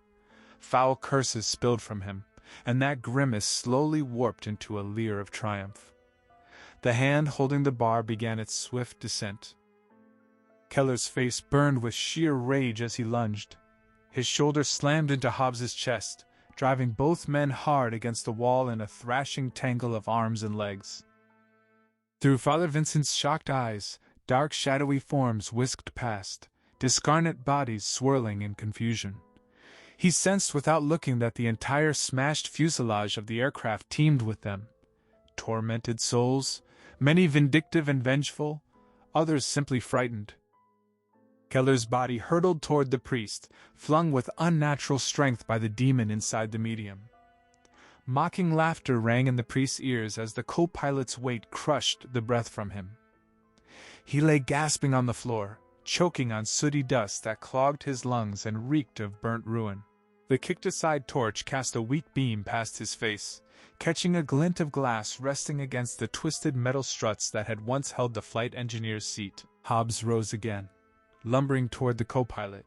Foul curses spilled from him, and that grimace slowly warped into a leer of triumph. The hand holding the bar began its swift descent. Keller's face burned with sheer rage as he lunged. His shoulder slammed into Hobbs's chest, driving both men hard against the wall in a thrashing tangle of arms and legs. Through Father Vincent's shocked eyes, dark shadowy forms whisked past, discarnate bodies swirling in confusion. He sensed without looking that the entire smashed fuselage of the aircraft teemed with them. Tormented souls, many vindictive and vengeful, others simply frightened. Keller's body hurtled toward the priest, flung with unnatural strength by the demon inside the medium. Mocking laughter rang in the priest's ears as the co-pilot's weight crushed the breath from him. He lay gasping on the floor, choking on sooty dust that clogged his lungs and reeked of burnt ruin. The kicked-aside torch cast a weak beam past his face, catching a glint of glass resting against the twisted metal struts that had once held the flight engineer's seat. Hobbs rose again, lumbering toward the co-pilot,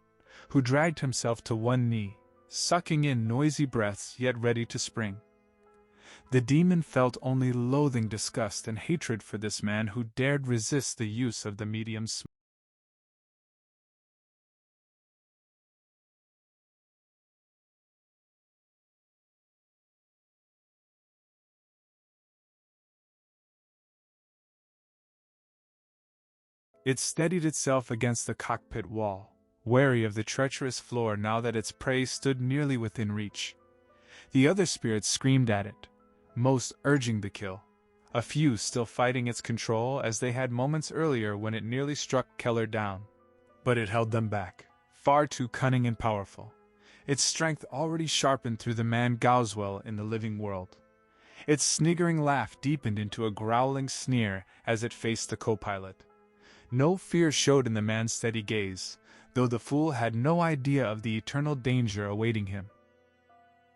who dragged himself to one knee, sucking in noisy breaths yet ready to spring. The demon felt only loathing, disgust, and hatred for this man who dared resist the use of the medium's It steadied itself against the cockpit wall, wary of the treacherous floor now that its prey stood nearly within reach. The other spirits screamed at it, most urging the kill, a few still fighting its control as they had moments earlier when it nearly struck Keller down. But it held them back, far too cunning and powerful, its strength already sharpened through the man Goswell in the living world. Its sniggering laugh deepened into a growling sneer as it faced the co-pilot. No fear showed in the man's steady gaze, though the fool had no idea of the eternal danger awaiting him.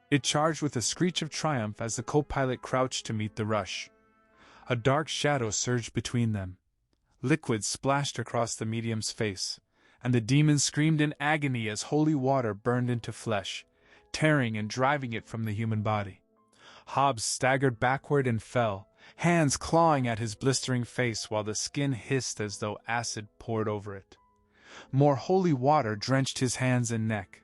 It charged with a screech of triumph as the co-pilot crouched to meet the rush. A dark shadow surged between them. Liquid splashed across the medium's face, and the demon screamed in agony as holy water burned into flesh, tearing and driving it from the human body. Hobbs staggered backward and fell, hands clawing at his blistering face while the skin hissed as though acid poured over it. More holy water drenched his hands and neck.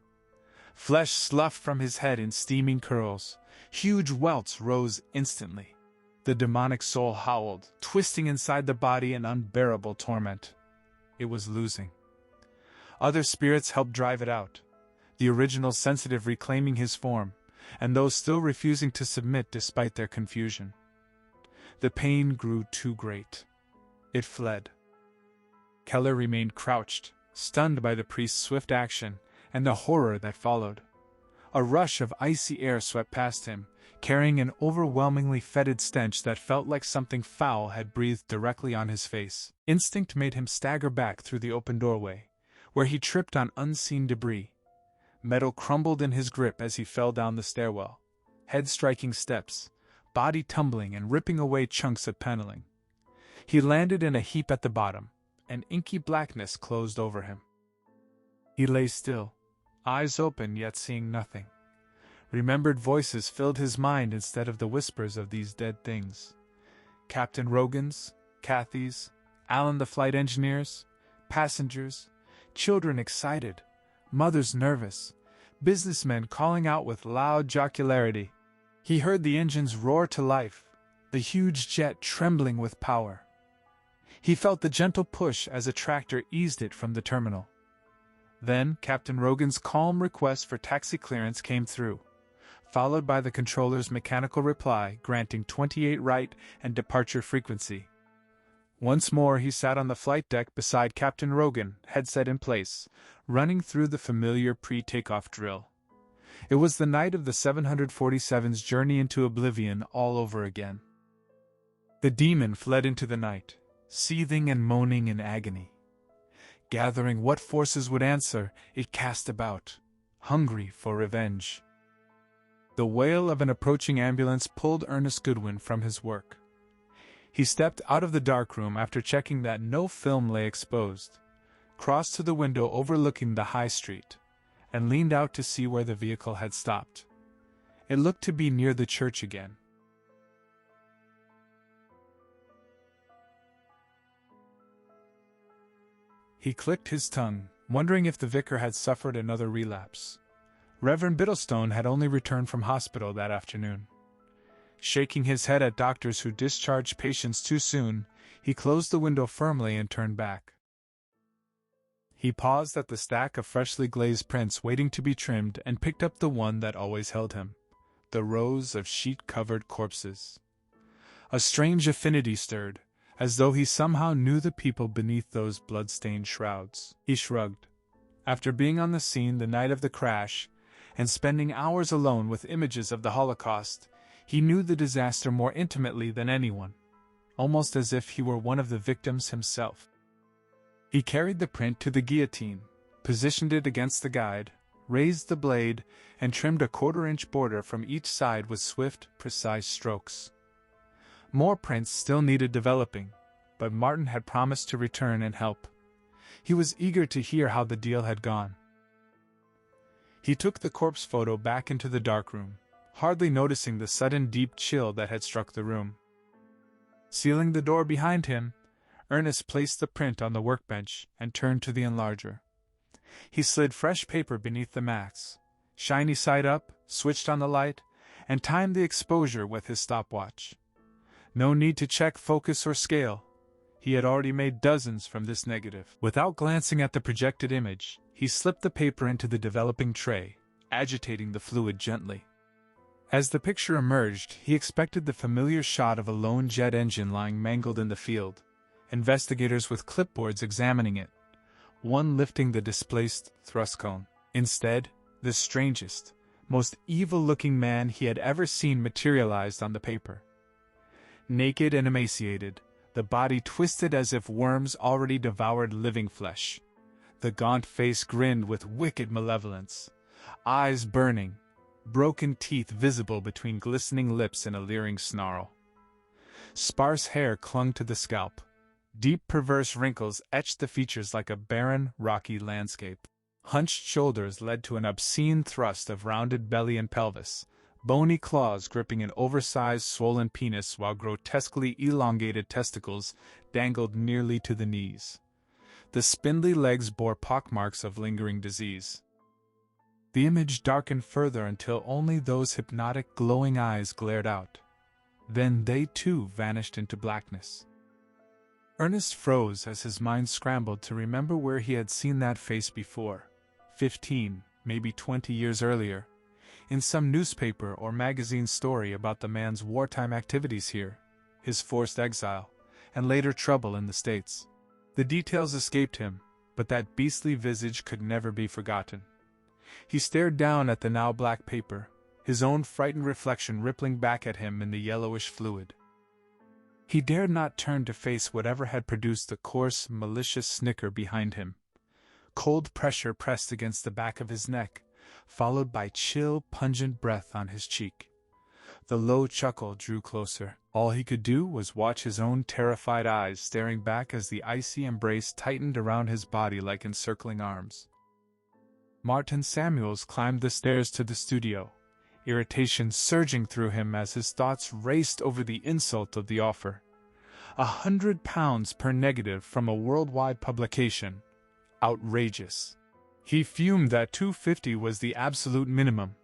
Flesh sloughed from his head in steaming curls. Huge welts rose instantly. The demonic soul howled, twisting inside the body in unbearable torment. It was losing. Other spirits helped drive it out, the original sensitive reclaiming his form, and those still refusing to submit despite their confusion. The pain grew too great. It fled. Keller remained crouched, stunned by the priest's swift action and the horror that followed. A rush of icy air swept past him, carrying an overwhelmingly fetid stench that felt like something foul had breathed directly on his face. Instinct made him stagger back through the open doorway, where he tripped on unseen debris. Metal crumbled in his grip as he fell down the stairwell, head striking steps, body tumbling and ripping away chunks of paneling. He landed in a heap at the bottom, and inky blackness closed over him. He lay still, eyes open yet seeing nothing. Remembered voices filled his mind instead of the whispers of these dead things. Captain Rogan's, Kathy's, Alan the flight engineer's, passengers, children excited, mothers nervous, businessmen calling out with loud jocularity. He heard the engines roar to life, the huge jet trembling with power. He felt the gentle push as a tractor eased it from the terminal. Then Captain Rogan's calm request for taxi clearance came through, followed by the controller's mechanical reply granting 28 right and departure frequency. Once more he sat on the flight deck beside Captain Rogan, headset in place, running through the familiar pre-takeoff drill. It was the night of the 747's journey into oblivion all over again. The demon fled into the night, seething and moaning in agony. Gathering what forces would answer, it cast about, hungry for revenge. The wail of an approaching ambulance pulled Ernest Goodwin from his work. He stepped out of the darkroom after checking that no film lay exposed, crossed to the window overlooking the high street, and leaned out to see where the vehicle had stopped. It looked to be near the church again. He clicked his tongue, wondering if the vicar had suffered another relapse. Reverend Bittlestone had only returned from hospital that afternoon. Shaking his head at doctors who discharged patients too soon, he closed the window firmly and turned back. He paused at the stack of freshly glazed prints waiting to be trimmed and picked up the one that always held him, the rows of sheet-covered corpses. A strange affinity stirred, as though he somehow knew the people beneath those blood-stained shrouds. He shrugged. After being on the scene the night of the crash, and spending hours alone with images of the Holocaust, he knew the disaster more intimately than anyone, almost as if he were one of the victims himself. He carried the print to the guillotine, positioned it against the guide, raised the blade, and trimmed a quarter-inch border from each side with swift, precise strokes. More prints still needed developing, but Martin had promised to return and help. He was eager to hear how the deal had gone. He took the corpse photo back into the darkroom, hardly noticing the sudden deep chill that had struck the room. Sealing the door behind him, Ernest placed the print on the workbench and turned to the enlarger. He slid fresh paper beneath the max, shiny side up, switched on the light, and timed the exposure with his stopwatch. No need to check focus or scale. He had already made dozens from this negative. Without glancing at the projected image, he slipped the paper into the developing tray, agitating the fluid gently. As the picture emerged, he expected the familiar shot of a lone jet engine lying mangled in the field, investigators with clipboards examining it, one lifting the displaced thrust cone. Instead, the strangest, most evil-looking man he had ever seen materialized on the paper. Naked and emaciated, the body twisted as if worms already devoured living flesh. The gaunt face grinned with wicked malevolence, eyes burning, broken teeth visible between glistening lips in a leering snarl. Sparse hair clung to the scalp. Deep perverse wrinkles etched the features like a barren, rocky landscape. Hunched shoulders led to an obscene thrust of rounded belly and pelvis, bony claws gripping an oversized, swollen penis while grotesquely elongated testicles dangled nearly to the knees. The spindly legs bore pockmarks of lingering disease. The image darkened further until only those hypnotic, glowing eyes glared out. Then they too vanished into blackness. Ernest froze as his mind scrambled to remember where he had seen that face before, 15, maybe 20 years earlier, in some newspaper or magazine story about the man's wartime activities here, his forced exile, and later trouble in the States. The details escaped him, but that beastly visage could never be forgotten. He stared down at the now black paper, his own frightened reflection rippling back at him in the yellowish fluid. He dared not turn to face whatever had produced the coarse, malicious snicker behind him. Cold pressure pressed against the back of his neck, followed by chill, pungent breath on his cheek. The low chuckle drew closer. All he could do was watch his own terrified eyes staring back as the icy embrace tightened around his body like encircling arms. Martin Samuels climbed the stairs to the studio, irritation surging through him as his thoughts raced over the insult of the offer. £100 per negative from a worldwide publication. Outrageous. He fumed that $250 was the absolute minimum.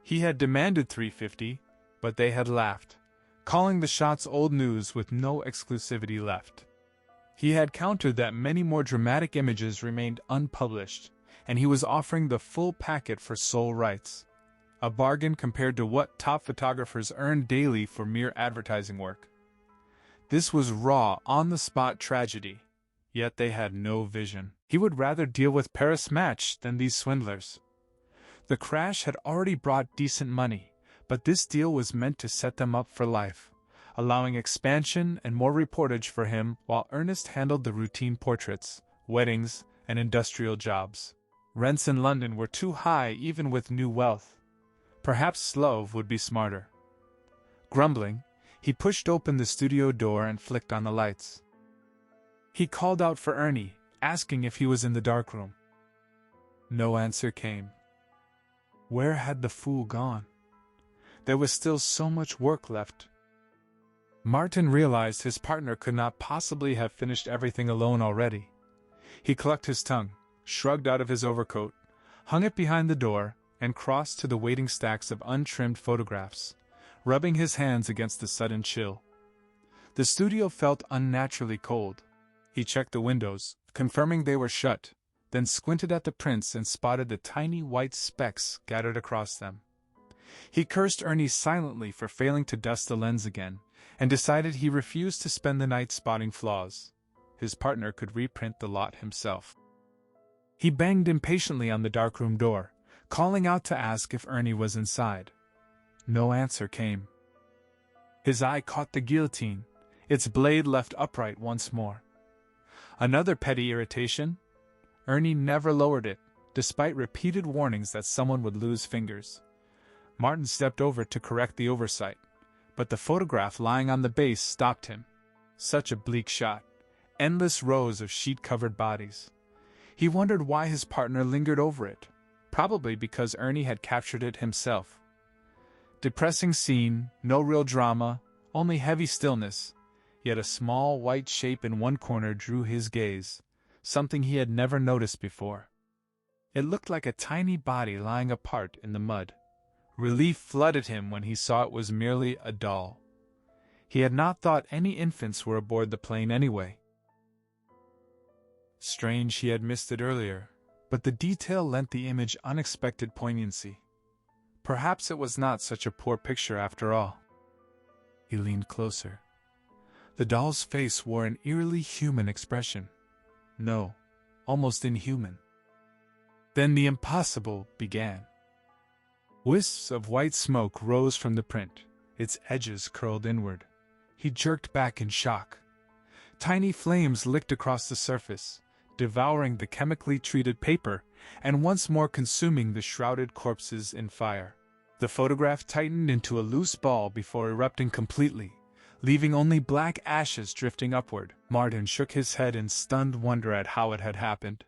He had demanded $350, but they had laughed, calling the shots old news with no exclusivity left. He had countered that many more dramatic images remained unpublished, and he was offering the full packet for sole rights. A bargain compared to what top photographers earned daily for mere advertising work. This was raw, on-the-spot tragedy, yet they had no vision. He would rather deal with Paris Match than these swindlers. The crash had already brought decent money, but this deal was meant to set them up for life, allowing expansion and more reportage for him while Ernest handled the routine portraits, weddings, and industrial jobs. Rents in London were too high even with new wealth. Perhaps Slove would be smarter. Grumbling, he pushed open the studio door and flicked on the lights. He called out for Ernie, asking if he was in the darkroom. No answer came. Where had the fool gone? There was still so much work left. Martin realized his partner could not possibly have finished everything alone already. He clucked his tongue, shrugged out of his overcoat, hung it behind the door, and crossed to the waiting stacks of untrimmed photographs, rubbing his hands against the sudden chill. The studio felt unnaturally cold. He checked the windows, confirming they were shut, then squinted at the prints and spotted the tiny white specks scattered across them. He cursed Ernie silently for failing to dust the lens again, and decided he refused to spend the night spotting flaws. His partner could reprint the lot himself. He banged impatiently on the darkroom door, calling out to ask if Ernie was inside. No answer came. His eye caught the guillotine, its blade left upright once more. Another petty irritation? Ernie never lowered it, despite repeated warnings that someone would lose fingers. Martin stepped over to correct the oversight, but the photograph lying on the base stopped him. Such a bleak shot. Endless rows of sheet-covered bodies. He wondered why his partner lingered over it. Probably because Ernie had captured it himself. Depressing scene, no real drama, only heavy stillness, yet a small white shape in one corner drew his gaze, something he had never noticed before. It looked like a tiny body lying apart in the mud. Relief flooded him when he saw it was merely a doll. He had not thought any infants were aboard the plane anyway. Strange he had missed it earlier, but the detail lent the image unexpected poignancy. Perhaps it was not such a poor picture after all. He leaned closer. The doll's face wore an eerily human expression. No, almost inhuman. Then the impossible began. Wisps of white smoke rose from the print, its edges curled inward. He jerked back in shock. Tiny flames licked across the surface, devouring the chemically treated paper, and once more consuming the shrouded corpses in fire. The photograph tightened into a loose ball before erupting completely, leaving only black ashes drifting upward. Martin shook his head in stunned wonder at how it had happened.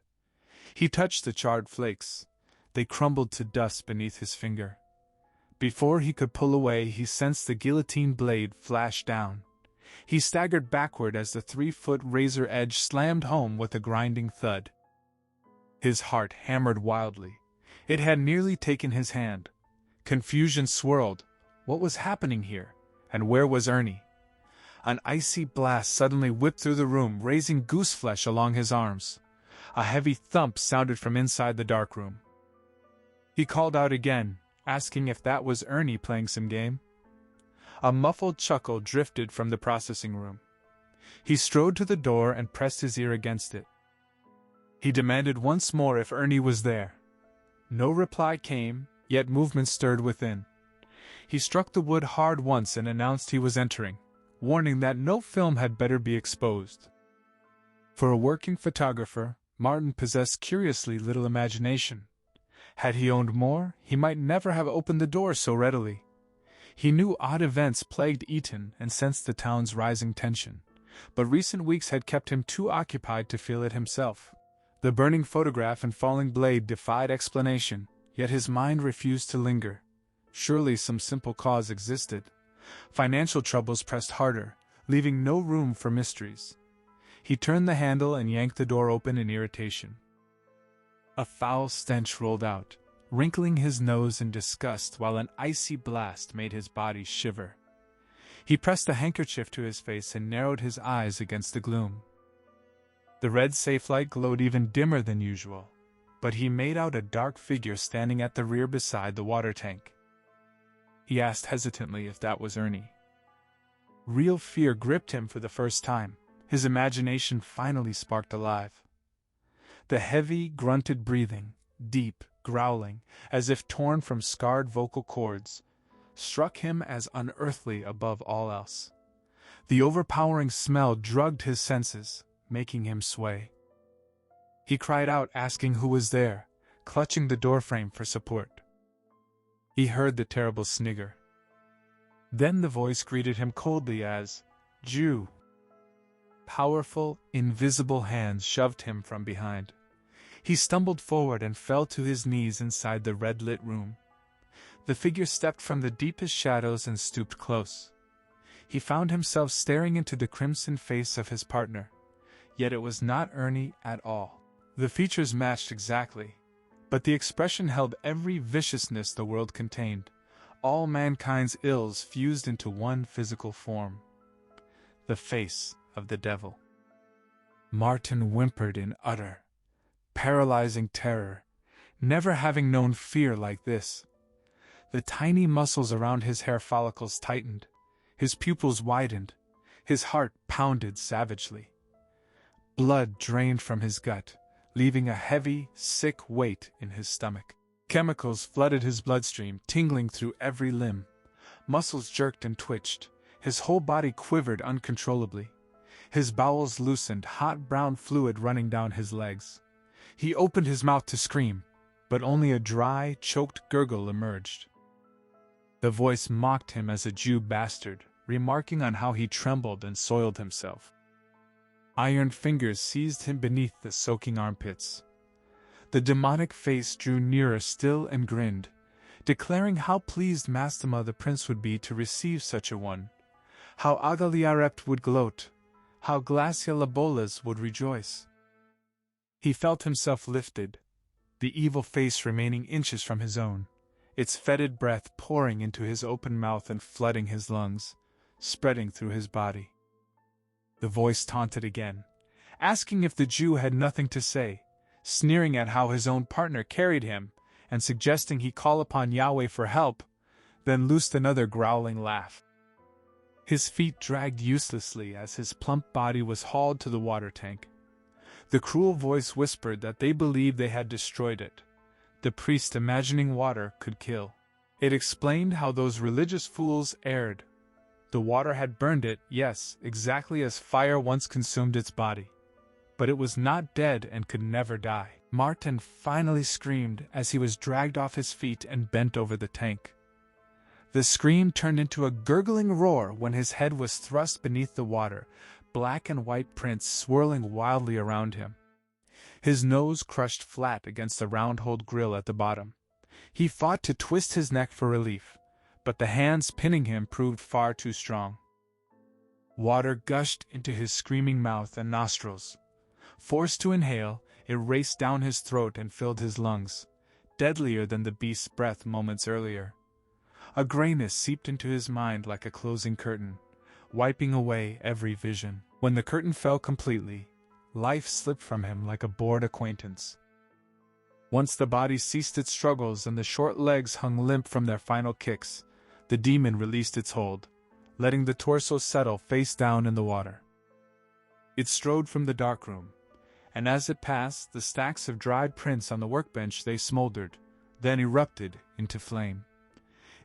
He touched the charred flakes. They crumbled to dust beneath his finger. Before he could pull away, he sensed the guillotine blade flash down. He staggered backward as the 3-foot razor edge slammed home with a grinding thud. His heart hammered wildly. It had nearly taken his hand. Confusion swirled. What was happening here? And where was Ernie? An icy blast suddenly whipped through the room, raising gooseflesh along his arms. A heavy thump sounded from inside the dark room. He called out again, asking if that was Ernie playing some game. A muffled chuckle drifted from the processing room. He strode to the door and pressed his ear against it. He demanded once more if Ernie was there. No reply came, yet movement stirred within. He struck the wood hard once and announced he was entering, warning that no film had better be exposed. For a working photographer, Martin possessed curiously little imagination. Had he owned more, he might never have opened the door so readily. He knew odd events plagued Eton and sensed the town's rising tension, but recent weeks had kept him too occupied to feel it himself. The burning photograph and falling blade defied explanation, yet his mind refused to linger. Surely some simple cause existed. Financial troubles pressed harder, leaving no room for mysteries. He turned the handle and yanked the door open in irritation. A foul stench rolled out, wrinkling his nose in disgust while an icy blast made his body shiver. He pressed a handkerchief to his face and narrowed his eyes against the gloom. The red safe light glowed even dimmer than usual, but he made out a dark figure standing at the rear beside the water tank. He asked hesitantly if that was Ernie. Real fear gripped him for the first time. His imagination finally sparked alive. The heavy, grunted breathing, deep, growling, as if torn from scarred vocal cords, struck him as unearthly above all else. The overpowering smell drugged his senses, making him sway. He cried out, asking who was there, clutching the doorframe for support. He heard the terrible snigger. Then the voice greeted him coldly as, "Jew." Powerful, invisible hands shoved him from behind. He stumbled forward and fell to his knees inside the red-lit room. The figure stepped from the deepest shadows and stooped close. He found himself staring into the crimson face of his partner, yet it was not Ernie at all. The features matched exactly, but the expression held every viciousness the world contained, all mankind's ills fused into one physical form. The face of the devil. Martin whimpered in utter, paralyzing terror, never having known fear like this. The tiny muscles around his hair follicles tightened, his pupils widened, his heart pounded savagely. Blood drained from his gut, leaving a heavy, sick weight in his stomach. Chemicals flooded his bloodstream, tingling through every limb. Muscles jerked and twitched, his whole body quivered uncontrollably. His bowels loosened, hot brown fluid running down his legs. He opened his mouth to scream, but only a dry, choked gurgle emerged. The voice mocked him as a Jew bastard, remarking on how he trembled and soiled himself. Iron fingers seized him beneath the soaking armpits. The demonic face drew nearer still and grinned, declaring how pleased Mastema the prince would be to receive such a one, how Agaliarept would gloat, how Glacia Labolas would rejoice. He felt himself lifted, the evil face remaining inches from his own, its fetid breath pouring into his open mouth and flooding his lungs, spreading through his body. The voice taunted again, asking if the Jew had nothing to say, sneering at how his own partner carried him, and suggesting he call upon Yahweh for help, then loosed another growling laugh. His feet dragged uselessly as his plump body was hauled to the water tank. The cruel voice whispered that they believed they had destroyed it, the priest imagining water could kill. It explained how those religious fools erred. The water had burned it, yes, exactly as fire once consumed its body. But it was not dead and could never die. Martin finally screamed as he was dragged off his feet and bent over the tank. The scream turned into a gurgling roar when his head was thrust beneath the water, black and white prints swirling wildly around him. His nose crushed flat against the round-holed grill at the bottom. He fought to twist his neck for relief, but the hands pinning him proved far too strong. Water gushed into his screaming mouth and nostrils. Forced to inhale, it raced down his throat and filled his lungs, deadlier than the beast's breath moments earlier. A grayness seeped into his mind like a closing curtain, wiping away every vision. When the curtain fell completely, life slipped from him like a bored acquaintance. Once the body ceased its struggles and the short legs hung limp from their final kicks, the demon released its hold, letting the torso settle face down in the water. It strode from the darkroom, and as it passed the stacks of dried prints on the workbench they smoldered, then erupted into flame.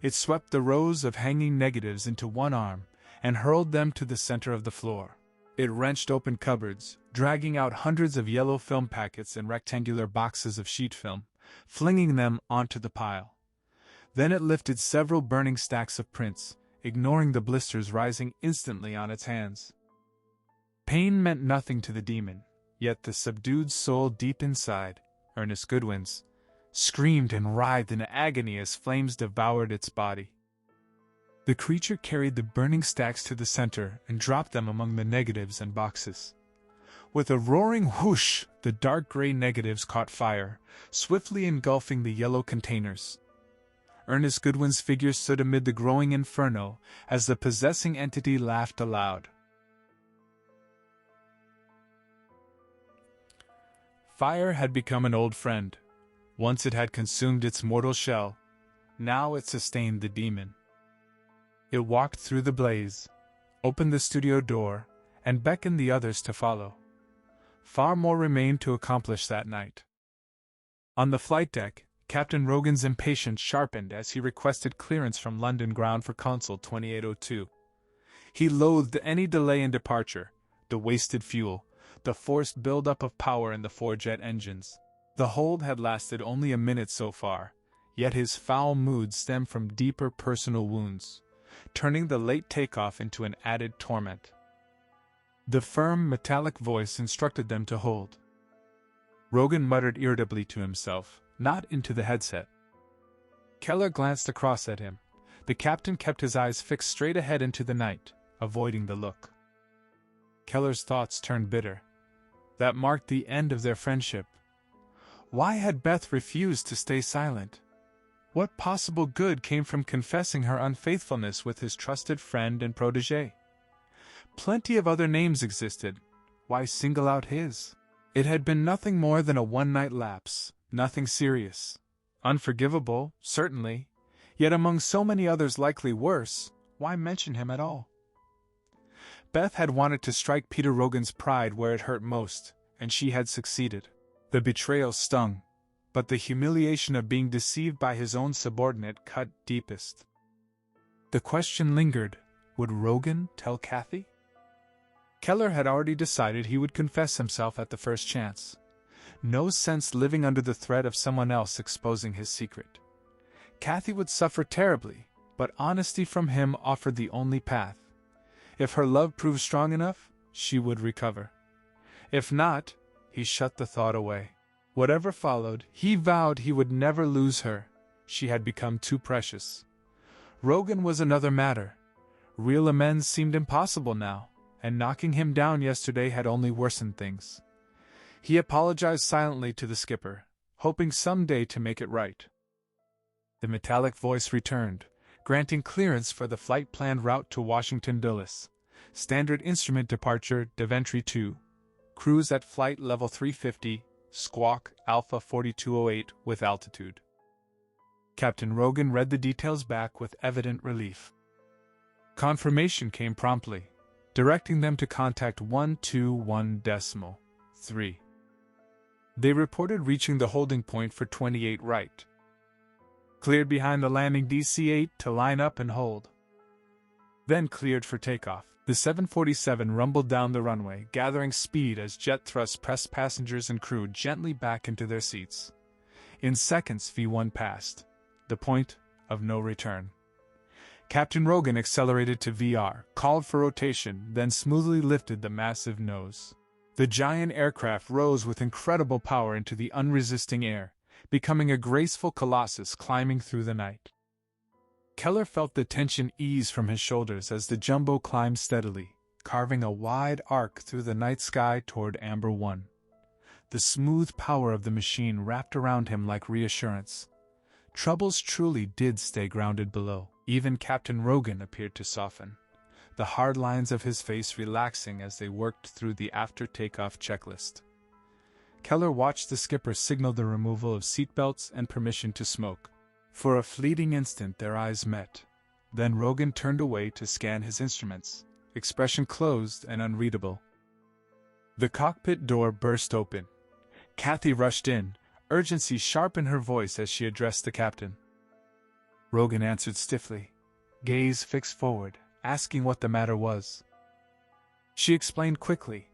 It swept the rows of hanging negatives into one arm and hurled them to the center of the floor. It wrenched open cupboards, dragging out hundreds of yellow film packets and rectangular boxes of sheet film, flinging them onto the pile. Then it lifted several burning stacks of prints, ignoring the blisters rising instantly on its hands. Pain meant nothing to the demon, yet the subdued soul deep inside, Ernest Goodwin's, screamed and writhed in agony as flames devoured its body. The creature carried the burning stacks to the center and dropped them among the negatives and boxes. With a roaring whoosh, the dark gray negatives caught fire, swiftly engulfing the yellow containers. Ernest Goodwin's figure stood amid the growing inferno as the possessing entity laughed aloud. Fire had become an old friend. Once it had consumed its mortal shell, now it sustained the demon. It walked through the blaze, opened the studio door, and beckoned the others to follow. Far more remained to accomplish that night. On the flight deck, Captain Rogan's impatience sharpened as he requested clearance from London ground for Consul 2802. He loathed any delay in departure, the wasted fuel, the forced build-up of power in the four-jet engines. The hold had lasted only a minute so far, yet his foul mood stemmed from deeper personal wounds, turning the late takeoff into an added torment. The firm, metallic voice instructed them to hold. Rogan muttered irritably to himself, not into the headset. Keller glanced across at him. The captain kept his eyes fixed straight ahead into the night, avoiding the look. Keller's thoughts turned bitter. That marked the end of their friendship. Why had Beth refused to stay silent? What possible good came from confessing her unfaithfulness with his trusted friend and protégé? Plenty of other names existed. Why single out his? It had been nothing more than a one-night lapse, nothing serious. Unforgivable, certainly, yet among so many others likely worse, why mention him at all? Beth had wanted to strike Peter Rogan's pride where it hurt most, and she had succeeded. The betrayal stung, but the humiliation of being deceived by his own subordinate cut deepest. The question lingered, would Rogan tell Kathy? Keller had already decided he would confess himself at the first chance. No sense living under the threat of someone else exposing his secret. Kathy would suffer terribly, but honesty from him offered the only path. If her love proved strong enough, she would recover. If not, he shut the thought away. Whatever followed, he vowed he would never lose her. She had become too precious. Rogan was another matter. Real amends seemed impossible now, and knocking him down yesterday had only worsened things. He apologized silently to the skipper, hoping someday to make it right. The metallic voice returned, granting clearance for the flight planned route to Washington Dulles. Standard instrument departure, Daventry 2. Cruise at flight level 350, squawk Alpha 4208 with altitude. Captain Rogan read the details back with evident relief. Confirmation came promptly, directing them to contact 121.3. They reported reaching the holding point for 28 right. Cleared behind the landing DC-8 to line up and hold. Then cleared for takeoff. The 747 rumbled down the runway, gathering speed as jet thrusts pressed passengers and crew gently back into their seats. In seconds, V1 passed, the point of no return. Captain Rogan accelerated to VR, called for rotation, then smoothly lifted the massive nose. The giant aircraft rose with incredible power into the unresisting air, becoming a graceful colossus climbing through the night. Keller felt the tension ease from his shoulders as the jumbo climbed steadily, carving a wide arc through the night sky toward Amber 1. The smooth power of the machine wrapped around him like reassurance. Troubles truly did stay grounded below. Even Captain Rogan appeared to soften, the hard lines of his face relaxing as they worked through the after-takeoff checklist. Keller watched the skipper signal the removal of seatbelts and permission to smoke. For a fleeting instant their eyes met. Then Rogan turned away to scan his instruments, expression closed and unreadable. The cockpit door burst open. Kathy rushed in, urgency sharp in her voice as she addressed the captain. Rogan answered stiffly, gaze fixed forward, asking what the matter was. She explained quickly.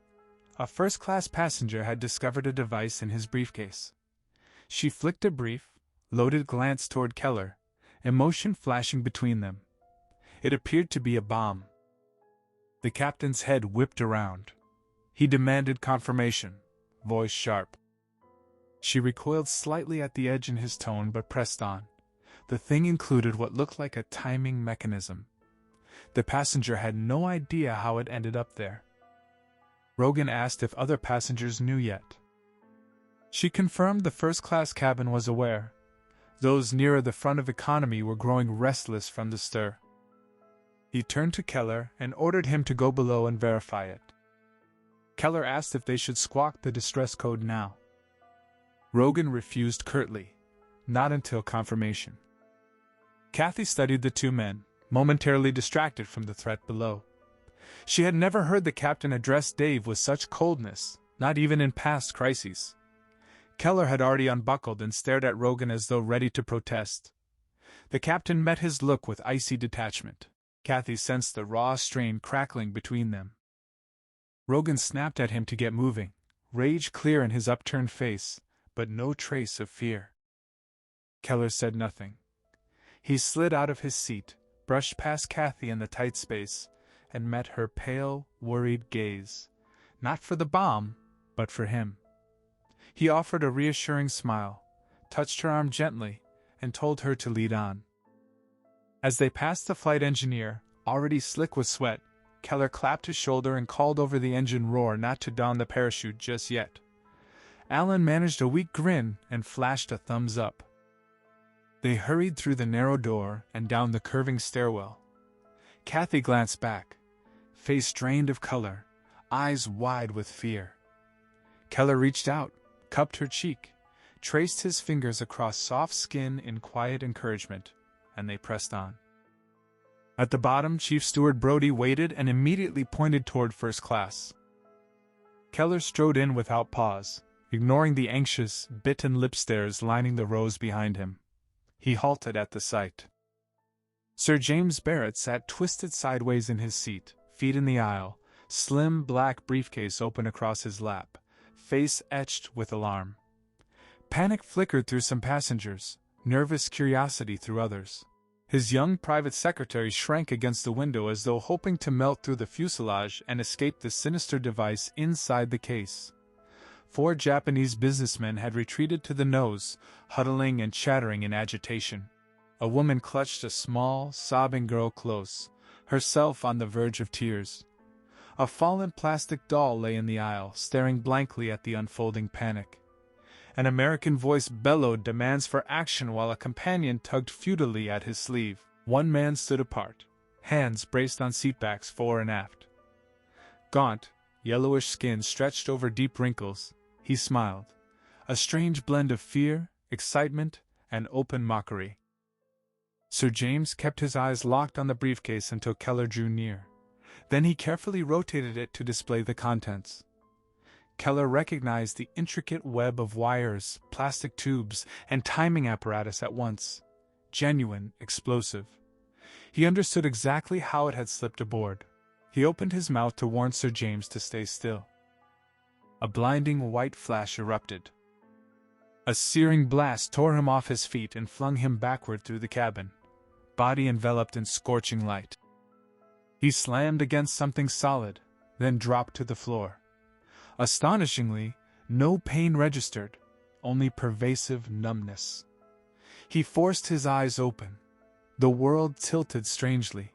A first-class passenger had discovered a device in his briefcase. She flicked a brief, loaded glance toward Keller, emotion flashing between them. It appeared to be a bomb. The captain's head whipped around. He demanded confirmation, voice sharp. She recoiled slightly at the edge in his tone but pressed on. The thing included what looked like a timing mechanism. The passenger had no idea how it ended up there. Rogan asked if other passengers knew yet. She confirmed the first-class cabin was aware. Those nearer the front of economy were growing restless from the stir. He turned to Keller and ordered him to go below and verify it. Keller asked if they should squawk the distress code now. Rogan refused curtly, not until confirmation. Kathy studied the two men, momentarily distracted from the threat below. She had never heard the captain address Dave with such coldness, not even in past crises. Keller had already unbuckled and stared at Rogan as though ready to protest. The captain met his look with icy detachment. Kathy sensed the raw strain crackling between them. Rogan snapped at him to get moving, rage clear in his upturned face, but no trace of fear. Keller said nothing. He slid out of his seat, brushed past Kathy in the tight space, and met her pale, worried gaze. Not for the bomb, but for him. He offered a reassuring smile, touched her arm gently, and told her to lead on. As they passed the flight engineer, already slick with sweat, Keller clapped his shoulder and called over the engine roar not to don the parachute just yet. Alan managed a weak grin and flashed a thumbs up. They hurried through the narrow door and down the curving stairwell. Kathy glanced back, face drained of color, eyes wide with fear. Keller reached out, cupped her cheek, traced his fingers across soft skin in quiet encouragement, and they pressed on. At the bottom, Chief Steward Brody waited and immediately pointed toward first class. Keller strode in without pause, ignoring the anxious, bitten lip stares lining the rows behind him. He halted at the sight. Sir James Barrett sat twisted sideways in his seat, feet in the aisle, slim black briefcase open across his lap, face etched with alarm. Panic flickered through some passengers, nervous curiosity through others. His young private secretary shrank against the window as though hoping to melt through the fuselage and escape the sinister device inside the case. 4 Japanese businessmen had retreated to the nose, huddling and chattering in agitation. A woman clutched a small, sobbing girl close, herself on the verge of tears. A fallen plastic doll lay in the aisle, staring blankly at the unfolding panic. An American voice bellowed demands for action while a companion tugged futilely at his sleeve. One man stood apart, hands braced on seatbacks fore and aft. Gaunt, yellowish skin stretched over deep wrinkles, he smiled, a strange blend of fear, excitement, and open mockery. Sir James kept his eyes locked on the briefcase until Keller drew near. Then he carefully rotated it to display the contents. Keller recognized the intricate web of wires, plastic tubes, and timing apparatus at once. Genuine, explosive. He understood exactly how it had slipped aboard. He opened his mouth to warn Sir James to stay still. A blinding white flash erupted. A searing blast tore him off his feet and flung him backward through the cabin, body enveloped in scorching light. He slammed against something solid, then dropped to the floor. Astonishingly, no pain registered, only pervasive numbness. He forced his eyes open. The world tilted strangely.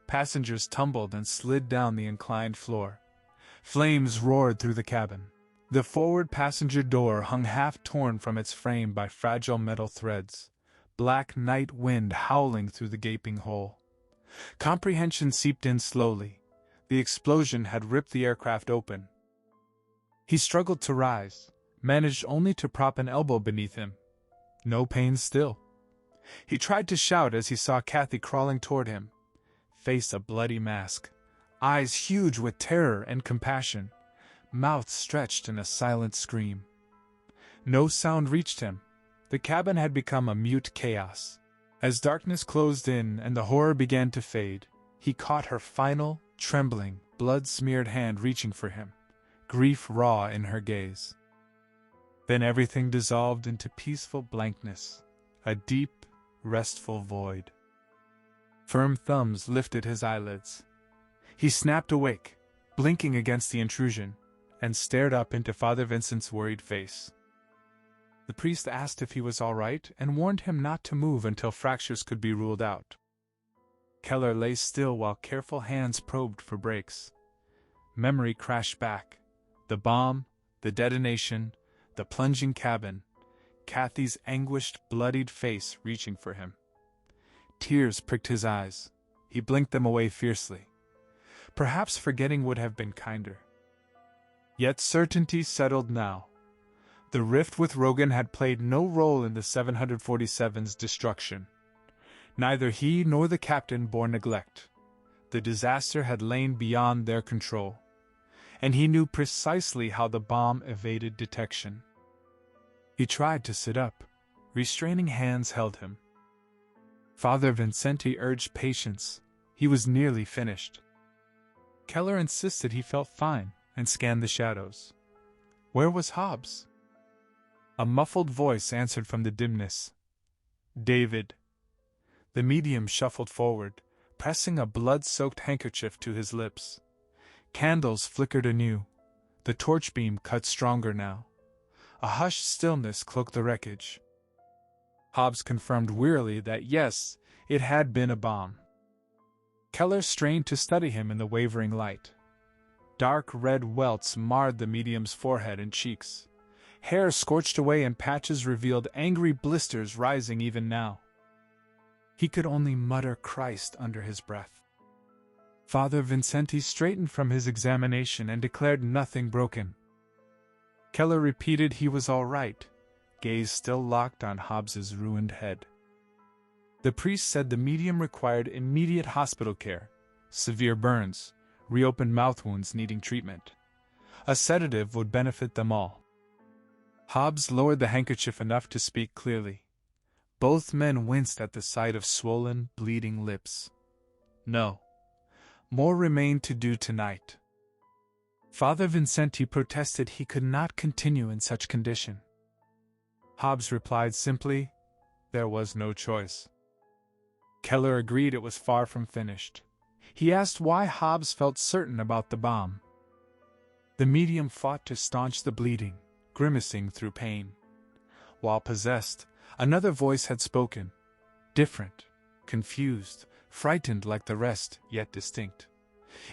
Passengers tumbled and slid down the inclined floor. Flames roared through the cabin. The forward passenger door hung half-torn from its frame by fragile metal threads, black night wind howling through the gaping hole. Comprehension seeped in slowly. The explosion had ripped the aircraft open. He struggled to rise, managed only to prop an elbow beneath him. No pain still. He tried to shout as he saw Kathy crawling toward him, face a bloody mask, eyes huge with terror and compassion, mouth stretched in a silent scream. No sound reached him. The cabin had become a mute chaos. As darkness closed in and the horror began to fade, he caught her final, trembling, blood-smeared hand reaching for him, grief raw in her gaze. Then everything dissolved into peaceful blankness, a deep, restful void. Firm thumbs lifted his eyelids. He snapped awake, blinking against the intrusion, and stared up into Father Vincent's worried face. The priest asked if he was all right and warned him not to move until fractures could be ruled out. Keller lay still while careful hands probed for breaks. Memory crashed back. The bomb, the detonation, the plunging cabin, Kathy's anguished, bloodied face reaching for him. Tears pricked his eyes. He blinked them away fiercely. Perhaps forgetting would have been kinder. Yet certainty settled now. The rift with Rogan had played no role in the 747's destruction. Neither he nor the captain bore neglect. The disaster had lain beyond their control, and he knew precisely how the bomb evaded detection. He tried to sit up. Restraining hands held him. Father Vincenti urged patience. He was nearly finished. Keller insisted he felt fine and scanned the shadows. Where was Hobbs? A muffled voice answered from the dimness. David. The medium shuffled forward, pressing a blood-soaked handkerchief to his lips. Candles flickered anew. The torch beam cut stronger now. A hushed stillness cloaked the wreckage. Hobbs confirmed wearily that yes, it had been a bomb. Keller strained to study him in the wavering light. Dark red welts marred the medium's forehead and cheeks. Hair scorched away and patches revealed angry blisters rising even now. He could only mutter Christ under his breath. Father Vincenti straightened from his examination and declared nothing broken. Keller repeated he was all right, gaze still locked on Hobbs's ruined head. The priest said the medium required immediate hospital care, severe burns, reopened mouth wounds needing treatment. A sedative would benefit them all. Hobbs lowered the handkerchief enough to speak clearly. Both men winced at the sight of swollen, bleeding lips. No. More remained to do tonight. Father Vincenti protested he could not continue in such condition. Hobbs replied simply, there was no choice. Keller agreed it was far from finished. He asked why Hobbs felt certain about the bomb. The medium fought to staunch the bleeding, grimacing through pain. While possessed, another voice had spoken, different, confused, frightened like the rest, yet distinct.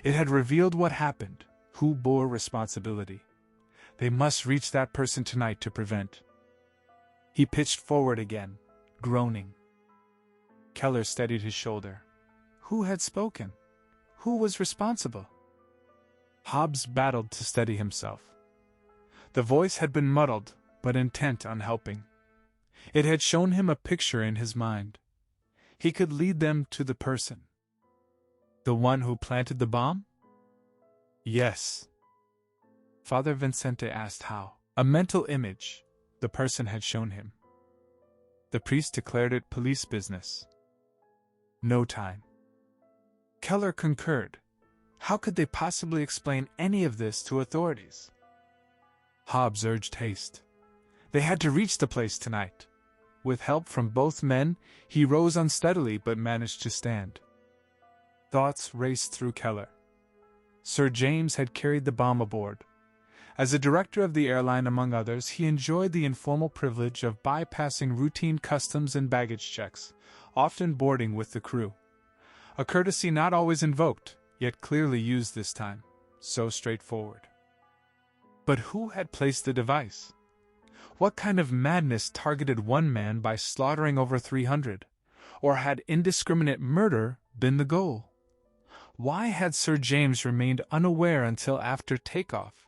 It had revealed what happened, who bore responsibility. They must reach that person tonight to prevent. He pitched forward again, groaning. Keller steadied his shoulder. Who had spoken? Who was responsible? Hobbs battled to steady himself. The voice had been muddled, but intent on helping. It had shown him a picture in his mind. He could lead them to the person. The one who planted the bomb? Yes. Father Vincente asked how. A mental image the person had shown him. The priest declared it police business. No time. Keller concurred. How could they possibly explain any of this to authorities? Hobbs urged haste. They had to reach the place tonight. With help from both men, he rose unsteadily but managed to stand. Thoughts raced through Keller. Sir James had carried the bomb aboard. As a director of the airline, among others, he enjoyed the informal privilege of bypassing routine customs and baggage checks, often boarding with the crew. A courtesy not always invoked, yet clearly used this time, so straightforward. But who had placed the device? What kind of madness targeted one man by slaughtering over 300? Or had indiscriminate murder been the goal? Why had Sir James remained unaware until after takeoff?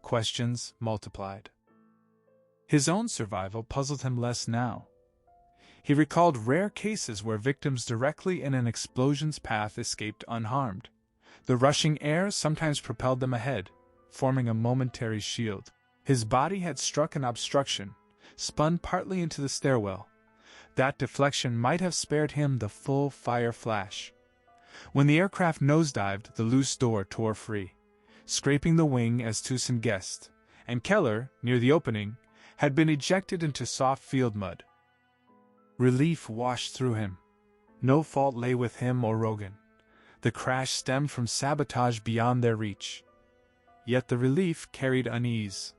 Questions multiplied. His own survival puzzled him less now. He recalled rare cases where victims directly in an explosion's path escaped unharmed. The rushing air sometimes propelled them ahead, forming a momentary shield. His body had struck an obstruction, spun partly into the stairwell. That deflection might have spared him the full fire flash. When the aircraft nosedived, the loose door tore free, scraping the wing as Tusen guessed, and Keller, near the opening, had been ejected into soft field mud. Relief washed through him. No fault lay with him or Rogan. The crash stemmed from sabotage beyond their reach. Yet the relief carried unease.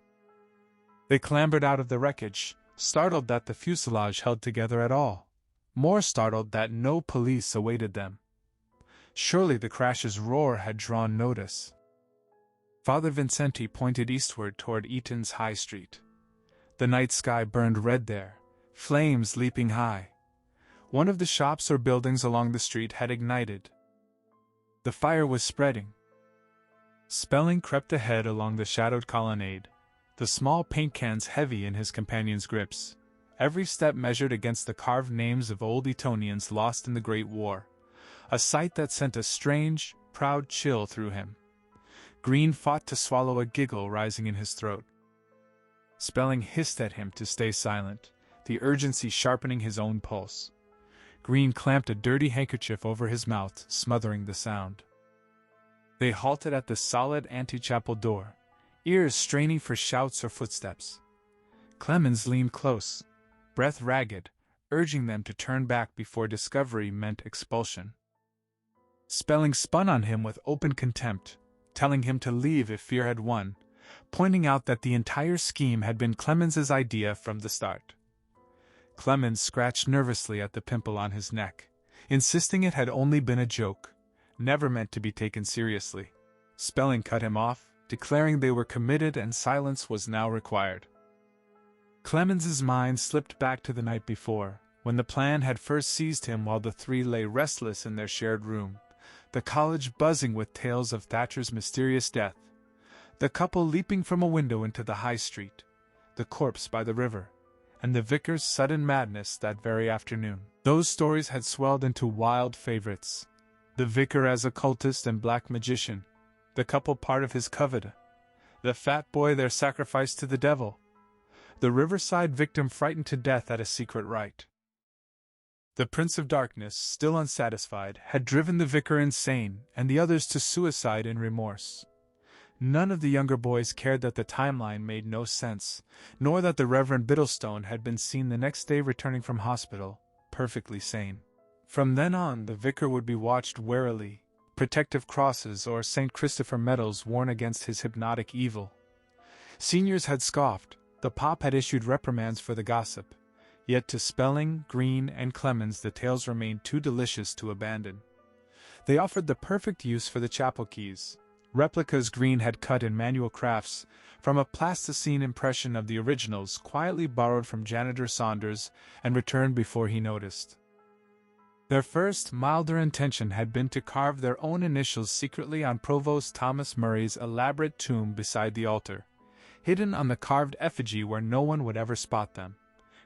They clambered out of the wreckage, startled that the fuselage held together at all, more startled that no police awaited them. Surely the crash's roar had drawn notice. Father Vincenti pointed eastward toward Eton's High Street. The night sky burned red there, flames leaping high. One of the shops or buildings along the street had ignited. The fire was spreading. Spelling crept ahead along the shadowed colonnade, the small paint cans heavy in his companion's grips, every step measured against the carved names of old Etonians lost in the Great War, a sight that sent a strange, proud chill through him. Green fought to swallow a giggle rising in his throat. Spelling hissed at him to stay silent, the urgency sharpening his own pulse. Green clamped a dirty handkerchief over his mouth, smothering the sound. They halted at the solid antechapel door, ears straining for shouts or footsteps. Clemens leaned close, breath ragged, urging them to turn back before discovery meant expulsion. Spelling spun on him with open contempt, telling him to leave if fear had won, pointing out that the entire scheme had been Clemens's idea from the start. Clemens scratched nervously at the pimple on his neck, insisting it had only been a joke, never meant to be taken seriously. Spelling cut him off, declaring they were committed and silence was now required. Clemens's mind slipped back to the night before, when the plan had first seized him while the three lay restless in their shared room, the college buzzing with tales of Thatcher's mysterious death, the couple leaping from a window into the high street, the corpse by the river, and the vicar's sudden madness that very afternoon. Those stories had swelled into wild favorites. The vicar as a cultist and black magician, the couple part of his coven, the fat boy their sacrifice to the devil, the riverside victim frightened to death at a secret rite. The Prince of Darkness, still unsatisfied, had driven the vicar insane and the others to suicide in remorse. None of the younger boys cared that the timeline made no sense, nor that the Reverend Biddlestone had been seen the next day returning from hospital, perfectly sane. From then on, the vicar would be watched warily, protective crosses or St. Christopher medals worn against his hypnotic evil. Seniors had scoffed, the pop had issued reprimands for the gossip, yet to Spelling, Green, and Clemens the tales remained too delicious to abandon. They offered the perfect use for the chapel keys. Replicas Green had cut in manual crafts from a plasticine impression of the originals quietly borrowed from janitor Saunders and returned before he noticed. Their first, milder intention had been to carve their own initials secretly on Provost Thomas Murray's elaborate tomb beside the altar, hidden on the carved effigy where no one would ever spot them,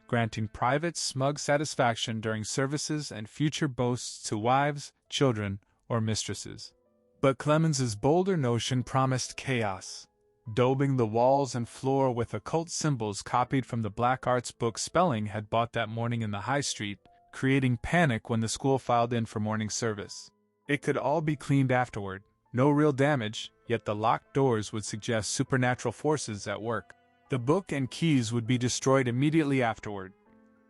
granting private, smug satisfaction during services and future boasts to wives, children, or mistresses. But Clemens's bolder notion promised chaos, daubing the walls and floor with occult symbols copied from the black arts book Spelling had bought that morning in the high street, creating panic when the school filed in for morning service. It could all be cleaned afterward, no real damage, yet the locked doors would suggest supernatural forces at work. The book and keys would be destroyed immediately afterward.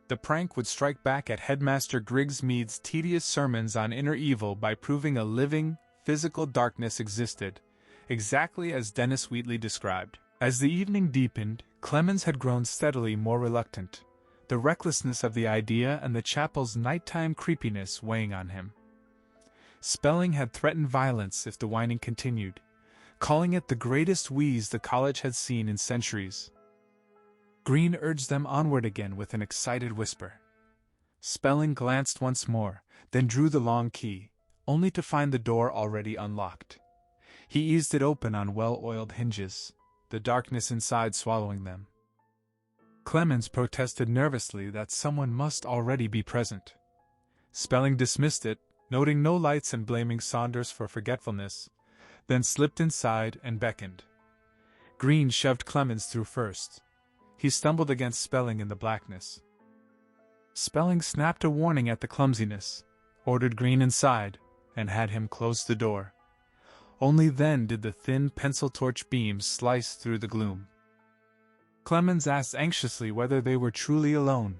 The prank would strike back at Headmaster Griggs Mead's tedious sermons on inner evil by proving a living, physical darkness existed, exactly as Dennis Wheatley described. As the evening deepened, Clemens had grown steadily more reluctant, the recklessness of the idea and the chapel's nighttime creepiness weighing on him. Spelling had threatened violence if the whining continued, calling it the greatest wheeze the college had seen in centuries. Green urged them onward again with an excited whisper. Spelling glanced once more, then drew the long key, only to find the door already unlocked. He eased it open on well-oiled hinges, the darkness inside swallowing them. Clemens protested nervously that someone must already be present. Spelling dismissed it, noting no lights and blaming Saunders for forgetfulness, then slipped inside and beckoned. Green shoved Clemens through first. He stumbled against Spelling in the blackness. Spelling snapped a warning at the clumsiness, ordered Green inside, and had him close the door. Only then did the thin pencil torch beam slice through the gloom. Clemens asked anxiously whether they were truly alone.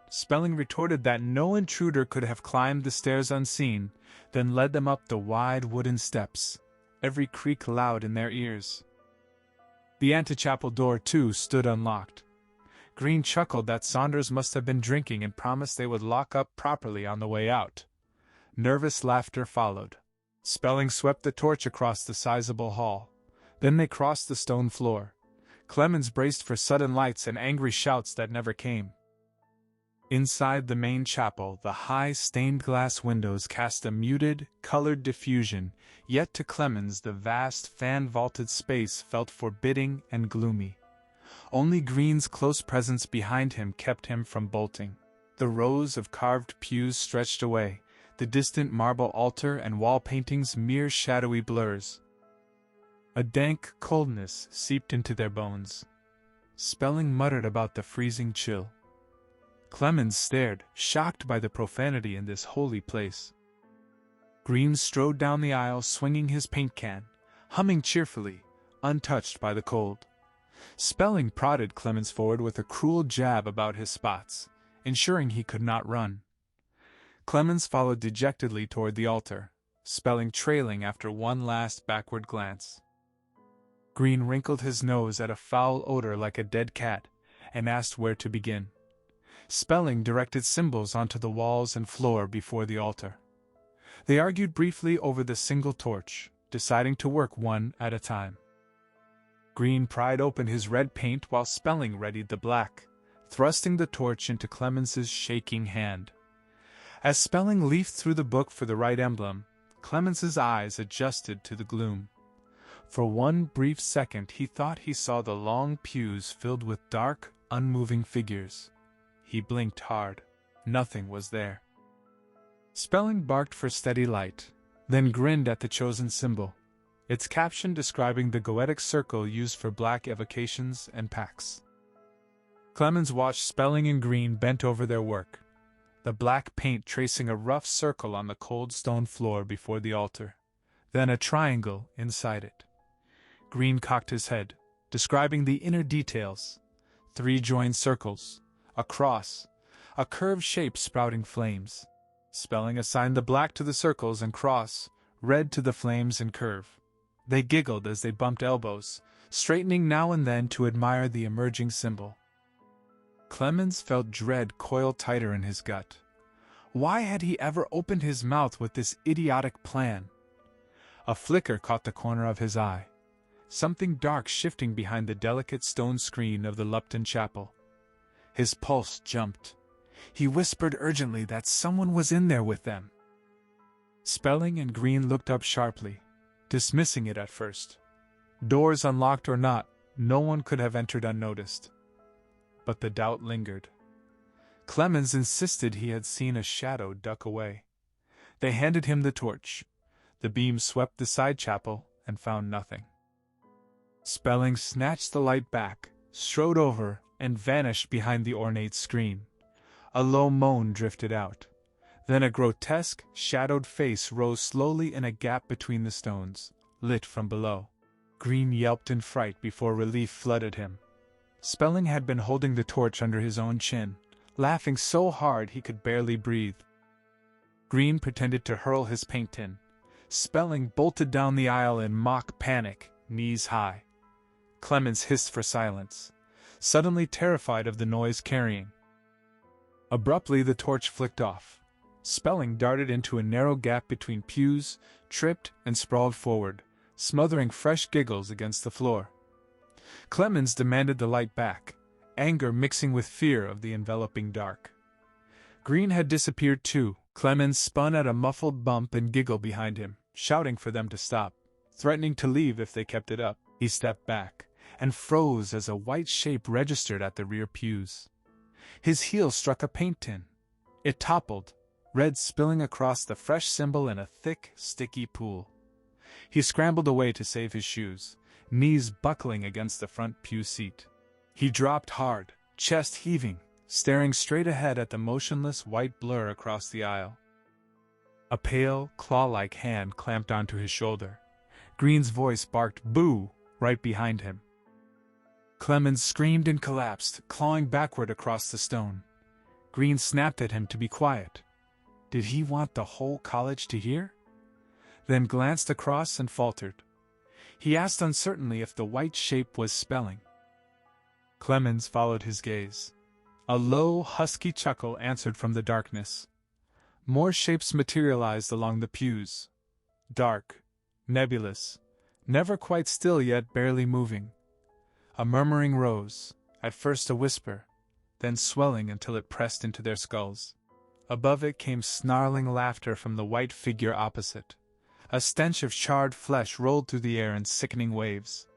Spelling retorted that no intruder could have climbed the stairs unseen, then led them up the wide wooden steps, every creak loud in their ears. The antechapel door, too, stood unlocked. Green chuckled that Saunders must have been drinking and promised they would lock up properly on the way out. Nervous laughter followed. Spelling swept the torch across the sizable hall. Then they crossed the stone floor. Clemens braced for sudden lights and angry shouts that never came. Inside the main chapel, the high stained-glass windows cast a muted, colored diffusion, yet to Clemens the vast, fan-vaulted space felt forbidding and gloomy. Only Green's close presence behind him kept him from bolting. The rows of carved pews stretched away, the distant marble altar and wall paintings mere shadowy blurs. A dank coldness seeped into their bones. Spelling muttered about the freezing chill. Clemens stared, shocked by the profanity in this holy place. Green strode down the aisle swinging his paint can, humming cheerfully, untouched by the cold. Spelling prodded Clemens forward with a cruel jab about his spots, ensuring he could not run. Clemens followed dejectedly toward the altar, Spelling trailing after one last backward glance. Green wrinkled his nose at a foul odor like a dead cat, and asked where to begin. Spelling directed symbols onto the walls and floor before the altar. They argued briefly over the single torch, deciding to work one at a time. Green pried open his red paint while Spelling readied the black, thrusting the torch into Clemens's shaking hand. As Spelling leafed through the book for the right emblem, Clemens's eyes adjusted to the gloom. For one brief second he thought he saw the long pews filled with dark, unmoving figures. He blinked hard. Nothing was there. Spelling barked for steady light, then grinned at the chosen symbol, its caption describing the goetic circle used for black evocations and pacts. Clemens watched Spelling and Green bent over their work, the black paint tracing a rough circle on the cold stone floor before the altar, then a triangle inside it. Green cocked his head, describing the inner details. 3 joined circles, a cross, a curved shape sprouting flames. Spelling assigned the black to the circles and cross, red to the flames and curve. They giggled as they bumped elbows, straightening now and then to admire the emerging symbol. Clemens felt dread coil tighter in his gut. Why had he ever opened his mouth with this idiotic plan? A flicker caught the corner of his eye. Something dark shifting behind the delicate stone screen of the Lupton Chapel. His pulse jumped. He whispered urgently that someone was in there with them. Spelling and Green looked up sharply, dismissing it at first. Doors unlocked or not, no one could have entered unnoticed. But the doubt lingered. Clemens insisted he had seen a shadow duck away. They handed him the torch. The beam swept the side chapel and found nothing. Spelling snatched the light back, strode over, and vanished behind the ornate screen. A low moan drifted out. Then a grotesque, shadowed face rose slowly in a gap between the stones, lit from below. Green yelped in fright before relief flooded him. Spelling had been holding the torch under his own chin, laughing so hard he could barely breathe. Green pretended to hurl his paint tin. Spelling bolted down the aisle in mock panic, knees high. Clemens hissed for silence, suddenly terrified of the noise carrying. Abruptly the torch flicked off. Spelling darted into a narrow gap between pews, tripped, and sprawled forward, smothering fresh giggles against the floor. Clemens demanded the light back, anger mixing with fear of the enveloping dark. Green had disappeared too. Clemens spun at a muffled bump and giggle behind him, shouting for them to stop, threatening to leave if they kept it up. He stepped back, and froze as a white shape registered at the rear pews. His heel struck a paint tin. It toppled, red spilling across the fresh symbol in a thick, sticky pool. He scrambled away to save his shoes, knees buckling against the front pew seat. He dropped hard, chest heaving, staring straight ahead at the motionless white blur across the aisle. A pale, claw-like hand clamped onto his shoulder. Green's voice barked "Boo!" right behind him. Clemens screamed and collapsed, clawing backward across the stone. Green snapped at him to be quiet. Did he want the whole college to hear? Then glanced across and faltered. He asked uncertainly if the white shape was spelling. Clemens followed his gaze. A low, husky chuckle answered from the darkness. More shapes materialized along the pews. Dark, nebulous, never quite still yet barely moving. A murmuring rose, at first a whisper, then swelling until it pressed into their skulls. Above it came snarling laughter from the white figure opposite. A stench of charred flesh rolled through the air in sickening waves.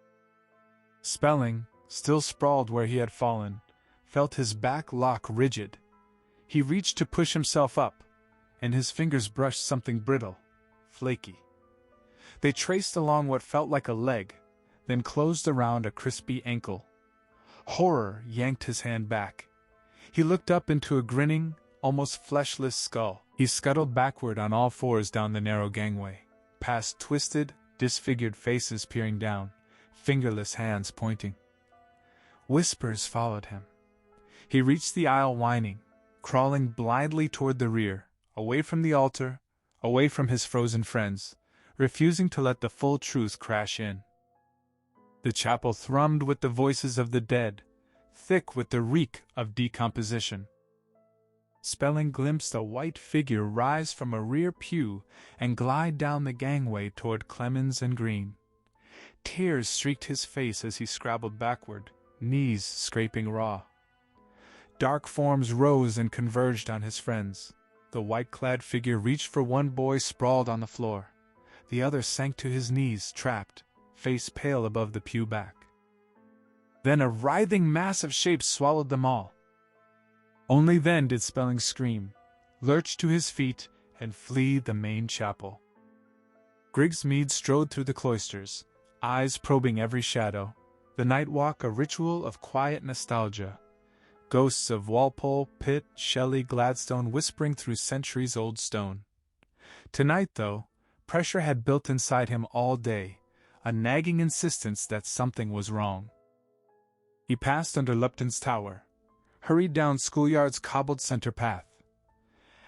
Spelling, still sprawled where he had fallen, felt his back lock rigid. He reached to push himself up, and his fingers brushed something brittle, flaky. They traced along what felt like a leg, then closed around a crispy ankle. Horror yanked his hand back. He looked up into a grinning, almost fleshless skull. He scuttled backward on all fours down the narrow gangway, past twisted, disfigured faces peering down, fingerless hands pointing. Whispers followed him. He reached the aisle whining, crawling blindly toward the rear, away from the altar, away from his frozen friends, refusing to let the full truth crash in. The chapel thrummed with the voices of the dead, thick with the reek of decomposition. Spelling glimpsed a white figure rise from a rear pew and glide down the gangway toward Clemens and Green. Tears streaked his face as he scrabbled backward, knees scraping raw. Dark forms rose and converged on his friends. The white-clad figure reached for one boy sprawled on the floor. The other sank to his knees, trapped, face pale above the pew back. Then a writhing mass of shapes swallowed them all. Only then did Spelling scream, lurch to his feet, and flee the main chapel. Grigsmead strode through the cloisters, eyes probing every shadow, the night walk a ritual of quiet nostalgia. Ghosts of Walpole, Pitt, Shelley, Gladstone whispering through centuries-old stone. Tonight, though, pressure had built inside him all day, a nagging insistence that something was wrong. He passed under Lupton's tower, hurried down Schoolyard's cobbled center path.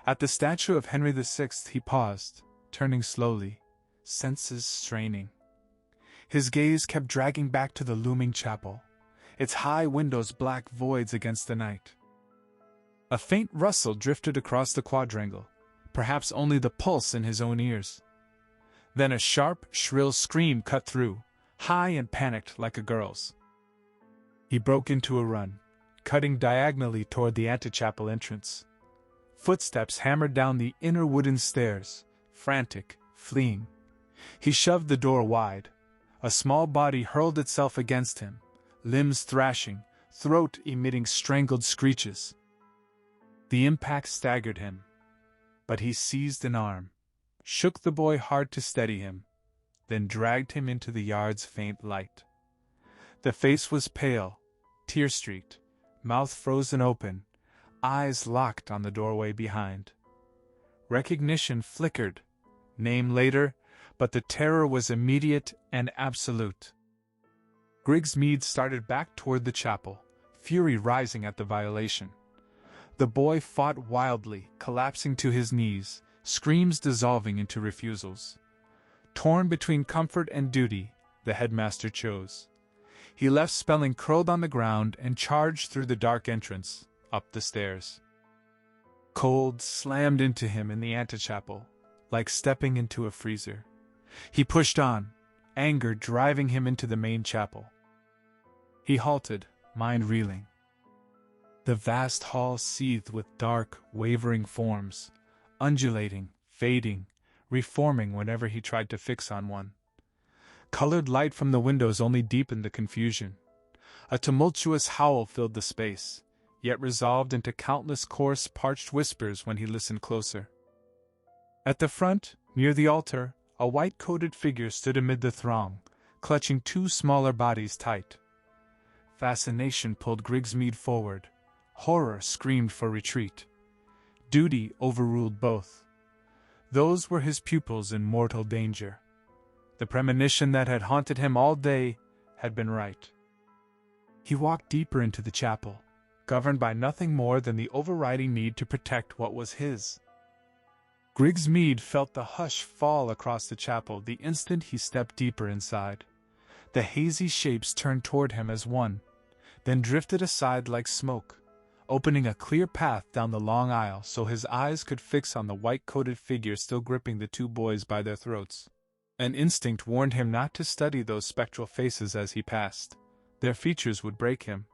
At the statue of Henry VI he paused, turning slowly, senses straining. His gaze kept dragging back to the looming chapel, its high windows black voids against the night. A faint rustle drifted across the quadrangle, perhaps only the pulse in his own ears. Then a sharp, shrill scream cut through, high and panicked like a girl's. He broke into a run, cutting diagonally toward the antechapel entrance. Footsteps hammered down the inner wooden stairs, frantic, fleeing. He shoved the door wide. A small body hurled itself against him, limbs thrashing, throat emitting strangled screeches. The impact staggered him, but he seized an arm, shook the boy hard to steady him, then dragged him into the yard's faint light. The face was pale, tear-streaked, mouth frozen open, eyes locked on the doorway behind. Recognition flickered, name later, but the terror was immediate and absolute. Grigsmead started back toward the chapel, fury rising at the violation. The boy fought wildly, collapsing to his knees, screams dissolving into refusals. Torn between comfort and duty, the headmaster chose. He left Spelling curled on the ground and charged through the dark entrance, up the stairs. Cold slammed into him in the antechapel, like stepping into a freezer. He pushed on, anger driving him into the main chapel. He halted, mind reeling. The vast hall seethed with dark, wavering forms, undulating, fading, reforming whenever he tried to fix on one. Colored light from the windows only deepened the confusion. A tumultuous howl filled the space, yet resolved into countless coarse, parched whispers when he listened closer. At the front, near the altar, a white-coated figure stood amid the throng, clutching two smaller bodies tight. Fascination pulled Grigsmead forward. Horror screamed for retreat. Duty overruled both. Those were his pupils in mortal danger. The premonition that had haunted him all day had been right. He walked deeper into the chapel, governed by nothing more than the overriding need to protect what was his. Grigsmead felt the hush fall across the chapel the instant he stepped deeper inside. The hazy shapes turned toward him as one, then drifted aside like smoke, opening a clear path down the long aisle so his eyes could fix on the white-coated figure still gripping the two boys by their throats. An instinct warned him not to study those spectral faces as he passed. Their features would break him.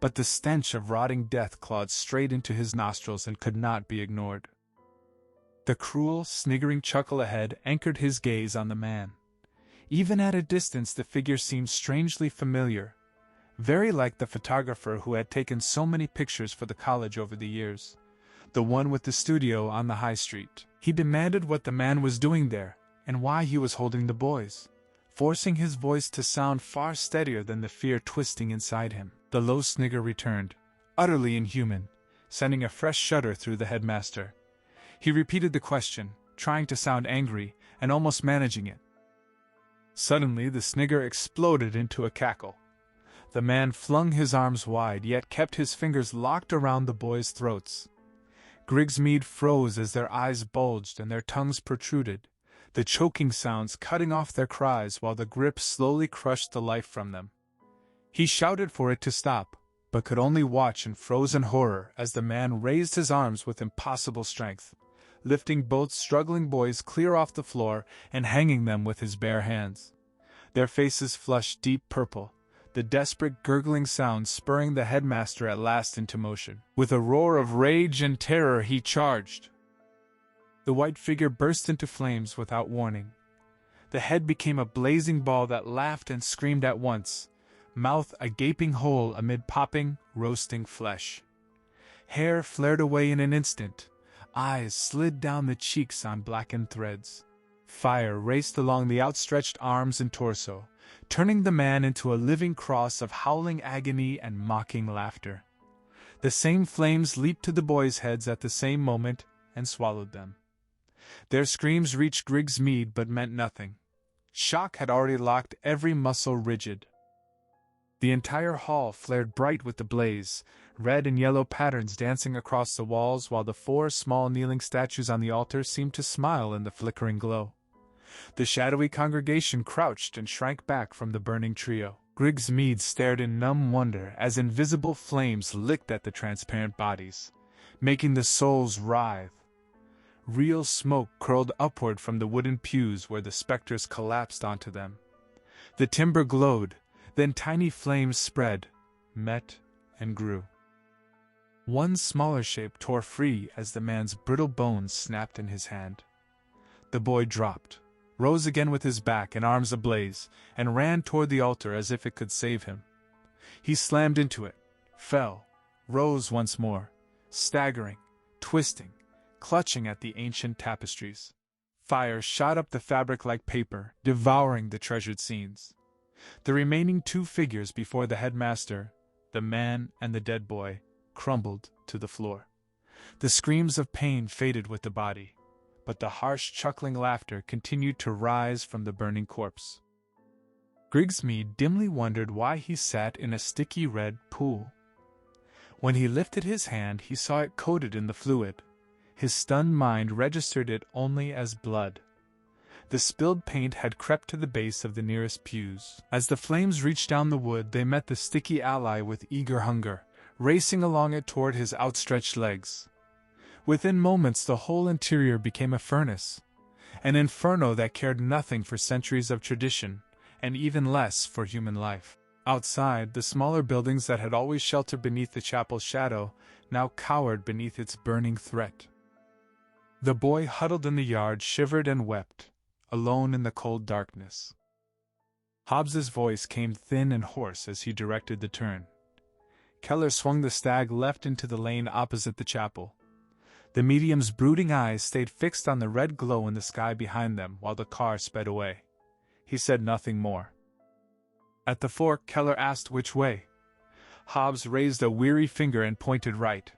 But the stench of rotting death clawed straight into his nostrils and could not be ignored. The cruel, sniggering chuckle ahead anchored his gaze on the man. Even at a distance the figure seemed strangely familiar, very like the photographer who had taken so many pictures for the college over the years, the one with the studio on the high street. He demanded what the man was doing there, and why he was holding the boys, forcing his voice to sound far steadier than the fear twisting inside him. The low snigger returned, utterly inhuman, sending a fresh shudder through the headmaster. He repeated the question, trying to sound angry, and almost managing it. Suddenly the snigger exploded into a cackle. The man flung his arms wide, yet kept his fingers locked around the boys' throats. Grigsmead froze as their eyes bulged and their tongues protruded, the choking sounds cutting off their cries while the grip slowly crushed the life from them. He shouted for it to stop, but could only watch in frozen horror as the man raised his arms with impossible strength, lifting both struggling boys clear off the floor and hanging them with his bare hands. Their faces flushed deep purple, the desperate gurgling sound spurring the headmaster at last into motion. With a roar of rage and terror he charged. The white figure burst into flames without warning. The head became a blazing ball that laughed and screamed at once, mouth a gaping hole amid popping, roasting flesh. Hair flared away in an instant, eyes slid down the cheeks on blackened threads. Fire raced along the outstretched arms and torso, turning the man into a living cross of howling agony and mocking laughter. The same flames leaped to the boys' heads at the same moment and swallowed them. Their screams reached Grigsmead but meant nothing. Shock had already locked every muscle rigid. The entire hall flared bright with the blaze, red and yellow patterns dancing across the walls, while the 4 small kneeling statues on the altar seemed to smile in the flickering glow. The shadowy congregation crouched and shrank back from the burning trio. Grigsmead stared in numb wonder as invisible flames licked at the transparent bodies, making the souls writhe. Real smoke curled upward from the wooden pews where the specters collapsed onto them. The timber glowed, then tiny flames spread, met, and grew. One smaller shape tore free as the man's brittle bones snapped in his hand. The boy dropped, rose again with his back and arms ablaze, and ran toward the altar as if it could save him. He slammed into it, fell, rose once more, staggering, twisting, clutching at the ancient tapestries. Fire shot up the fabric like paper, devouring the treasured scenes. The remaining 2 figures before the headmaster, the man and the dead boy, crumbled to the floor. The screams of pain faded with the body, but the harsh chuckling laughter continued to rise from the burning corpse. Grigsmead dimly wondered why he sat in a sticky red pool. When he lifted his hand, he saw it coated in the fluid. His stunned mind registered it only as blood. The spilled paint had crept to the base of the nearest pews. As the flames reached down the wood, they met the sticky ally with eager hunger, racing along it toward his outstretched legs. Within moments, the whole interior became a furnace, an inferno that cared nothing for centuries of tradition, and even less for human life. Outside, the smaller buildings that had always sheltered beneath the chapel's shadow now cowered beneath its burning threat. The boy huddled in the yard shivered and wept, alone in the cold darkness. Hobbs's voice came thin and hoarse as he directed the turn. Keller swung the stag left into the lane opposite the chapel. The medium's brooding eyes stayed fixed on the red glow in the sky behind them while the car sped away. He said nothing more. At the fork, Keller asked which way. Hobbs raised a weary finger and pointed right.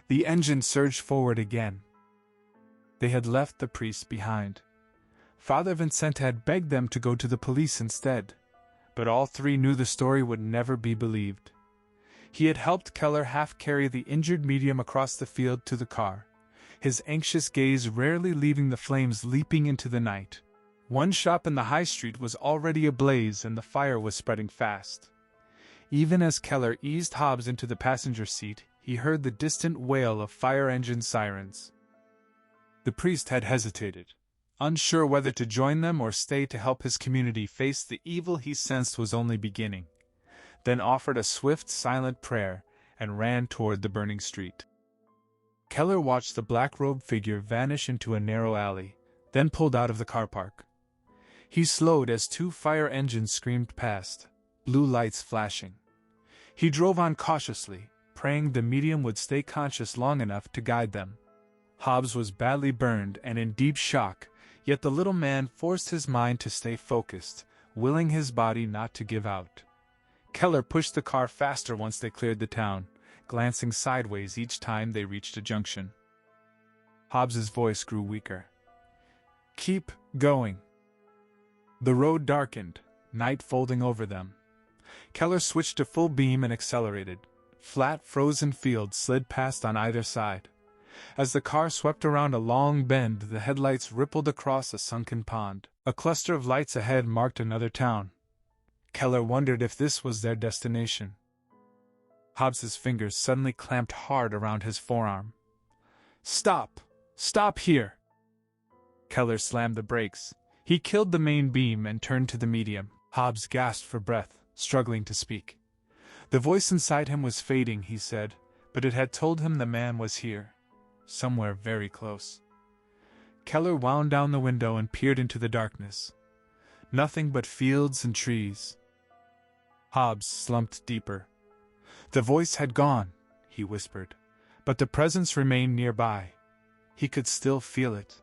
The engine surged forward again. They had left the priest behind. Father Vincent had begged them to go to the police instead, but all 3 knew the story would never be believed. He had helped Keller half carry the injured medium across the field to the car, his anxious gaze rarely leaving the flames leaping into the night. One shop in the high street was already ablaze and the fire was spreading fast. Even as Keller eased Hobbs into the passenger seat, he heard the distant wail of fire engine sirens. The priest had hesitated, unsure whether to join them or stay to help his community face the evil he sensed was only beginning, then offered a swift, silent prayer and ran toward the burning street. Keller watched the black-robed figure vanish into a narrow alley, then pulled out of the car park. He slowed as 2 fire engines screamed past, blue lights flashing. He drove on cautiously, praying the medium would stay conscious long enough to guide them. Hobbs was badly burned and in deep shock, yet the little man forced his mind to stay focused, willing his body not to give out. Keller pushed the car faster once they cleared the town, glancing sideways each time they reached a junction. Hobbs's voice grew weaker. "Keep going." The road darkened, night folding over them. Keller switched to full beam and accelerated. Flat, frozen fields slid past on either side. As the car swept around a long bend, the headlights rippled across a sunken pond. A cluster of lights ahead marked another town. Keller wondered if this was their destination. Hobbs's fingers suddenly clamped hard around his forearm. "Stop! Stop here!" Keller slammed the brakes. He killed the main beam and turned to the medium. Hobbs gasped for breath, struggling to speak. The voice inside him was fading, he said, but it had told him the man was here, somewhere very close. Keller wound down the window and peered into the darkness. Nothing but fields and trees. Hobbs slumped deeper. The voice had gone, he whispered, but the presence remained nearby. He could still feel it.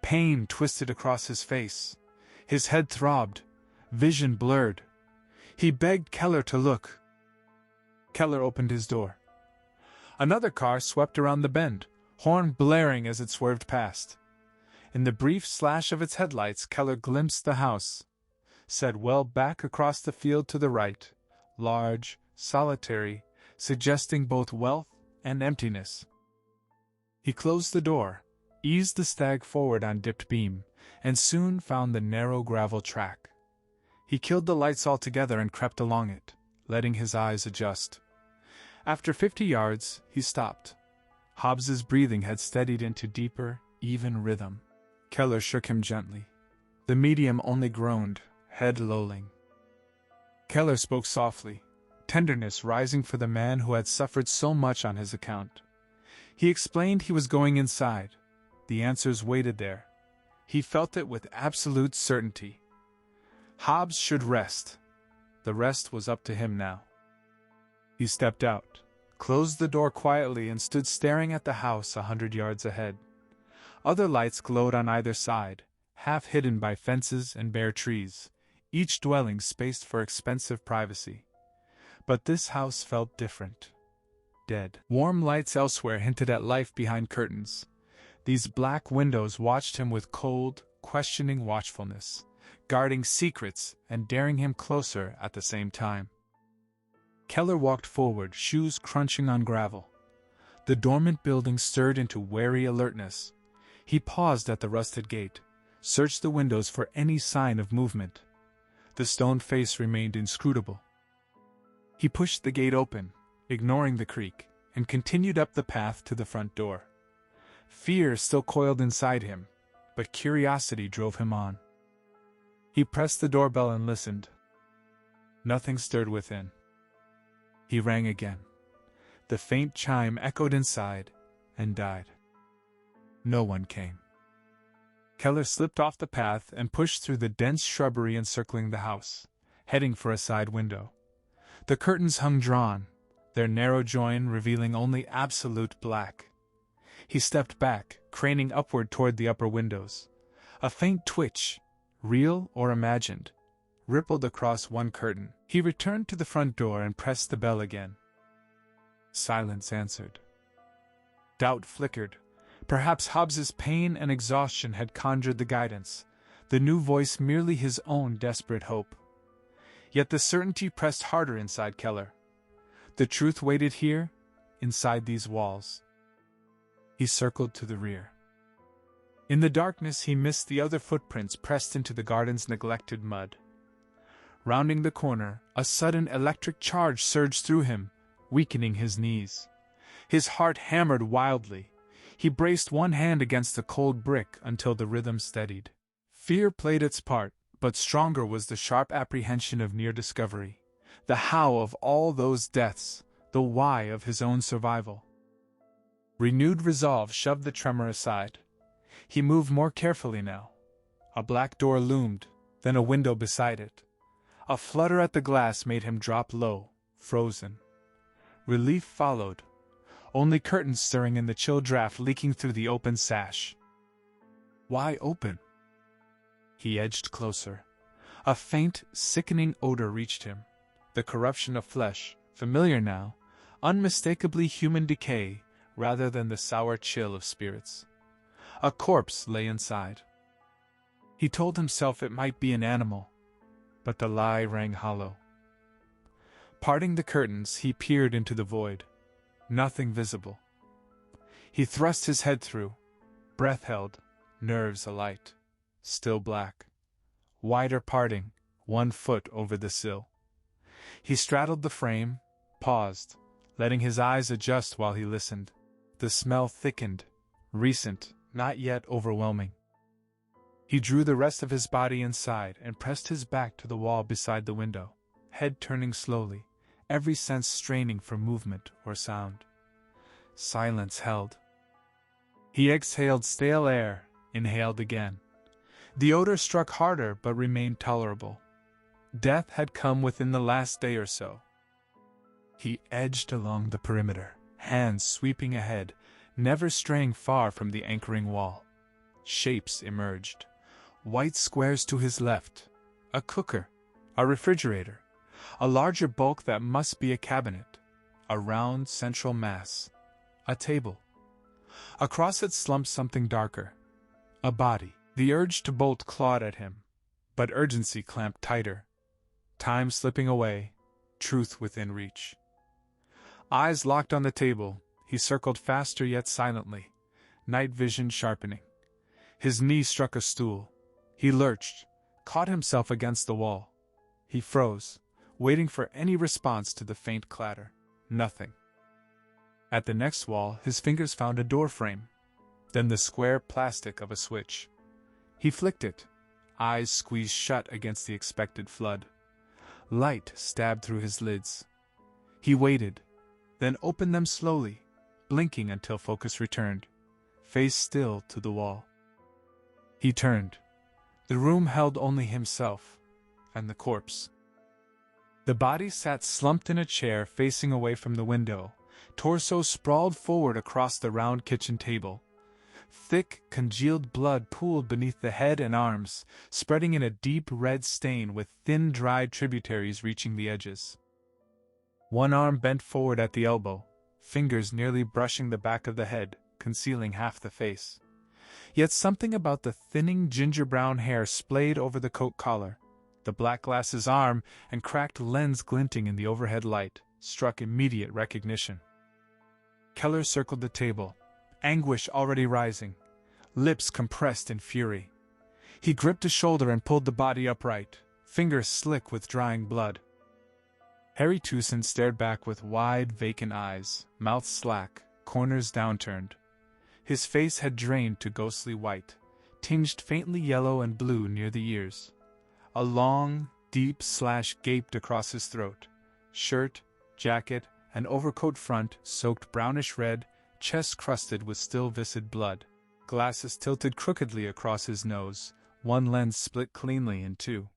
Pain twisted across his face. His head throbbed, vision blurred. He begged Keller to look. Keller opened his door. Another car swept around the bend, horn blaring as it swerved past. In the brief slash of its headlights, Keller glimpsed the house, set well back across the field to the right, large, solitary, suggesting both wealth and emptiness. He closed the door, eased the stag forward on dipped beam, and soon found the narrow gravel track. He killed the lights altogether and crept along it, letting his eyes adjust. After 50 yards, he stopped. Hobbs's breathing had steadied into deeper, even rhythm. Keller shook him gently. The medium only groaned, head lolling. Keller spoke softly, tenderness rising for the man who had suffered so much on his account. He explained he was going inside. The answers waited there. He felt it with absolute certainty. Hobbs should rest. The rest was up to him now. He stepped out, closed the door quietly, and stood staring at the house 100 yards ahead. Other lights glowed on either side, half hidden by fences and bare trees, each dwelling spaced for expensive privacy. But this house felt different. Dead. Warm lights elsewhere hinted at life behind curtains. These black windows watched him with cold, questioning watchfulness, guarding secrets and daring him closer at the same time. Keller walked forward, shoes crunching on gravel. The dormant building stirred into wary alertness. He paused at the rusted gate, searched the windows for any sign of movement. The stone face remained inscrutable. He pushed the gate open, ignoring the creak, and continued up the path to the front door. Fear still coiled inside him, but curiosity drove him on. He pressed the doorbell and listened. Nothing stirred within. He rang again. The faint chime echoed inside and died. No one came. Keller slipped off the path and pushed through the dense shrubbery encircling the house, heading for a side window. The curtains hung drawn, their narrow join revealing only absolute black. He stepped back, craning upward toward the upper windows. A faint twitch, real or imagined, rippled across one curtain. He returned to the front door and pressed the bell again. Silence answered. Doubt flickered. Perhaps Hobbs's pain and exhaustion had conjured the guidance, the new voice merely his own desperate hope. Yet the certainty pressed harder inside Keller. The truth waited here, inside these walls. He circled to the rear. In the darkness he missed the other footprints pressed into the garden's neglected mud. Rounding the corner, a sudden electric charge surged through him, weakening his knees. His heart hammered wildly. He braced one hand against the cold brick until the rhythm steadied. Fear played its part, but stronger was the sharp apprehension of near discovery, the how of all those deaths, the why of his own survival. Renewed resolve shoved the tremor aside. He moved more carefully now. A black door loomed, then a window beside it. A flutter at the glass made him drop low, frozen. Relief followed, only curtains stirring in the chill draft leaking through the open sash. Why open? He edged closer. A faint, sickening odor reached him. The corruption of flesh, familiar now, unmistakably human decay rather than the sour chill of spirits. A corpse lay inside. He told himself it might be an animal, but the lie rang hollow. Parting the curtains, he peered into the void. Nothing visible. He thrust his head through, breath held, nerves alight. Still black. Wider parting, 1 foot over the sill. He straddled the frame, paused, letting his eyes adjust while he listened. The smell thickened, recent, not yet overwhelming. He drew the rest of his body inside and pressed his back to the wall beside the window, head turning slowly, every sense straining for movement or sound. Silence held. He exhaled stale air, inhaled again. The odor struck harder but remained tolerable. Death had come within the last day or so. He edged along the perimeter, hands sweeping ahead, never straying far from the anchoring wall. Shapes emerged. White squares to his left. A cooker. A refrigerator. A larger bulk that must be a cabinet. A round central mass. A table. Across it slumped something darker. A body. The urge to bolt clawed at him, but urgency clamped tighter. Time slipping away, truth within reach. Eyes locked on the table, he circled faster yet silently, night vision sharpening. His knee struck a stool. He lurched, caught himself against the wall. He froze, waiting for any response to the faint clatter. Nothing. At the next wall, his fingers found a door frame, then the square plastic of a switch. He flicked it, eyes squeezed shut against the expected flood. Light stabbed through his lids. He waited, then opened them slowly, blinking until focus returned, face still to the wall. He turned. The room held only himself and the corpse. The body sat slumped in a chair facing away from the window, torso sprawled forward across the round kitchen table. Thick, congealed blood pooled beneath the head and arms, spreading in a deep red stain with thin, dried tributaries reaching the edges. One arm bent forward at the elbow, fingers nearly brushing the back of the head, concealing half the face. Yet something about the thinning ginger-brown hair splayed over the coat collar, the black glasses arm, and cracked lens glinting in the overhead light, struck immediate recognition. Keller circled the table, anguish already rising, lips compressed in fury. He gripped a shoulder and pulled the body upright, fingers slick with drying blood. Harry Tusen stared back with wide, vacant eyes, mouth slack, corners downturned. His face had drained to ghostly white, tinged faintly yellow and blue near the ears. A long, deep slash gaped across his throat. Shirt, jacket, and overcoat front soaked brownish red, chest crusted with still viscid blood. Glasses tilted crookedly across his nose, one lens split cleanly in two.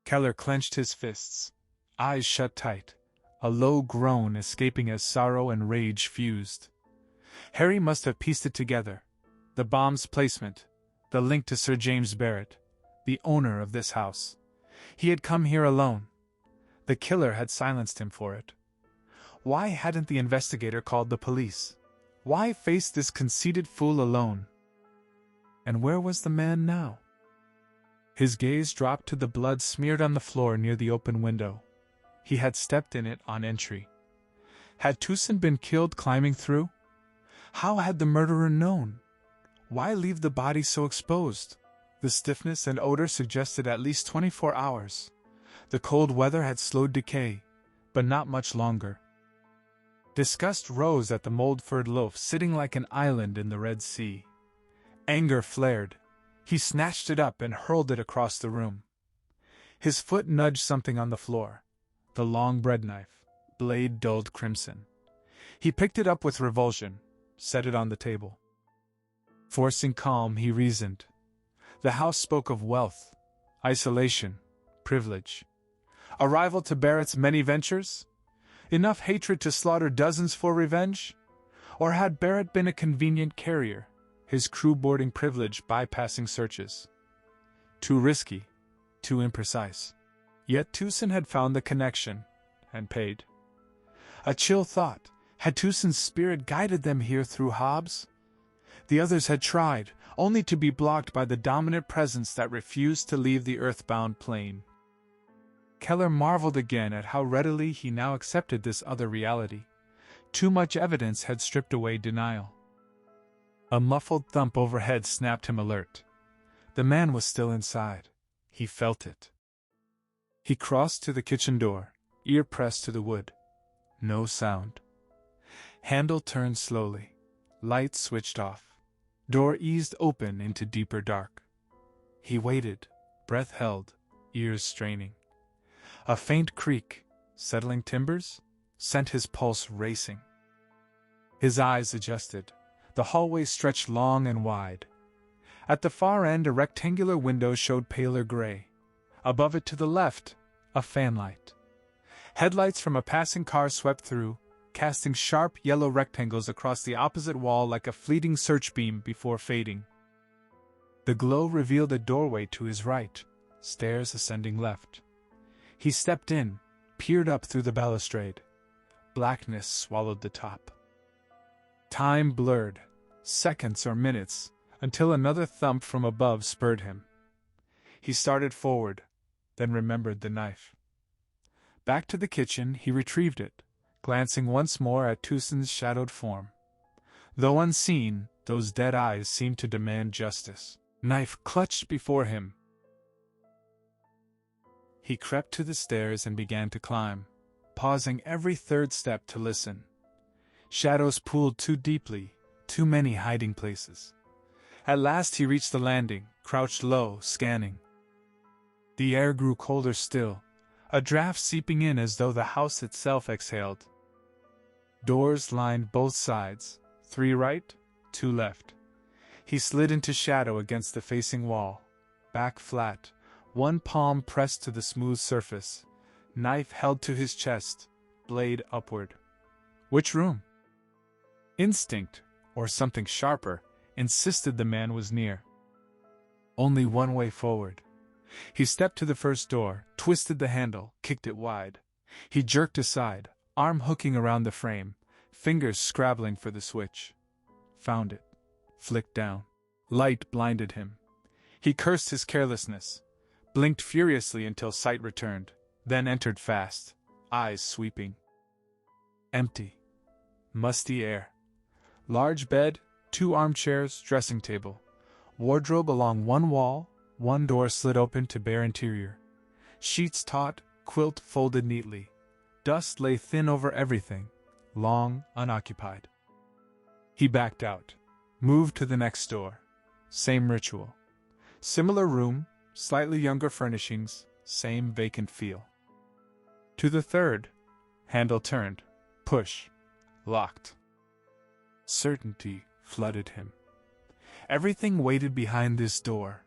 Keller clenched his fists, eyes shut tight, a low groan escaping as sorrow and rage fused. Harry must have pieced it together. The bomb's placement, the link to Sir James Barrett, the owner of this house. He had come here alone. The killer had silenced him for it. Why hadn't the investigator called the police? Why face this conceited fool alone? And where was the man now? His gaze dropped to the blood smeared on the floor near the open window. He had stepped in it on entry. Had Tusen been killed climbing through? How had the murderer known? Why leave the body so exposed? The stiffness and odor suggested at least 24 hours. The cold weather had slowed decay, but not much longer. Disgust rose at the mold-furred loaf sitting like an island in the Red Sea. Anger flared. He snatched it up and hurled it across the room. His foot nudged something on the floor. The long bread knife, blade dulled crimson. He picked it up with revulsion, set it on the table. Forcing calm, he reasoned. The house spoke of wealth, isolation, privilege. A rival to Barrett's many ventures? Enough hatred to slaughter dozens for revenge? Or had Barrett been a convenient carrier, his crew boarding privilege bypassing searches? Too risky, too imprecise. Yet Tusen had found the connection, and paid. A chill thought, had Tusen's spirit guided them here through Hobbs? The others had tried, only to be blocked by the dominant presence that refused to leave the earthbound plane. Keller marveled again at how readily he now accepted this other reality. Too much evidence had stripped away denial. A muffled thump overhead snapped him alert. The man was still inside. He felt it. He crossed to the kitchen door, ear pressed to the wood. No sound. Handle turned slowly. Light switched off. Door eased open into deeper dark. He waited, breath held, ears straining. A faint creak, settling timbers, sent his pulse racing. His eyes adjusted. The hallway stretched long and wide. At the far end, a rectangular window showed paler gray. Above it to the left, a fanlight. Headlights from a passing car swept through, casting sharp yellow rectangles across the opposite wall like a fleeting searchbeam before fading. The glow revealed a doorway to his right, stairs ascending left. He stepped in, peered up through the balustrade. Blackness swallowed the top. Time blurred. Seconds or minutes, until another thump from above spurred him. He started forward, then remembered the knife. Back to the kitchen, he retrieved it, glancing once more at Tusen's shadowed form. Though unseen, those dead eyes seemed to demand justice. Knife clutched before him. He crept to the stairs and began to climb, pausing every third step to listen. Shadows pooled too deeply, too many hiding places. At last he reached the landing, crouched low, scanning. The air grew colder still, a draft seeping in as though the house itself exhaled. Doors lined both sides, 3 right, 2 left. He slid into shadow against the facing wall, back flat, one palm pressed to the smooth surface, knife held to his chest, blade upward. Which room? Instinct, or something sharper, insisted the man was near. Only one way forward. He stepped to the first door, twisted the handle, kicked it wide. He jerked aside, arm hooking around the frame, fingers scrabbling for the switch. Found it. Flicked down. Light blinded him. He cursed his carelessness, blinked furiously until sight returned, then entered fast, eyes sweeping. Empty. Musty air. Large bed, 2 armchairs, dressing table. Wardrobe along one wall, one door slid open to bare interior. Sheets taut, quilt folded neatly. Dust lay thin over everything, long unoccupied. He backed out, moved to the next door. Same ritual. Similar room, slightly younger furnishings, same vacant feel. To the third, handle turned, push, locked. Certainty flooded him. Everything waited behind this door.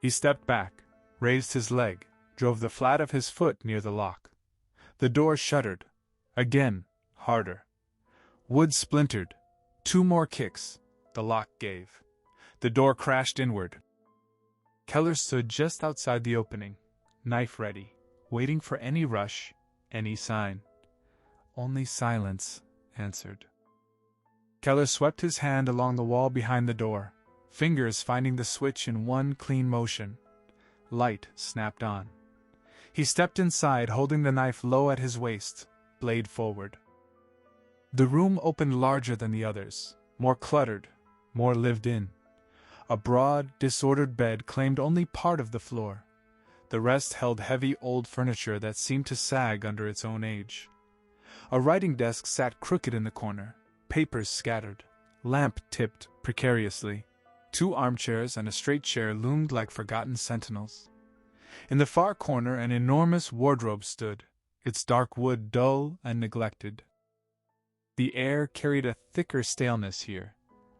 He stepped back, raised his leg, drove the flat of his foot near the lock. The door shuddered. Again, harder. Wood splintered. 2 more kicks. The lock gave. The door crashed inward. Keller stood just outside the opening, knife ready, waiting for any rush, any sign. Only silence answered. Keller swept his hand along the wall behind the door, fingers finding the switch in one clean motion. Light snapped on. He stepped inside, holding the knife low at his waist, blade forward. The room opened larger than the others, more cluttered, more lived in. A broad, disordered bed claimed only part of the floor. The rest held heavy old furniture that seemed to sag under its own age. A writing desk sat crooked in the corner, papers scattered, lamp tipped precariously. 2 armchairs and a straight chair loomed like forgotten sentinels. In the far corner an enormous wardrobe stood, its dark wood dull and neglected. The air carried a thicker staleness here,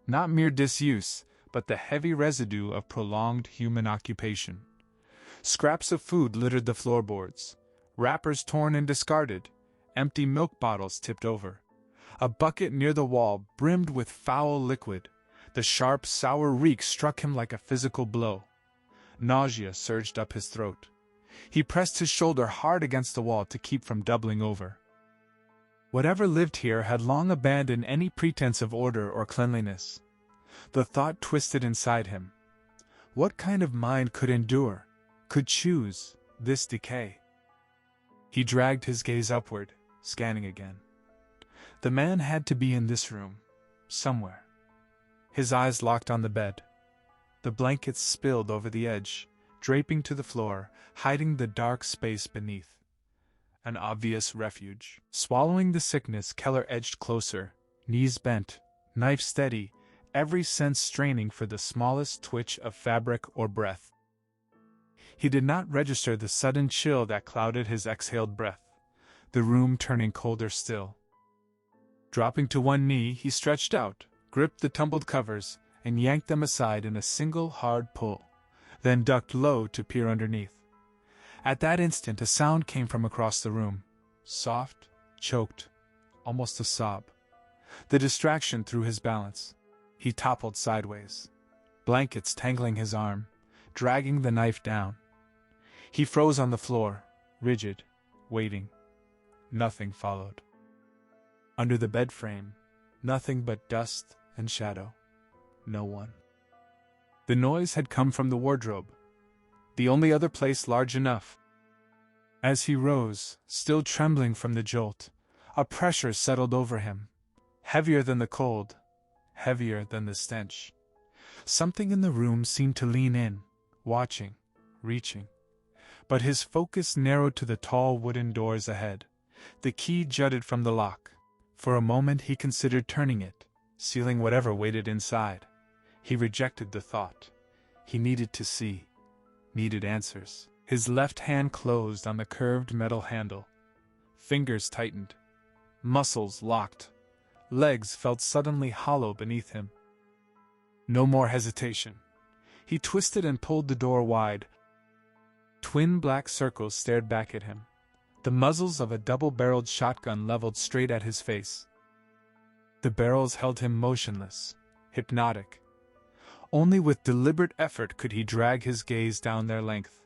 not mere disuse, but the heavy residue of prolonged human occupation. Scraps of food littered the floorboards, wrappers torn and discarded, empty milk bottles tipped over. A bucket near the wall brimmed with foul liquid. The sharp, sour reek struck him like a physical blow. Nausea surged up his throat. He pressed his shoulder hard against the wall to keep from doubling over. Whatever lived here had long abandoned any pretense of order or cleanliness. The thought twisted inside him. What kind of mind could endure, could choose, this decay? He dragged his gaze upward, scanning again. The man had to be in this room, somewhere. His eyes locked on the bed. The blankets spilled over the edge, draping to the floor, hiding the dark space beneath. An obvious refuge. Swallowing the sickness, Keller edged closer, knees bent, knife steady, every sense straining for the smallest twitch of fabric or breath. He did not register the sudden chill that clouded his exhaled breath, the room turning colder still. Dropping to one knee, he stretched out, gripped the tumbled covers, and yanked them aside in a single hard pull, then ducked low to peer underneath. At that instant a sound came from across the room, soft, choked, almost a sob. The distraction threw his balance. He toppled sideways, blankets tangling his arm, dragging the knife down. He froze on the floor, rigid, waiting. Nothing followed. Under the bed frame, nothing but dust and shadow. No one. The noise had come from the wardrobe, the only other place large enough. As he rose, still trembling from the jolt, a pressure settled over him, heavier than the cold, heavier than the stench. Something in the room seemed to lean in, watching, reaching. But his focus narrowed to the tall wooden doors ahead. The key jutted from the lock. For a moment he considered turning it, sealing whatever waited inside. He rejected the thought. He needed to see, needed answers. His left hand closed on the curved metal handle. Fingers tightened. Muscles locked. Legs felt suddenly hollow beneath him. No more hesitation. He twisted and pulled the door wide. Twin black circles stared back at him, the muzzles of a double-barreled shotgun leveled straight at his face. The barrels held him motionless, hypnotic. Only with deliberate effort could he drag his gaze down their length,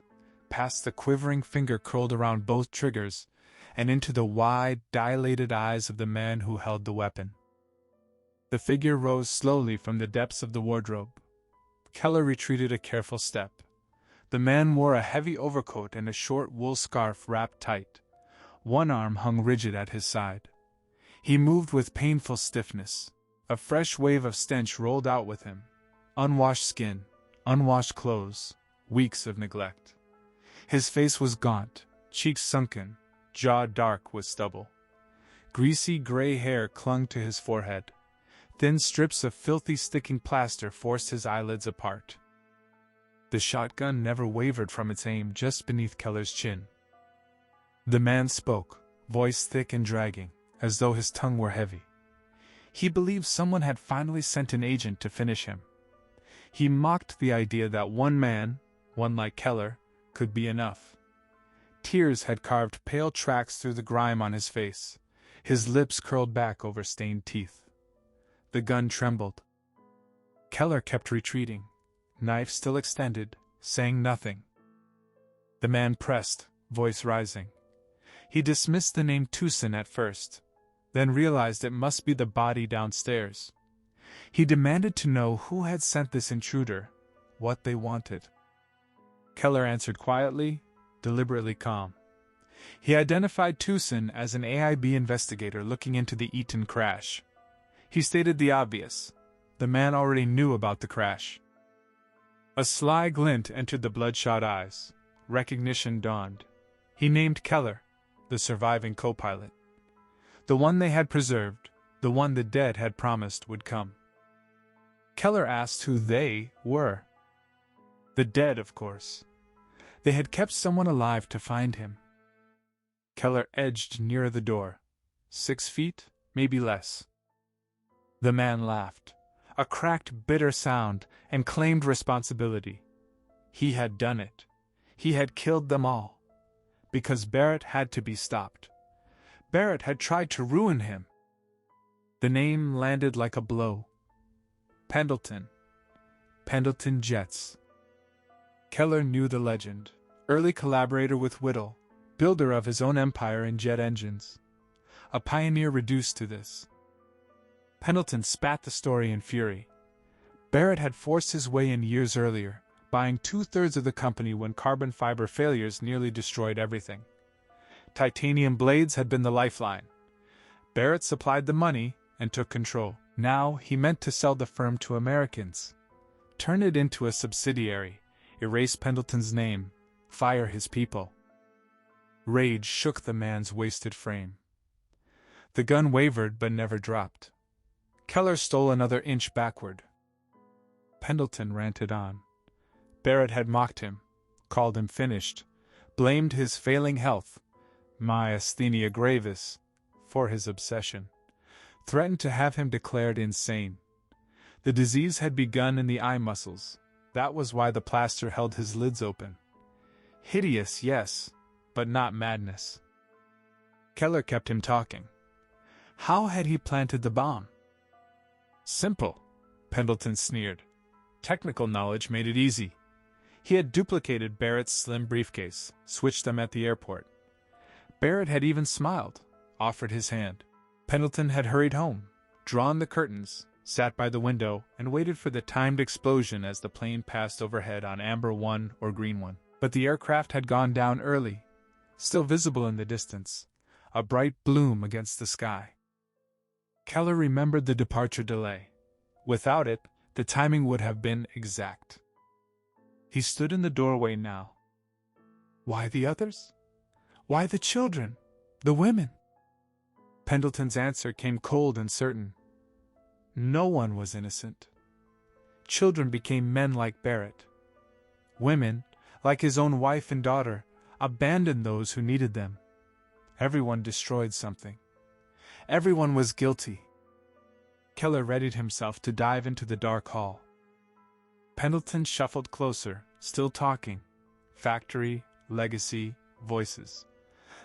past the quivering finger curled around both triggers, and into the wide, dilated eyes of the man who held the weapon. The figure rose slowly from the depths of the wardrobe. Keller retreated a careful step. The man wore a heavy overcoat and a short wool scarf wrapped tight. One arm hung rigid at his side. He moved with painful stiffness. A fresh wave of stench rolled out with him. Unwashed skin, unwashed clothes, weeks of neglect. His face was gaunt, cheeks sunken, jaw dark with stubble. Greasy gray hair clung to his forehead. Thin strips of filthy sticking plaster forced his eyelids apart. The shotgun never wavered from its aim just beneath Keller's chin. The man spoke, voice thick and dragging, as though his tongue were heavy. He believed someone had finally sent an agent to finish him. He mocked the idea that one man, one like Keller, could be enough. Tears had carved pale tracks through the grime on his face. His lips curled back over stained teeth. The gun trembled. Keller kept retreating, knife still extended, saying nothing. The man pressed, voice rising. He dismissed the name Tusen at first, then realized it must be the body downstairs. He demanded to know who had sent this intruder, what they wanted. Keller answered quietly, deliberately calm. He identified Tusen as an AIB investigator looking into the Eton crash. He stated the obvious. The man already knew about the crash. A sly glint entered the bloodshot eyes. Recognition dawned. He named Keller, the surviving co-pilot. The one they had preserved, the one the dead had promised would come. Keller asked who they were. The dead, of course. They had kept someone alive to find him. Keller edged nearer the door. 6 feet, maybe less. The man laughed, a cracked, bitter sound, and claimed responsibility. He had done it. He had killed them all. Because Barrett had to be stopped. Barrett had tried to ruin him. The name landed like a blow. Pendleton. Pendleton Jets. Keller knew the legend. Early collaborator with Whittle, builder of his own empire in jet engines. A pioneer reduced to this. Pendleton spat the story in fury. Barrett had forced his way in years earlier, buying 2/3 of the company when carbon fiber failures nearly destroyed everything. Titanium blades had been the lifeline. Barrett supplied the money and took control. Now he meant to sell the firm to Americans. Turn it into a subsidiary, erase Pendleton's name, fire his people. Rage shook the man's wasted frame. The gun wavered but never dropped. Keller stole another inch backward. Pendleton ranted on. Barrett had mocked him, called him finished, blamed his failing health, myasthenia gravis, for his obsession, threatened to have him declared insane. The disease had begun in the eye muscles. That was why the plaster held his lids open. Hideous, yes, but not madness. Keller kept him talking. How had he planted the bomb? Simple, Pendleton sneered. Technical knowledge made it easy. He had duplicated Barrett's slim briefcase, switched them at the airport. Barrett had even smiled, offered his hand. Pendleton had hurried home, drawn the curtains, sat by the window, and waited for the timed explosion as the plane passed overhead on Amber 1 or Green 1. But the aircraft had gone down early, still visible in the distance, a bright bloom against the sky. Keller remembered the departure delay. Without it, the timing would have been exact. He stood in the doorway now. Why the others? Why the children? The women? Pendleton's answer came cold and certain. No one was innocent. Children became men like Barrett. Women, like his own wife and daughter, abandoned those who needed them. Everyone destroyed something. Everyone was guilty. Keller readied himself to dive into the dark hall. Pendleton shuffled closer, still talking. Factory, legacy, voices.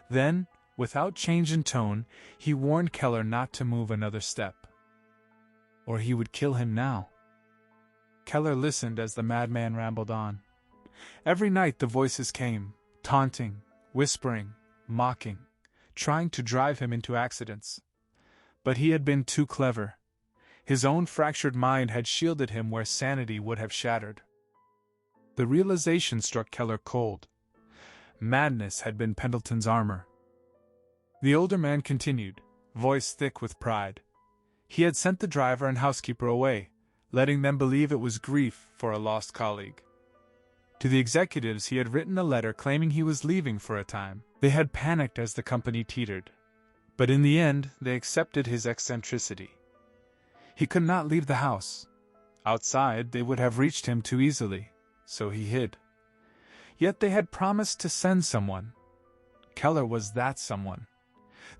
Then, without change in tone, he warned Keller not to move another step. Or he would kill him now. Keller listened as the madman rambled on. Every night the voices came, taunting, whispering, mocking, trying to drive him into accidents. But he had been too clever. His own fractured mind had shielded him where sanity would have shattered. The realization struck Keller cold. Madness had been Pendleton's armor. The older man continued, voice thick with pride. He had sent the driver and housekeeper away, letting them believe it was grief for a lost colleague. To the executives he had written a letter claiming he was leaving for a time. They had panicked as the company teetered. But in the end, they accepted his eccentricity. He could not leave the house. Outside, they would have reached him too easily, so he hid. Yet they had promised to send someone. Keller was that someone.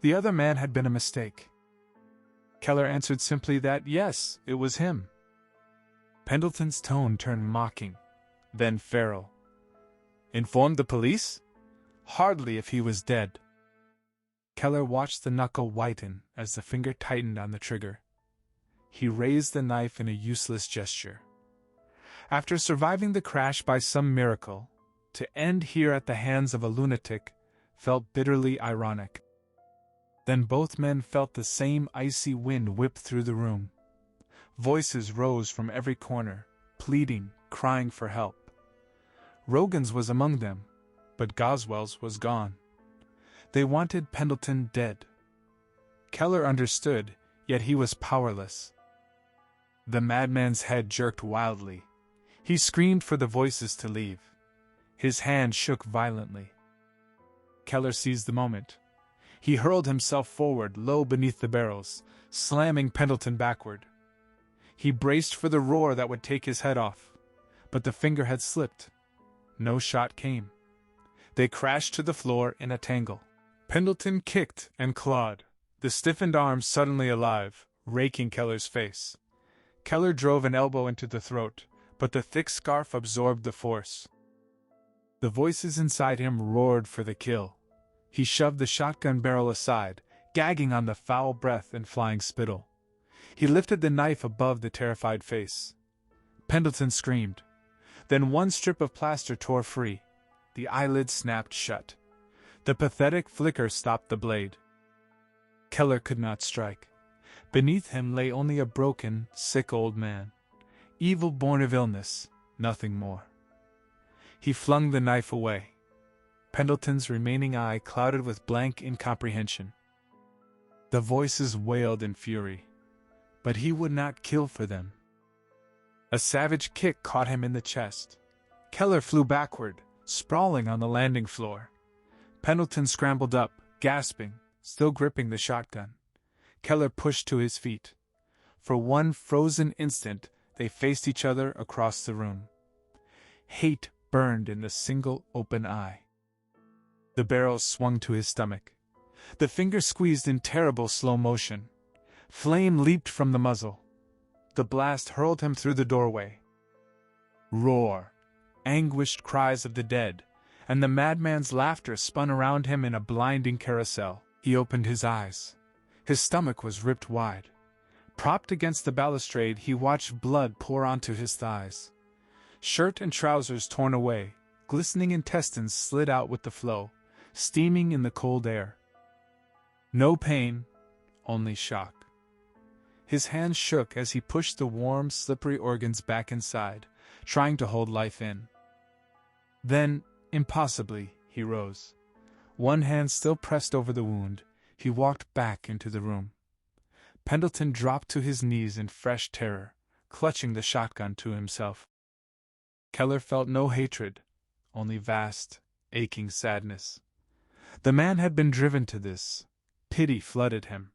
The other man had been a mistake. Keller answered simply that, yes, it was him. Pendleton's tone turned mocking, then feral. Informed the police? Hardly if he was dead. Keller watched the knuckle whiten as the finger tightened on the trigger. He raised the knife in a useless gesture. After surviving the crash by some miracle, to end here at the hands of a lunatic felt bitterly ironic. Then both men felt the same icy wind whip through the room. Voices rose from every corner, pleading, crying for help. Rogan's was among them, but Goswell's was gone. They wanted Pendleton dead. Keller understood, yet he was powerless. The madman's head jerked wildly. He screamed for the voices to leave. His hand shook violently. Keller seized the moment. He hurled himself forward, low beneath the barrels, slamming Pendleton backward. He braced for the roar that would take his head off, but the finger had slipped. No shot came. They crashed to the floor in a tangle. Pendleton kicked and clawed, the stiffened arms suddenly alive, raking Keller's face. Keller drove an elbow into the throat, but the thick scarf absorbed the force. The voices inside him roared for the kill. He shoved the shotgun barrel aside, gagging on the foul breath and flying spittle. He lifted the knife above the terrified face. Pendleton screamed. Then one strip of plaster tore free. The eyelid snapped shut. The pathetic flicker stopped the blade. Keller could not strike. Beneath him lay only a broken, sick old man. Evil born of illness, nothing more. He flung the knife away. Pendleton's remaining eye clouded with blank incomprehension. The voices wailed in fury, but he would not kill for them. A savage kick caught him in the chest. Keller flew backward, sprawling on the landing floor. Pendleton scrambled up, gasping, still gripping the shotgun. Keller pushed to his feet. For one frozen instant, they faced each other across the room. Hate burned in the single open eye. The barrel swung to his stomach. The finger squeezed in terrible slow motion. Flame leaped from the muzzle. The blast hurled him through the doorway. Roar, anguished cries of the dead, and the madman's laughter spun around him in a blinding carousel. He opened his eyes. His stomach was ripped wide. Propped against the balustrade, he watched blood pour onto his thighs. Shirt and trousers torn away, glistening intestines slid out with the flow, steaming in the cold air. No pain, only shock. His hands shook as he pushed the warm, slippery organs back inside, trying to hold life in. Then, impossibly, he rose. One hand still pressed over the wound, he walked back into the room. Pendleton dropped to his knees in fresh terror, clutching the shotgun to himself. Keller felt no hatred, only vast, aching sadness. The man had been driven to this. Pity flooded him.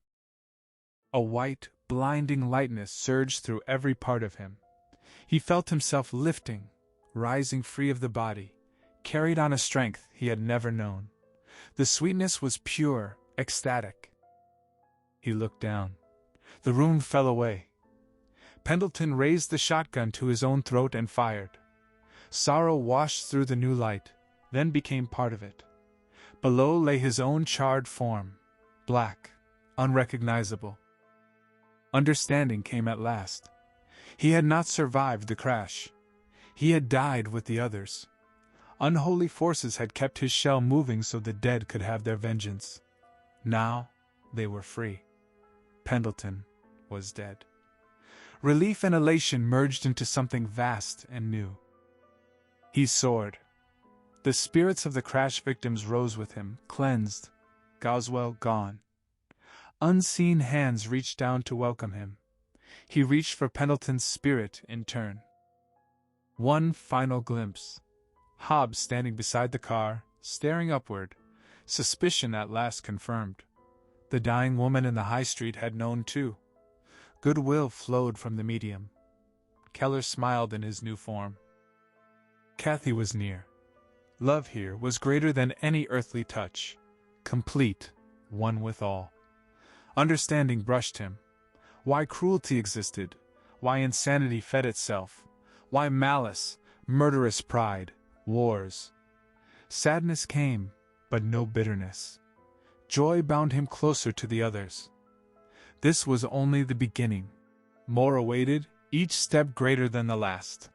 A white, blinding lightness surged through every part of him. He felt himself lifting, rising free of the body, carried on a strength he had never known. The sweetness was pure, ecstatic. He looked down. The room fell away. Pendleton raised the shotgun to his own throat and fired. Sorrow washed through the new light, then became part of it. Below lay his own charred form, black, unrecognizable. Understanding came at last. He had not survived the crash. He had died with the others. Unholy forces had kept his shell moving so the dead could have their vengeance. Now, they were free. Pendleton was dead. Relief and elation merged into something vast and new. He soared. The spirits of the crash victims rose with him, cleansed, Goswell gone. Unseen hands reached down to welcome him. He reached for Pendleton's spirit in turn. One final glimpse. Hobbs standing beside the car, staring upward, suspicion at last confirmed. The dying woman in the high street had known too. Goodwill flowed from the medium. Keller smiled in his new form. Kathy was near. Love here was greater than any earthly touch, complete, one with all. Understanding brushed him. Why cruelty existed, why insanity fed itself, why malice, murderous pride, wars. Sadness came, but no bitterness. Joy bound him closer to the others. This was only the beginning. More awaited, each step greater than the last.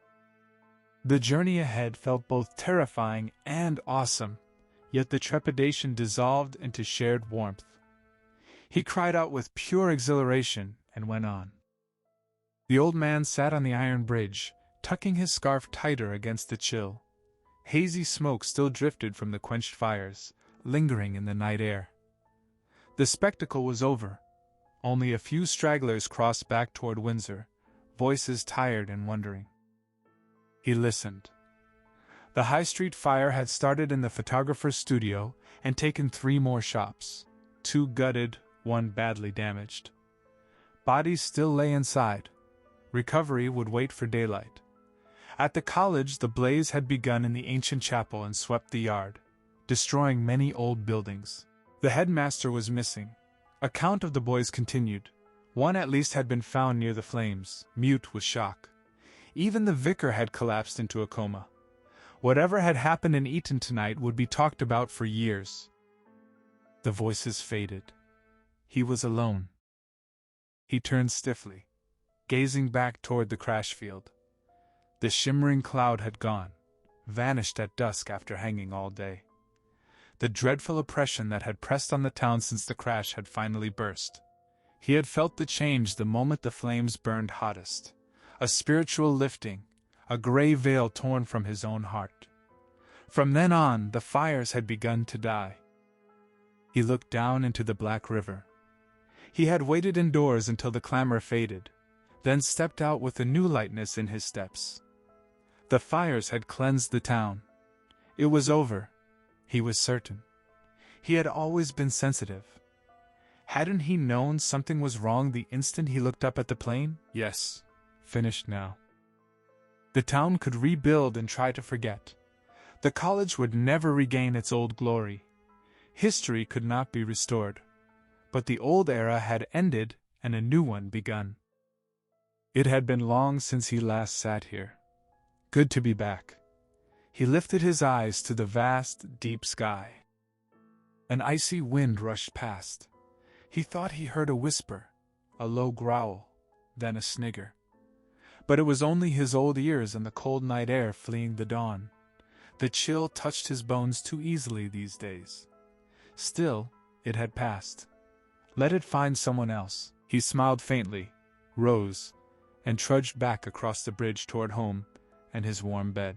The journey ahead felt both terrifying and awesome, yet the trepidation dissolved into shared warmth. He cried out with pure exhilaration and went on. The old man sat on the iron bridge, tucking his scarf tighter against the chill. Hazy smoke still drifted from the quenched fires, lingering in the night air. The spectacle was over. Only a few stragglers crossed back toward Windsor, voices tired and wondering. He listened. The High Street fire had started in the photographer's studio and taken 3 more shops, 2 gutted, 1 badly damaged. Bodies still lay inside. Recovery would wait for daylight. At the college, the blaze had begun in the ancient chapel and swept the yard, destroying many old buildings. The headmaster was missing. A count of the boys continued. 1 at least had been found near the flames, mute with shock. Even the vicar had collapsed into a coma. Whatever had happened in Eton tonight would be talked about for years. The voices faded. He was alone. He turned stiffly, gazing back toward the crash field. The shimmering cloud had gone, vanished at dusk after hanging all day. The dreadful oppression that had pressed on the town since the crash had finally burst. He had felt the change the moment the flames burned hottest. A spiritual lifting, a gray veil torn from his own heart. From then on, the fires had begun to die. He looked down into the black river. He had waited indoors until the clamor faded, then stepped out with a new lightness in his steps. The fires had cleansed the town. It was over. He was certain. He had always been sensitive. Hadn't he known something was wrong the instant he looked up at the plane? Yes. Finished now. The town could rebuild and try to forget. The college would never regain its old glory. History could not be restored. But the old era had ended and a new one begun. It had been long since he last sat here. Good to be back. He lifted his eyes to the vast, deep sky. An icy wind rushed past. He thought he heard a whisper, a low growl, then a snigger. But it was only his old ears and the cold night air fleeing the dawn. The chill touched his bones too easily these days. Still, it had passed. Let it find someone else. He smiled faintly, rose, and trudged back across the bridge toward home and his warm bed.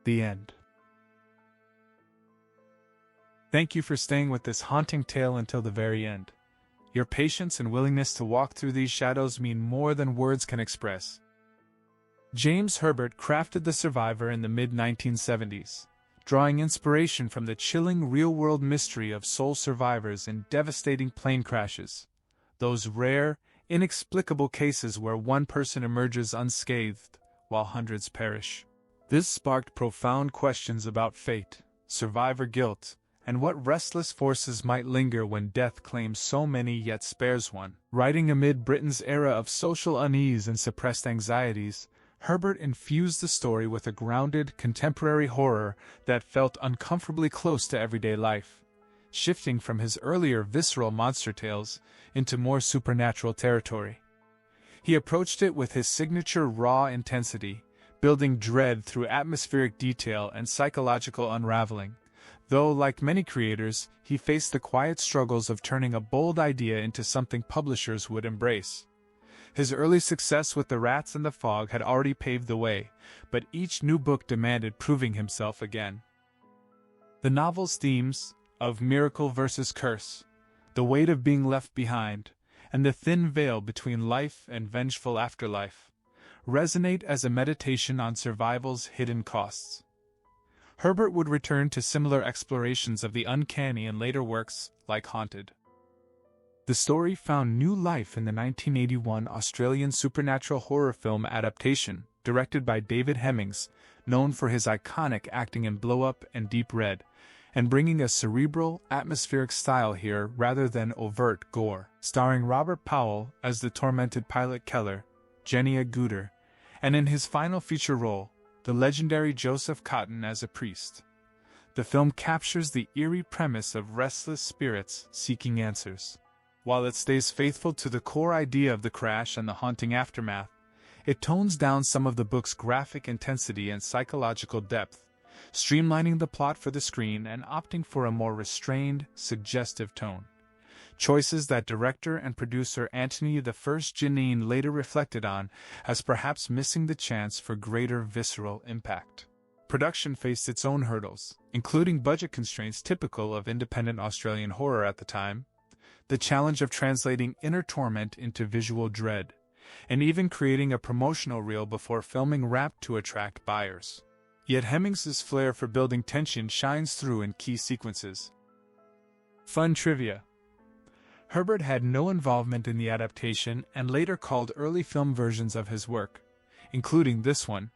The end. Thank you for staying with this haunting tale until the very end. Your patience and willingness to walk through these shadows mean more than words can express. James Herbert crafted The Survivor in the mid-1970s, drawing inspiration from the chilling real-world mystery of sole survivors in devastating plane crashes, those rare, inexplicable cases where one person emerges unscathed while hundreds perish. This sparked profound questions about fate, survivor guilt, and what restless forces might linger when death claims so many yet spares one. Writing amid Britain's era of social unease and suppressed anxieties, Herbert infused the story with a grounded, contemporary horror that felt uncomfortably close to everyday life, shifting from his earlier visceral monster tales into more supernatural territory. He approached it with his signature raw intensity, building dread through atmospheric detail and psychological unraveling, though, like many creators, he faced the quiet struggles of turning a bold idea into something publishers would embrace. His early success with The Rats and the Fog had already paved the way, but each new book demanded proving himself again. The novel's themes, of miracle versus curse, the weight of being left behind, and the thin veil between life and vengeful afterlife, resonate as a meditation on survival's hidden costs. Herbert would return to similar explorations of the uncanny in later works like Haunted. The story found new life in the 1981 Australian supernatural horror film adaptation, directed by David Hemmings, known for his iconic acting in Blow Up and Deep Red, and bringing a cerebral, atmospheric style here rather than overt gore. Starring Robert Powell as the tormented pilot Keller, Jenny Agutter, and in his final feature role, the legendary Joseph Cotten as a priest. The film captures the eerie premise of restless spirits seeking answers. While it stays faithful to the core idea of the crash and the haunting aftermath, it tones down some of the book's graphic intensity and psychological depth, streamlining the plot for the screen and opting for a more restrained, suggestive tone. Choices that director and producer Anthony the First Janine later reflected on as perhaps missing the chance for greater visceral impact. Production faced its own hurdles, including budget constraints typical of independent Australian horror at the time, the challenge of translating inner torment into visual dread, and even creating a promotional reel before filming wrapped to attract buyers. Yet Hemmings's flair for building tension shines through in key sequences. Fun trivia. Herbert had no involvement in the adaptation and later called early film versions of his work, including this one,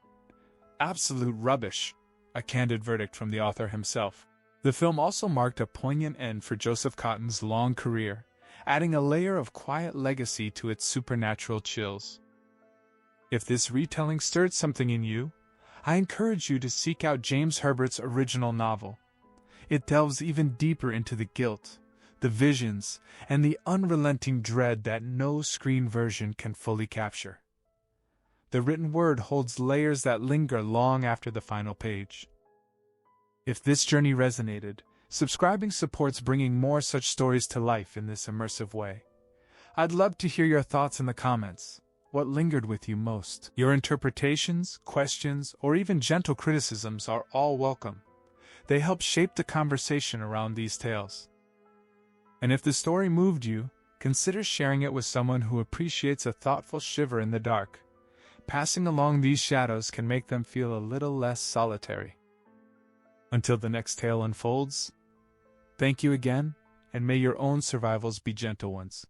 absolute rubbish, a candid verdict from the author himself. The film also marked a poignant end for Joseph Cotten's long career, adding a layer of quiet legacy to its supernatural chills. If this retelling stirred something in you, I encourage you to seek out James Herbert's original novel. It delves even deeper into the guilt, the visions, and the unrelenting dread that no screen version can fully capture. The written word holds layers that linger long after the final page. If this journey resonated, subscribing supports bringing more such stories to life in this immersive way. I'd love to hear your thoughts in the comments. What lingered with you most? Your interpretations, questions, or even gentle criticisms are all welcome. They help shape the conversation around these tales. And if the story moved you, consider sharing it with someone who appreciates a thoughtful shiver in the dark. Passing along these shadows can make them feel a little less solitary. Until the next tale unfolds, thank you again, and may your own survivals be gentle ones.